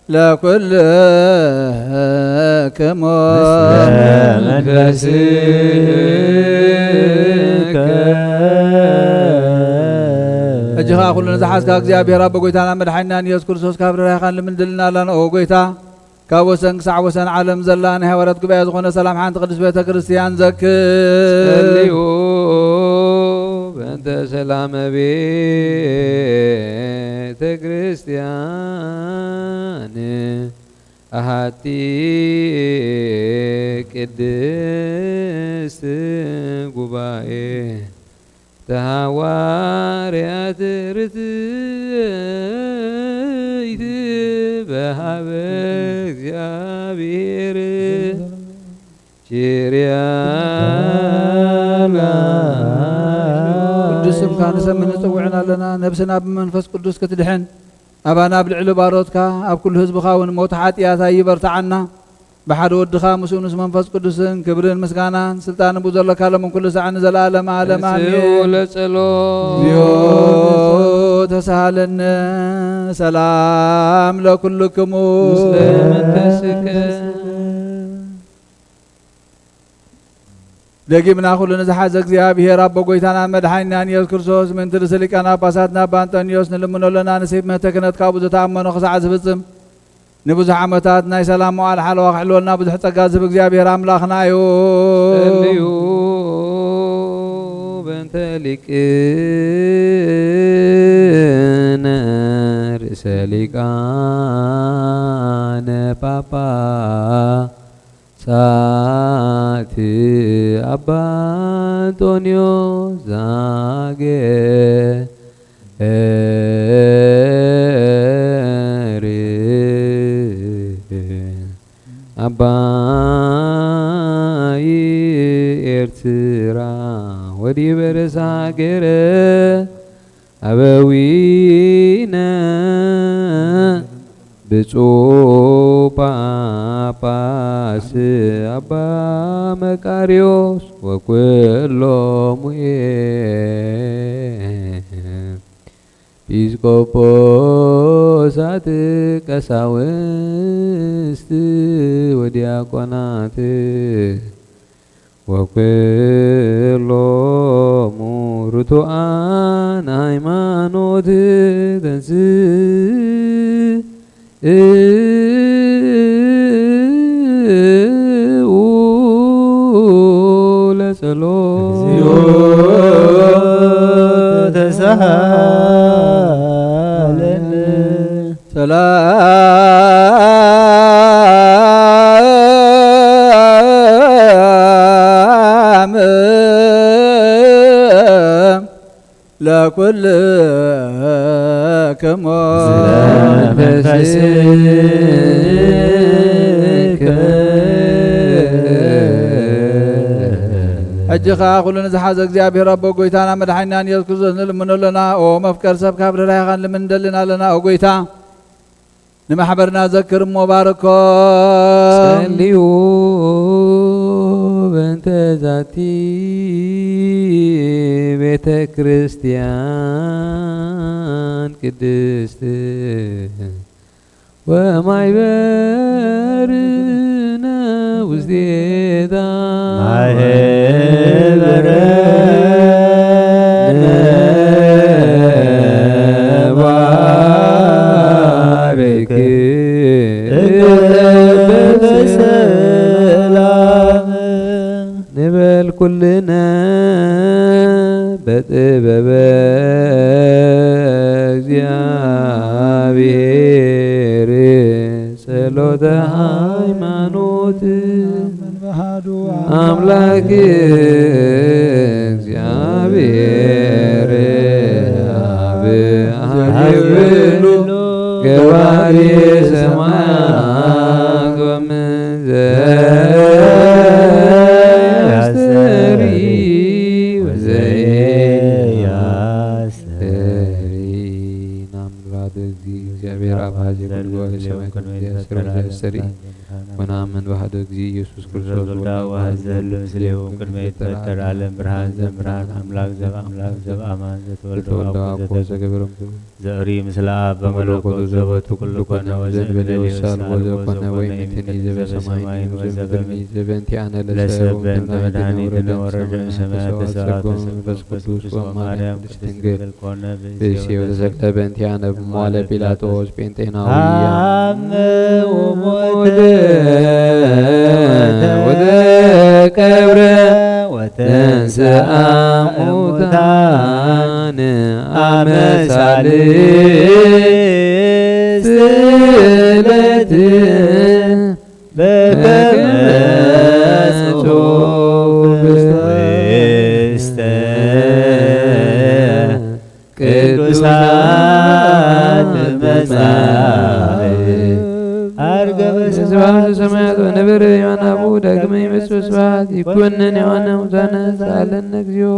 ለኩል ክሙ መንፈስከ እጅኻ ኩሉ ንዝሓዝካ እግዚአብሔር ኣቦ ጎይታና መድሓኒና ኢየሱስ ክርስቶስ ካብ ርራይኻን ልምንድልና ኣለና ኦ ጎይታ ካብ ወሰን ክሳዕ ወሰን ዓለም ዘላ ናይ ሃዋርያት ጉባኤ ዝኾነ ሰላም ሓንቲ ቅድስት ቤተ ክርስቲያን ዘክር በእንተ ሰላመ ቤተ ክርስቲያን አሐቲ ቅድስት ጉባኤ ተሐዋርያት ርትዕት በሃበ እግዚአብሔር ቺርያና ቅዱስ ስምካ ንሰምን ንፅውዕና ኣለና ነብስና ብመንፈስ ቅዱስ ክትድሕን ኣባና ብልዕሊ ባሮትካ ኣብ ኩሉ ህዝብኻ እውን ሞት ሓጢኣታ ይበርትዓና بحد ودخا مسونس منفس قدسن كبرن مسغانان سلطان بو زلك علم كل ساعه زلالم عالم امين يو تسهلن سلام لكلكم دقيمنا كلنا زحاز እግዚአብሔር አቦ ጎይታና መድኃኒና ኢየሱስ ክርስቶስ ምን ትርሰሊቃና ጳሳትና ባንጠኒዮስ ንልምኖለና ነሲብ መተከነት ካብ ዝተኣመኑ ክሳዕ ዝፍጽም ንብዙሕ ዓመታት ናይ ሰላም መዋዕል ሓለዋ ክሕልወልና ብዙሕ ጸጋ ዝህብ እግዚአብሔር አምላኽና እዩ እዩ በእንተ ሊቅነ ርእሰ ሊቃነ ጳጳሳት አባ አንጦንዮስ አባይ ኤርትራ ወዲህ በረሳ ሀገረ አበዊነ ብፁዕ ጳጳስ አባ መቃርዮስ ወኩሎሙ ኤጲስቆጶሳት ቀሳውስት ወዲያቆናት ወኩሎሙ ርቱዓን ሃይማኖት ተንስ ለጸሎት ተሳሃለን ሰላም ለኩልክሙ እጅኻ ኩሉን ዝሓዘ እግዚአብሔር አቦ ጎይታና መድኃኒና ኢየሱስ ክርስቶስ ንልምኖለና ኦ መፍቀር ሰብ ካብ ርራይኻን ልምንደልና ኣለና ኦ ጎይታ ንማሕበርና ዘክር እሞ ባርኮ ጸልዩ በእንተ ዛቲ ቤተ ክርስቲያን ቅድስት ወማይበርነ ውስቴታ ማህበረ ነባርክ በሰላም ንበል ኩልነ በጥበበ እግዚአብሔር ጸሎተ ሃይማኖት አምላክ እግዚአብሔር አብ ኃይሉ ገባሬ ሰማያት ወምንዘያስተሪ ወዘያስተሪ ናምራት እግዚአብሔር አብ ኃይሉ ገባሬ ሰማያት ወምንዘያስተሪ ወናምን በሃደ ጊዜ ኢየሱስ ክርስቶስ ወልዳ ወሐዘሉ ምስሌው ቅድመ ይትፈጠር ዓለም ብርሃን ዘብርሃን አምላክ ዘበአምላክ ዘበአማን ዘተወልደ ወአብ ዘገብረም ዘሪ ምስለ አብ በመለኮቱ ዘበቱ ኩሉ ኮነ ወዘንበለ ወሳል ወዘኮነ ወይሚትኒ ዘበሰማይ ወዘበሚ ዘበንቲአነ ለሰብን በመድኃኒትነ ወረደ ሰማያት ሰዓት መንፈስ ቅዱስ ወማርያም ቅድስት ድንግል ኮነ ብእሲው ተሰቅለ በእንቲአነ በመዋዕለ ጲላጦስ ጴንጤናዊ ወሞተ ወተቀብረ ወተንሥአ እሙታን አመ ሣልስት ዕለት በከመ ጽሑፍ ውስተ ቅዱሳት መጻሕፍት አርገ በስብሐት ሰማያት ወነበረ ዮሐና አቡ ዳግመ ይመጽእ ስብሐት ይኩነን ዮሐና ሙታነ ሳለነ እግዚኦ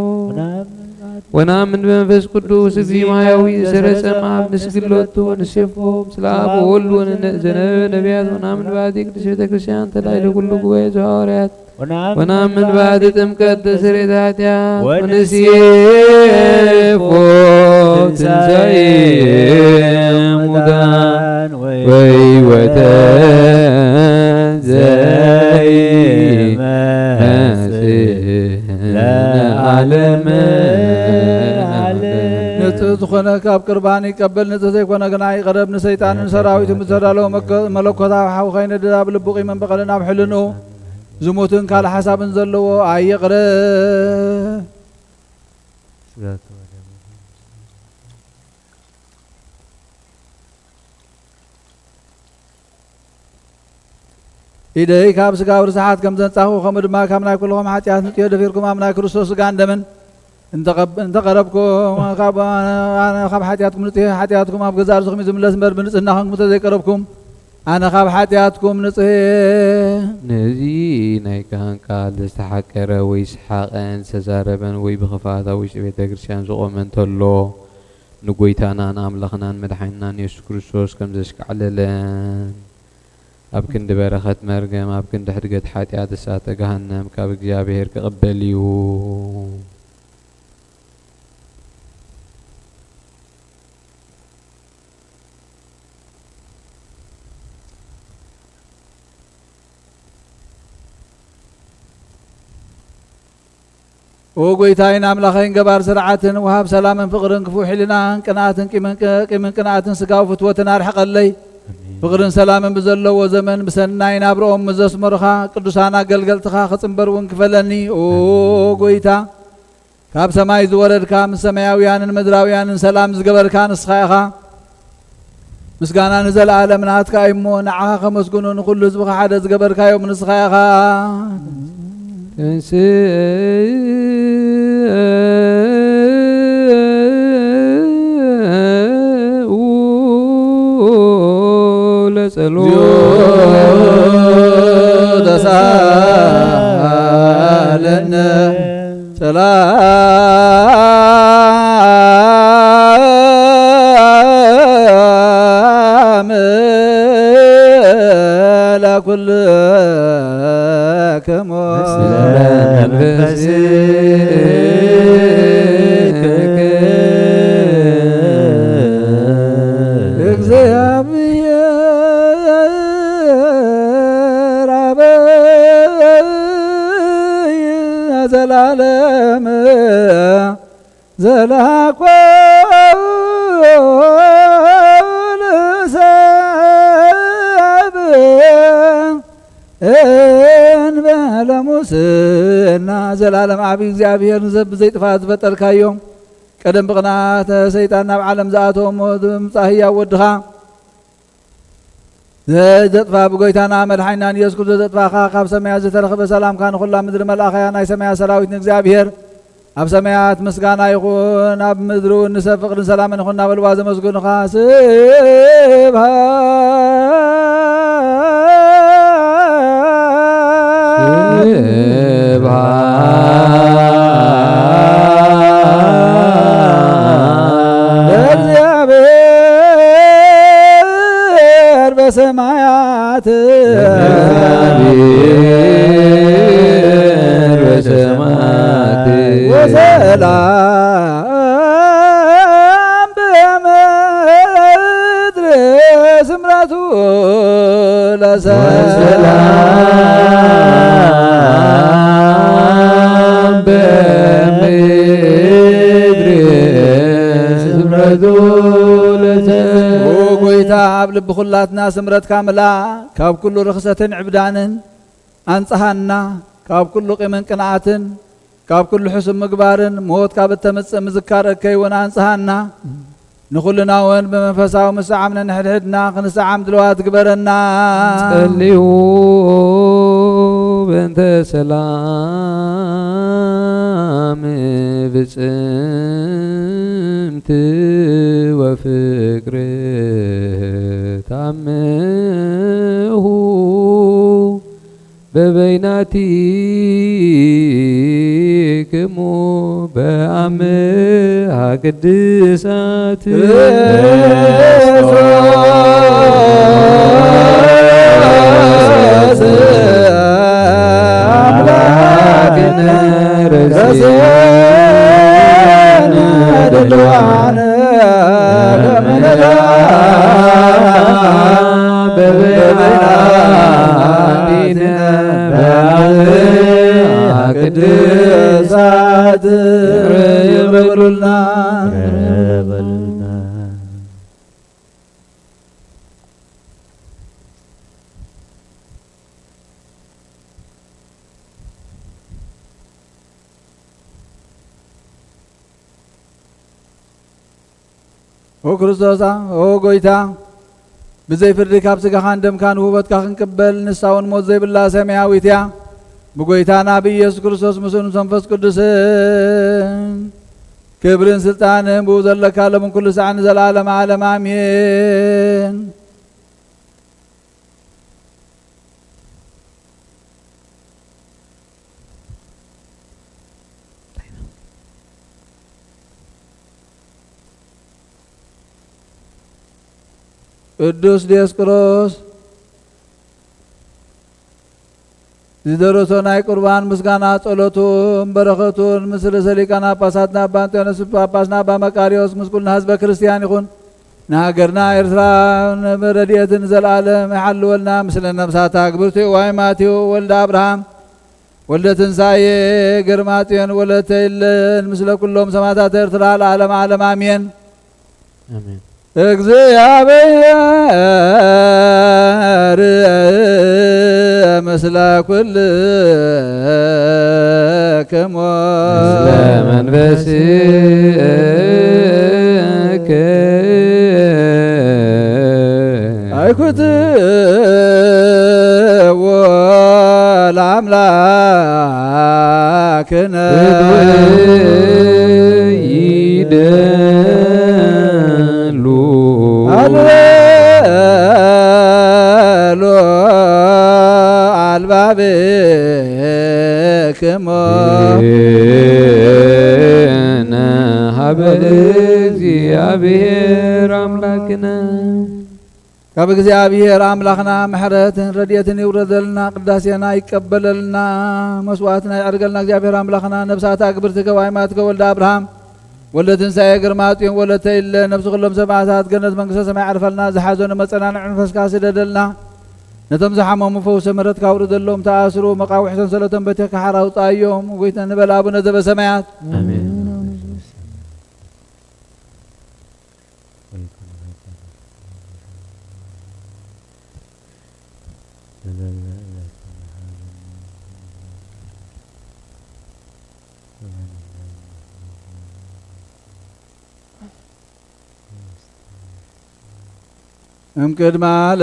ወነአምን በመንፈስ ቅዱስ እግዚእ ማያዊ ሰረጸ እምአብ ንስግድ ወንሴፎ ምስለ አብ ወወልድ ወዘነበ ነቢያት ወነአምን በአሐቲ ቅድስት ቤተ ክርስቲያን ተላዕለ ኩሉ ጉባኤ ዘሐዋርያት ወነአምን በአሐቲ ጥምቀት ተስርየተ ኃጢአት ወንሴፎ ትንሣኤ ሙታን ወሕይወተ ዘይመጽእ ለዓለመ ንጽህ ዝኾነ ካብ ቅርባን ይቀበል ንጽህ ዘይኮነ ግና ይቐረብ ንሰይጣንን ሰራዊት ምትዘዳለዎ መለኮታዊ ሓዊ ኸይነድድ ኣብ ልቡ ቂመን በቐልን ኣብ ሕልንኡ ዝሙትን ካልእ ሓሳብን ዘለዎ ኣየቕረብ ኢደይ ካብ ስጋዊ ርስሓት ከም ዘንጻኽቡ ከምኡ ድማ ካብ ናይ ኩልኹም ሓጢኣት ንጥዮ ደፊርኩም ኣብ ናይ ክርስቶስ ስጋን ደምን እንተቐረብኩም ካብ ሓጢኣትኩም ንጥዮ ሓጢኣትኩም ኣብ ገዛ ርስኹም ዝምለስ እምበር ብንጽህና ኸንኩም ተዘይቀረብኩም ኣነ ካብ ሓጢኣትኩም ንጽሄ ነዚ ናይ ካህን ቃል ዝተሓቀረ ወይ ስሓቐን ዝተዛረበን ወይ ብኽፋታ ውሽጢ ቤተ ክርስቲያን ዝቖመ እንተሎ ንጐይታናን ኣምላኽናን መድሓኒናን ኢየሱስ ክርስቶስ ከም ዘሽካዕለለን ኣብ ክንዲ በረኸት መርገም ኣብ ክንዲ ሕድገት ሓጢኣት እሳተ ገሃነም ካብ እግዚኣብሔር ክቕበል እዩ ወጎይታይን ኣምላኸይን ገባር ስርዓትን ወሃብ ሰላምን ፍቕርን ክፉእ ሕሊናን ቅንኣትን ቂምን ቅንኣትን ስጋዊ ፍትወትን ኣርሕቐለይ ፍቕርን ሰላምን ብዘለዎ ዘመን ብሰናይ ናብርኦም ምዘስመሩኻ ቅዱሳን ኣገልገልትኻ ክጽንበር እውን ክፈለኒ ኦ ጎይታ ካብ ሰማይ ዝወረድካ ምስ ሰማያውያንን ምድራውያንን ሰላም ዝገበርካ ንስኻ ኢኻ ምስጋና ንዘለዓለም ናትካ እሞ ንዓኻ ከመስግኑ ንኹሉ ህዝብኻ ሓደ ዝገበርካዮም ንስኻ ኢኻ ለጸሎት ተሳለነ ሰላም ለኩልክሙ እግዚአብሔር አበ ዘላለም ዘላኮ ሰብ እንበለ ሙስና ዘላለም ዓብይ እግዚአብሔር ዘብ ዘይጥፋት ዝፈጠርካዮም ቀደም ብቕናተ ሰይጣን ናብ ዓለም ዝኣተሞ ምጻህያ ወድኻ ዘጥፋ ብጎይታና መድሓኒናን ኢየሱስ ክርስቶስ ዘጥፋኻ ካብ ሰማያት ዝተረኸበ ሰላምካ ንኹላ ምድሪ መልኣኸያ ናይ ሰማያት ሰራዊት ንእግዚአብሔር ኣብ ሰማያት ምስጋና ይኹን ኣብ ምድሪ እውን ንሰብ ፍቕርን ሰላምን ይኹን እናበልዋ ዘመስግኑኻ ለእግዚአብሔር በሰማያት ወሰላም በምድር ስምረቱ ለሰላም በምድር ስምረቱ ጎይታ ኣብ ልቢ ኩላትና ስምረትካ ምልእ ካብ ኩሉ ርክሰትን ዕብዳንን ኣንጽሃና ካብ ኩሉ ቂምን ቅንዓትን ካብ ኩሉ ሕሱም ምግባርን ሞት ካብ እተመጽእ ምዝካር እከይውን አንጽሃና ንኹልና እውን ብመንፈሳዊ ምስዓምና ንሕድሕድና ክንሰዓም ድልዋት ግበረና ጸልዩ በእንተ ሰላም ብጽምት ወፍቅር ታምሁ በበይናቲክሙ በአምሃ ቅድሳት አምላክነ ረሴነ ድልዋነ ገመነጋ በበይናቲነ ቅድሳት ይበሉልና ኦ ክርስቶስ ኦ ጎይታ ብዘይ ፍርዲ ካብ ስጋኻን ደምካን ውበትካ ክንቅበል ንሳውን ሞት ዘይብላ ሰማያዊት እያ ብጎይታና ብኢየሱስ ክርስቶስ ምስኡን መንፈስ ቅዱስን ክብርን ስልጣንን ብኡ ዘለካ ለምን ኩሉ ሰዓን ዘላለም ዓለም አሜን። ቅዱስ ዲዮስቆሮስ ዝደረሶ ናይ ቁርባን ምስጋና ጸሎቱን በረኸቱን ምስለ ሰሊቃና ጳጳሳትና አባ አንጦንዮስ ጳጳስና አባ መቃርዮስ ምስኩልና ህዝበ ክርስቲያን ይኹን ንሃገርና ኤርትራ ረድኤትን ዘለዓለም ይሓልወልና ምስለ ነብሳታ ግብርቱ ዋይማቴዎ ወልደ አብርሃም ወልደ ትንሣኤ ግርማጽዮን ወለተ ይለን ምስለ ኩሎም ሰማዕታት ኤርትራ ለዓለም ዓለም አሜን አሜን። እግዚአብሔር ምስለ ኩልክሙ ምስለ መንፈስከ አይኩትዎ ለአምላክነ ይደሉ አልበሎ አልባብክሙ ሀበ እግዚአብሔር አምላክነ ካብ እግዚአብሔር አምላክና ምሕረትን ረድኤትን ይውረደልና ቅዳሴና ይቀበለልና መስዋዕትና ያዕርገልና እግዚአብሔር አምላክና ነብሳታ ግብርትከ ወአይማትከ ወልደ አብርሃም ወልደ ትንሣኤ ግርማጽዮን ወለተ ይለን ነብሲ ኩሎም ሰማዕታት ገነት መንግስተ ሰማይ ያዕርፈልና ዝሓዘኑ መጸናንዕ መንፈስካ ስደደልና نتم زحمهم فوس مرت كاور دلهم تأسروا مقاوح سنسلتهم بتك حراو طايهم وقيتنا نبل أبونا ذب سمايات آمين. يمكن معلم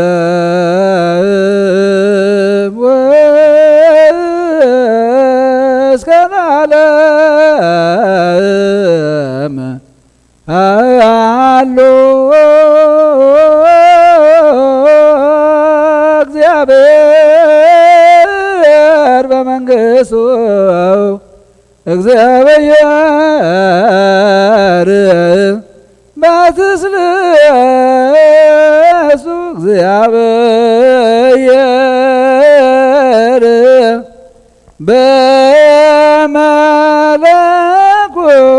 واسكن علم هالو እግዚአብሔር በመንግሥቱ እግዚአብሔር ባትስልሱ እግዚአብሔር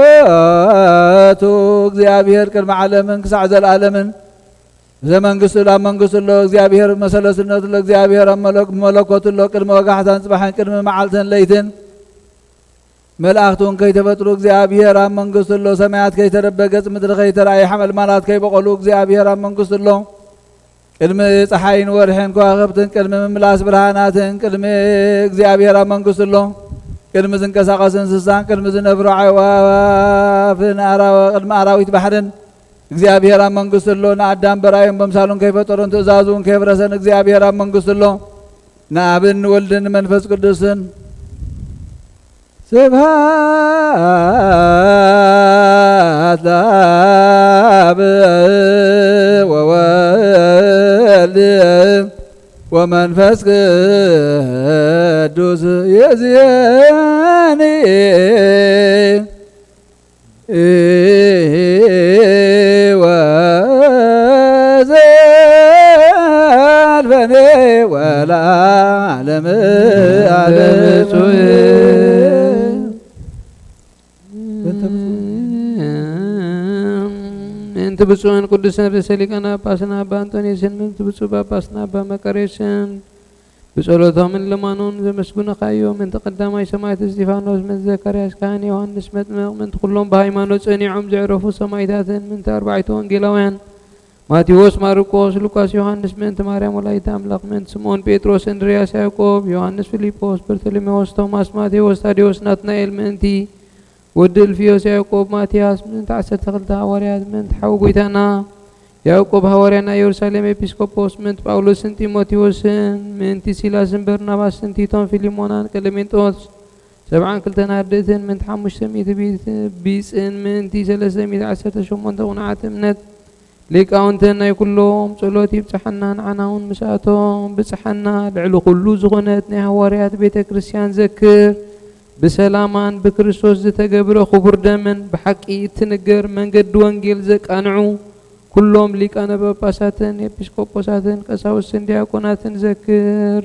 በመለኮቱ እግዚአብሔር ቅድመ ዓለምን ክሳዕ ዘለዓለምን ዘመንግሥቱ ላብ መንግሥቱ ሎ እግዚአብሔር መሰለስነቱ ለእግዚአብሔር መለኮቱ ሎ ቅድመ ወጋሕታን ጽባሕን ቅድመ መዓልትን ለይትን መላእክቱን ከይተፈጥሩ እግዚአብሔር ኣብ መንግሥቱ ሎ ሰማያት ከይተረበገጽ ምድሪ ከይተረአይ ሓመልማላት ከይበቆሉ እግዚአብሔር ኣብ መንግሥቱ ሎ ቅድሚ ፀሓይን ወርሕን ከዋኽብትን ቅድሚ ምምላስ ብርሃናትን ቅድሚ እግዚአብሔር ኣብ መንግሥቱ ሎ ቅድሚ ዝንቀሳቐስ እንስሳን ቅድሚ ዝነብሩ ኣዕዋፍን ቅድሚ ኣራዊት ባሕርን እግዚአብሔር ኣብ መንግሥቱ ሎ ንኣዳም በራዮም በምሳሉን ከይፈጠሮን ትእዛዙን ከየፍረሰን እግዚአብሔር ኣብ መንግሥቱ ሎ ንኣብን ወልድን መንፈስ ቅዱስን ስብሃት ለአብ ወወልድ ወመንፈስ ቅዱስ የዚያኒ ወዘልፈኔ ወለዓለመ ዓለም እንት ብፁዕን ቅዱስን ርእሰ ሊቃነ ጳጳስና አባ አንጦንዮስን ምንት ብፁዕ ጳጳስና አባ መቃርዮስን ብጸሎቶምን ልማኖን ዘመስጉንካዮም ምንት ቀዳማይ ሰማዕት እስጢፋኖስ ምንት ዘካርያስ ካህን ዮሐንስ መጥምቅ ምንት ኩሎም በሃይማኖት ጸኒዖም ዘዕረፉ ሰማዕታትን ምንት አርባዕቱ ወንጌላውያን ማቴዎስ ማርቆስ ሉቃስ ዮሐንስ ምንት ማርያም ወላዲተ አምላክ ምንት ስምዖን ጴጥሮስ እንድርያስ ያዕቆብ ዮሐንስ ፊልጶስ በርተሎሜዎስ ቶማስ ማቴዎስ ታዴዎስ ናትናኤል ምንቲ ወዲ እልፍዮስ ያዕቆብ ማትያስ ምንት 12 ሐዋርያት ምንት ሓዊ ጎይታና ያዕቆብ ሐዋርያና ኢየሩሳሌም ኤጲስቆጶስ ምንት ጳውሎስን ጢሞቴዎስን ምንቲ ሲላስን በርናባስን ቲቶን ፊሊሞናን ቀለሜንጦስ 72 አርድእትን ምንት 500 ቢጽን ምንቲ 318 ቁንዓት እምነት ሊቃውንትን ናይ ኩሎም ጸሎት ይብጽሐና ንዓናውን ምስኣቶም ብጽሐና ልዕሊ ኩሉ ዝኾነት ናይ ሐዋርያት ቤተ ክርስቲያን ዘክር بسلامان بكريستوس زتجبره خبر دمن بحقي تنجر من قد وانجيل زك أنعو كلهم ليك أنا بباساتن يبسكوباساتن كساوسن دياكوناتن ذكر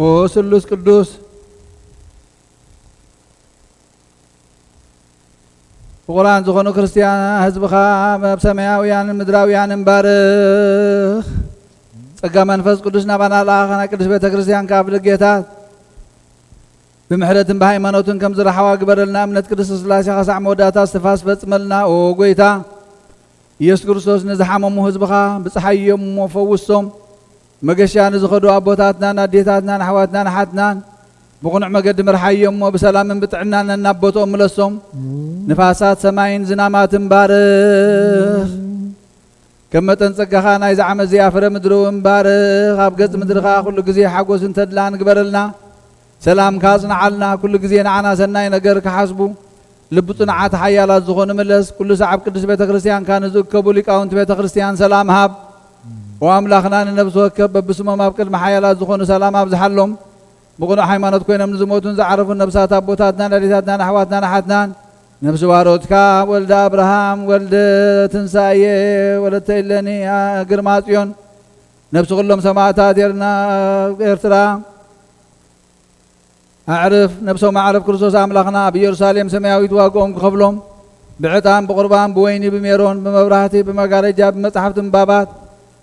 وسلوس قدوس وقرآن زخونو كريستيان حزبخا بسماويان مدراويان مبارخ ጸጋ መንፈስ ቅዱስ ናባና ለአኸና ቅዱስ ቤተ ክርስቲያን ካብ ልጌታት ብምሕረትን በሃይማኖትን ከም ዝረሓዋ ግበረልና እምነት ቅዱስ ስላሴ ኸሳዕ መወዳእታ እስትንፋስ ፈጽመልና ኦ ጎይታ ኢየሱስ ክርስቶስ ንዝሓመሙ ህዝብኻ ብፀሓዮም ፈውሶም መገሻ ንዝኸዱ ኣቦታትናን ኣዴታትናን ኣሕዋትናን ሓትናን ብቑኑዕ መገዲ ምርሓዮም ብሰላምን ብጥዕናን እናቦቶኦም ምለሶም ንፋሳት ሰማይን ዝናማትን ባርኽ كم تنسقها نايز عمل زي أفر مدرو مبارخ أبقت مدرخا كل جزية حقوس انتدلان قبرلنا سلام كازنا علنا كل جزية نعنا سناي نجرك حسبو لبطنا عات حيا لا زخون ملس كل ساعة كدس بيت كريستيان كان زوج كبوليك أو أنت بيت كريستيان سلام هاب وأملاخنا النفس وكب بسمة ما بكل محيا لا زخون سلام هاب زحلهم بقولنا حيمانات كوينا من زموتون زعرفوا النفسات أبوتاتنا لريتاتنا نحواتنا نحاتنا نفس واروتك ولد أبراهام ولد تنساية ولد تيلاني قرماتيون نفس كلهم سماعتات يرنا إرترا أعرف نفسه ما عرف كرسوس أملاخنا بيرساليم سماوي تواقوم قبلهم بعتام بقربان بويني بميرون بمبرهتي بمقارجة بمتحفة بابات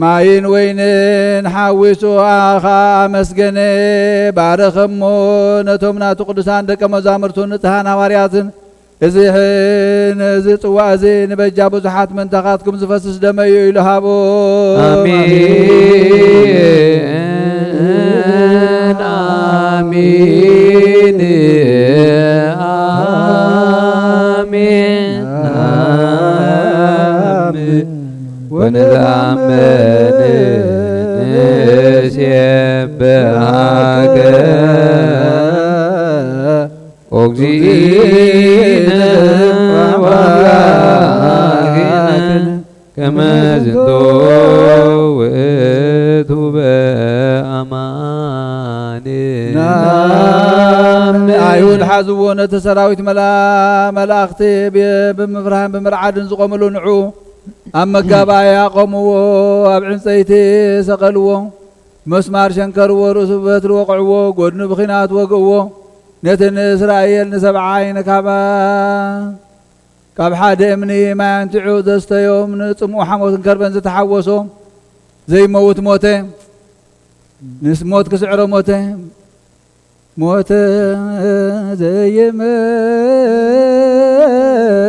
ማይን ወይንን ሓዊሱ ኣኻ ኣመስገነ ባረኸሞ ነቶም ናቱ ቅዱሳን ደቀ መዛሙርቱ ንጽሓን ሃዋርያትን እዚህን እዚ ጽዋዕ እዚ ንበጃ ብዙሓት መንታኻትኩም ዝፈስስ ደመዩ ኢሉ ሃቦ አሜን አሜን አሜን አሜን ወንዛመን ንሴብሐከ ኦግዚእነ ወአምላክነ ከመ ዝንቶ ውእቱ በአማን አይሁድ ሓዝዎ ነቲ ሰራዊት መላእኽቲ ብምፍራህን ብምርዓድን ዝቆምሉ ንዑ ኣብ መጋባእያ ቆምዎ ኣብ ዕንፀይቲ ሰቐልዎ መስማር ሸንከርዎ ርእሱ በትሪ ወቕዕዎ ጎድኑ ብኺናት ወግእዎ ነቲ ንእስራኤል ንሰብዓይን ካብ ሓደ እምኒ ማይ አንቲዑ ዘስተዮም ንጽምኡ ሓሞትን ከርበን ዝተሓወሶ ዘይመውት ሞተ ንስሞት ክስዕሮ ሞተ ሞተ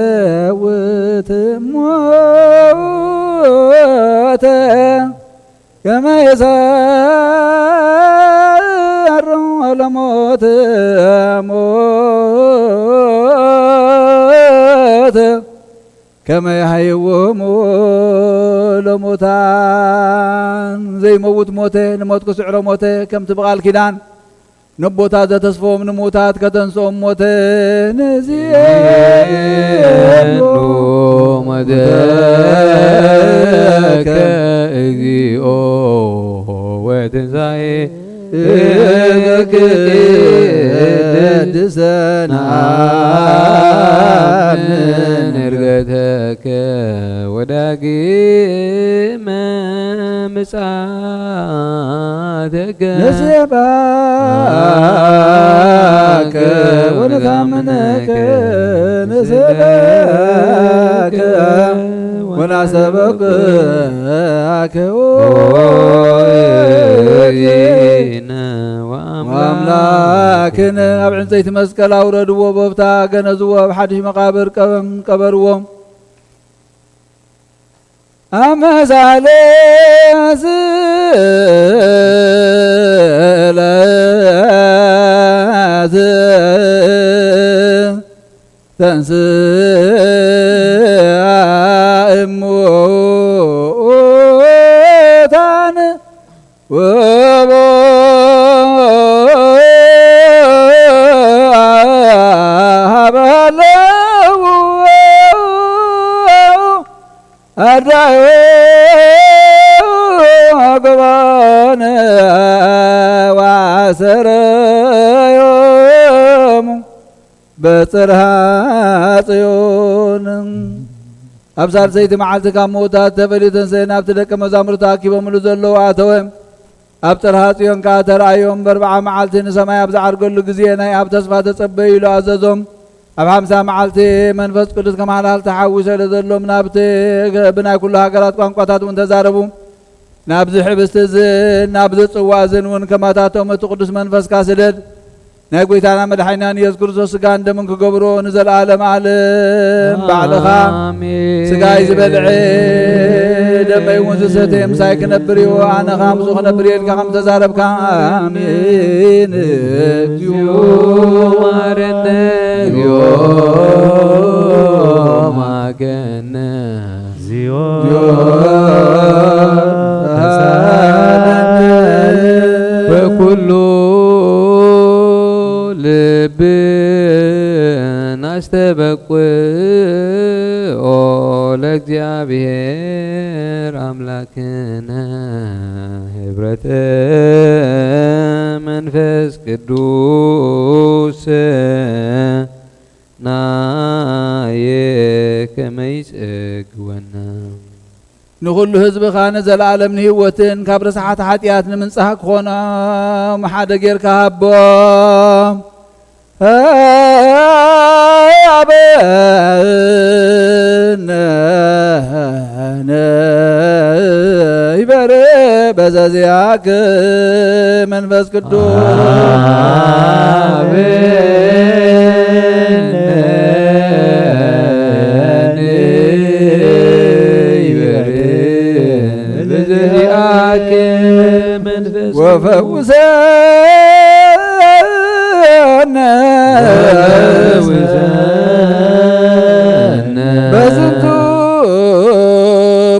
ዘይመውት ሞተ ከመ የሳር ለሞት ሞተ ከመ የሃይዎሙ ለሞታን ዘይመውት ሞተ ንሞት ክስዕሮ ሞተ ከምቲ ብቓል ኪዳን نبوتا تسفوم نموتات كتنسوم موتين زينو مدك اغيو وتنزاي دسنا نرغتك وداقي ما مسعادك نسيبك ونثامنك نسيبك ونعسبك وأملاكنا أبعن زيت مسكال أورد وبفتا قنزوا بحدش مقابر قبروا أما زالز تنسى موتان أقبان وعسر يوم بصرها صيون أبصار زيت معلتك موتات تفليتن سينا بتدك مزامرتك بملو زلو عتوهم أبصرها صيون كاتر أيوم بربع معلتين سماي أبزعر كل جزينا أبتصفى تصبي له عززهم أب حمسة معلتي منفس قدس كمان هل تحوش لذلو منابتي بنا كلها قرات قانقاتات وانتزاربو نابذ حبستزن نابذ صوازن ونكماتاتهم تقدس منفس كاسدد ناقويتانا مدحينان يذكر سوسقان دمنك قبرو نزل عالم عالم بعلخا سقاي زبلعي دمي ونزستي مسايك نبري وانا خامسوخ نبريين كخم تزارب كامين يومارن يوم أكنا بكل لب نستبقى لእግዚአብሔር አምላክነ ህብረተ መንፈስ ቅዱስ ናየ ከመ ይጽግወና نقول حزب خانه زلالم نهوتن كبر ساعات حاتيات نمنصح كونه محد غير كهبو ابن በዘዚያክ መንፈስ ቅዱስ ወፈውሰነ በዝንቱ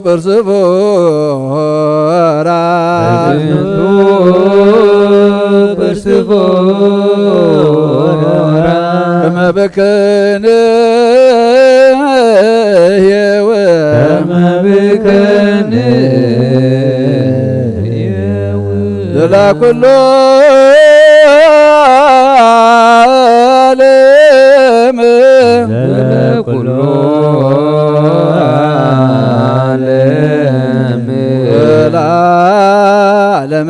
ጵርስፎራ ከመበከነ የወ ለኩሉ ዓለም ለኩሉ ዓለም ለዓለመ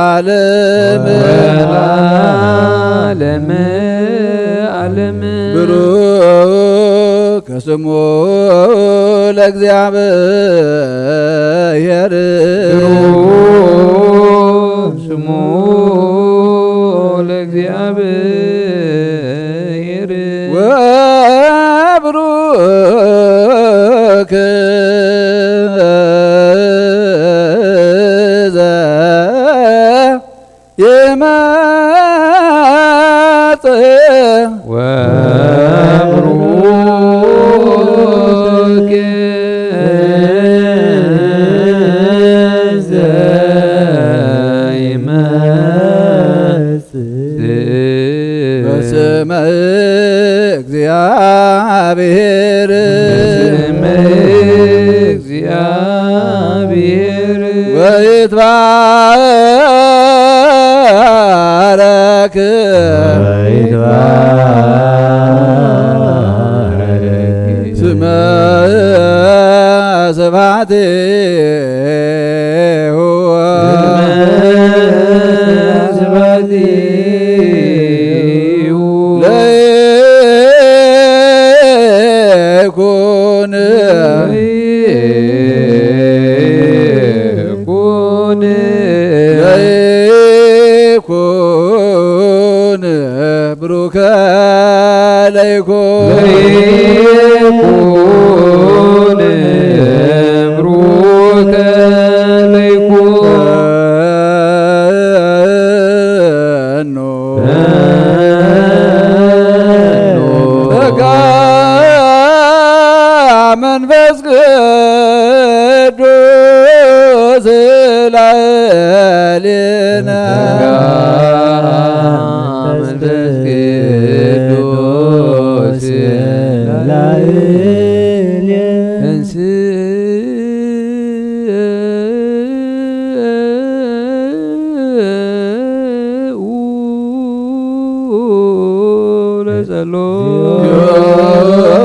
ዓለም ለዓለመ ዓለም ብሩክ ስሙ ለእግዚአብሔር ስሙ ለእግዚአብሔር ወብሩክ ዘየመጽእ ወብሩክ በስመ እግዚአብሔር ወይትባረክ ስመ ስብሐቲሁ ለይኩን ለይኩን ብሩከ ለይኩን ብሩከ ለይኩን መንፈስ ቅዱስ ላዕሌነ መንፈስ ቅዱስ ላዕሌነ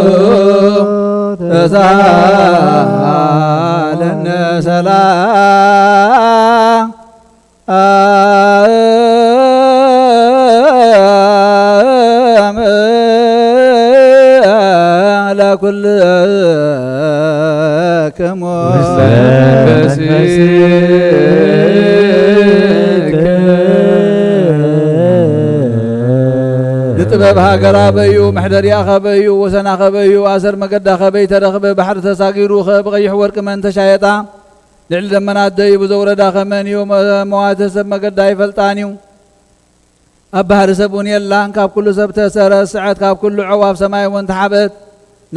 ለጸሎት ተሳለነ ሰላም ለኩልክሙ ጥበብ ሃገራ በዩ ምሕደርያ ኸበዩ ወሰና ኸበዩ አሰር መገዳ ኸበይ ተረኽበ ባሕሪ ተሳጊሩ ብቐይሕ ወርቂ መን ተሻየጣ ልዕሊ ደመናት ደይቡ ዘውረዳ ኸመን እዩ መዋተ ሰብ መገዳ ይፈልጣን እዩ ኣብ ባሕሪ ሰብ እውን የላን ካብ ኩሉ ሰብ ተሰረ ስዕት ካብ ኩሉ ዕዋፍ ሰማይ እውን ተሓበት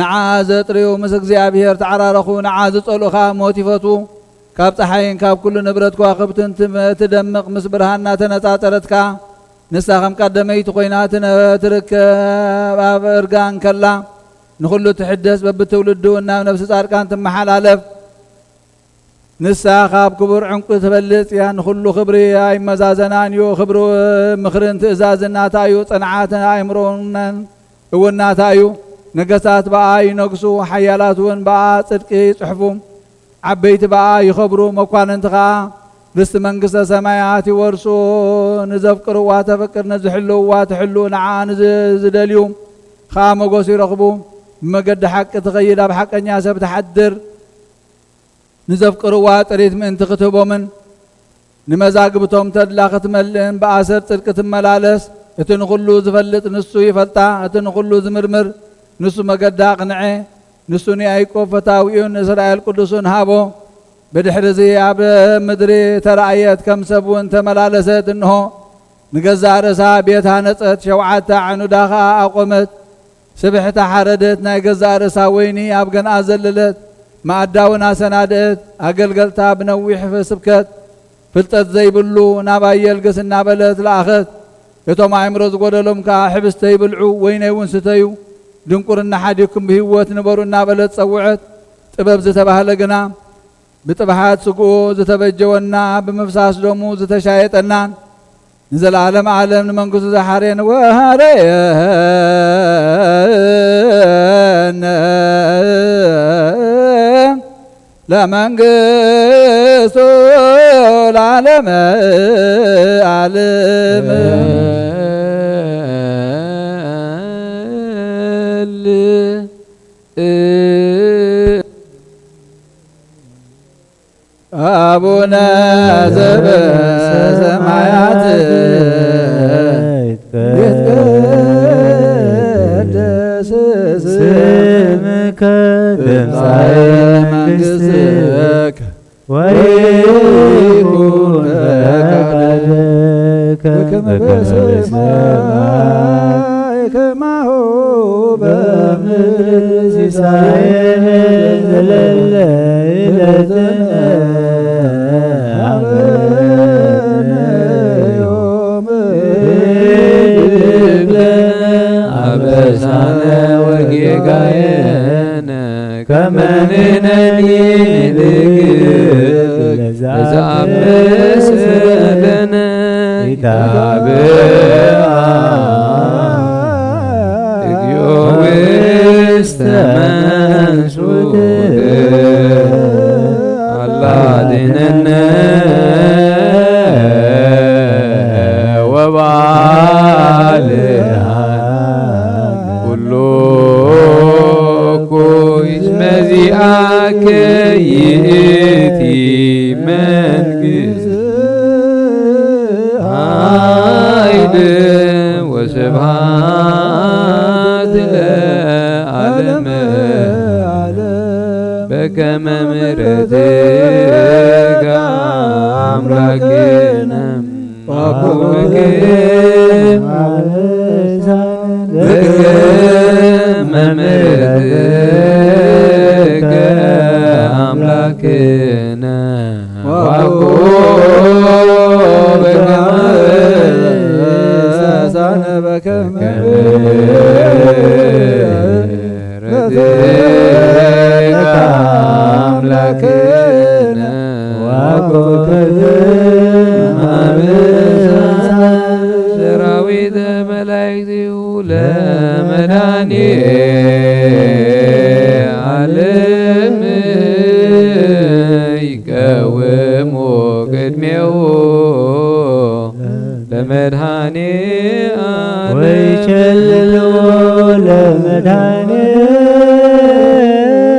ንዓ ዘጥርዩ ምስ እግዚኣብሔር ተዓራረኹ ንዓ ዝጸልኡኻ ሞት ይፈቱ ካብ ፀሓይን ካብ ኩሉ ንብረት ከዋኽብትን ትደምቕ ምስ ብርሃንና ተነጻጸረትካ ንሳ ከም ቀደመይቲ ኮይና ትርከብ ኣብ እርጋን ከላ ንኹሉ ትሕደስ በብትውልዱ ናብ ነፍሲ ጻድቃን ትመሓላለፍ ንሳ ካብ ክቡር ዕንቁ ትበልጽ እያ ንኹሉ ክብሪ ኣይመዛዘናን እዩ ክብሪ ምኽርን ትእዛዝናታ እዩ ጽንዓትን ኣእምሮን እውናታ እዩ ነገሳት በኣ ይነግሱ ሓያላት እውን በኣ ጽድቂ ይጽሕፉ ዓበይቲ በኣ ይኸብሩ መኳንንቲ ከዓ ርስቲ መንግስተ ሰማያት ይወርሱ ንዘፍቅርዋ ተፈቅር ንዝሕልውዋ ትሕሉ ንዓ ንዝደልዩ ከዓ መጎስ ይረኽቡ ብመገዲ ሓቂ ትኸይድ ኣብ ሓቀኛ ሰብ ተሓድር نزفقروا طريت من تختبومن نمزاقبتهم تدلا ختملن بأسر صدق تملالس اتن كله زفلت نسو يفلطا اتن كله زمرمر نسو مقدا قنعي نسوني ايكو فتاويون اسرائيل قدسون هابو بدحر زي عب مدري ترعيت كم سبون تملالست انه نجزا رسا بيتها نصت شوعتا عنو داخا اقومت سبحتا حردت ناي جزا رسا ويني ابغن ازللت ما اداونا سنادت اقلقلتا بنوي حفظ سبكت فلتت زي بلو نابايل قسنا بلت لاخت يتوم عمرز قدلهم كا حبستي بلعو وين ونستيو دنقرنا حديكم بهوت نبرنا بلت صوعت طبب زتبهلقنا بطبحات سقو زتبجونا بمفساس دومو زتشايطنا نزل عالم عالم منقص زحارين وهارين لا منقص العالم عالم أبونا زب سمايات يتقدس اسمك تمسح منقصتك ويكون فقدك كما بسماء كما هو بمثل سعين الليلة كمننني لذكر لزعبس لنا تابع يوستمن شوك الله ديننا وبعلها مزيئك يأتي منقص عيد وسبحات العالم بكم مرتك أملاكنا وقومك بكم مرتك أملاكنا وقومك سنبك مرتك أملاكنا وقومك سراويد ملايكتي ولا مناني عالم يقوموا قدميو لمدهاني ويشللوا لمدهاني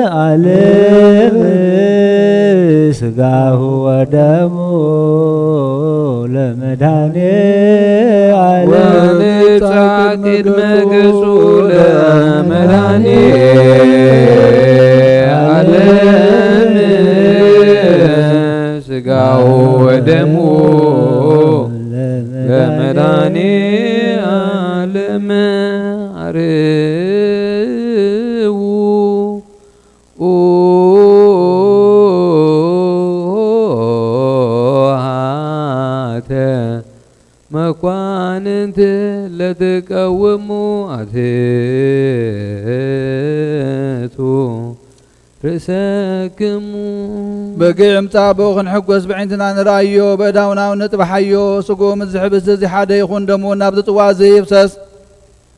عالم سقاه ودمو لمدهاني ونبسعتد مقصو لمدهاني عالم سقاه ودمو لمدهاني عالم مكواننت لتقوموا عتيتو رساكمو بقي امتابو خنحقوس بعينتنا نرايو بداونا ونطبحيو سقو مزحبس زي حدا يخون دمو نابد طوازي يفسس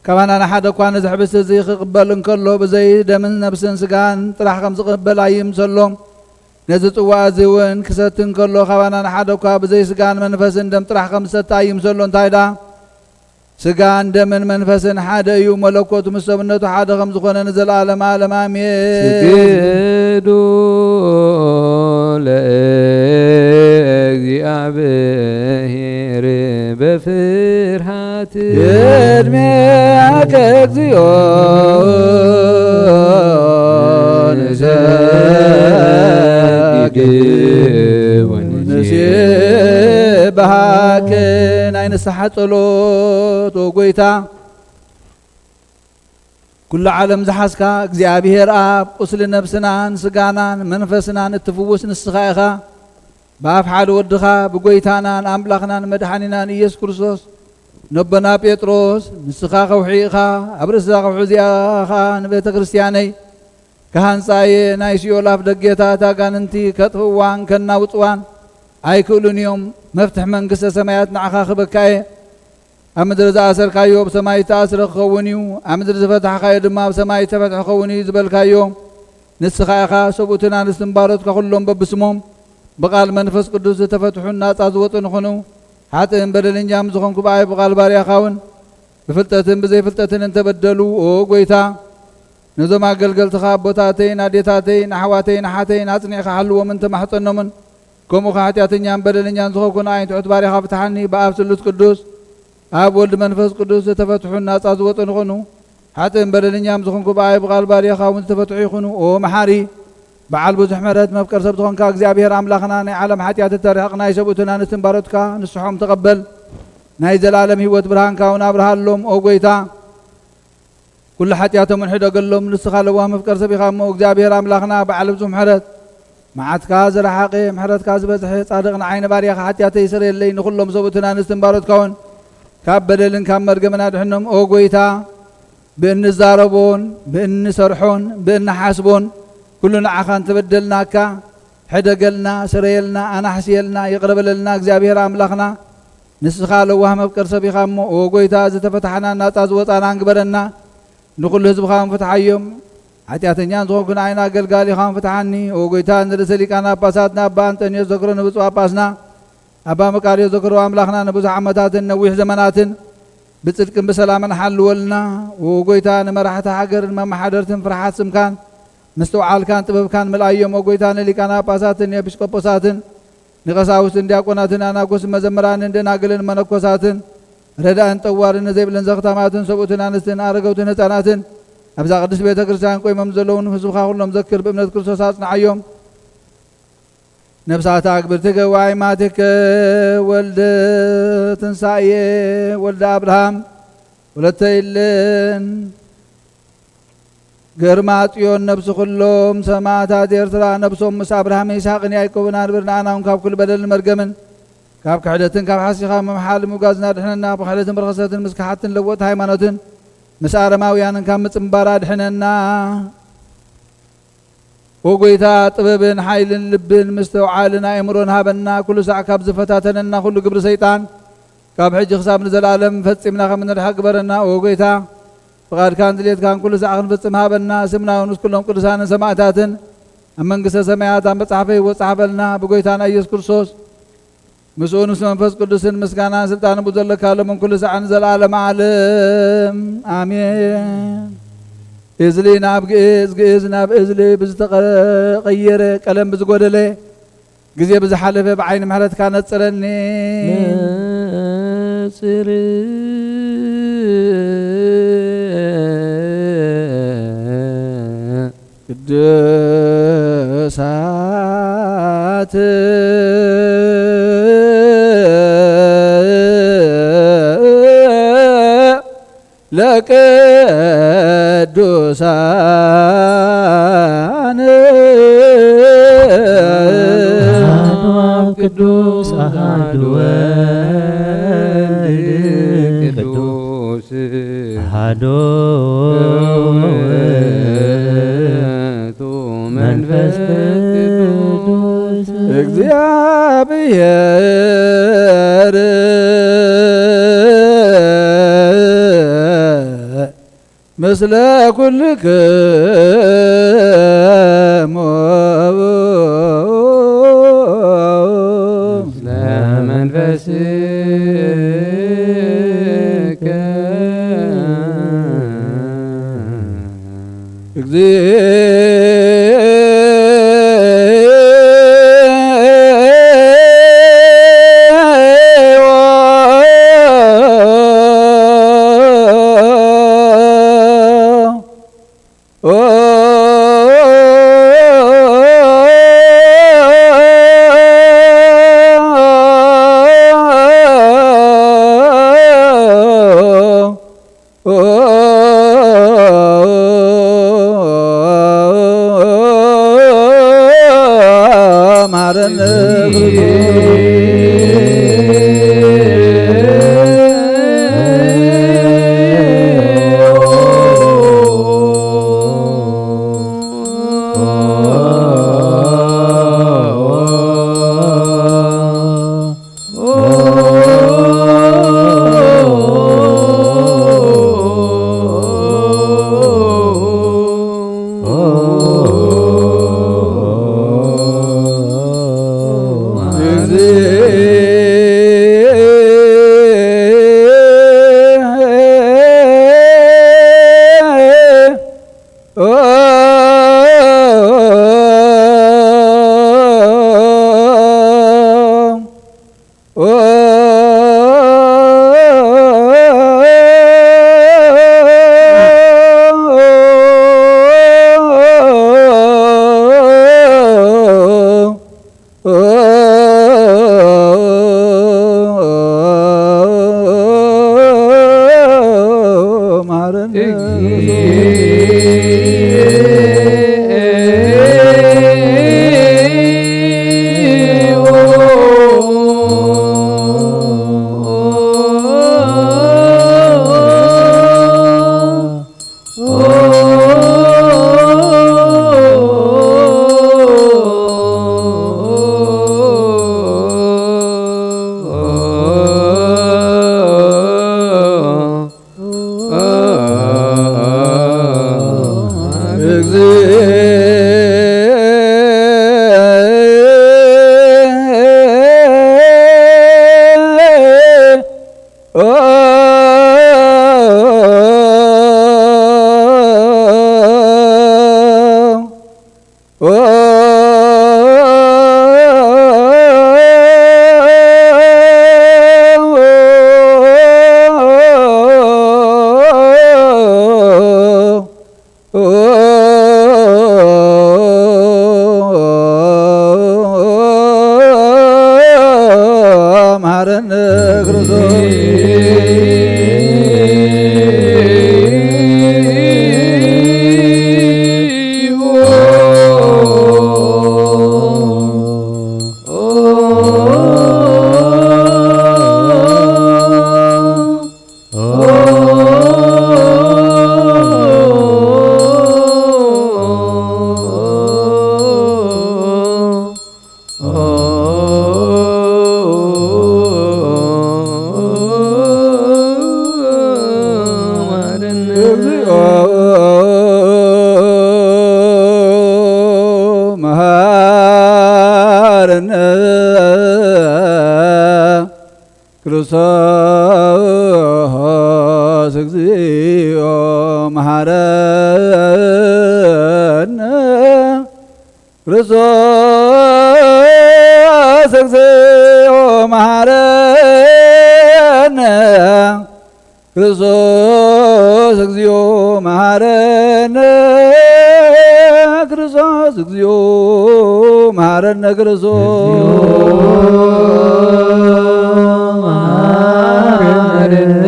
كمان انا حدا كوان زحبس زي قبل انكلو بزي دمن نفسن سقان طرح خمس قبل ايم سلوم نزت وازون كستن كله خوانا حدا كاب زي سجان منفس دم طرح خمسة تايم سلون تايدا سجان دم منفس حدا يوم ملكوت مستبنته حدا خمس خنا نزل عالم عالم امين ለእግዚአብሔር በፍርሃት የእድሜከ እግዚኦ ንሰግድ ወንሴብሐከ ናይ ንስሓ ጸሎት ወጎይታ ኩሉ ዓለም ዝሓስካ እግዚኣብሔር ኣብ ቁስሊ ነብስናን ስጋናን መንፈስናን እትፍውስ ንስኻ ኢኻ ብኣፍ ሓደ ወድኻ ብጎይታናን ኣምላኽናን መድሓኒናን ኢየሱስ ክርስቶስ ነቦና ጴጥሮስ ንስኻ ኸውሒ ኢኻ ኣብ ርእሲ ኸውሒ እዚኣ ኸ ንቤተ ክርስቲያነይ ካሃንፃየ ናይ ሲኦል ኣፍ ደጌታት ኣጋንንቲ ከጥፍእዋን ከናውፅዋን ኣይክእሉን እዮም መፍትሕ መንግስተ ሰማያት ንዓኻ ክበካ እየ ኣብ ምድሪ ዝኣሰርካዮ ብሰማይ ተኣስረ ክኸውን እዩ ኣብ ምድሪ ዝፈታሕካዮ ድማ ብሰማይ ተፈትሒ ክኸውን እዩ ዝበልካዮ ንስኻ ኢኻ ሰብኡትን ኣንስትን ባሮትካ ኩሎም በብስሞም ብቓል መንፈስ ቅዱስ ዝተፈትሑን ናፃ ዝወጡን ይኹኑ ሓጥእን በደለኛም ዝኾንኩ በኣይ ብቓል ባርያኻ እውን ብፍልጠትን ብዘይፍልጠትን እንተበደሉ ኦ ጎይታ ነዞም ኣገልገልትኻ ኣቦታተይ ኣዴታተይ ንኣሕዋተይ ንሓተይ ኣጽኒዕኻ ሃልዎምን ተማሕፀኖምን ከምኡ ኸ ሓጢኣተኛን በደለኛን ዝኾንኩ ንኣይን ትሑት ባርያኻ ፍትሓኒ ብኣብ ስሉስ ቅዱስ ኣብ ወልዲ መንፈስ ቅዱስ ዝተፈትሑን ናፃ ዝወጡን ይኹኑ ሓጥእን በደለኛም ዝኾንኩ በኣይ ብቓል ባርያኻ እውን ዝተፈትሑ ይኹኑ ኦ መሓሪ በዓል ብዙሕ ምሕረት መፍቀር ሰብ ዝኾንካ እግዚኣብሔር ኣምላኽና ናይ ዓለም ሓጢኣት እተርሕቕ ናይ ሰብኡትን ኣንስትን ባሮትካ ንስሖም ተቐበል ናይ ዘለኣለም ህይወት ብርሃንካ እውን ኣብርሃሎም ኦ ጎይታ ኩሉ ሓጢኣቶምን ሕደገሎም ንስኻ ለዋ መፍቀር ሰብ ኢኻ እሞ እግዚኣብሔር ኣምላኽና በዓል ብዙሕ ምሕረት መዓትካ ዝረሓቐ ምሕረትካ ዝበዝሐ ጻድቕ ንዓይነ ባርያኻ ሓጢኣተይ ይስረየለይ ንኹሎም ሰብኡትን ኣንስትን ባሮትካ እውን ካብ በደልን ካብ መርገምን ኣድሕኖም ኦ ጎይታ ብእንዛረቦን ብእንሰርሖን ብእንሓስቦን ኩሉ ንዓኻ እንተበደልናካ ሕደገልና ስረየልና ኣናሕስየልና ይቕረበለልና እግዚኣብሔር ኣምላኽና ንስኻ ለዋህ መፍቀር ሰብ ኢኻ እሞ ኦ ጎይታ ዝተፈታሕና ናፃ ዝወፃና እንግበረና ንኩሉ ህዝብኻ ንፍትሓዮም ሓጢኣተኛን ዝኾንኩ ንዓይና ኣገልጋሊ ኢኻ ንፍትሓኒ ኦ ጎይታ ንርእሰ ሊቃና ጳጳሳትና ኣባ አንጦንዮስ ዘክሮ ንብፁዕ ጳጳስና ኣባ መቃርዮስ ዘክሮ ኣምላኽና ንብዙሕ ዓመታትን ነዊሕ ዘመናትን ብጽድቅን ብሰላምን ሓልወልና ኦ ጎይታ ንመራሕቲ ሃገርን መማሓደርትን ፍርሓት ስምካን ምስተውዓልካን ጥበብካን ምልኣዮም ኦ ጎይታ ንሊቃና ጳጳሳትን ኤጲስቆጶሳትን ንቐሳውስትን ዲያቆናትን ኣናጎስን መዘምራንን ደናግልን መነኮሳትን ረዳእን ጠዋርን ዘይብልን ዘኽታማትን ሰብኡትን ኣንስትን ኣረገውትን ህፃናትን ኣብዛ ቅዱስ ቤተ ክርስቲያን ቆይሞም ዘለውን ህዝብኻ ኩሎም ዘክር ብእምነት ክርስቶስ ኣጽንዓዮም ነብሳታ ኣግብርቲከ ወኣይማቲከ ወልደ ትንሳኤ ወልደ አብርሃም ወለተ ኢለን ገርማ ጽዮን ነብሲ ኩሎም ሰማዕታት ኤርትራ ነብሶም ምስ አብርሃም ይስሐቅን ያዕቆብን ኣንብርናኣና እውን ካብ ኩሉ በደልን መርገምን ካብ ክሕደትን ካብ ሓሲኻ መምሓል ምጓዝና ድሕነና ብክሕደትን ብርክሰትን ምስ ክሓትን ለወጥ ሃይማኖትን ምስ ኣረማውያንን ካብ ምፅምባር ኣድሕነና ኦ ጎይታ ጥበብን ሓይልን ልብን ምስተውዓልን ኣእምሮን ሃበና ኩሉ ሳዕ ካብ ዝፈታተነና ኩሉ ግብሪ ሰይጣን ካብ ሕጂ ክሳብ ንዘለኣለም ፈፂምና ከም ንድሐ ግበረና ኦ ጎይታ ፍቓድካን ድሌትካን ኩሉ ሳዕ ክንፍፅም ሃበና ስምና እውን ምስ ኩሎም ቅዱሳንን ሰማዕታትን ኣብ መንግስተ ሰማያት ኣብ መፅሓፈ ሕይወት ፃሕፈልና ብጎይታና ኢየሱስ ክርስቶስ ምስኡ ምስ መንፈስ ቅዱስን ምስጋናን ስልጣን ብዘለካ ሎምን ኩሉ ሳዕ ንዘለኣለም ዓለም ኣሜን። እዝሊ ናብ ግእዝ ግእዝ ናብ እዝሊ ብዝተቀየረ ቀለም ብዝጎደለ ጊዜ ብዝሓለፈ ብዓይኒ ምሕረትካ ነጽረኒ ነጽር ቅዱሳት ለቅዱሳን ቅዱስ አሐዱ ወልድ ቅዱስ አሐዱ ውእቱ መንፈስ ቅዱስ እግዚአብሔር ምስለ ኩልክሙ ምስለ መንፈስከ ክርስቶስ እግዚኦ መሐረነ ክርስቶስ እግዚኦ መሐረነ ክርስቶስ እግዚኦ መሐረነ ክርስቶስ እግዚኦ መሐረነ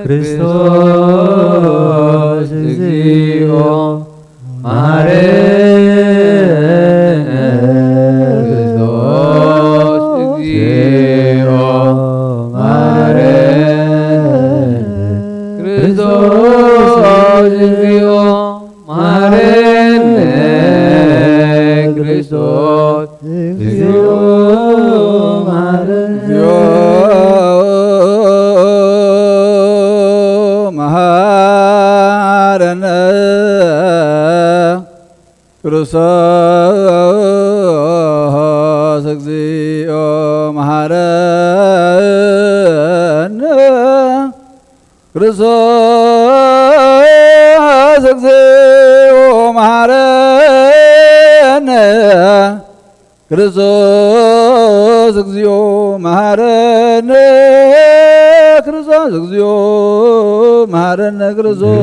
ክርስቶስ እግዚኦ መሐረነ ክርስቶስ እግዚኦ መሐረነ ክርስቶስ እግዚኦ መሐረነ ክርስቶስ እግዚኦ መሐረነ ክርስቶስ እግዚኦ መሐረነ ክርስቶስ እግዚኦ መሐረነ ክርስቶስ እግዚኦ መሐረነ ክርስቶስ እግዚኦ መሐረነ ክርስቶስ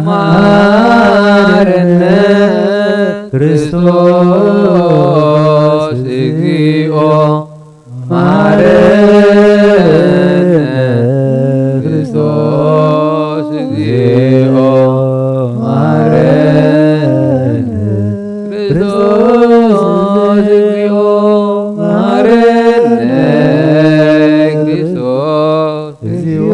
መሐረነ ክርስቶስ እግዚኦ መሐረነ ክርስቶስ እግዚኦ መሐረነ ክርስቶስ እግዚኦ መሐረነ ክርስቶስ እግዚኦ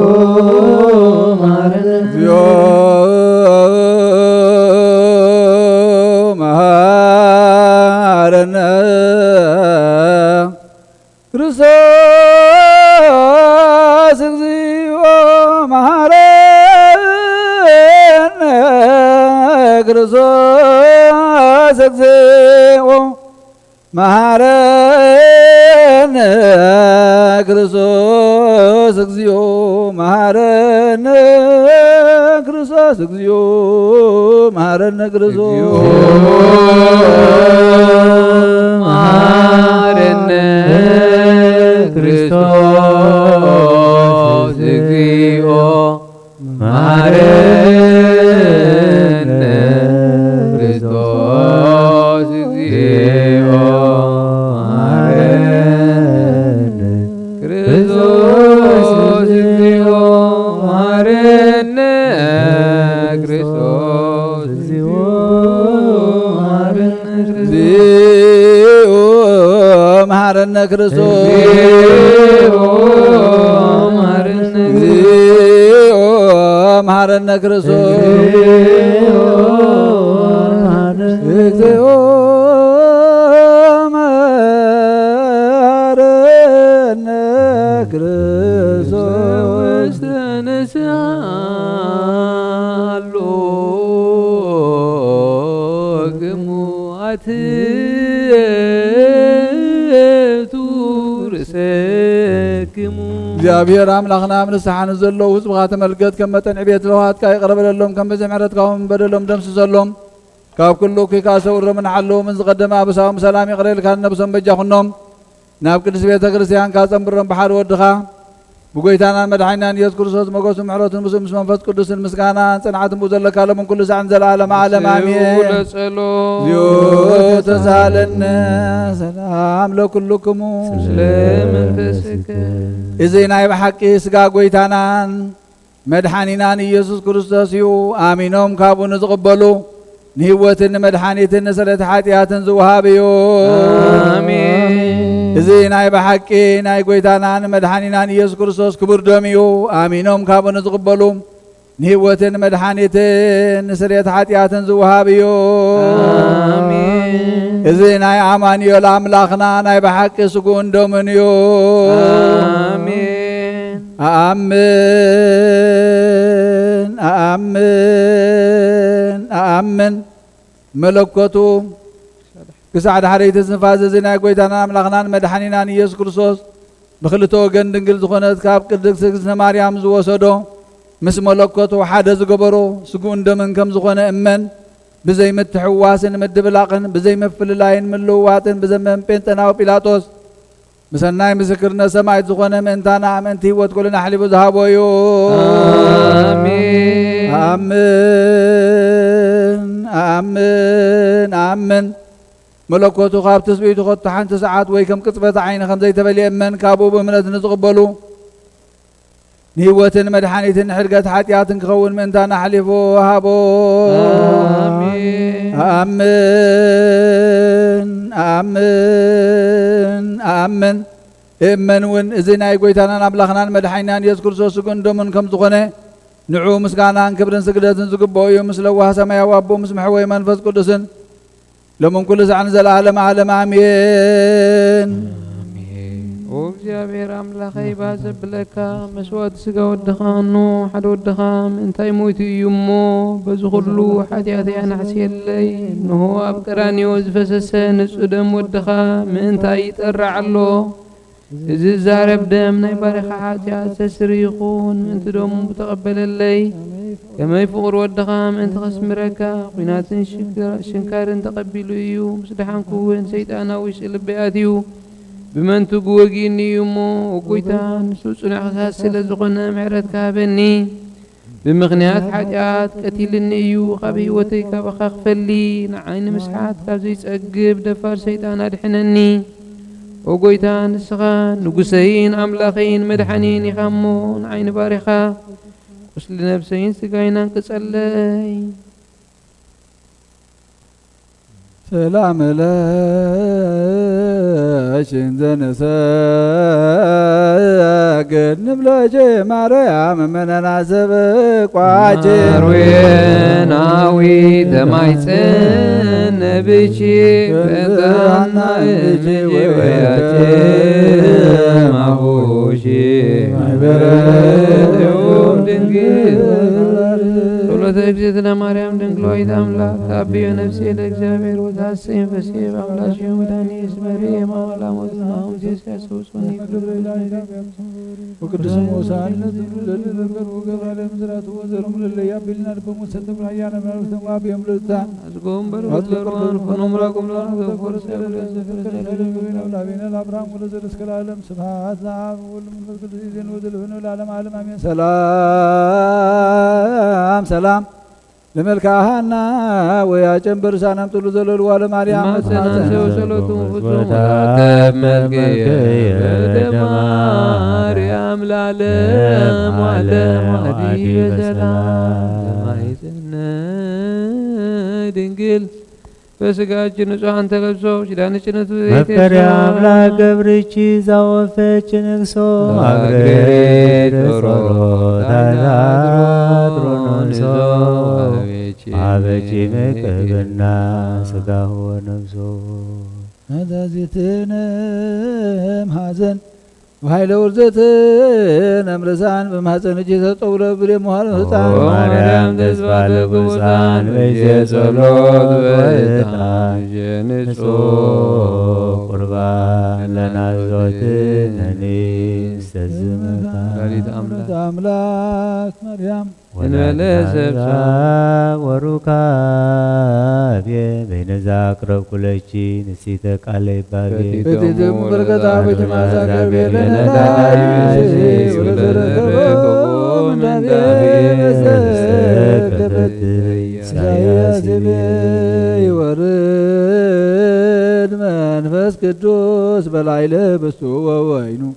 መሐረነ ክርስቶስ እግዚኦ መሐረነ ክርስቶስ እግዚኦ መሐረነ ክርስቶስ እግዚኦ መሐረነ ክርስቶስ እግዚኦ መሐረነ ክርስቶስ መሐረነ ክርስቶስ እግዚኦ መሐረነ ክርስቶስ እግዚኦ መሐረነ ክርስቶስ እግዚኦ መሐረነ ክርስቶስ እግዚኦ መሐረነ ክርስቶስ መሐረነ ክርስቶስ እግዚኦ መሐረነ ክርስቶስ ተነሳሎ ግሙአት ቱርሰክሙ እግዚአብሔር አምላኽና ምንስሓን ዘለዉ ህዝብኻ ተመልከት ከም መጠን ዕቤት ለውሃትካ ይቕረበለሎም ከም በዚ ምሕረትካውን በደሎም ደምስሰሎም ካብ ኩሉ ኩይካሰው ረምንሓለዉ ምን ዝቐደመ ኣበሳዎም ሰላም ይቕረልካ ነብሶም በጃኹኖም ናብ ቅዱስ ቤተ ክርስቲያን ካጸምብሮም ብሓደ ወድኻ ብጎይታናን መድሓኒናን ኢየሱስ ክርስቶስ መጎሱ ምሕረቱን ምስኡ ምስ መንፈስ ቅዱስን ምስጋናን ጽንዓትን ብኡ ዘለካ ሎምን ኩሉ ሰዓን ዘለዓለም ዓለም ኣሜን እግዚኦ ተሳለነ ሰላም ለኩልክሙ ስለመንፈስከ እዚ ናይ ብሓቂ ስጋ ጎይታናን መድሓኒናን ኢየሱስ ክርስቶስ እዩ ኣሚኖም ካብኡ ንዝቕበሉ ንህይወትን ንመድሓኒትን ንስርየት ሓጢኣትን ዝውሃብ እዩ አሜን እዚ ናይ ብሓቂ ናይ ጎይታናን መድሓኒናን ኢየሱስ ክርስቶስ ክቡር ደም እዩ ኣሚኖም ካብኡ ንዝቕበሉ ንህይወትን ንመድሓኒትን ንስርየት ሓጢኣትን ዝውሃብ እዩ አሜን እዚ ናይ ኣማኑኤል ኣምላኽና ናይ ብሓቂ ስጉኡን ደሙን እዩ አሜን ኣአምን ኣአምን ኣአምን መለኮቱ ክሳዕ ድሓረይቲ ዝንፋስ እዚ ናይ ጎይታናን ኣምላኽናን መድሓኒናን ኢየሱስ ክርስቶስ ብክልተ ወገን ድንግል ዝኾነት ካብ ቅድስት እግዝእትነ ማርያም ዝወሰዶ ምስ መለኮቱ ሓደ ዝገበሮ ስጉኡን ደምን ከም ዝኾነ እመን ብዘይ ምትሕዋስን ምድብላቕን ብዘይ ምፍልላይን ምልውዋጥን ብዘመን ጴንጤናዊ ጲላጦስ ብሰናይ ምስክርነት ሰማዕት ዝኾነ ምእንታና ኣመንቲ ህይወት ኩልና ሓሊፉ ዝሃቦ እዩ አሜን ኣምን ኣምን ኣምን መለኮቱ ካብ ትስቢቱ ኸቱ ሓንቲ ሰዓት ወይ ከም ቅፅበት ዓይኒ ከም ዘይተበልየ እመን ካብኡ ብእምነት ንዝቕበሉ ንህይወትን መድሓኒትን ንሕድገት ሓጢኣትን ክኸውን ምእንታና ሓሊፉ ሃቦ ኣምን ኣምን ኣምን እመን እውን እዚ ናይ ጎይታናን ኣምላኽናን መድሓኒናን ኢየሱስ ክርስቶስ ስጉኡን ደሙን ከም ዝኾነ ንዑ ምስጋናን ክብርን ስግደትን ዝግብኦ እዩ ምስ ለዋህ ሰማያዊ ኣቦ ምስ መሕወይ መንፈስ ቅዱስን لمن كل زعن زلالم عالم آمين ኦ እግዚአብሔር አምላኸይ ባዘብለካ መስዋዕት ስጋ ወድኻኑ ሓደ ወድኻ እንታይ ሞይቱ እዩ እሞ በዚ ኩሉ ሓጢአተይ ኣናሕስየለይ እንሆ ኣብ ቀራንዮ ዝፈሰሰ ንጹህ ደም ወድኻ ምእንታይ ይጠራዕ ኣሎ እዚ ዛረብ ደም ናይ ባሪኻ ሓጢአት ዘስሪ ይኹን ምእንቲ ደሙ ተቐበለለይ ከመይ ፍቕሪ ወድኻ ምእንቲ ኸስምረካ ኲናትን ሽንካርን ተቐቢሉ እዩ ምስ ድሓንኩ እውን ሰይጣናዊ ስልቢ ኣትዩ بمن تقوقيني يمو وقويتان سوسنا خساسل زغنا معرت كابني بمغنيات حاجات قتيلني يو قبي وتيك بخخفلي نعين مسحات كابزيس أقب دفار سيطان أدحنني وقويتان السغان نقسين أملاخين مدحنين يخمون عين بارخة وصل نفسين سقاينا كسلي سلام لاش زنساقد نبلاجي مريم من ناسب قواجر ويناوي دمايسن نبيشي فتانا اجي وياتي مابوشي يوم دنجي تجدنا مريم دنقلوي داملا تابي نفسي لإجابير وتحسين فسيب أملاش يوم دانيس مريم أولا مدنا وجيس يسوس ونقلب لله وقدس موسى الذي للذكر وقبر المزرات وزرم للي يابلنا لكم وستم الحيانا من المستمع بهم للتان أزقوم برغلروان فنمركم لنظر فرسل من أولابين الأبرام ولزرسك العالم سبحات العام والمنفذ الإذن وذلفن العالم عالم أمين سلام سلام لملكاهنا ويا جنبر سانم طلو ذلل والماريام سنان سوسلوتم فتوم تملك مريم العالم وعلم وعدي بسلام مايزنا دنقل በስጋችን ንጹሐን ተለብሶ ኪዳንችነት መፍቀሪ አምላክ ገብርቺ ዛወፈች ንግሶ አግሬት ሮሮት አድሮኖንሶ አበጪ መቀብና ስጋሁ ነብሶ መዛዚትንም ሐዘን وهايل ورزتن أمرسان بمحسن جيسة طولة بريم وحال حسان مريم تسفال قرسان ويسي صلوت ويتان جنسو قربان لنا زوتن نليس تزمكان غاليت أملاك مريم ونالسبسا وركاب بين ذاكرب كلشي نسيتك علي بابي بتدم بركتا بتماسا كربي لنا دايسي ولزرقبو من داهي سكبت سياسي بي ورد منفس قدوس بلايل بستو ووينو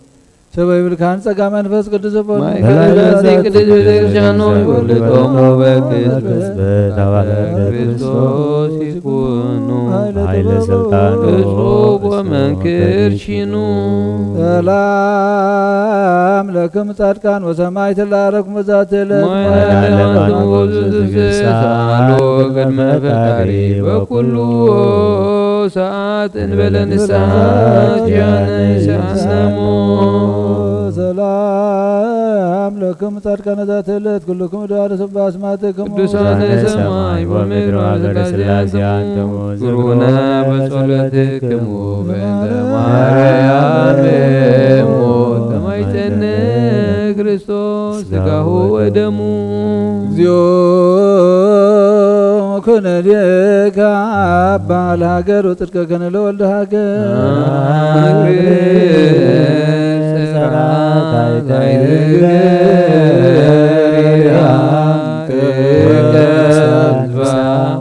سباي بالكان سقا منفس قدوس مايكالاسي قدوس بترشانو ولدومو بكس بتوالد يكونو حيل سلطانو بصوب ومنكرشنو سلام لكم صادقان وسمايت لاركم ذات لكم سالو قدم فقري وكل ساعات بلن الساعات يعني سعنمو سلام لكم صادقان ذات الليل كلكم دارس باسماتكم ቅዱሳን ሰማይ ወምድር ወዘላለም አንተሙ ዝሩና በጸሎትክሙ በእንተ ማርያም ሞት ተማይተነ ክርስቶስ ሥጋሁ ወደሙ እግዚኦ ኩነኔከ አባ ለሀገር ወጽድቀ ከነ ለወልደ ሀገር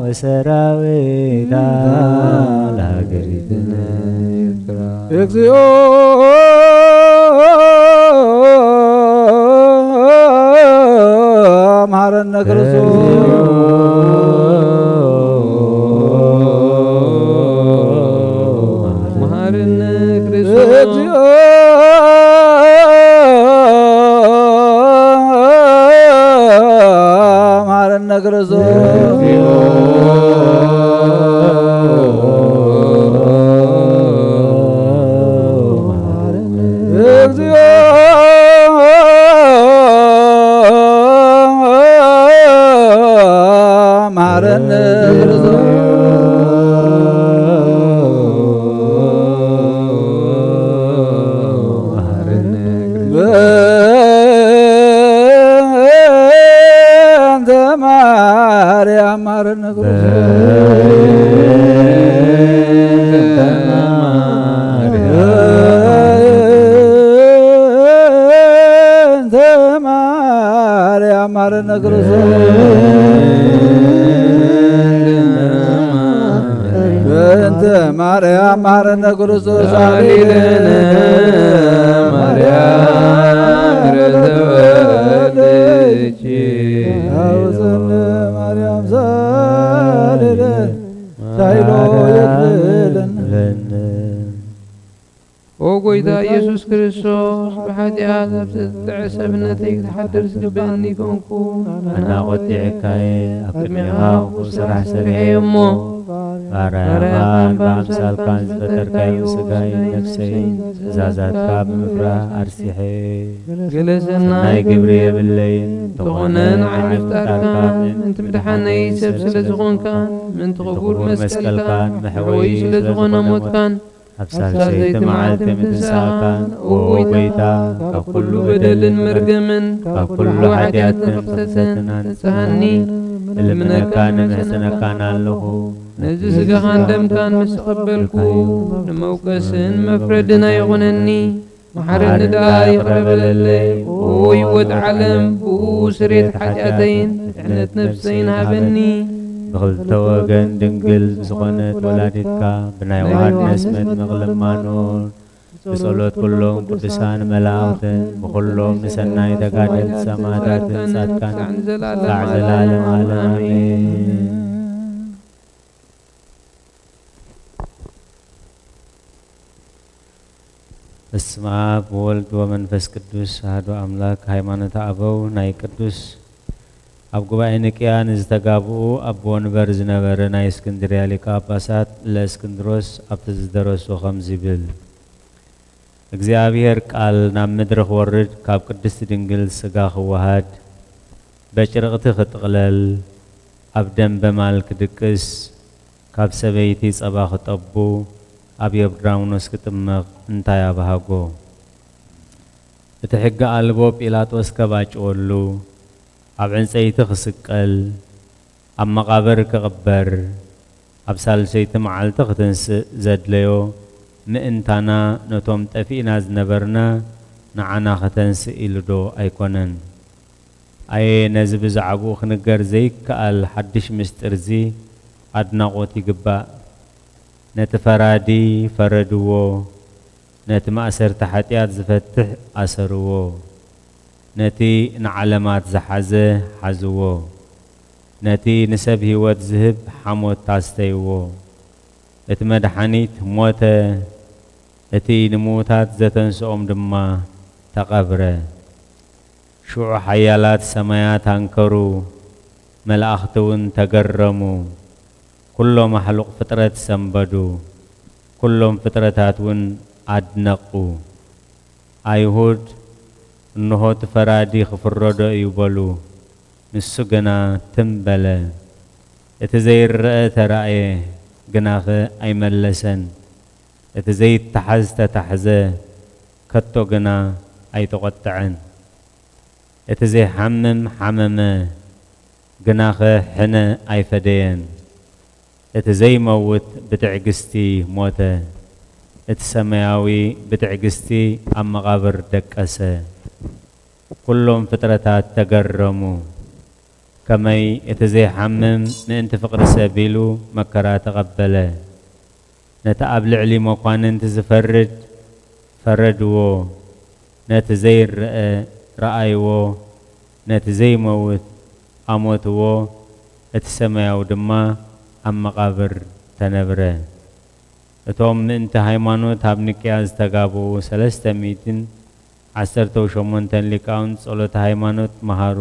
ወሰራዊታ ለሀገሪትነ እግዚኦ መሐረነ ክርስቶስ መሐረነ ክርስቶስ መሐረነ ክርስቶስ ማረነ ክርስቶስ በእንተ ማርያም ማረነ ክርስቶስ አሌለነ ማርያም ረተወልጅ አውዘነ ማርያም ሳሌለን ሳይሎ የክብለን ኦ ጎይታ ኢየሱስ ክርስቶስ ብሓጢኣት ኣብ ዝተዕሰብነተይ ክትሓድር ዝግብአኒ ኮንኩ ኣና ቆጢዕካየ ኣብ ቅድሚኻ ክፉእ ስራሕ ሰሪሐ እሞ ባርያኻን ብኣምሳልካን ዝፈጠርካዮ ስጋይ ነፍሰይ ትእዛዛትካ ብምፍራህ ኣርሲሐ ገለሰናይ ግብሪ የብለይን ተኾነን ዓይንፍጣርካ ምእንቲ ምድሓነይ ሰብ ስለ ዝኾንካን ምእንቲ ክቡር መስቀልካን መሕወይ ስለ ዝኾነ ሞትካን ኣብ ሳልሰይቲ መዓልቲ ምትንሳእካን ኦ ጎይታ ካብ ኩሉ በደልን መርገምን ካብ ኩሉ ሓጢኣትን ክፍተትን ኣንጽሐኒ እልምነካን እምህስነካን ኣለኹ ነዚ ስጋኻን ደምካን ምስ ተቐበልኩ ንመውቀስን መፍረድን ኣይኹነኒ መሓረኒ ደኣ ይቕረበለለይ ኦ ህይወት ዓለም ብኡ ስሬት ሓጢኣተይን ድሕነት ነፍሰይን ሃበኒ ብኽልተ ወገን ድንግል ዝኾነት ወላዲትካ ብናይ ዮሃንስ መጥምቕ ልማኖን ብጸሎት ኩሎም ቅዱሳን መላእኽትን ብኩሎም ንሰናይ ተጋደልቲ ሰማዕታትን ጻድቃን ክሳዕ ዘላለም ዓለም ኣሜን። በስመ አብ ወወልድ ወመንፈስ ቅዱስ አሐዱ አምላክ። ሃይማኖተ አበው ናይ ቅዱስ ኣብ ጉባኤ ንቅያ ንዝተጋብኡ ኣብ ወንበር ዝነበረ ናይ እስክንድርያ ሊቀ ጳጳሳት ለእስክንድሮስ ኣብቲ ዝደረሶ ከምዚ ይብል። እግዚአብሔር ቃል ናብ ምድሪ ክወርድ ካብ ቅድስቲ ድንግል ስጋ ክዋሃድ በጭርቕቲ ክጥቕለል ኣብ ደም በማል ክድቅስ ካብ ሰበይቲ ጸባ ክጠቡ ኣብ ዮርዳኖስ ክጥመቕ እንታይ ኣባሃጎ እቲ ሕጊ ኣልቦ ጲላጦስ ከባጭወሉ ኣብ ዕንፀይቲ ክስቀል ኣብ መቃብር ክቕበር ኣብ ሳልሰይቲ መዓልቲ ክትንስእ ዘድለዮ ምእንታና ነቶም ጠፊእና ዝነበርና ንዓና ከተንስእ ኢሉ ዶ ኣይኮነን? ኣየ ነዚ ብዛዕባኡ ክንገር ዘይከኣል ሓድሽ ምስጢር እዚ ኣድናቆት ይግባእ። ነቲ ፈራዲ ፈረድዎ፣ ነቲ ማእሰርቲ ሓጢኣት ዝፈትሕ ኣሰርዎ፣ ነቲ ንዓለማት ዝሓዘ ሓዝዎ፣ ነቲ ንሰብ ህይወት ዝህብ ሓሞት ታስተይዎ። እቲ መድሓኒት ሞተ፣ እቲ ንሙታት ዘተንስኦም ድማ ተቐብረ። ሽዑ ሓያላት ሰማያት አንከሩ፣ መላእኽቲ እውን ተገረሙ። ኩሎም ማሕሉቕ ፍጥረት ሰንበዱ፣ ኩሎም ፍጥረታት እውን ኣድነቁ። ኣይሁድ እንሆ እቲ ፈራዲ ክፍረዶ እዩ በሉ፣ ንሱ ግና ትንበለ። እቲ ዘይረአ ተራእየ ግናኸ ኣይመለሰን፣ እቲ ዘይተሓዝ ተታሕዘ ከቶ ግና ኣይተቖጥዐን። እቲ ዘይሓምም ሓመመ ግናኸ ሕነ ኣይፈደየን። እቲ ዘይመውት ብትዕግስቲ ሞተ፣ እቲ ሰማያዊ ብትዕግስቲ ኣብ መቓብር ደቀሰ። ኩሎም ፍጥረታት ተገረሙ። ከመይ እቲ ዘይሓምም ምእንቲ ፍቕሪ ሰብ ኢሉ መከራ ተቐበለ። ነቲ ኣብ ልዕሊ መኳንንቲ ዝፈርድ ፈረድዎ፣ ነቲ ዘይርአ ረኣይዎ፣ ነቲ ዘይመውት ኣሞትዎ። እቲ ሰማያዊ ድማ ኣብ መቓብር ተነብረ። እቶም ምእንቲ ሃይማኖት ኣብ ንቅያ ዝተጋብኡ 318 ሊቃውንት ጸሎተ ሃይማኖት መሃሩ።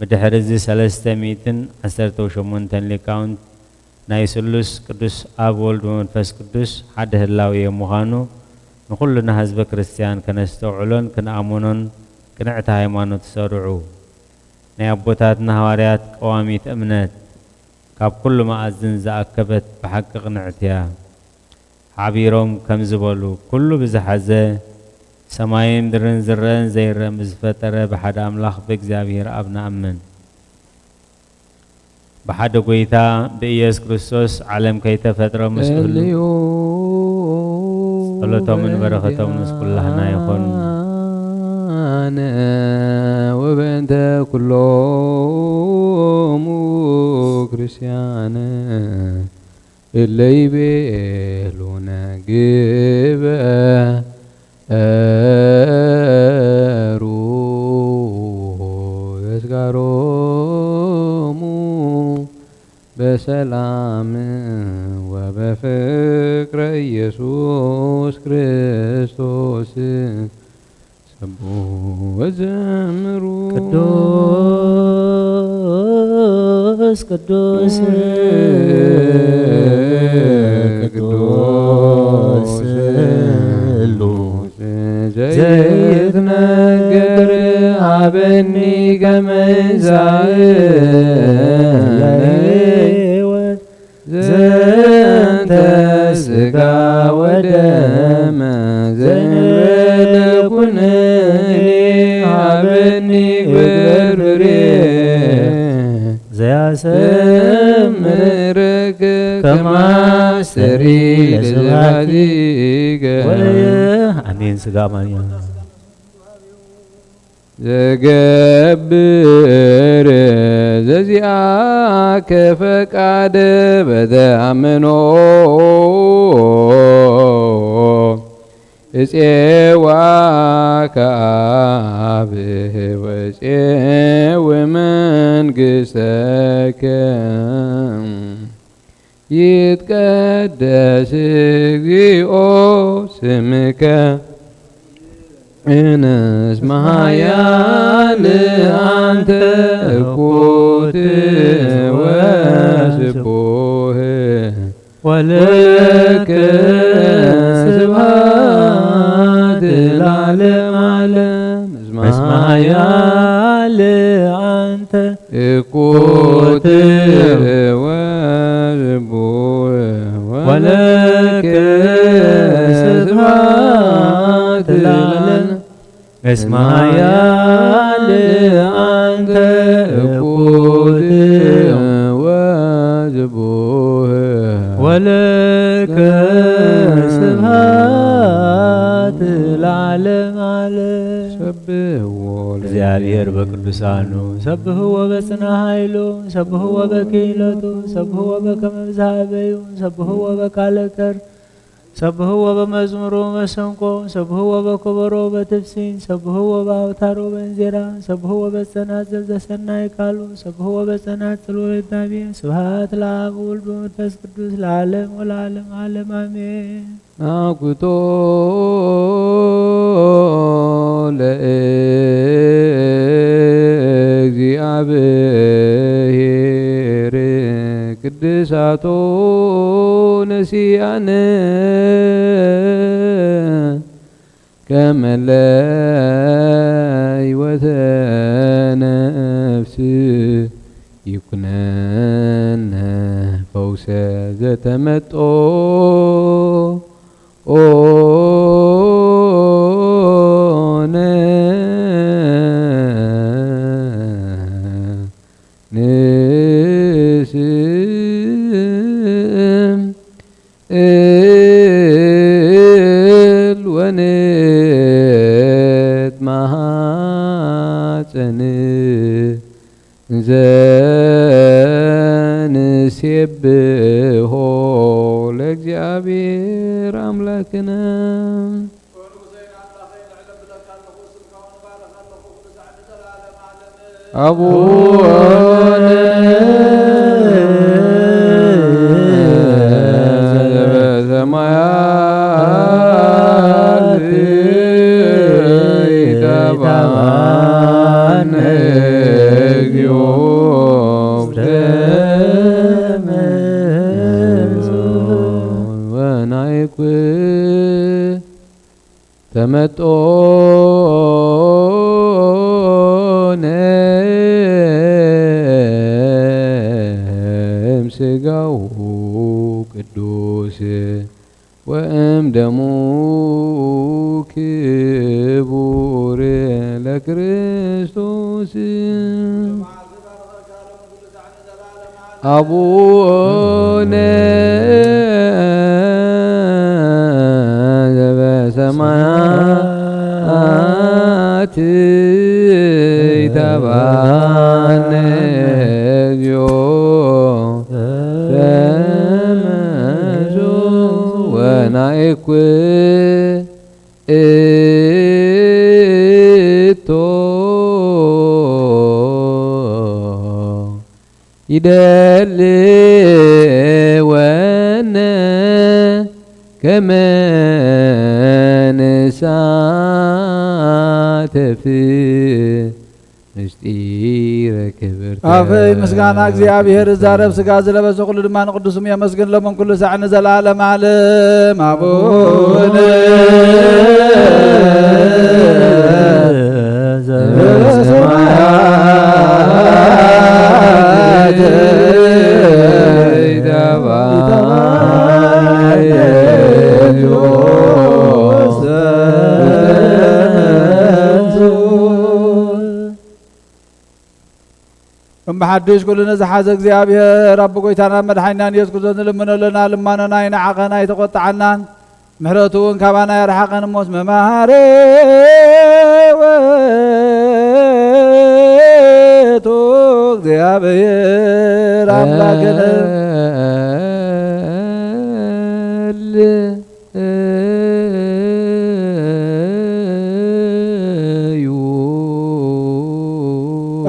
ብድሕሪ እዚ 318 ሊቃውንት ናይ ስሉስ ቅዱስ ኣብ ወልድ ወመንፈስ ቅዱስ ሓደ ህላዊ ምዃኑ ንኩልና ህዝበ ክርስቲያን ከነስተውዕሎን ክንኣምኖን ቅንዕቲ ሃይማኖት ሰርዑ። ናይ ኣቦታትና ሃዋርያት ቀዋሚት እምነት ካብ ኩሉ ማኣዝን ዝኣከበት ብሓቂ ቅንዕት እያ። ሓቢሮም ከም ዝበሉ ኩሉ ብዝሓዘ ሰማይን ምድርን ዝረአን ዘይረአን ብዝፈጠረ ብሓደ ኣምላኽ ብእግዚአብሔር ኣብ ንኣምን። ብሓደ ጎይታ ብኢየሱስ ክርስቶስ ዓለም ከይተፈጥረ ምስሉ ጸሎቶምን በረኸቶምን ምስ ኩላህና ይኹን وبنت كلهم ክርስቲያን اللي يبيلونا جبارو يسكرومو بسلام وبفكر يسوع كريستوس سبو وزمرو ቅዱስ ቅዱስ ቅዱስ ዘይትነግር አበኒ ከመንዛእ ዘንተ ሥጋ ወደመ ዘንበለ ኩነኔ አበኒ ግብር ዘያሰምረከ ከማስተሪ ለስብሐቲከ አሜን። ሥጋ ማርያ ዘገብር ዘዚአከ ፈቃደ በተአምኖ እፄዋ ከአብ ወፄው መንግሥተከ ይትቀደስ እግዚኦ ስምከ እንስማ ኃያል አንተ እኩት ወስቡሕ ወለከ ስብሐት ለዓለመ ዓለም። እስመ ኃያል አንተ እኩት ወስቡሕ ወለከ ስብሐት ለዓለመ እስመ ኃያል አንተ እኩት ወስቡሕ ወለከ ስብሐት ለዓለመ ዓለም። ሰብሕዎ እግዚአብሔር በቅዱሳኑ ሰብሕዎ በጽና ኃይሉ ሰብሕዎ በክህለቱ ሰብሕዎ በከመ ብዝሃ በዩ ሰብሕዎ በቃለ ከር ሰብሕዎ በመዝሙሩ መሰንቆ ሰብሕዎ በከበሮ በትፍሲን ሰብሕዎ በአውታሮ በእንዜራ ሰብሕዎ በጸናጽል ዘሰናይ ቃሉ ሰብሕዎ በጸናጽል ወለዳቤ ስብሐት ለአብ ወወልድ ወመንፈስ ቅዱስ ለዓለም ወለዓለመ ዓለም አሜን። አኩቶ ለእግዚአብሔር ቅድሳቶ ነሲአነ ከመ ለሕይወተ ነፍስ ይኩነነ ፈውሰ ዘተመጦ ዘንሴብሖ ለእግዚአብሔር አምላክነ አቡነ ዘበሰማያት ይትባረክ እግዚኦ ወናይኩ ተመጦነ እምሥጋሁ ቅዱስ ወእምደሙ ክቡር ለክርስቶስ አቡነ ዘበሰማያት ይታባነ እግዚኦ ተመዞ ወናይኩ እቶ ይደልወነ ከመ ንሳተፍ ምስጢረ ክብርተ አፈይ ምስጋና እግዚአብሔር ዛረብ ስጋ ዝለበሰ ኩሉ ድማ ንቅዱስም የመስግን ለመን ኩሉ ሰዓነ ዘላለም ዓለም አቡነ ዘበሰማያት እምሓድሽ ኩሉ ነዝሓዘ እግዚአብሔር አብ ጎይታና መድሓኒናን ኢየሱስ ክርስቶስ ንልምነለና ልማኖና ይንዓቐና ይተቆጣዓናን ምሕረቱ እውን ካባና የርሓቐን እሞስ መማሃረ ውእቱ እግዚአብሔር አምላክነ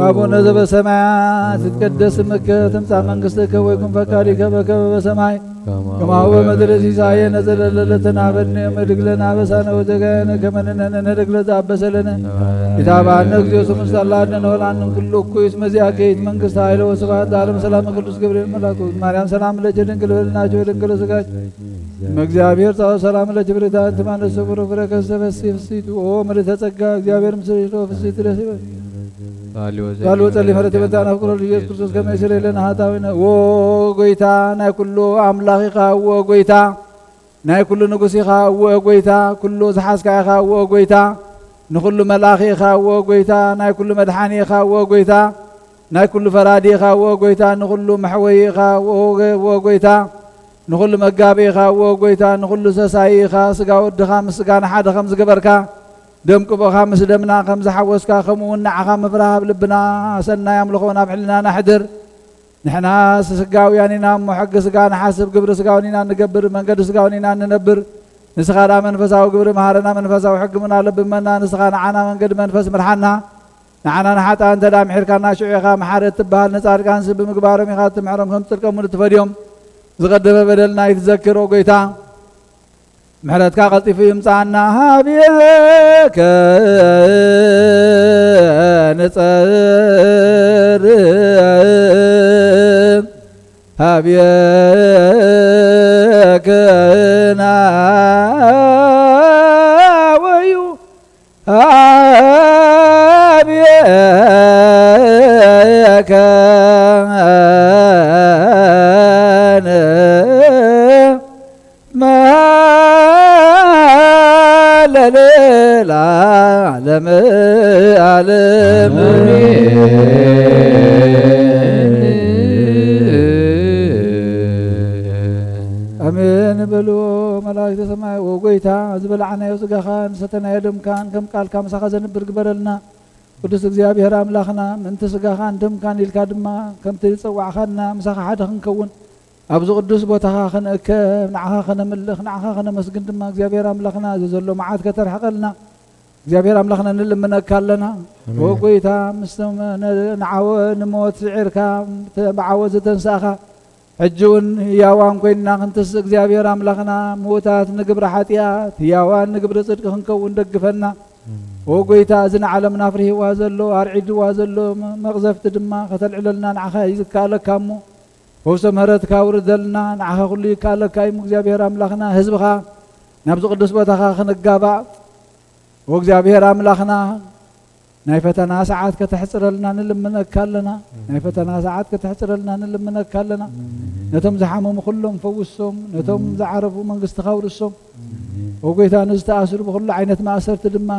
አቡነ ዘበሰማያት ይትቀደስ ስምከ ትምጻእ መንግሥትከ ወይኩን ፈቃድከ በከመ በሰማይ ከማሁ በምድር ሲሳየነ ዘለለዕለትነ ሀበነ ዮም ወኅድግ ለነ አበሳነ ወጌጋየነ ከመ ንሕነኒ ንኅድግ ለዘአበሰ ለነ ኢታብአነ እግዚኦ ስሙን ጸላእነ ወለዓለሙ ኩሉ እኩይ እስመ ዚአከ ይእቲ መንግሥተ ኃይለ ወስብሐት ለዓለመ ሰላም ቅዱስ ገብርኤል መልአኩ ማርያም ሰላም ለኪ ድንግል በድናች ወድንግል ሥጋች እመእግዚአብሔር ጸወ ሰላም ለኪ ብርክት አንቲ እምአንስቶ ፍሬ ከርሥኪ ፍሥሕት ኦ ምልዕተ ጸጋ እግዚአብሔር ምስሌኪ ፍሥሕት ደስ ይበልኪ ቃል ወጸልይ ፈረት የመጣና ፍቅሮ ኢየሱስ ክርስቶስ ከመ ይስረይ ለነ ኃጣውኢነ ወጎይታ ናይ ኩሉ አምላኽ ኢኻ ወጎይታ ናይ ኩሉ ንጉስ ኢኻ ወጎይታ ኩሉ ዝሓዝካ ኢኻ ወጎይታ ንኩሉ መልአኽ ኢኻ ወጎይታ ናይ ኩሉ መድሓኒ ኢኻ ወጎይታ ናይ ኩሉ ፈራዲ ኢኻ ወጎይታ ንኩሉ መሕወይ ኢኻ ወጎይታ ንኩሉ መጋቢ ኢኻ ወጎይታ ንኩሉ ሰሳይ ኢኻ ስጋ ወድኻ ምስ ስጋና ሓደ ከም ዝገበርካ ደም ቅቦኻ ምስ ደምና ከም ዝሓወስካ ከምኡውን ንዓኻ ምፍራህ ኣብ ልብና ሰናይ ኣምልኾ ናብ ሕሊናና ሕድር ንሕና ስጋውያን ኢና እሞ ሕጊ ስጋ ንሓስብ ግብሪ ስጋውን ኢና ንገብር መንገዲ ስጋውን ኢና ንነብር ንስኻ ዳ መንፈሳዊ ግብሪ መሃረና መንፈሳዊ ሕጊ ምና ለብመና ንስኻ ንዓና መንገዲ መንፈስ ምርሓና ንዓና ንሓጣን እንተ ዳ ምሒርካና ሽዑ ኢኻ መሓረት ትበሃል ንጻድቃንስ ብምግባሮም ኢኻ ትምሕሮም ከም ትጥርቀሙሉ ትፈድዮም ዝቐደመ በደልና ይትዘክር ጎይታ ምሕረትካ ቀልጢፉ ይምጻእና ሃብየከ ንጸር ሃብየከ ናወዩ ሃብየከ ለዓለመ ዓለም አሜን በሉ መላእክተ ሰማይ ወጎይታ ዝበልዓናዮ ስጋኻን ሰተናዮ ደምካን ከም ቃልካ ምሳኻ ዘንብር ግበረልና ቅዱስ እግዚአብሔር አምላኽና ምንቲ ስጋኻን ደምካን ኢልካ ድማ ከምቲ ዝፀዋዕኻና ምሳኻ ሓደ ክንከውን ኣብዚ ቅዱስ ቦታኻ ክንእከብ ንዓኻ ክነምልኽ ንዓኻ ክነመስግን ድማ እግዚአብሔር አምላኽና እዚ ዘሎ መዓት ከተርሕቐልና እግዚአብሔር አምላኽና ንልምነካ ኣለና ወጎይታ ምስ ንዓወ ንሞት ስዒርካ ብዓወ ዝተንሳእኻ ሕጂ እውን ህያዋን ኮይንና ክንትስእ እግዚአብሔር አምላኽና ምዉታት ንግብሪ ሓጢአት ህያዋን ንግብሪ ጽድቂ ክንከውን ደግፈና ወጎይታ እዚ ንዓለምና ፍርሂዋ ዘሎ ኣርዒድዋ ዘሎ መቕዘፍቲ ድማ ከተልዕለልና ንዓኻ ይዝከኣለካ እሞ ፈውሰ ምህረትካ ውርደልና ንዓኻ ኩሉ ይከኣለካ እዩ እግዚአብሔር አምላኽና ህዝብኻ ናብዚ ቅዱስ ቦታኻ ክንጋባእ ወእግዚአብሔር አምላኽና ናይ ፈተና ሰዓት ከተሕፅረልና ንልምነካ ኣለና ናይ ፈተና ሰዓት ከተሕፅረልና ንልምነካ ኣለና ነቶም ዝሓመሙ ኩሎም ፈውሶም ነቶም ዝዓረፉ መንግስትኻ ውርሶም ወጎይታ ንዝተኣስሩ ብኩሉ ዓይነት ማእሰርቲ ድማ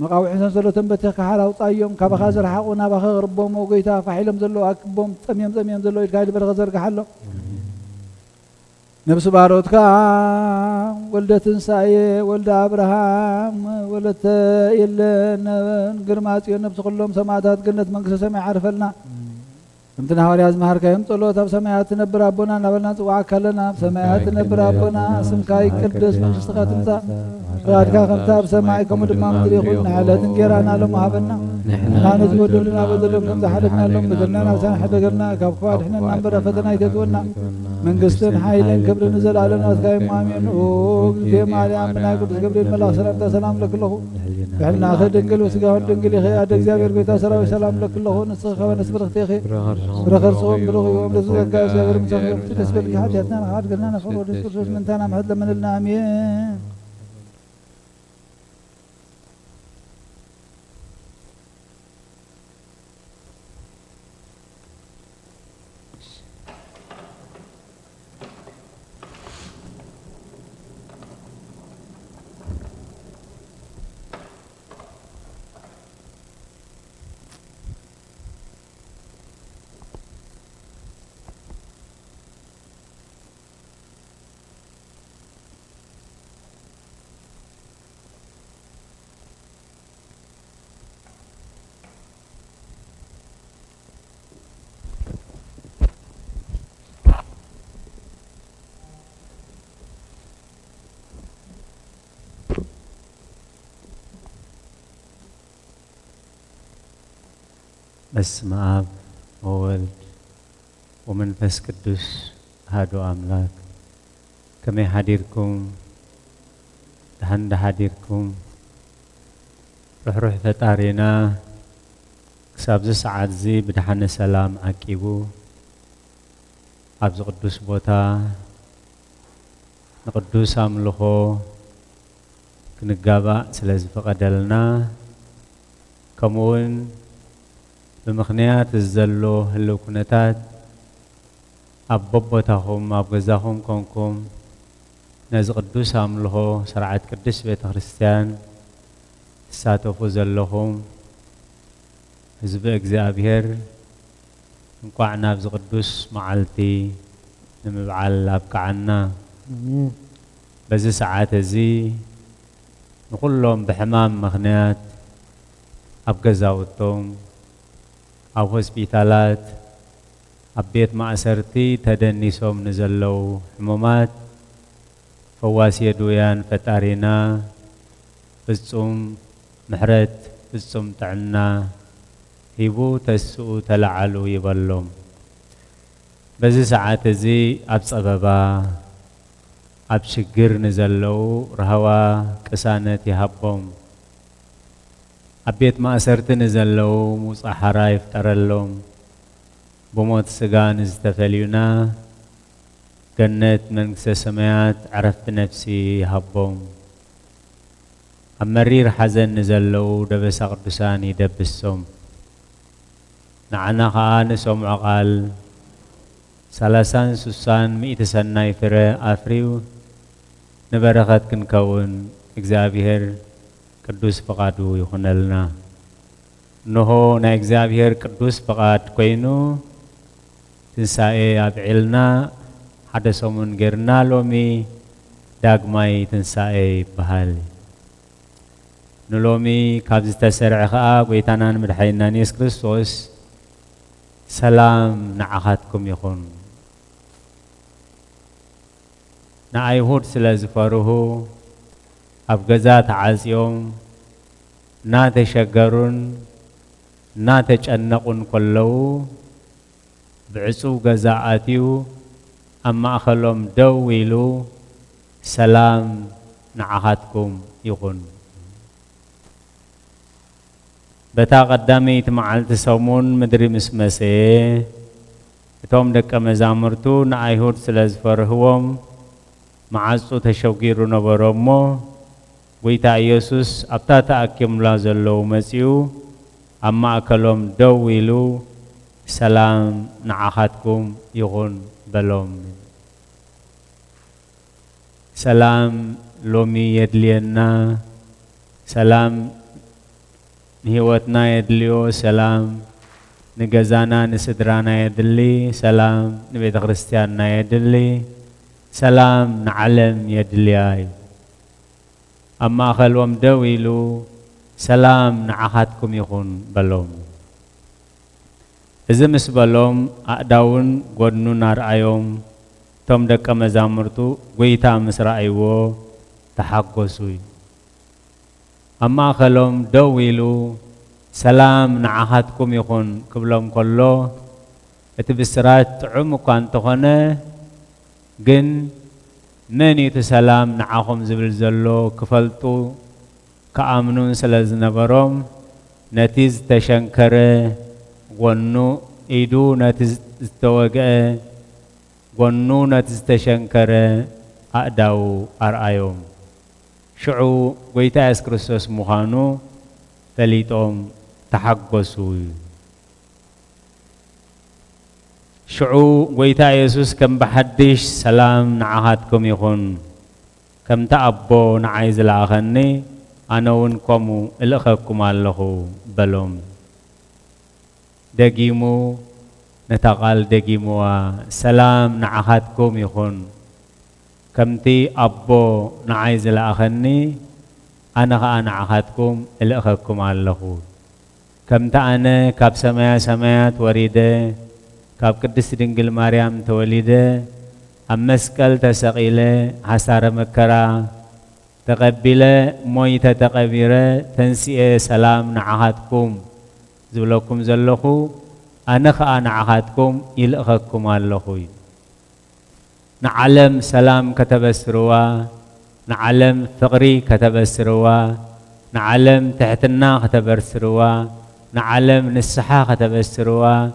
መቃውዒ ሰንሰለቶም በቲኽካ ሓር ኣውፃዮም ካባኻ ዝረሓቑ ናባኻ ቅርቦም ወጎይታ ፋሒሎም ዘሎ ኣክቦም ፀሚዮም ዘሎ ኢድካ ድበረኸ ዘርግሓሎ نفس باروتكا ولد تنساي ولد أبراهام ولد إلنا قرمات نفس كلهم سماعات قلت منكس سمع عرف لنا امتنا هوري از مهر كيم طلوت بسماعات نبر ربنا نبلنا وعكلنا بسماعات نبر ربنا سمكاي قدس مشتقات انت رادكا خمتا بسماعكم دما مدري خلنا على تنجرانا لهم هبنا نحن نزود لنا بدل كم حدنا لهم بدلنا سان حدقنا كفاد احنا نمبر فتنا يتدونا من قستن حيلن كبر نزل علينا كاي مامين او دي مريم بنا قدس جبريل ملاك سلام لك له احنا اخذ دنقل وسقا دنقل يا اخي اغزابير بيتا سلام لك له نسخ ونسبرخ تيخي برخر صوم بروح يوم رزقك كاس غير مسافر تسبل لي حاجاتنا هاد قلنا نخرج نسكر من تانا مهد لمن لنا امين በስመ አብ ወወልድ ወመንፈስ ቅዱስ አሐዱ አምላክ ከመይ ሓዲርኩም ደህና ሓዲርኩም ሩሕ ፈጣሪና ክሳብ ዚ ሰዓት እዚ ብድሓነ ሰላም ዓቂቡ ኣብዚ ቅዱስ ቦታ ንቅዱስ ኣምልኾ ክንጋባእ ስለ ዝፈቐደልና ከምኡውን بمخنيات الزلو هلو كنتات أبوبتاهم أبغزاهم كونكم ناز قدوس عملهو سرعة قدس بيت خريستيان ساتوفو زلهم حزب اغزابير نقعنا بز قدوس معلتي نمبعال أبقعنا بزي ساعات زي نقول لهم بحمام مخنيات أبغزاوتهم أو هوسبيتالات أبيت مأسرتي تدنيسهم نزلوا حمومات فواسي دويان فتارينا بزوم محرت بزوم تعنا هيبو تسو تلعلو يبلوم بزي ساعات زي أبس أبابا أبشقر نزلوا رهوا كسانة يهبهم أبيت ما أسرت نزلوا موسى حرايف ترلهم بموت سجان استفلينا جنة من سمايات عرفت نفسي هبهم أمرير حزن نزلوا دبس قدساني دبسهم نعنا خان سمع قال سلاسان سوسان مئة سنة فرا أفريو نبرخت كنكون إجزابير ቅዱስ ፈቃዱ ይሆነልና ነሆ ናይ እግዚአብሔር ቅዱስ ፈቃድ ኮይኑ ትንሳኤ አብዒልና ሓደ ሰሙን ጌርና ሎሚ ዳግማይ ትንሳኤ ይበሃል ንሎሚ ካብ ዝተሰርዐ ከዓ ጎይታናን መድሓኒትናን ኢየሱስ ክርስቶስ ሰላም ንዓኻትኩም ይኹን ንአይሁድ ስለ ዝፈርሁ ኣብ ገዛ ተዓጽዮም ናተሸገሩን ናተጨነቁን ከለዉ ብዕጹው ገዛ ኣትዩ ኣብ ማእኸሎም ደው ኢሉ ሰላም ንዓኻትኩም ይኹን በታ ቀዳመይቲ መዓልቲ ሰሙን ምድሪ ምስ መሰየ እቶም ደቀ መዛሙርቱ ንኣይሁድ ስለ ዝፈርህዎም ማዓጹ ተሸጊሩ ነበሮ እሞ ጎይታ ኢየሱስ ኣብታ ተኣኪሙላ ዘለዉ መጺኡ ኣብ ማእከሎም ደው ኢሉ ሰላም ንዓኻትኩም ይኹን በሎም ሰላም ሎሚ የድልየና ሰላም ንህይወትና የድልዮ ሰላም ንገዛና ንስድራና የድሊ ሰላም ንቤተ ክርስቲያንና የድሊ سلام نعلم يدلياي أما خلوم دويلو سلام نعهدكم يخون بلوم إذا مس بلوم أداون قدنو نار أيوم توم دك مزامرتو قويتا مسرائيو تحقسوي أما خلوم دويلو سلام نعهدكم يخون قبلهم كله اتبسرات عمق أنتخنا جن من يتسلام نعهم زبل زلو كفلتو كأمنون سلزنا بروم نتيز تشنكره ونو إيدو نتيز توجه ونو نتيز تشنكره أداو أرأيوم شعو ويتا إسكريستوس مخانو تليتهم تحقسوي شعو ويتا يسوس كم بحدش سلام نعهدكم يخون كم تأبو نعايز الآخرني أنا ونكمو الأخكم الله بلوم دقيمو نتقال دقيمو سلام نعهدكم يخون كم تي أبو نعايز الآخرني أنا نعهدكم الأخكم الله كم تأنا كاب سمايات وريده كاب قدس دنجل مريم توليده أمسكال تسقيله حسار مكرا تقبله مويته تقبيره تنسيه سلام نعهدكم زلكم زلخو أنا نعهدكم يلأخكم اللخوي نعلم سلام كتب السروا نعلم ثغري كتب السروا نعلم تحتنا كتب السروا نعلم نسحا كتب السروا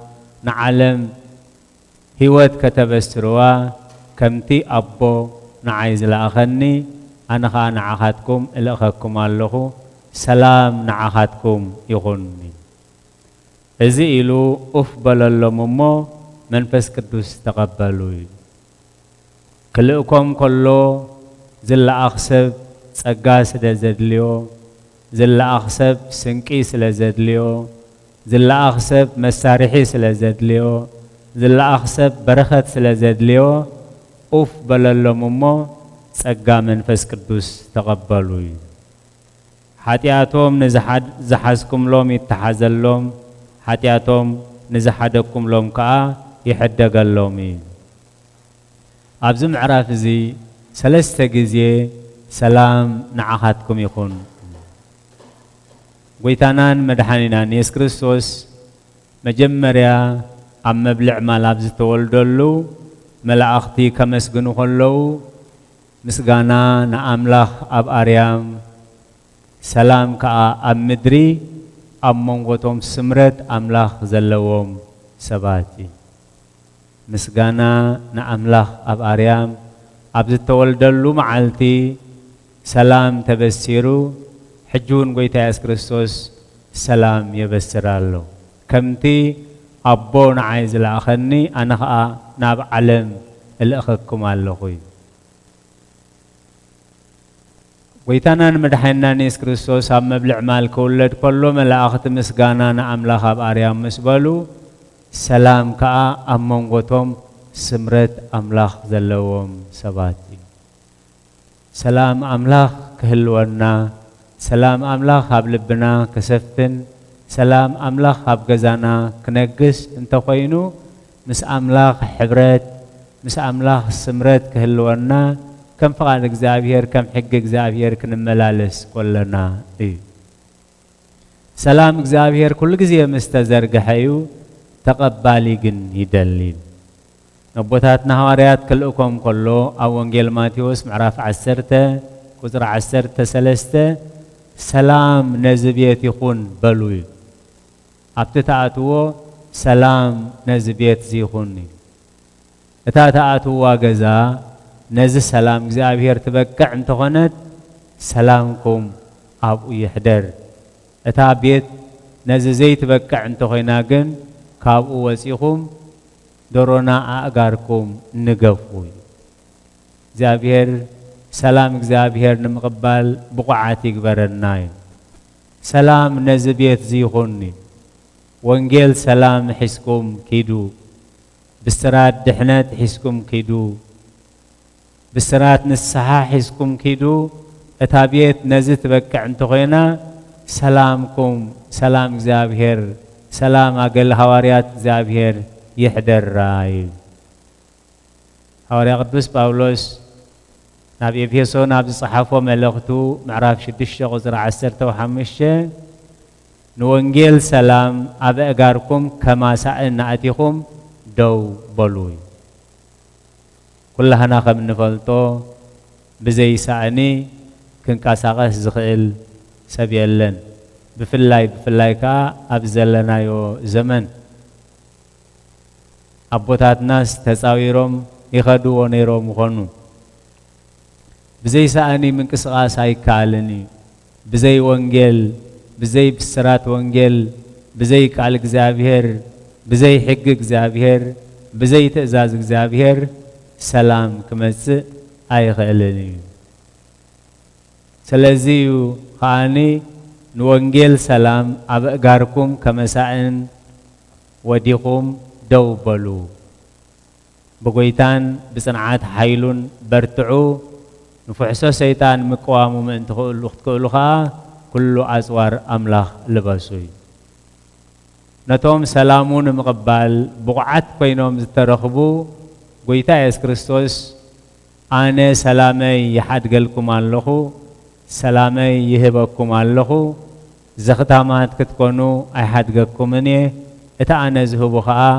نعلم هيوت كتب السروا كمتي أبو نعايز الأخني أنا نعهدكم الأخكم الله سلام نعهدكم يغني إذا إلو أفضل اللممو منفس قدوس تقبلوي كلكم كله زل أخسب سقاس لزدليو زل أخسب سنكيس لزدليو زل أخسب مسارحي سلزدليو زل أخسب برخت سلزدليو أفضل اللممو سقا منفس قدوس تقبلوي حتياتهم زحزكم لهم يتحزل لهم حتياتهم نزحدكم لهم كا يحدق اللومي أبزم عراف زي سلسة جزية سلام نعهدكم يكون ويتانان مدحانينا نيس كريستوس مجمريا أم مبلع ما لابز تولدلو ملاأختي كمسجنو خلو مسجانا نأملاخ أب أريام سلام كا أم مدري أم منغوتهم سمرت أملاخ زلوهم سباتي مسجانا نأملاخ أب أريام أبز تولدلو معلتي سلام تبسيرو حجون قويتا يس كريستوس سلام يبسرالو كمتي أبون عايز الأخني أنا ناب علم الأخكم اللخوي قويتانا مدحينا نيس كريستوس هم مبلع مال كولد كله ملاأخت مسقانا نأملاخ أب أريام مسبالو سلام كا أمون قوتهم سمرت أملاخ زلوهم سباتي سلام أملاخ كهلونا سلام أملاخ هاب لبنا كسفن سلام أملاخ هاب جزانا كنجس انت خوينو مس أملاخ حبرت مس أملاخ سمرت كهلونا كم فقان إجزابير كم حق إجزابير كنملالس كلنا إيه سلام إجزابير كل جزية مستزرق حيو تقبالي جن يدلين نبوتاتنا هواريات كلكم كله أو إنجيل ماتيوس معرف عسرته كتر عسرته سلسته سلام نزبيت يخون بلوي أبتتعتوا سلام نزبيت زيخوني أتاتعتوا جزا نز سلام زابير تبقى انت غنت سلامكم أبو يحدر أتابيت نز زي تبقى انت غناقن كابو وسيخم درونا أقاركم نقفوي زابير سلام زابير نمقبل بقعاتي كبرناي سلام نزبيت زيخوني وانجيل سلام حسكم كيدو بستراد دحنات حسكم كيدو بسرات نسحا حزكم كيدو اتابيت نزت بكع انتو خينا سلامكم سلام زابهر سلام أقل حواريات زابهر يحضر راي حواري قدوس باولوس نبي إفيسو نبي صحافو ملغتو معراف شدش غزر عسرتو حمشة نوانجيل سلام أبا أقاركم كما سألنا أتيكم دو بلوي كلها ناخب نفلتو بزي سأني كن كاساقس زخيل سبيلن بفلاي كا أبزلنا يو زمن أبوتات ناس تساويرهم يخدو ونيرهم خنو بزي سأني من كسغاس هاي كالني بزي وانجيل بزي بسرات وانجيل بزي كالك زابير بزي حقك زابير بزي تأزازك زابير سلام كمس أي خيلني سلازيو خاني نوانجيل سلام أبقاركم كمساءن وديكم دوبلو بقويتان بصنعات حيلون برتعو نفحسو سيطان مقوامو من تقولوها كل أزوار أملاخ لباسوي نتوم سلامون مقبال بقعات كوينوم زترخبو قويتا يس كريستوس أنا سلامي يحد قلكم اللخو سلامي يهبكم اللخو زختامات كتكونو أحد قلكم مني إتا أنا زهبو خاء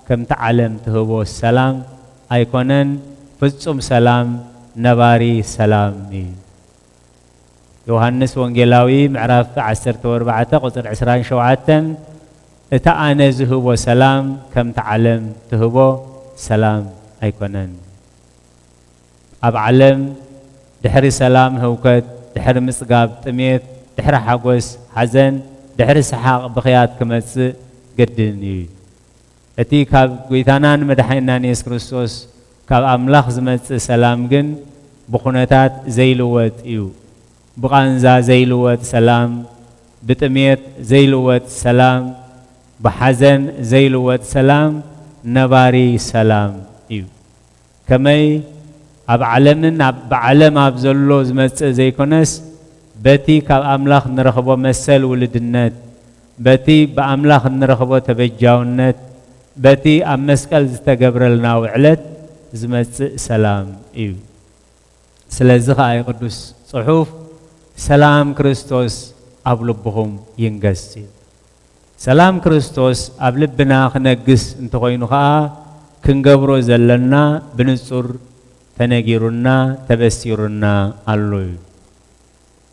كم تعلم تهبو السلام أيكونن فزم سلام نباري سلامي يوحنس وانجيلاوي معرف 14 قصر 20 شوعاتن إتا أنا زهبو سلام كم تعلم تهبو سلام أيكونن أب علم دحر سلام هوكت دحر مسقاب تميت دحر حقوس حزن دحر سحاق بخيات كمس قدني أتي كاب قويتانان مدحينا نيس كريستوس كاب أملاخ زمت سلام جن بخونتات زيلوات إيو بغانزا زيلوات سلام بتميت زيلوات سلام بحزن زيلوات سلام نباري سلام إيو كمي أب علمنا بعلم أبزلو زمت زي كونس بتي كاب أملاخ نرخبو مسل ولدنات بتي بأملاخ نرخبو تبجاونات بتي أمسكال زتقبر لنا وعلت زمت سلام إيو سلازخ آي قدوس صحوف سلام كريستوس أبلبهم ينقسي سلام كريستوس أبلبنا خنقس انتقينوها كنقبرو زلنا بنصر تنجيرنا تبسيرنا اللوي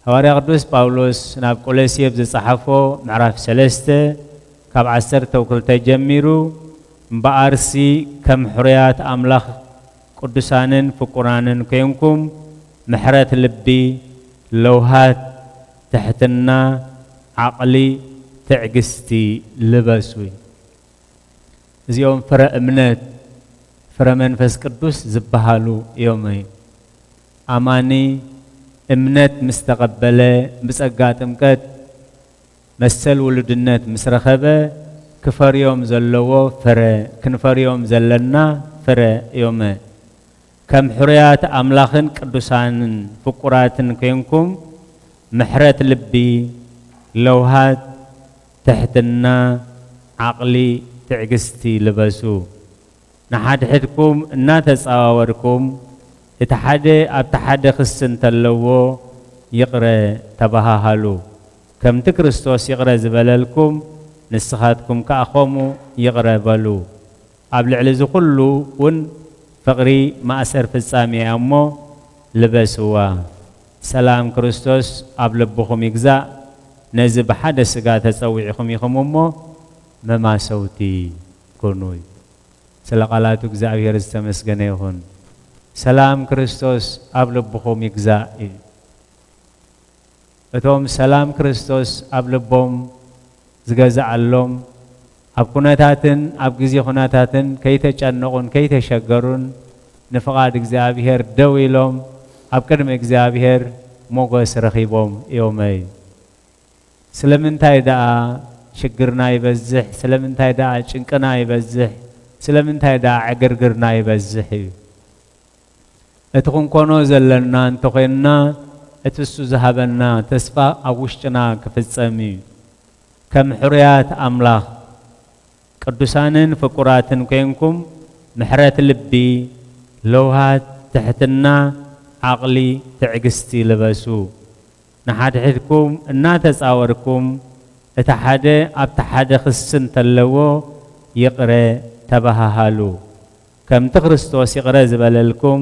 هواري قدوس باولوس ناب قوليسي بزي صحفو معرف سلسته كاب 10 توكل تجميرو مبارسي كم حريات أملاخ قدسانن فقرانن كينكم محرات لبي لوهات تحتنا عقلي تعقستي لبسوي زيوم فرق منات فرق منفس قدوس زبهالو يومي أماني امنت مستقبله بسقات امكت مسل ولدنات مسرخبه كفر يوم زلوه فرا كنفر يوم زلنا فرا يومه كم حريات أملاخن قدسان فقراتن كينكم محرات لبي لوهات تحتنا عقلي تعقستي لبسو نحد حدكم الناتس أوركم اتحدى ابتحدى خسن تلوو يقرأ تباهالو كم تكريستوس يقرأ زبلالكم نسخاتكم كأخومو يقرأ بالو قبل علزو كله ون فقري ما أسر في السامي أمو لبسوا سلام كريستوس قبل بخم يجزاء نزب حدا سقات تسويعكم يخممو مما صوتي كونوي سلقالاتك زعبير استمسغنيهون سلام كريستوس قبل بخم يجزاء اتوم سلام كريستوس قبل بوم زغزع اللوم أب كناتاتن أب جزي كناتاتن كي تجنقون كي تشجرون نفقاد إجزابير دويلهم أب كرم إجزابير موجس رخيبهم يومي سلمن تايدا شجرنا يبزح سلمن تايدا شنكنا يبزح سلمن تايدا عجرجرنا يبزح اتكون كونو زلنا انتقينا اتسو ذهبنا تسفى اوشتنا كفتصمي كم حريات املاح قدسانن فقراتن كينكم محرات لبي لوهات تحتنا عقلي تعقستي لبسو نحاد حدكم الناتس اوركم اتحاده ابتحاده خسن تلوو يقرأ تبههالو كم تخرستوس يقرأ زباللكم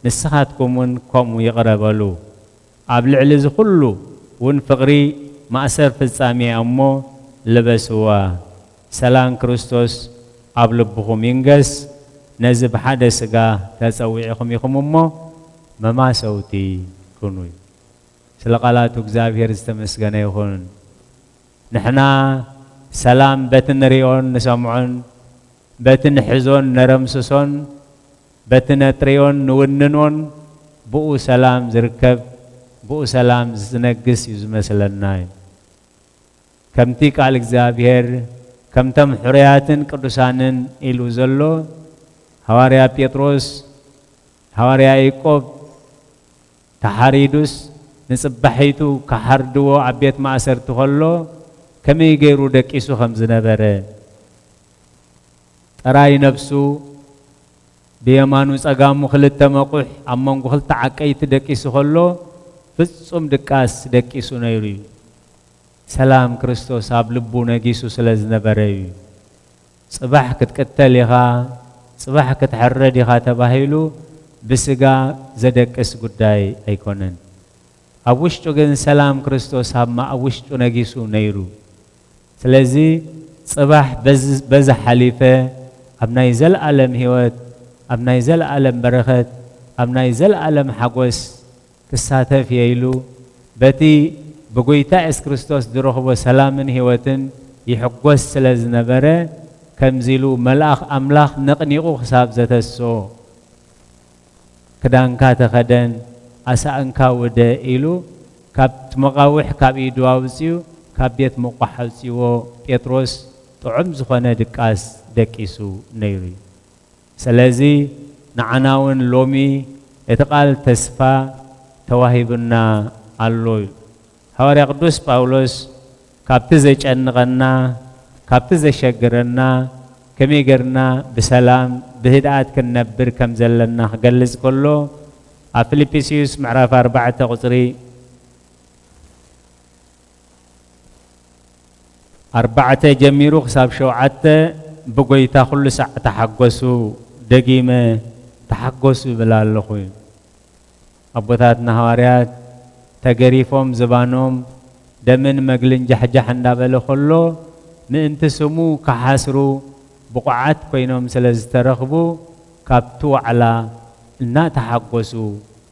نسخاتكم ونكم يقربالو عبل علز كله ونفقري ما أسر في السامي أمو لبسوا سلام كريستوس عبل بخم ينجس نزب حدث جا تسويعكم يخم أمو ما صوتي كنوي سلقالاتك زابير استمسكنا يخون نحنا سلام بتن ريون نسمعون بتن حزون نرمسسون بتن تريون نوننون بو سلام زركب بو سلام زنقس يزمسلنا كم تيك على زابير كم تم حرياتن قدسانن إلو زلو هواريا بيتروس هواريا يعقوب تحريدوس نصبحيتو كحردو عبيت ما أسرتو خلو كم يجيرو دكيسو خمس نبره أراي نفسو بيمانو سأقامو خلت مقوح أمانو خلت عقيت دكيسو خلو فتصم دكاس دكيسو نيري سلام كريستوس عبلبو نجيسو سلز نبره صباح كتكتل يخا صباح كتحرد يخا تباهيلو بسقا زدكس قداي أيكونن أوشتو جن سلام كريستوس هما أوشتو نجيسو نيرو سلازي صباح بز حليفة أبناء زل عالم هوت أبناء زل عالم برخت أبناء زل عالم حقوس كساتف ييلو بتي بقويتا إس كريستوس دروخ وسلام هوتن يحقوس سلاز نبره كم زيلو ملاخ أملاخ نقنيقو خساب ذات السو كدان كات خدن أسا أنكا ودا إلو كاب مقاوح كاب إدواوزيو كاب بيت مقحوزيو بيتروس طعم زخوانا دكاس دكيسو نيري سلازي نعناون لومي اتقال تسفا تواهبنا اللوي هواري قدوس باولوس كاب تزيج أنغنا كاب تزيج شقرنا كمي قرنا بسلام بهداءات كنبر كم زلنا قلز كله أفليبيسيوس معرفة 4 قصري 4 جميرو خساب شوعات بقويتا كل ساعة تحقسو دقيمة تحقسو بلالخوي أبوثاتنا هواريات تقريفهم زبانهم دمن مقلن جحجح اندابل خلو من تسمو كحاسرو بقعات كوينهم سلز ترخبو كابتو على نا تحقسو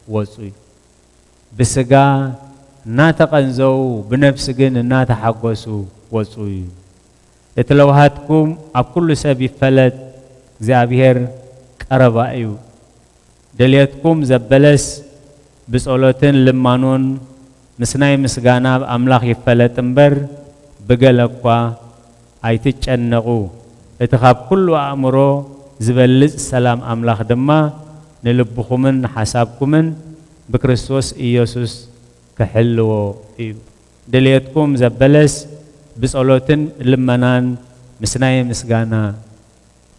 وصوي بسقا نا تقنزو بنفسقن نا تحقسو وصوي اتلوهاتكم أكل سبي فلت زابير قربائيو دليتكم زبلس بسؤولتين لمانون مسناي مسغانا أملاخ يفلت انبر بقلقوا ايتج النغو اتخاب كل أمرو زبلز سلام أملاخ دما نلبخمن حسابكمن بكريستوس إيسوس كحلو إيو دليتكم زبلس بسؤولتين لمنان مسناي مسغانا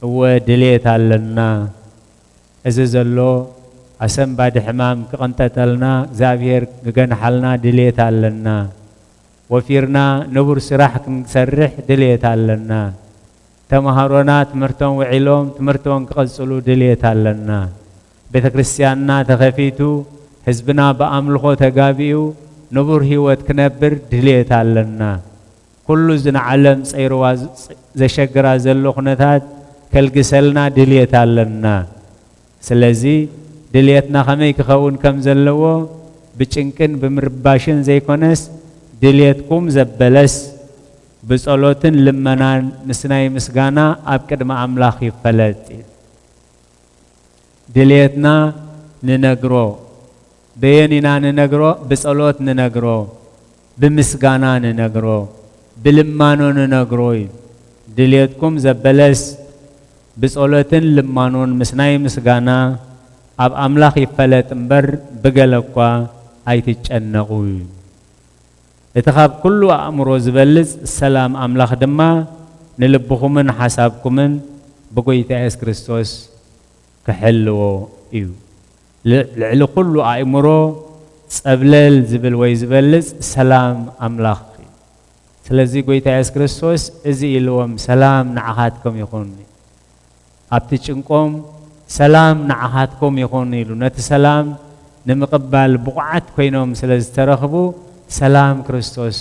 هو دليت علنا اززلو عسن بعد حمام كقنتتلنا زابير جن حلنا دليت علنا وفيرنا نبر سراحك نسرح دليت علنا تمهارنا تمرتون وعلوم تمرتون كقصلو دليت علنا بيت كريستياننا تخفيتو حزبنا بأملخو تقابيو نبر هيوت كنبر دليت علنا كل زن علم صيروا زشجرا زلو خنتات كالجسلنا دليت علنا سلازي دليتنا خميك خون كم زلوا بچنكن بمرباشن زي كونس دليتكم زبلس بصلوتن لمنان نسناي مسغانا ابقد ما املاخ يفلت دليتنا ننغرو بيننا ننغرو بصلوت ننغرو بمسغانا ننغرو بلمانو ننغرو دليتكم زبلس بصلوتن لمانون مسناي مسغانا أب أملاخ يفلت مبر بقلقوا أيتجنقوا اتخاب كل أمر زبلز السلام أملاخ دما نلبخم من حسابكم من بقيت عيس كريستوس كحلو إيو لعلو كل أمره سأبلل زبل ويزبلز سلام أملاخ سلازي قيت عيس كريستوس إزي إلوم سلام نعهاتكم يخوني أبتشنكم سلام نعهاتكم يخوني لنت سلام نمقبل بقعت كوينهم سلاز ترخبو سلام كريستوس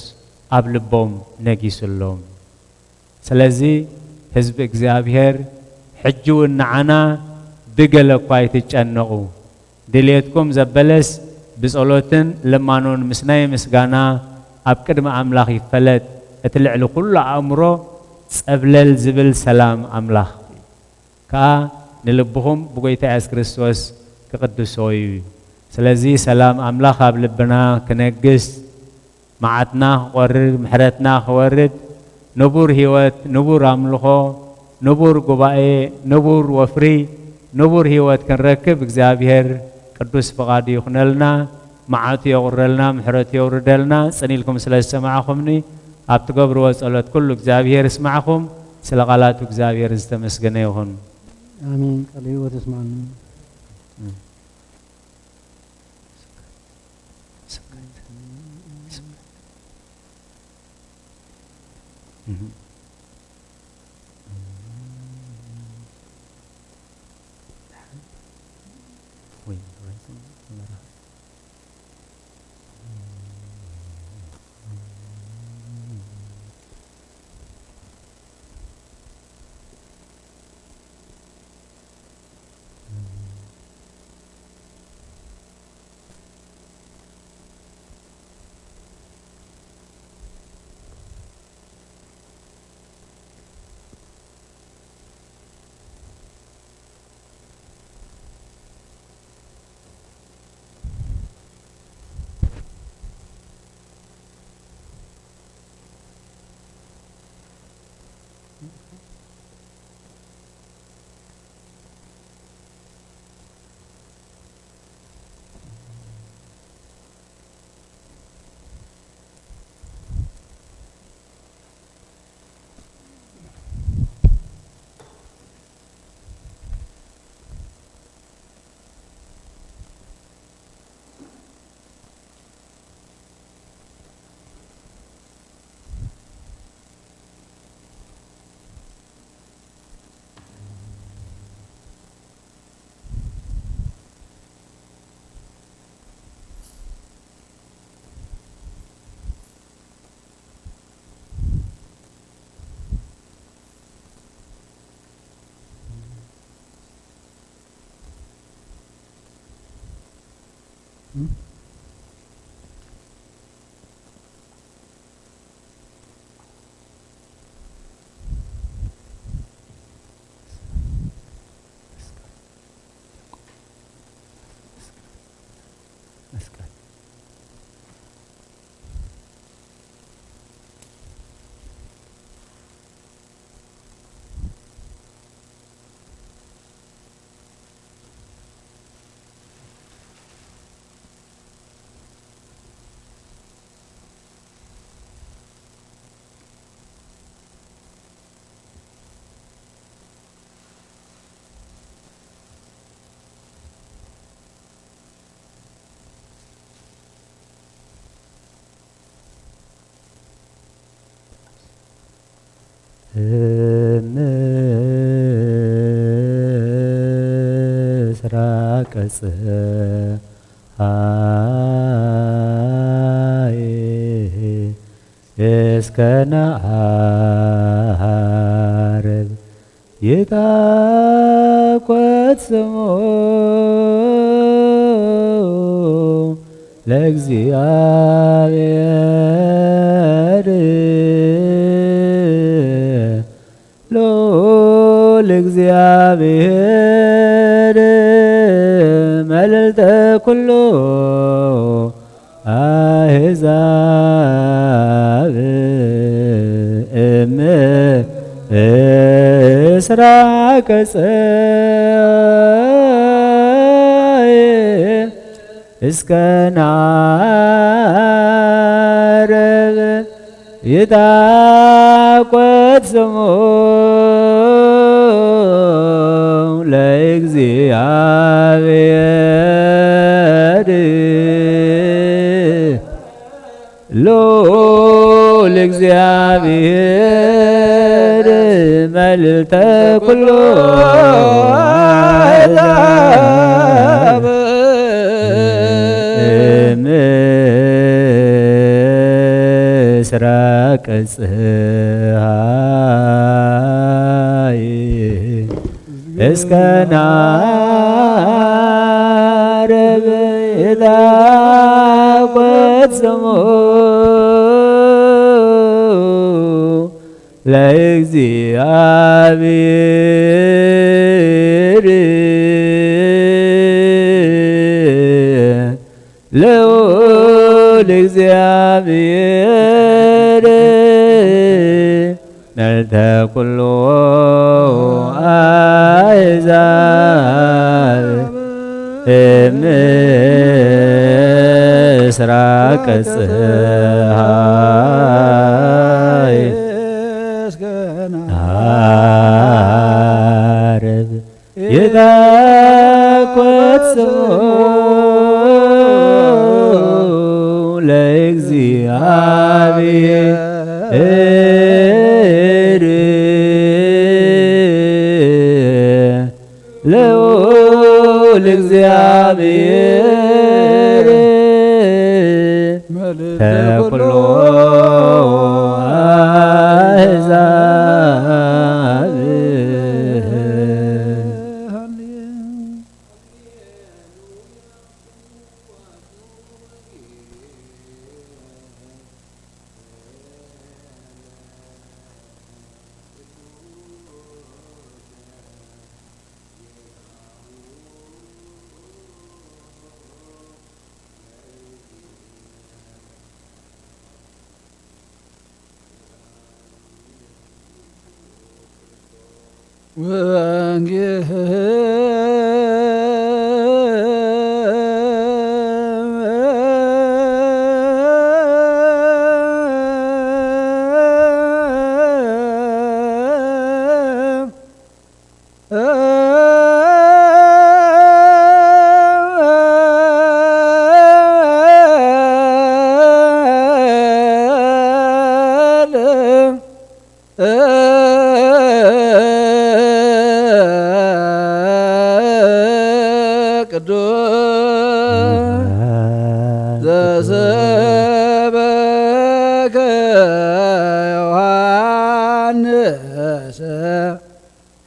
أبلبهم نجيس اللهم سلازي حزب إجزابير حجوا النعنا بقلة قايتش أنقو دليتكم زبلس بسألوتن لما نون مسناي مسجانا أبكر ما أملاخ يفلت أتلع لكل أمره سأبلل زبل سلام أملاخ كا نلبهم بقيت عز كريستوس كقدسوي سلازي سلام أملاخ أبلبنا كنجس معتنا ورد محرتنا ورد نبور هيوت نبور أملخو نبور قبائي نبور وفري نبور هيوت كان ركب إجزابير قدوس فقادي يخنلنا معاتي يغرلنا محرتي يوردلنا سنيلكم سلاس معكمني أبتقبر وسألت كل إجزابير اسمعكم سلقالات إجزابير استمسجنيهن آمين قليل وتسمعنا ምስራቅ ፀሐይ እስከ ዓርብ ይጣቆት ስሙ ለእግዚአብሔር ለእግዚአብሔር መልዕልተ ኩሉ አሕዛብ ምስራቅ ፀሐይ እስከናረብ ይታቆት ስሙ ለእግዚአብሔር ሎል እግዚአብሔር መልዕልተ ኩሉ ምስራቅ ፀሐይ እስከ ናረብ ይታቆት ስሙ ለእግዚአብሔር ልዑል እግዚአብሔር መልዕልተ ኩሉ አሕዛብ ምስራቅ ፀሐይ ናረብ ይታቆት ስሙ ለእግዚአብሔር ልዑል እግዚአብሔር መልዕልተ ኩሉ አሕዛብ ዘሰበከ ዮሐንስ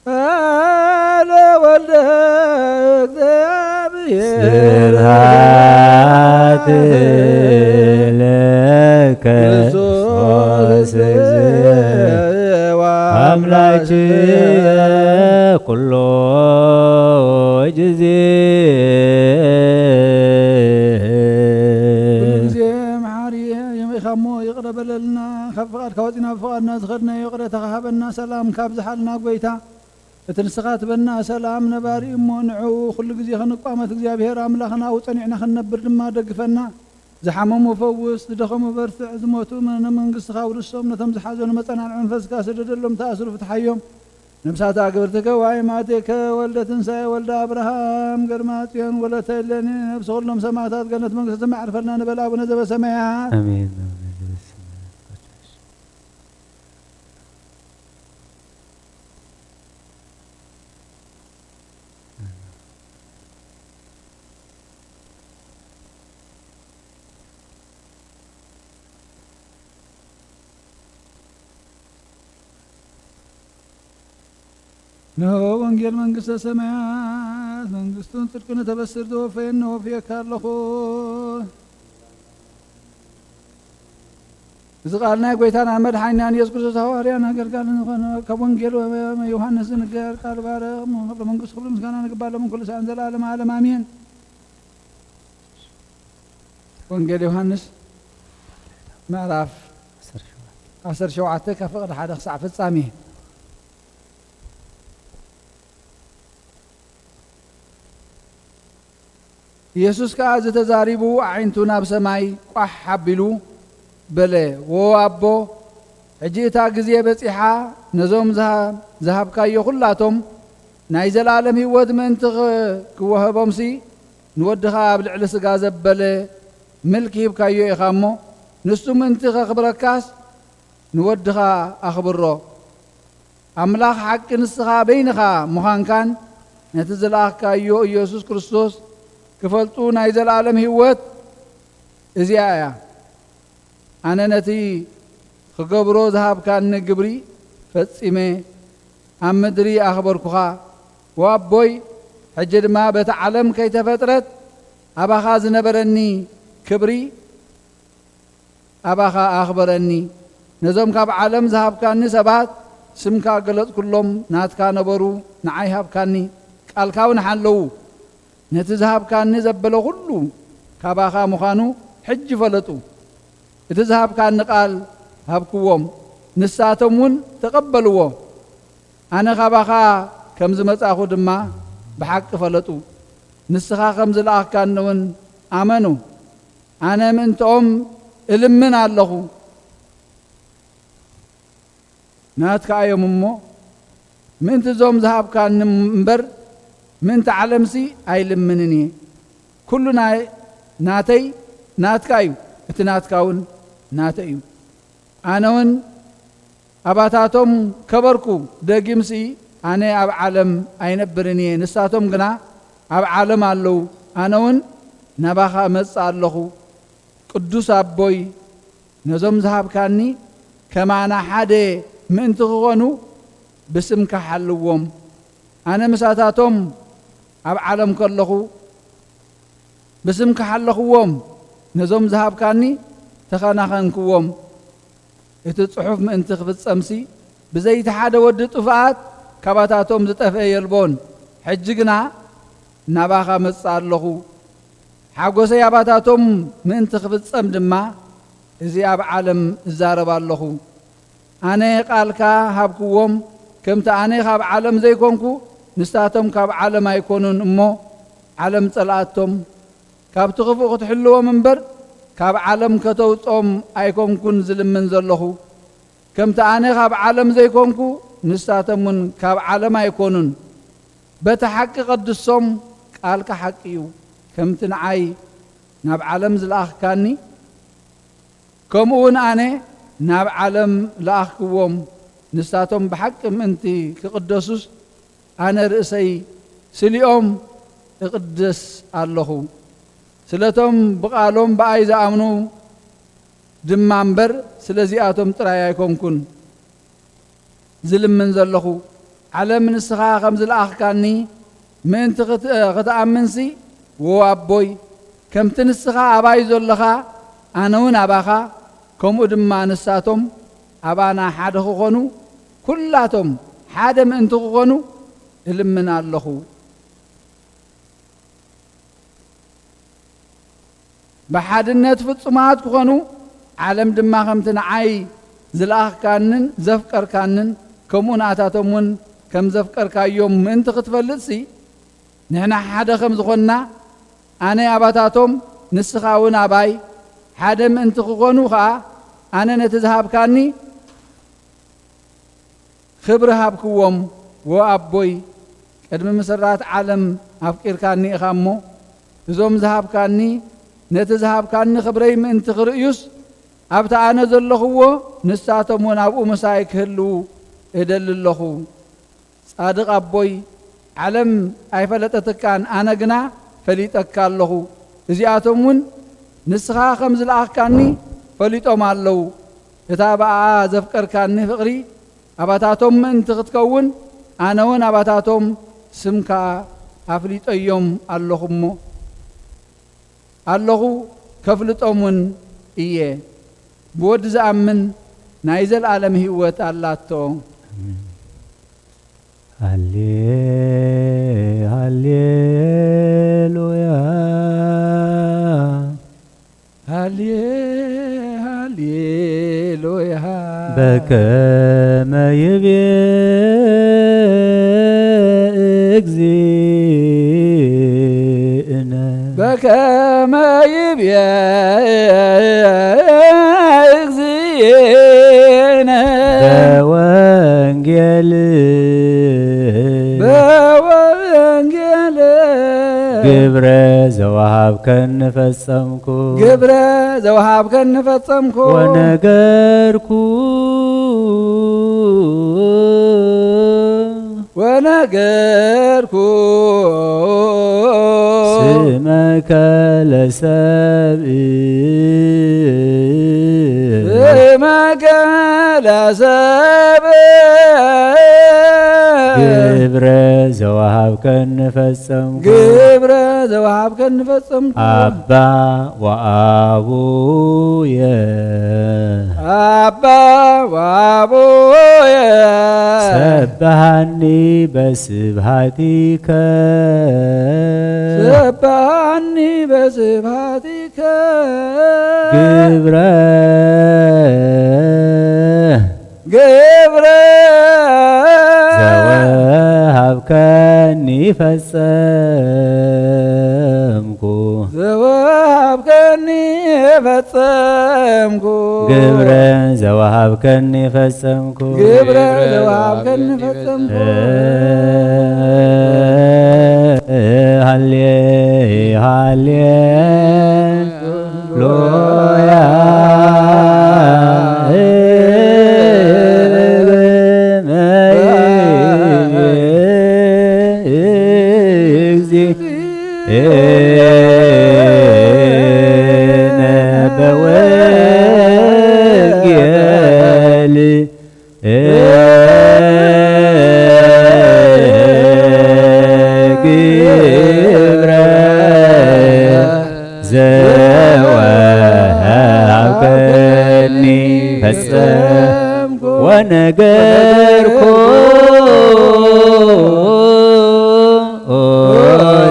አለ ወልደ እግዚአብሔር ስብሐት ለከ ክርስቶስ አምላክየ ኩሎ ጊዜ ይቅረበለልና ካብ ፍቃድካ ወፂና ብፍቃድና ዝኸድና ይቅረ ተኻሃበና ሰላም ካብ ዝሓልና ጎይታ እቲ ንስኻ ትበና ሰላም ነባሪ እሞ ንዕኡ ኩሉ ግዜ ክንቋመት እግዚአብሔር ኣምላኽና ውፀኒዕና ክንነብር ድማ ደግፈና ዝሓመሙ ፈውስ ዝደኸሙ በርትዕ ዝሞቱ ንመንግስትኻ ውርሶም ነቶም ዝሓዘኑ መፀናንዕ መንፈስካ ስደደሎም ተኣስሩ ፍትሓዮም ነብሳት ኣገበርትከ ዋይማቴከ ወልደ ትንሳኤ ወልደ አብርሃም ገርማጽዮን ወለተ የለኒ ነብሰ ኩሎም ሰማዕታት ገነት መንግስቲ ማዕርፈልና ንበል አቡነ ዘበሰማያት አሜን። ነው ወንጌል መንግስተ ሰማያት መንግስቱን ጽድቅን ተበስር ተወፈየን ነው ፍየካለኹ እዚ ቃልና ጎይታና መድኃኒና ኢየሱስ ክርስቶስ ሐዋርያና አገልጋልን ሆነ ከወንጌል ዮሐንስ ንገር ቃል ባረክ መንግስቱ ሁሉ ምስጋና ንግባለም ኩሉ ሰዓት ዘላለም ዓለም አሜን። ወንጌል ዮሐንስ ምዕራፍ 17 ከፍቅድ ሓደ ክሳዕ ፍጻሜ ኢየሱስ ከዓ ዝተዛሪቡ ዓይንቱ ናብ ሰማይ ቋሕ ሓቢሉ በለ ወአቦ ሕጂ እታ ግዜ በፂሓ ነዞም ዝሃብካዮ ኩላቶም ናይ ዘላለም ህይወት ምእንቲ ክወህቦምሲ ንወድኻ ኣብ ልዕሊ ስጋ ዘበለ ምልክ ሂብካዮ ኢኻ እሞ ንሱ ምእንቲ ከኽብረካስ ንወድኻ ኣኽብሮ ኣምላኽ ሓቂ ንስኻ በይንኻ ምዃንካን ነቲ ዝለኣኽካዮ ኢየሱስ ክርስቶስ ክፈልጡ ናይ ዘላለም ህይወት እዚኣ እያ ኣነ ነቲ ክገብሮ ዝሃብካኒ ግብሪ ፈጺመ ኣብ ምድሪ ኣኽበርኩኻ ወኣቦይ ሕጂ ድማ በቲ ዓለም ከይተፈጥረት ኣባኻ ዝነበረኒ ክብሪ ኣባኻ ኣኽበረኒ ነዞም ካብ ዓለም ዝሃብካኒ ሰባት ስምካ ገለጽኩሎም ናትካ ነበሩ ንዓይ ሃብካኒ ቃልካ እውን ሓለዉ ነቲ ዝሃብካኒ ዘበለ ኩሉ ካባኻ ምዃኑ ሕጂ ፈለጡ እቲ ዝሃብካኒ ቃል ሃብክዎም ንሳቶም እውን ተቐበልዎ ኣነ ካባኻ ከም ዝመጻኹ ድማ ብሓቂ ፈለጡ ንስኻ ከም ዝለኣኽካኒ እውን ኣመኑ ኣነ ምእንትኦም እልምን ኣለኹ ናትካ እዮም እሞ ምእንቲ ዞም ዝሃብካኒ እምበር ምእንቲ ዓለምሲ ኣይልምንን እየ ኩሉ ናተይ ናትካ እዩ እቲ ናትካ እውን ናተይ እዩ ኣነ እውን ኣባታቶም ከበርኩ ደጊምሲ ኣነ ኣብ ዓለም ኣይነብርን እየ ንሳቶም ግና ኣብ ዓለም ኣለዉ ኣነ እውን ናባኻ እመጽእ ኣለኹ ቅዱስ ኣቦይ ነዞም ዝሃብካኒ ከማና ሓደ ምእንቲ ክኾኑ ብስምካ ሓልዎም ኣነ ምሳታቶም ኣብ ዓለም ከለኹ ብስምካ ሓለኽዎም ነዞም ዝሃብካኒ ተኸናኸንክዎም እቲ ጽሑፍ ምእንቲ ክፍጸምሲ ብዘይቲ ሓደ ወዲ ጥፍኣት ካባታቶም ዝጠፍአ የልቦን ሕጂ ግና ናባኻ መጽእ ኣለኹ ሓጐሰይ ኣባታቶም ምእንቲ ክፍጸም ድማ እዚ ኣብ ዓለም እዛረብ ኣለኹ ኣነ ቃልካ ሃብክዎም ከምቲ ኣነ ካብ ዓለም ዘይኮንኩ ንስታቶም ካብ ዓለም ኣይኮኑን እሞ ዓለም ጸልኣቶም ካብቲ ክፉእ ክትሕልዎም እምበር ካብ ዓለም ከተውጾም ኣይኮንኩን ዝልምን ዘለኹ ከምቲ ኣነ ካብ ዓለም ዘይኮንኩ ንስታቶም እውን ካብ ዓለም ኣይኮኑን በቲ ሓቂ ቀድሶም ቃልካ ሓቂ እዩ ከምቲ ንዓይ ናብ ዓለም ዝለኣኽካኒ ከምኡ እውን ኣነ ናብ ዓለም ለኣኽክዎም ንስታቶም ብሓቂ ምእንቲ ክቅደሱስ ኣነ ርእሰይ ስሊኦም እቅደስ ኣለኹ ስለቶም ብቃሎም ብኣይ ዝኣምኑ ድማ እምበር ስለዚኣቶም ጥራይ ኣይኮንኩን ዝልምን ዘለኹ ዓለም ንስኻ ከም ዝለኣኽካኒ ምእንቲ ክትኣምንሲ ወኣቦይ ከምቲ ንስኻ ኣባይ ዘለኻ ኣነ እውን ኣባኻ ከምኡ ድማ ንሳቶም ኣባና ሓደ ክኾኑ ኩላቶም ሓደ ምእንቲ ክኾኑ እልምን ኣለኹ ብሓድነት ፍጹማት ክኾኑ ዓለም ድማ ከምቲ ንዓይ ዝለኣኽካንን ዘፍቀርካንን ከምኡ ንኣታቶም እውን ከም ዘፍቀርካዮም ምእንቲ ክትፈልጥሲ ንሕና ሓደ ከም ዝኾንና ኣነ ኣባታቶም ንስኻ እውን ኣባይ ሓደ ምእንቲ ክኾኑ ከዓ ኣነ ነቲ ዝሃብካኒ ክብሪ ሃብክዎም ወኣቦይ ቅድሚ መሰራት ዓለም ኣፍቂርካኒ ኢኻ እሞ እዞም ዝሃብካኒ ነቲ ዝሃብካኒ ክብረይ ምእንቲ ክርእዩስ ኣብቲ ኣነ ዘለኽዎ ንሳቶም እውን ኣብኡ ምሳይ ክህልው እደሊ ኣለኹ ጻድቕ ኣቦይ ዓለም ኣይፈለጠትካን ኣነ ግና ፈሊጠካ ኣለኹ እዚኣቶም እውን ንስኻ ከም ዝለኣኽካኒ ፈሊጦም ኣለዉ እታ በኣ ዘፍቀርካኒ ፍቕሪ ኣባታቶም ምእንቲ ክትከውን ኣነ እውን ኣባታቶም ስምካ ኣፍሊጠዮም ኣለኹ እሞ ኣለኹ ከፍልጦም እውን እየ ብወዲ ዝኣምን ናይ ዘለዓለም ህይወት ኣላቶ ሃሌሉያ ሃሌሉያ በከመ ይቤ እግዚእነ በከመ ይቤ እግዚእነ በወንጌል ግብረ ዘወሃብከኒ ፈጸምኩ ግብረ ዘወሃብከኒ ፈጸምኩ ወነገርኩ ስመከ ለሰብእ ግብረ ዘወሃብከኒ ፈጸምኩ አባ ወአቡየ ሰብሐኒ በስብሐቲከ ግብረ ዘወሃብከኒ ፈጸምኩ ግብረ ዘወሃብከኒ ፈጸምኩ ሃሌሉያ በወንጌል ግብረ ዘወሃብከኒ ፈጸምኩ ወነገርኩ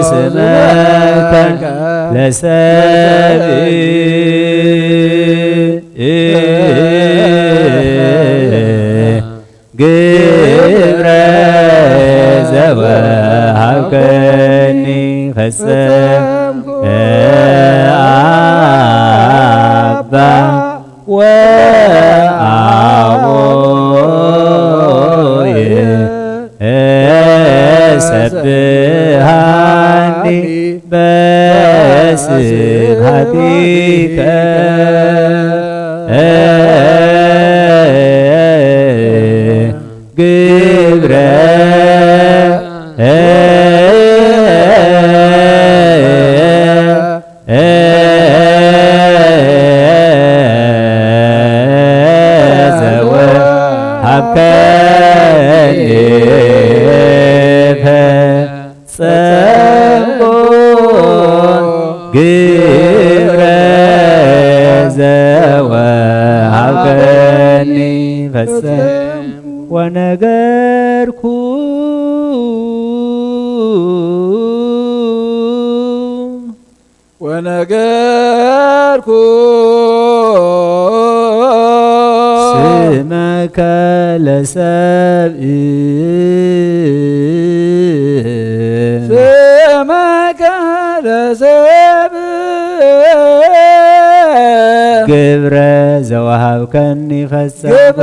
ስመከ ለሰብእ ግብረ ዘወሃብከኒ ፈጸምኩ አባ ወአቡየ ሰብሐኒ በስብሐቲከ ግብረ ዘወሃብከኒ ፈጸምኩ ግብረ ዘወሃብከኒ ፈጸምኩ ወነገርኩ ስመከ ለሰብእ ግብረ ዘወሃብከኒ ፈጸምኩ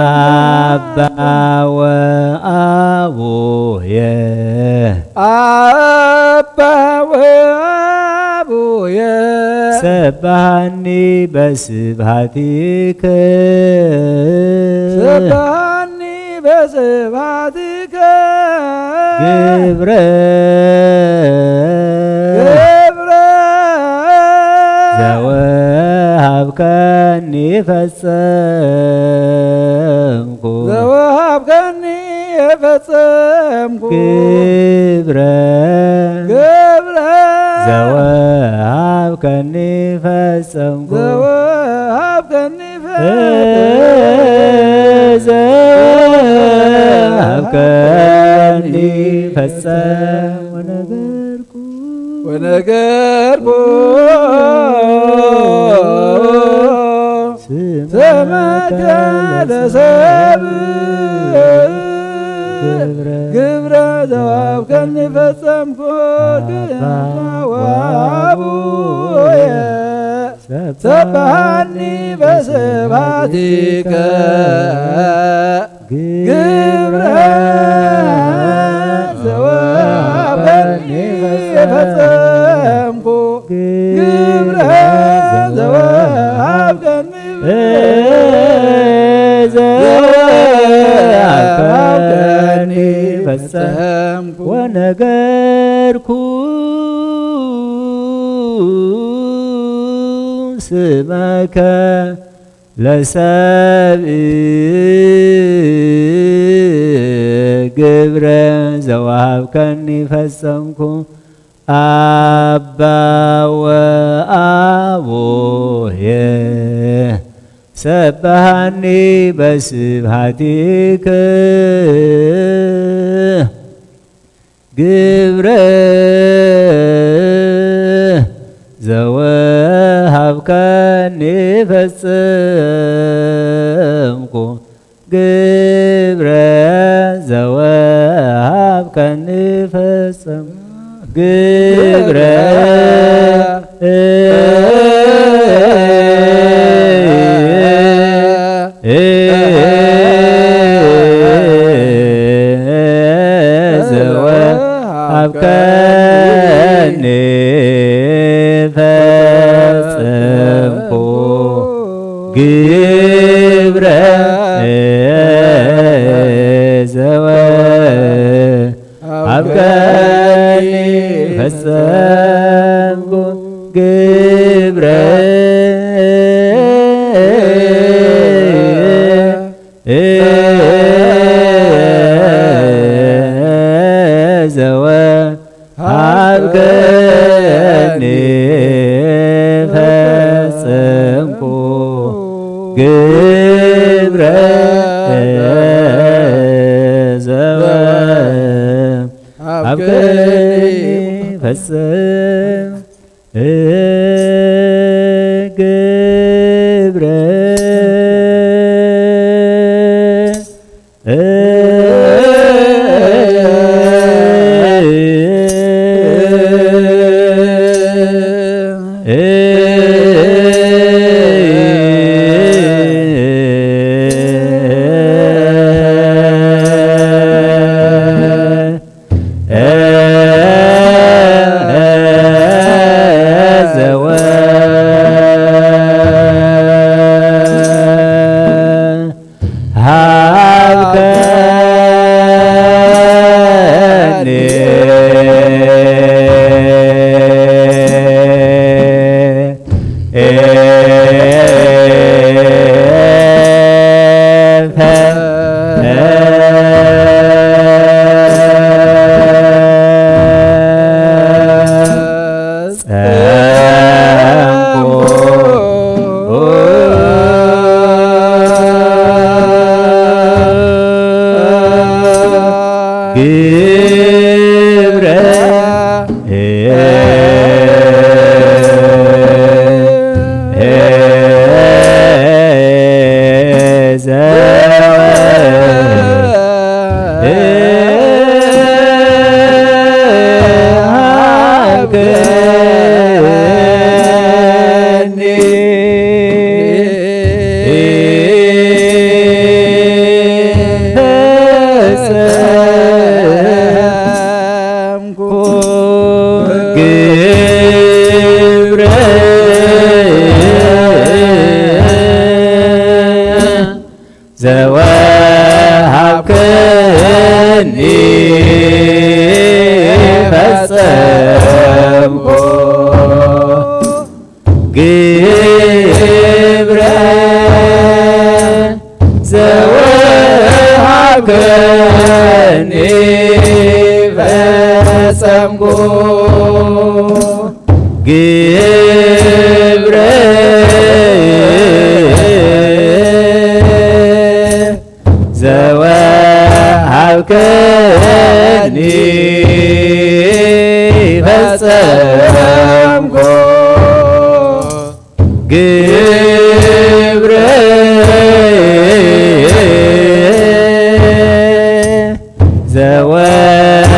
አባ ወአቡየ ሰብሐኒ በስብሐቲከ ግብረ ዘወሃብከኒ ፈጸምኩ ግብረ ዘወሃብከኒ ፈጸምኩ ዘወሃብከኒ ፈጸምኩ ወነገርኩ ስመከ ለሰብእ ግብረ ዘወሀብከኒ ፈጸምኩ ወአቡየ ሰብሐኒ በስብሐቲከ ግብረ ዘወሀብከኒ ፈጸምኩ ግብረ ዘወሀብከኒ ዘወሀብከኒ ፈጸምኩ ወነገርኩ ስመከ ለሰብእ ግብረ ዘወሀብከኒ ፈጸምኩ አባ ወአቡየ ሰብሐኒ በስብሐቲከ ግብረ ዘወሀብከኒ ፈጸምኩ ግብረ ዘወሀብከኒ ፈጸምኩ ግብረ ዘወሀብከኒ ፈጸምኩ ግብረ ዘወሀብከኒ ፈጸምኩ ግብረ ዘወሀብከኒ ፈጸምኩ ግብረ ዘወሀብከኒ ፈጸምኩ ግብረ ዘወሀብከኒ ፈጸምኩ ግብረ ዘወሀብከኒ ፈጸምኩ ግብረ ዘወሀብከኒ ፈጸምኩ ግብረ ዘወሀብከኒ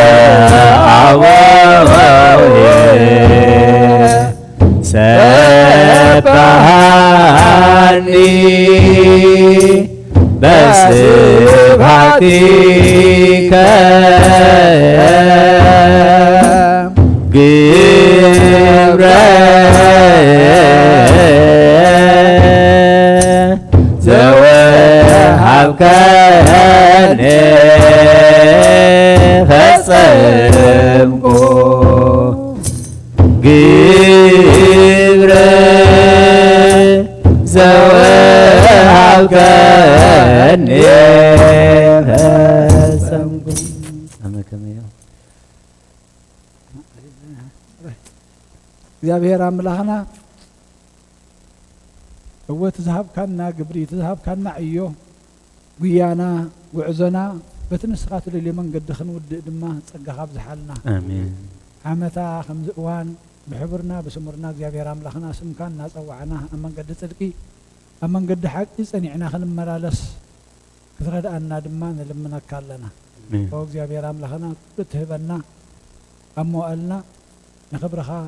سبحني بسبحتك جبر زوهبك فصمكو جبر زوهبك فصمكو እግዚአብሔር አምላኽና هو تذهب كنا قبري تذهب كنا عيو ويانا وعزنا بتنسخات اللي من قد خنود دما تصقى خبز حالنا آمين عمتا خمز اوان بحبرنا بسمرنا እግዚአብሔር አምላኽና ስም ካና ጸዋዕና አመን قد ጽድቂ አመን قد حق ጽኒዕና خنمላለስ ክትረዳአና ድማ ንልምነካለና او እግዚአብሔር አምላኽና ትህበና አሞአልና نخبرها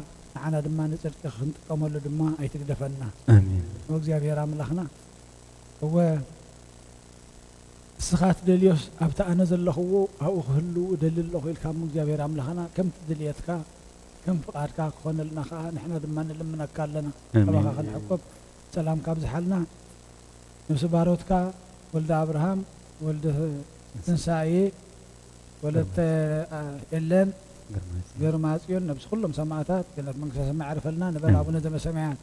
عنا دما نصدق خنطقملو دما ايتقدفنا امين وእግዚአብሔር አምላኽና هو سخات دليوس ابتا انا زلخو او خلو دللخو الكام እግዚአብሔር አምላኽና كم تدليتك كم فقادك كونلنا خا نحنا دما نلمنكالنا ابا خنحقب سلام كابز حالنا نفس باروتك ولد ابراهام ولد تنساي ولد إلين جرماسيون نفس كلهم سماعات كانت من سماع عرفلنا نبل ابونا ذم سماعات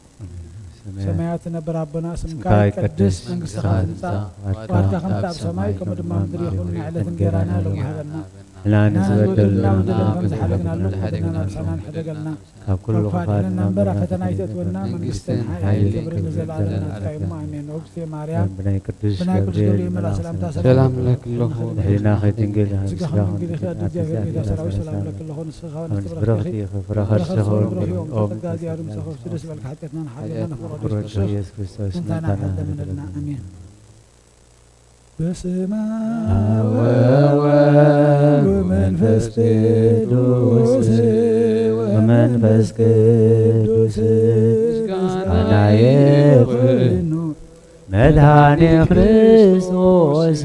سماعات نبر ربنا سمكاي قدس من خمسة وارك خمسة بسماي كم دم مدري يكون على تنجرانا لو هذلنا لا نزودنا خمسة حلقنا له حدقنا سنان حدقنا كل وفادنا نبر فتنا يتونا من قستن حي كبر نزل على كايما امين وقتي مريم بناي قدس جبريل ملا سلام سلام لك الله هنا خيتنجل سلام لك الله نسخه برختي فرخر سخور أو تقاضي أرم سخور سدس بالحتتنا حاجة بروج يسوع كريستوس نتنا حدا من لنا أمين بسماء ومنفس قدوس ومنفس قدوس أنا يخن مدحاني كريستوس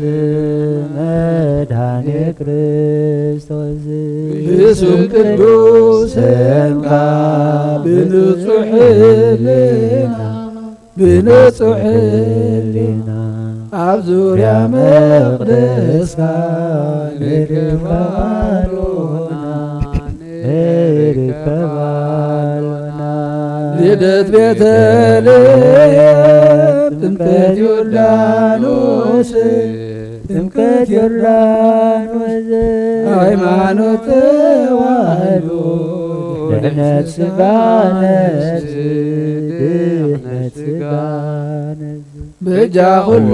مدحاني كريستوس باسم قدوس بنصح لنا بنصح لنا عبزور يا مقدس نركبالونا نركبالونا لدت بيتلم تمكت يردانوس تمكت يردانوس ሃይማኖት ተዋህዶ ድህነት ስጋነት ድህነት ስጋነት በጃ ሁሉ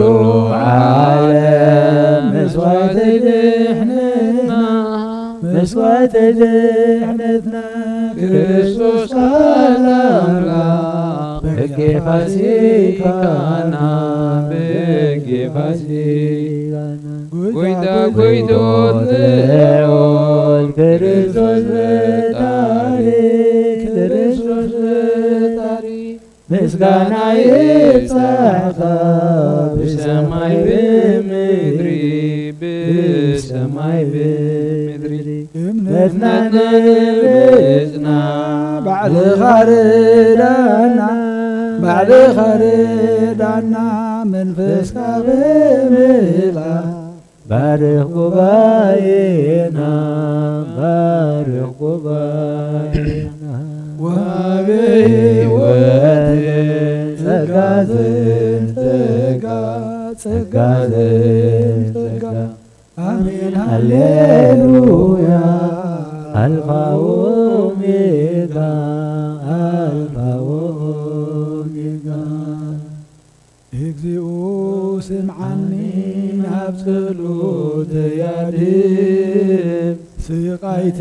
ዓለም መስዋዕተ ድሕነትና መስዋዕተ ድሕነትና ክርስቶስ ቃል አምላክ በጌ ፋሲካና በጌ ፋሲካና ጎይታ ጎይቶት ልዑል ክርስቶስ በታሪክ ክርስቶስ በታሪክ ምስጋና ይብዛህ በሰማይ በምድሪ በሰማይ በምድሪ እምነትና ንጽና ባዕልኻ ርዳና ባዕልኻ ርዳና መንፈስካ ብምልኣክ بارك قبائنا بارك قبائنا وبهوات سقازن سقا آمين هللويا ألفا وأوميغا ألفا وأوميغا اجزئ سمعني أبسلوت يديم سقيت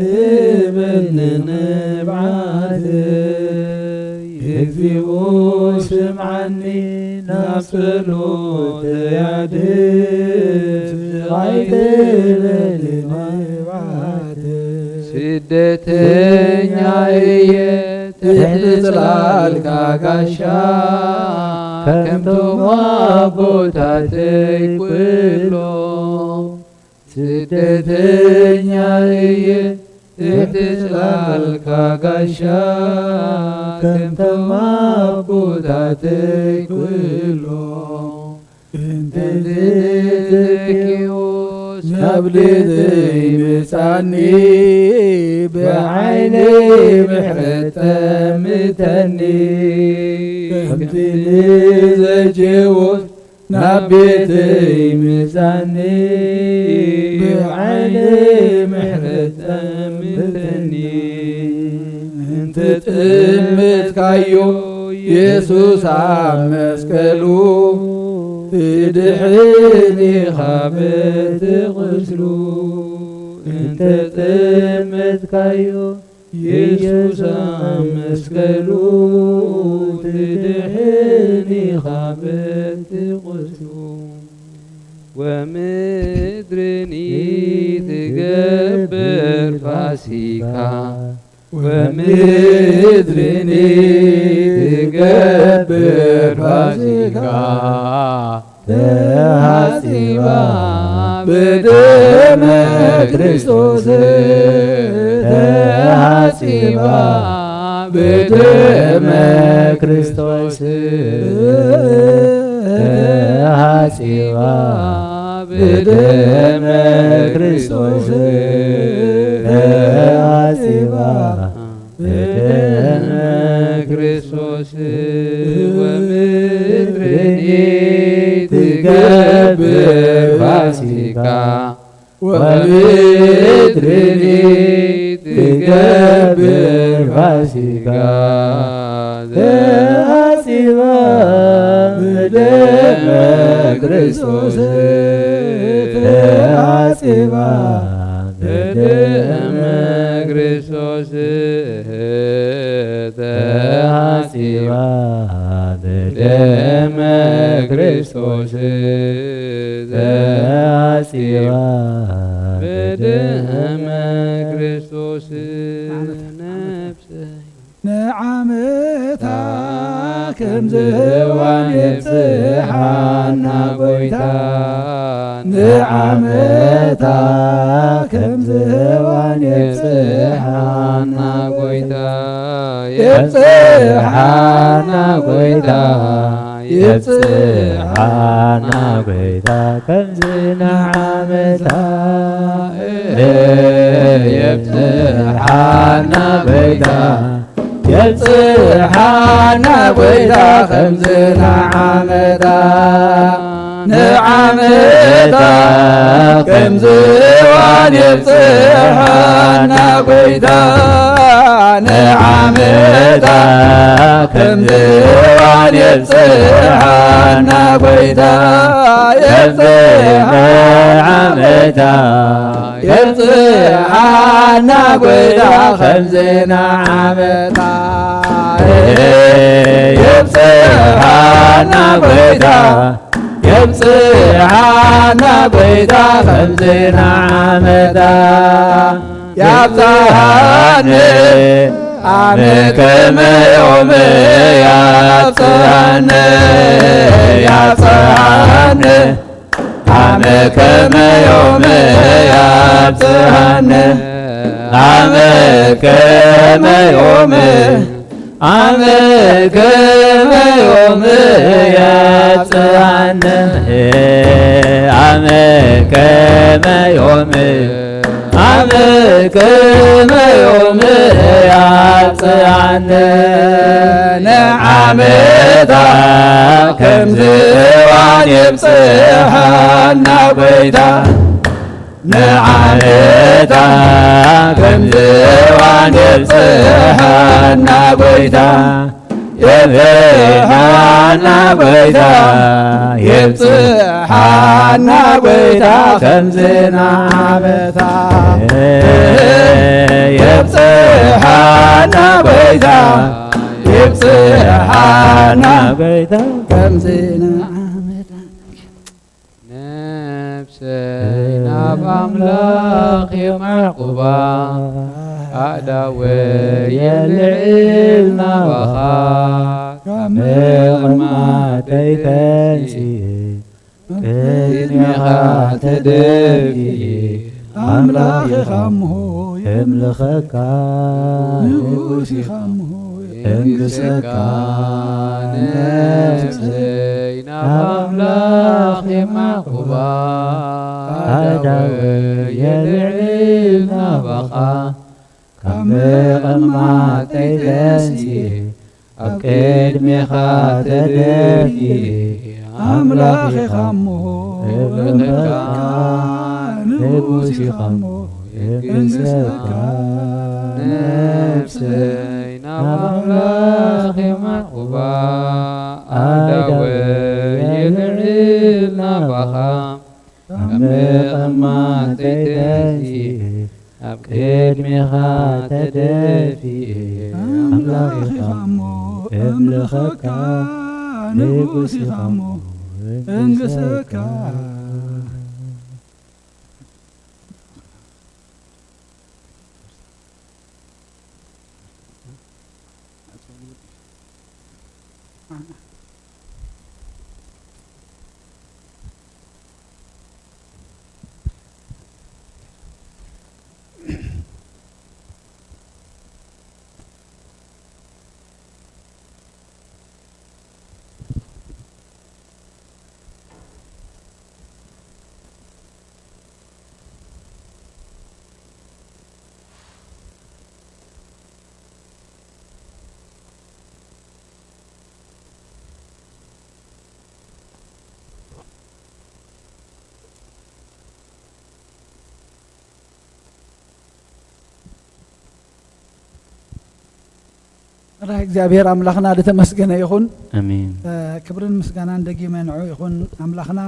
من نبعات يكفي سمعني أبسلوت يديم سقيت من نبعات ስደተኛ የትጥላልካ ጋሻ ከምቶም አቦታተይ ኩሎ ስደተኛ የትጥላልካ ጋሻ ከምቶም አቦታተይ ኩሎ እንተዘኪዎስ ናብልተይ ምጻኒ ብዓይኒ ምሕረት ጠምተኒ ከምቲ ንዘጀዎስ ናብ ቤተይ ምጻኒ ብዓይኒ ምሕረት ጠምተኒ እንተጥምትካዮ ኢየሱስ ኣብ መስቀሉ ትድሕኒኻ በትቕትሉ እንተጥምትካዮ ኢየሱስ ኣብ መስቀሉ ትድሕኒኻ በትቕትሉ ወምድርኒ ትገብር ፋሲካ ومدرني تكبر فاسقا تحاسبا بدم كريستوس تحاسبا بدم كريستوس تحاسبا بدم كريستوس تحاسبا بدم كريستوس ومدرني تكبر فاسقا ومدرني تكبر فاسقا تحاسبا بدم كريستوس تحاسبا بدم كريستوس تحاسبا بدم كريستوس تحاسبا بدم كريستوس نفسي نعمتا كم زوان يبصحنا قويتا نعمتا كم زوان يبصحنا قويتا يبصحنا قويتا يبصحنا قويتا كم زنعمتا يبصحنا قويتا يبصحنا قويتا خمسنا عمدا نعمتا كم زوان يبصحنا قويتا نعمتا كم زوان يبصحنا قويتا يبصحنا يبصحنا قويتا خمسنا عمدا يبصحنا قويتا يبصحنا قويتا خمسنا عمدا يبصحني عمكم يوم يبصحني يبصحني عمكم يوم يبصحني عمكم يوم عمكم يوم يبصحني عمكم يوم عمكم يوم يبصحني نعمتا كم زوان يبصحنا قويتا نعمتا كم زوان يبصحنا قويتا يبصحنا قويتا يبصحنا قويتا كم زنعمتا يبصحنا قويتا يبصحنا قويتا كم زنعمتا نفسي نبع أملاخ معقوبة أدوي يلعلنا وخاك ما تيتنسي كني خاتدبي أملاخ خمه يملخك نقوسي خمه انقسك نفسينا أملاخ معقوبة أدوي يلعلنا وخاك ما تيتنسي أكيد مخاتدبي أملاخ خمه نبوسي خمه انقسك نفسينا أملاخ معقوبة أدوي يلعلنا وخاك ما تيتنسي أكيد مخاتدبي أملاخ خمه املخك نبوسي خمه انقسك راح እግዚአብሔር አምላኽና ለተመስገነ ይሁን አሜን ክብርን ምስጋናን ደጊመ ንዑ ይሁን አምላኽና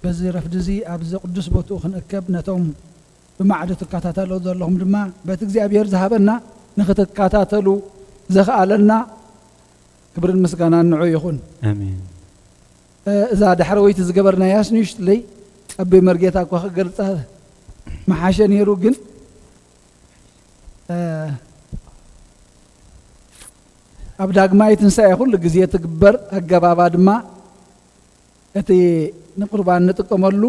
በዚ ረፍድ እዚ ኣብዚ ቅዱስ ቦትኡ ክንእከብ ነቶም ብማዕድ ትከታተሉ ዘለኹም ድማ በቲ እግዚአብሔር ዝሃበና ንኽትከታተሉ ዘኽኣለና ክብርን ምስጋናን ንዑ ይሁን አሜን እዛ ድሕረወይቲ ዝገበርናያስ ንእሽትለይ ኣቤ መርጌታ እኳ ክገልፃ መሓሸ ነይሩ ግን ኣብ ዳግማይ ትንሳኤ ኩሉ ግዜ ትግበር ኣገባባ ድማ እቲ ንቁርባን ንጥቀመሉ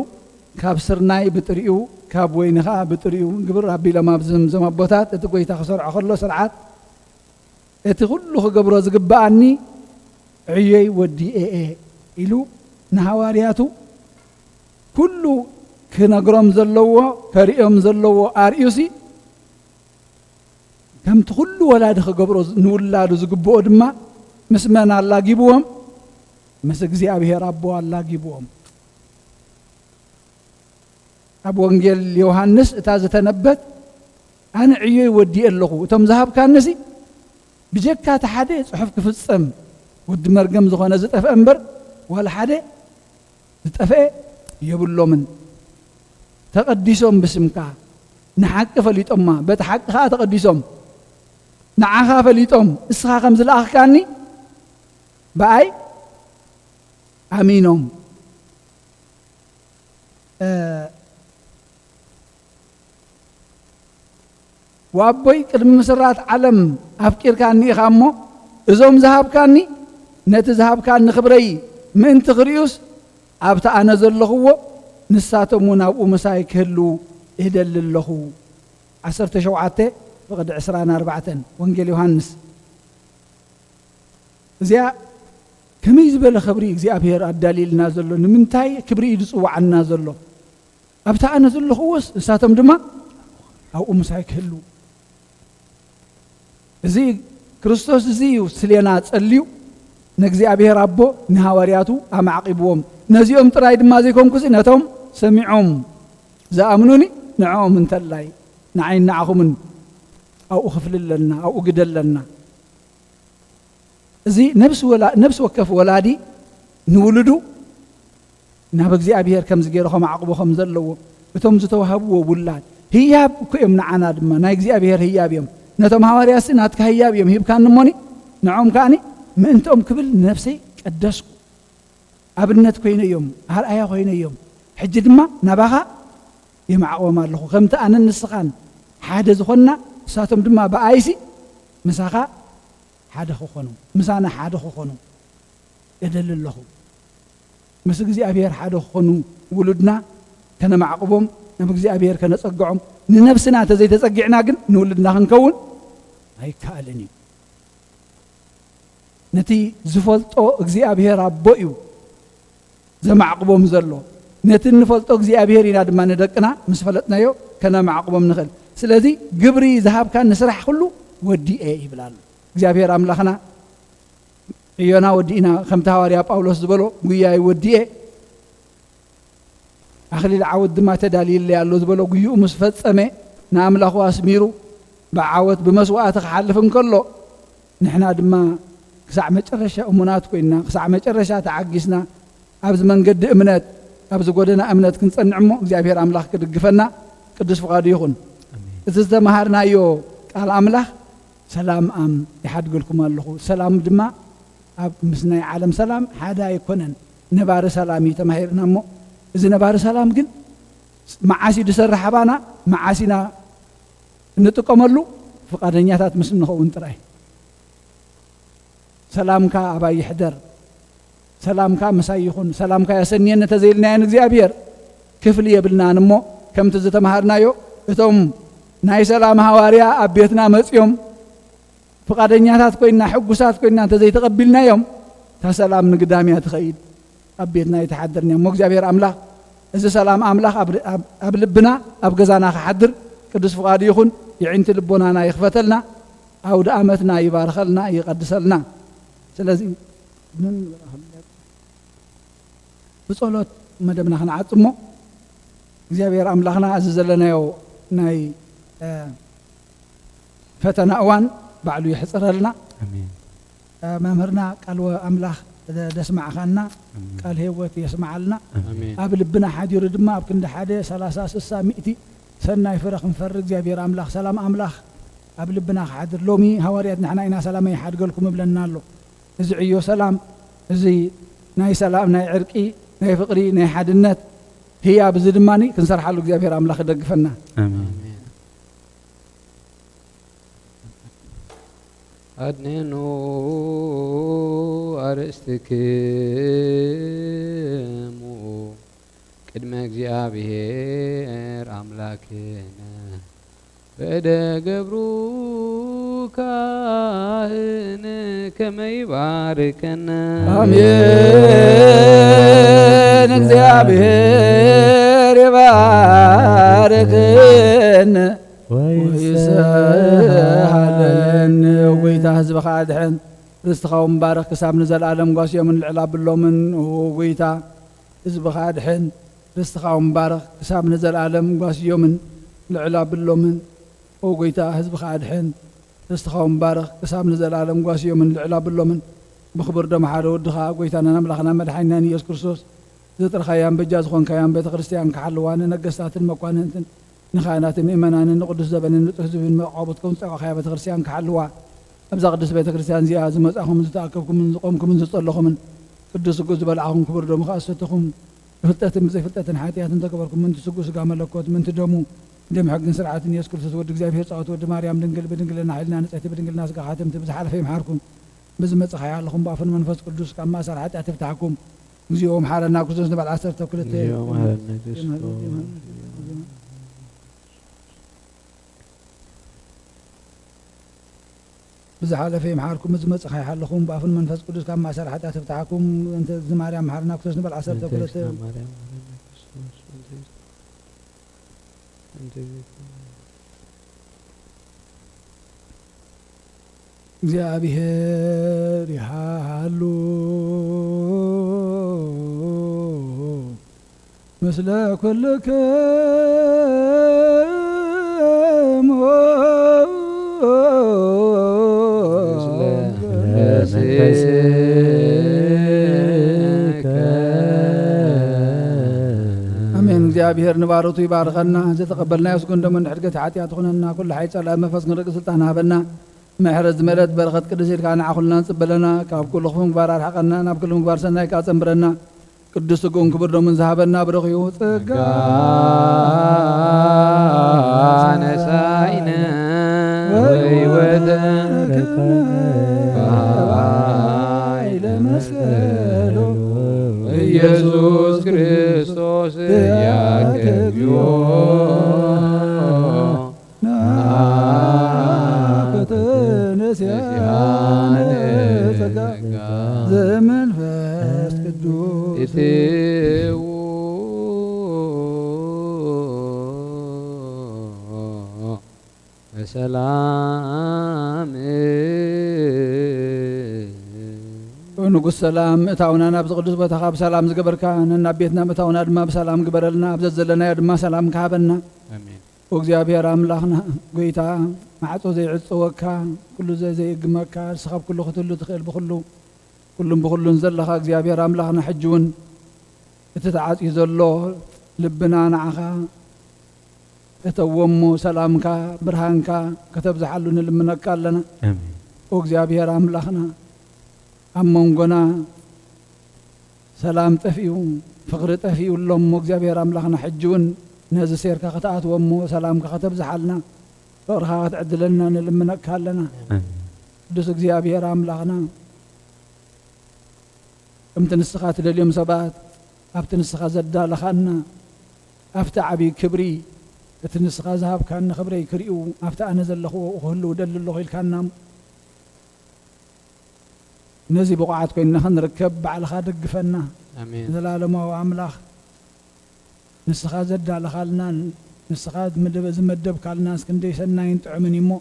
ካብ ስርናይ ብጥሪኡ ካብ ወይኒ ከዓ ብጥሪኡ ግብር ኣቢሎም ኣብ ዘምዘም ኣቦታት እቲ ጎይታ ክሰርዖ ከሎ ስርዓት እቲ ኩሉ ክገብሮ ዝግባኣኒ ዕየይ ወዲኤ ኢሉ ንሃዋርያቱ ኩሉ ክነግሮም ዘለዎ ከሪኦም ዘለዎ ኣርእዩሲ ከምቲ ኩሉ ወላዲ ክገብሮ ንውላዱ ዝግብኦ ድማ ምስ መን ኣላጊብዎም ምስ እግዚኣብሔር ኣቦ ኣላጊብዎም ኣብ ወንጌል ዮሃንስ እታ ዝተነበት ኣነ ዕዮይ ወዲእ ኣለኹ እቶም ዝሃብካንሲ ብጀካ እቲ ሓደ ፅሑፍ ክፍፀም ወዲ መርገም ዝኾነ ዝጠፍአ እምበር ዋላ ሓደ ዝጠፍአ የብሎምን ተቐዲሶም ብስምካ ንሓቂ ፈሊጦማ በቲ ሓቂ ከዓ ተቐዲሶም ንዓኻ ፈሊጦም እስኻ ከም ዝለኣኽካኒ ብኣይ ኣሚኖም ወኣቦይ ቅድሚ ምስራት ዓለም ኣፍቂርካኒ ኢኻ እሞ እዞም ዝሃብካኒ ነቲ ዝሃብካኒ ክብረይ ምእንቲ ክርዩስ ኣብቲ ኣነ ዘለኽዎ ንሳቶም እውን ኣብኡ ምሳይ ክህሉ እደሊ ኣለኹ 17 فقد 24 ወንጌል ዮሃንስ እዚኣ ከመይ ዝበለ ክብሪ እግዚኣብሔር ኣዳሊልና ዘሎ ንምንታይ ክብሪ ይፅዋዓና ዘሎ ኣብታ ኣነ ዘለኽዎስ ንሳቶም ድማ ኣብኡ ምሳይ ክህሉ እዚ ክርስቶስ እዚ እዩ ስለና ጸልዩ ንእግዚአብሔር ኣቦ ንሃዋርያቱ ኣማዕቂብዎም ነዚኦም ጥራይ ድማ ዘይኮንኩስ ነቶም ሰሚዖም ዝኣምኑኒ ንዕኦም እንተላይ ንዓይን ንዓኹምን أو أخفل لنا أو أقدل لنا زي نفس وكف ولادي نولدو نابك زي أبيهر كم زجيرهم عقبهم زلوا بتوم زتوهبوا ولاد هياب كم نعنا دم نايك زي أبيهر هياب يوم نتوم هواري أسن هاتك هياب يوم هيب كان نموني نعم كاني ما أنتم قبل نفسي قدسكو أبنت كوين يوم هل أيا كوين يوم حجد ما نباها የማዕቆም ኣለኹ ከምቲ ኣነ ንስኻን ሓደ ዝኾንና ንሳቶም ድማ ብኣይሲ ምሳኻ ሓደ ክኾኑ ምሳና ሓደ ክኾኑ የደሊ ኣለኹ ምስ እግዚኣብሔር ሓደ ክኾኑ ውሉድና ከነማዕቅቦም ናብ እግዚኣብሔር ከነፀግዖም ንነፍስና ተዘይተፀጊዕና ግን ንውልድና ክንከውን ኣይከኣልን እዩ ነቲ ዝፈልጦ እግዚኣብሔር ኣቦ እዩ ዘማዕቅቦም ዘሎ ነቲ ንፈልጦ እግዚኣብሔር ኢና ድማ ንደቅና ምስ ፈለጥናዮ ከነማዕቅቦም ንኽእል ስለዚ ግብሪ ዝሃብካ ንስራሕ ኩሉ ወዲኤ ይብላሉ እግዚአብሔር አምላኽና እዮና ወዲእና ከምቲ ሐዋርያ ጳውሎስ ዝበሎ ጉያይ ወዲኤ አኽሊል ዓወት ድማ ተዳልይለ ያሎ ዝበሎ ጉይኡ ምስ ፈጸመ ንኣምላኹ ኣስሚሩ ብዓወት ብመስዋዕት ክሓልፍ እንከሎ ንሕና ድማ ክሳዕ መጨረሻ እሙናት ኮይና ክሳዕ መጨረሻ ተዓጊስና ኣብዚ መንገዲ እምነት ኣብዚ ጎደና እምነት ክንጸንዕ እሞ እግዚአብሔር አምላኽ ክድግፈና ቅዱስ ፍቃዱ ይኹን እቲ ዝተምሃርናዮ ቃል አምላኽ ሰላም አም ይሓድገልኩም ኣለኹ ሰላም ድማ ኣብ ምስናይ ዓለም ሰላም ሓደ ኣይኮነን ነባሪ ሰላም ተማሂርና እሞ እዚ ነባሪ ሰላም ግን መዓሲ ድሰርሕ ባና መዓሲና እንጥቀመሉ ፍቃደኛታት ምስ ንኸውን ጥራይ ሰላምካ ኣባይ ይሕደር ሰላምካ መሳይ ይኹን ሰላምካ ያሰኒየን ተዘይልናየን እግዚአብሔር ክፍል የብልናን እሞ ከምቲ ዝተምሃርናዮ እቶም ናይ ሰላም ሐዋርያ ኣብ ቤትና መጽዮም ፍቃደኛታት ኮይና ሕጉሳት ኮይና ተዘይተቀቢልናዮም ተሰላም ንግዳምያ ትኸይድ ኣብ ቤትና ይተሓድርና እሞ እግዚአብሔር አምላኽ እዚ ሰላም አምላኽ ኣብ ልብና ኣብ ገዛና ክሓድር ቅዱስ ፍቃዱ ይኹን ይዕንቲ ልቦናና ይኽፈተልና ኣውደ ዓመትና ይባርከልና ይቀድሰልና ስለዚ ብጸሎት መደብና ክንዓጽሞ እግዚአብሔር አምላኽና እዚ ዘለናዮ ናይ ፈተና እዋን ባዕሉ ይሕጽረልና አሜን መምህርና ቃል አምላኽ ደስማዕኻና ቃል ህይወት ይስማዓልና አሜን ኣብ ልብና ሓዲሩ ድማ ኣብ ክንዲ ሓደ 30 60 ሚእቲ ሰናይ ፍረ ክንፈሪ እግዚአብሔር አምላኽ ሰላም አምላኽ ኣብ ልብና ክሓድር ሎሚ ሐዋርያት ንሕና ኢና ሰላም ይሓድገልኩም ብለና ኣሎ እዚ ዕዮ ሰላም እዚ ናይ ሰላም ናይ ዕርቂ ናይ ፍቅሪ ናይ ሓድነት ህያብ እዚ ድማኒ ክንሰርሓሉ እግዚአብሔር አምላኽ ይደግፈና አሜን አድነኑ አርእስትክሙ ቅድመ እግዚአብሔር አምላክነ በእደ ገብሩ ካህን ከመ ይባርከነ አሜን እግዚአብሔር ይባርክን ወይሰሃለን ወይታ ህዝብኻ አድሕን ርስትኻውን ባረኽ ክሳብ ንዘለዓለም ጓስዮምን ልዕላ ብሎምን ወይታ ህዝብኻ አድሕን ርስትኻውን ባረኽ ክሳብ ንዘለዓለም ጓስዮምን ልዕላ ብሎምን ወይታ ህዝብኻ አድሕን ርስትኻውን ባረኽ ክሳብ ንዘለዓለም ጓስዮምን ልዕላ ብሎምን ብኽብር ደም ሓደ ወድኻ ጎይታና ኣምላኽና መድሓኒናን ኢየሱስ ክርስቶስ ዘጥርኻያን በጃ ዝኾንካያን ቤተ ክርስቲያን ክሓልዋን ነገስታትን መኳንንትን ንኻህናትን ምእመናንን ንቅዱስ ዘበንን ንጡህ ህዝብን መቃወትኩም ፀቋኻያ ቤተ ክርስቲያን ክሓልዋ ኣብዛ ቅዱስ ቤተ ክርስቲያን እዚኣ ዝመጻኹምን ዝተኣከብኩምን ዝቆምኩምን ዝጸለኹምን ቅዱስ ስጉእ ዝበልዓኹም ክቡር ደሙ ከኣሰተኹም ብፍልጠትን ብዘይፍልጠትን ሓጢኣትን ተገበርኩም ምንቲ ስጉእ ስጋ መለኮት ምንቲ ደሙ ደም ሕግን ስርዓትን ኢየሱስ ክርስቶስ ወዲ እግዚአብሔር ጻወት ወዲ ማርያም ድንግል ብድንግልና ሓይልና ንጽሕቲ ብድንግልና ስጋ ሓተምቲ ብዝሓለፈ ይምሓርኩም ብዝመጽእ ኣለኹም ብኣፍን መንፈስ ቅዱስ ካብ ማእሰር ሓጢኣት ይፍታሕኩም እግዚኦ መሓረና ክርስቶስ ንበል 12 ብዝሓለፈ ይምሓርኩም ብዝመጽእ ኣለኹም ብኣፍን መንፈስ ቅዱስ ካብ ማእሰር ሓጢኣት ይፍታሕኩም እንተ ዝማርያም መሓረና ክርስቶስ ንበል 12 እግዚአብሔር ይሃሉ ምስለ ኩልክሙ አሜን እግዚአብሔር ንባረቱ ይባርከና ዘተቀበልና ያስጎን ደሞ ንሕድገት ሓጢኣት ኾነና ኩሉ ሓይጸላ መንፈስ ክንርቅ ስልጣን ሃበና ምሕረት ዝመለት በረኸት ቅዱስ ኢልካ ንዓኹልና ንጽበለና ካብ ኩሉ ምግባር ኣርሓቐና ናብ ኩሉ ምግባር ሰናይ ካ ጸንብረና ቅዱስ ስጉን ክብር ደሙን ዝሃበና ብረኺቡ ጸጋ ነሳይነ ወይወተን ባይለ መስቀሉ ኢየሱስ ክርስቶስ ያገብዮ ናከተነስያነ ጸጋ ዘመንፈስ ቅዱስ ኢትው በሰላም ንጉስ ሰላም እታውና ናብ ዝቅዱስ ቦታኻ ብሰላም ዝገበርካ ነናብ ቤትና ምእታውና ድማ ብሰላም ግበረልና ኣብዘት ዘለናዮ ድማ ሰላም ካሃበና ወእግዚአብሔር ኣምላኽና ጎይታ ማዕፆ ዘይዕፅወካ ኩሉ ዘይእግመካ ንስኻብ ኩሉ ክትህሉ ትኽእል ብኩሉ ኩሉን ብኩሉን ዘለኻ እግዚኣብሔር ኣምላኽና ሕጂ እውን እቲ ተዓፅዩ ዘሎ ልብና ንዓኻ እተወሞ ሰላምካ ብርሃንካ ከተብዝሓሉ ንልምነካ ኣለና ወእግዚአብሔር ኣምላኽና ኣብ መንጎና ሰላም ጠፊኡ ፍቕሪ ጠፊኡ ሎሞ እግዚኣብሔር ኣምላኽና ሕጂ እውን ነዚ ሴርካ ከተኣትወሞ ሰላምካ ከተብዝሓልና ፍቕርካ ክትዕድለልና ንልምነካ ኣለና ቅዱስ እግዚኣብሔር ኣምላኽና ከምቲ ንስኻ ትደልዮም ሰባት ኣብቲ ንስኻ ዘዳለኻና ኣብቲ ዓብዪ ክብሪ እቲ ንስኻ ዝሃብካኒ ክብረይ ክርእዩ ኣብቲ ኣነ ዘለኹ ክህሉ ደሊ ኣለኹ ኢልካና ነዚ ብቑዓት ኮይንና ክንርከብ ባዕልኻ ደግፈና ዘለኣለማዊ ኣምላኽ ንስኻ ዘዳለኻልና ንስኻ ዝመደብካልና እስክንደይ ሰናይን ጥዑምን እሞ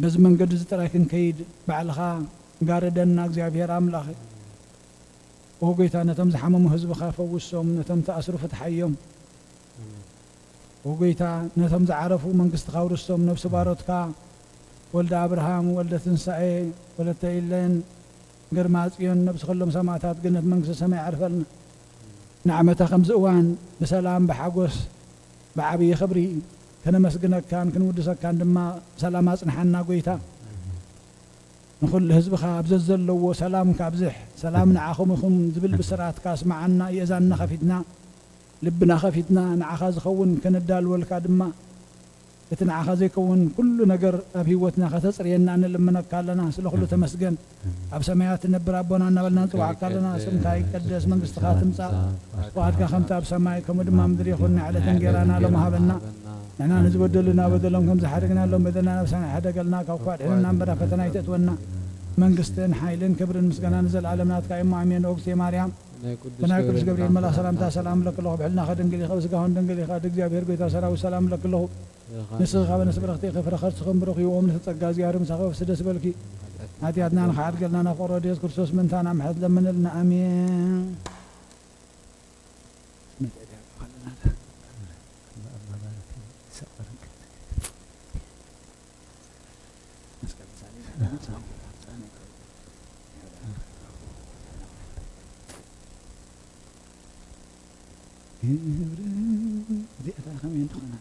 በዚ መንገዲ ዝጥራይ ክንከይድ ባዕልኻ ጋረደና እግዚኣብሔር ኣምላኽ ወጎይታ ነቶም ዝሓመሙ ህዝብኻ ፈውሶም ነቶም ተኣስሩ ፍትሓዮም ወጎይታ ነቶም ዝዓረፉ መንግስትኻ ውርሶም ነብሲ ባሮትካ ወልደ አብርሃም ወልደ ትንሳኤ ወለተ ኢለን ግርማ ጽዮን ነብሲ ኩሎም ሰማዕታት ገነት መንግስቲ ሰማይ ዓርፈልና ንዓመታ ከምዚ እዋን ብሰላም ብሓጎስ ብዓብዪ ክብሪ ከነመስግነካን ክንውድሰካን ድማ ሰላም ኣጽንሐና ጎይታ ንኩሉ ህዝብኻ ኣብዘት ዘለዎ ሰላምካ ኣብዝሕ ሰላም ንዓኹም ይኹን ዝብል ብስራትካ ስማዓና የእዛንና ከፊትና ልብና ከፊትና ንዓኻ ዝኸውን ከነዳልወልካ ድማ እቲ ንዓኻ ዘይከውን ኩሉ ነገር ኣብ ሂወትና ከተፅርየና ንልምነካ ኣለና ስለ ኩሉ ተመስገን ኣብ ሰማያት ትነብር ኣቦና እናበልና ንፅዋዕካ ኣለና ስምካ ይቀደስ መንግስትኻ ትምፃእ ፍቃድካ ከምቲ ኣብ ሰማይ ከምኡ ድማ ምድሪ ይኹን ንዕለትን ጌራና ሎም ሃበና ንሕና ንዝበደሉና በደሎም ከም ዝሓደግናሎም በደልና ነብሳና ሓደገልና ካብ ኳድሕንና እምበራ ፈተና ይተእትወና መንግስትን ሓይልን ክብርን ምስጋናን ዘለዓለም ናትካ እሞ ኣሜን ኦግስቴ ማርያም ብናይ ቅዱስ ገብርኤል መልኣክ ሰላምታ ሰላም ለክለኹ ብሕልናኸ ድንግል ኢኸ ብስጋኹን ድንግል ኢኸ እግዚኣብሔር ጎይታ ሰራዊት ሰላም ለክለኹ ንስኻ በነስ በረኽቲ ኸፍረ ኸርስኽም ብረኺቦም ንተጸጋ እግዚኣብሔር ምሳኸ ብስደስ በልኪ ሓጢኣትና ንኸዓድገልና ናብ ፍቕሪ ወዲ የሱስ ክርስቶስ ምንታና ምሕረት ለምንልና ኣሜን ዚኣታ ከመይ እንትኾና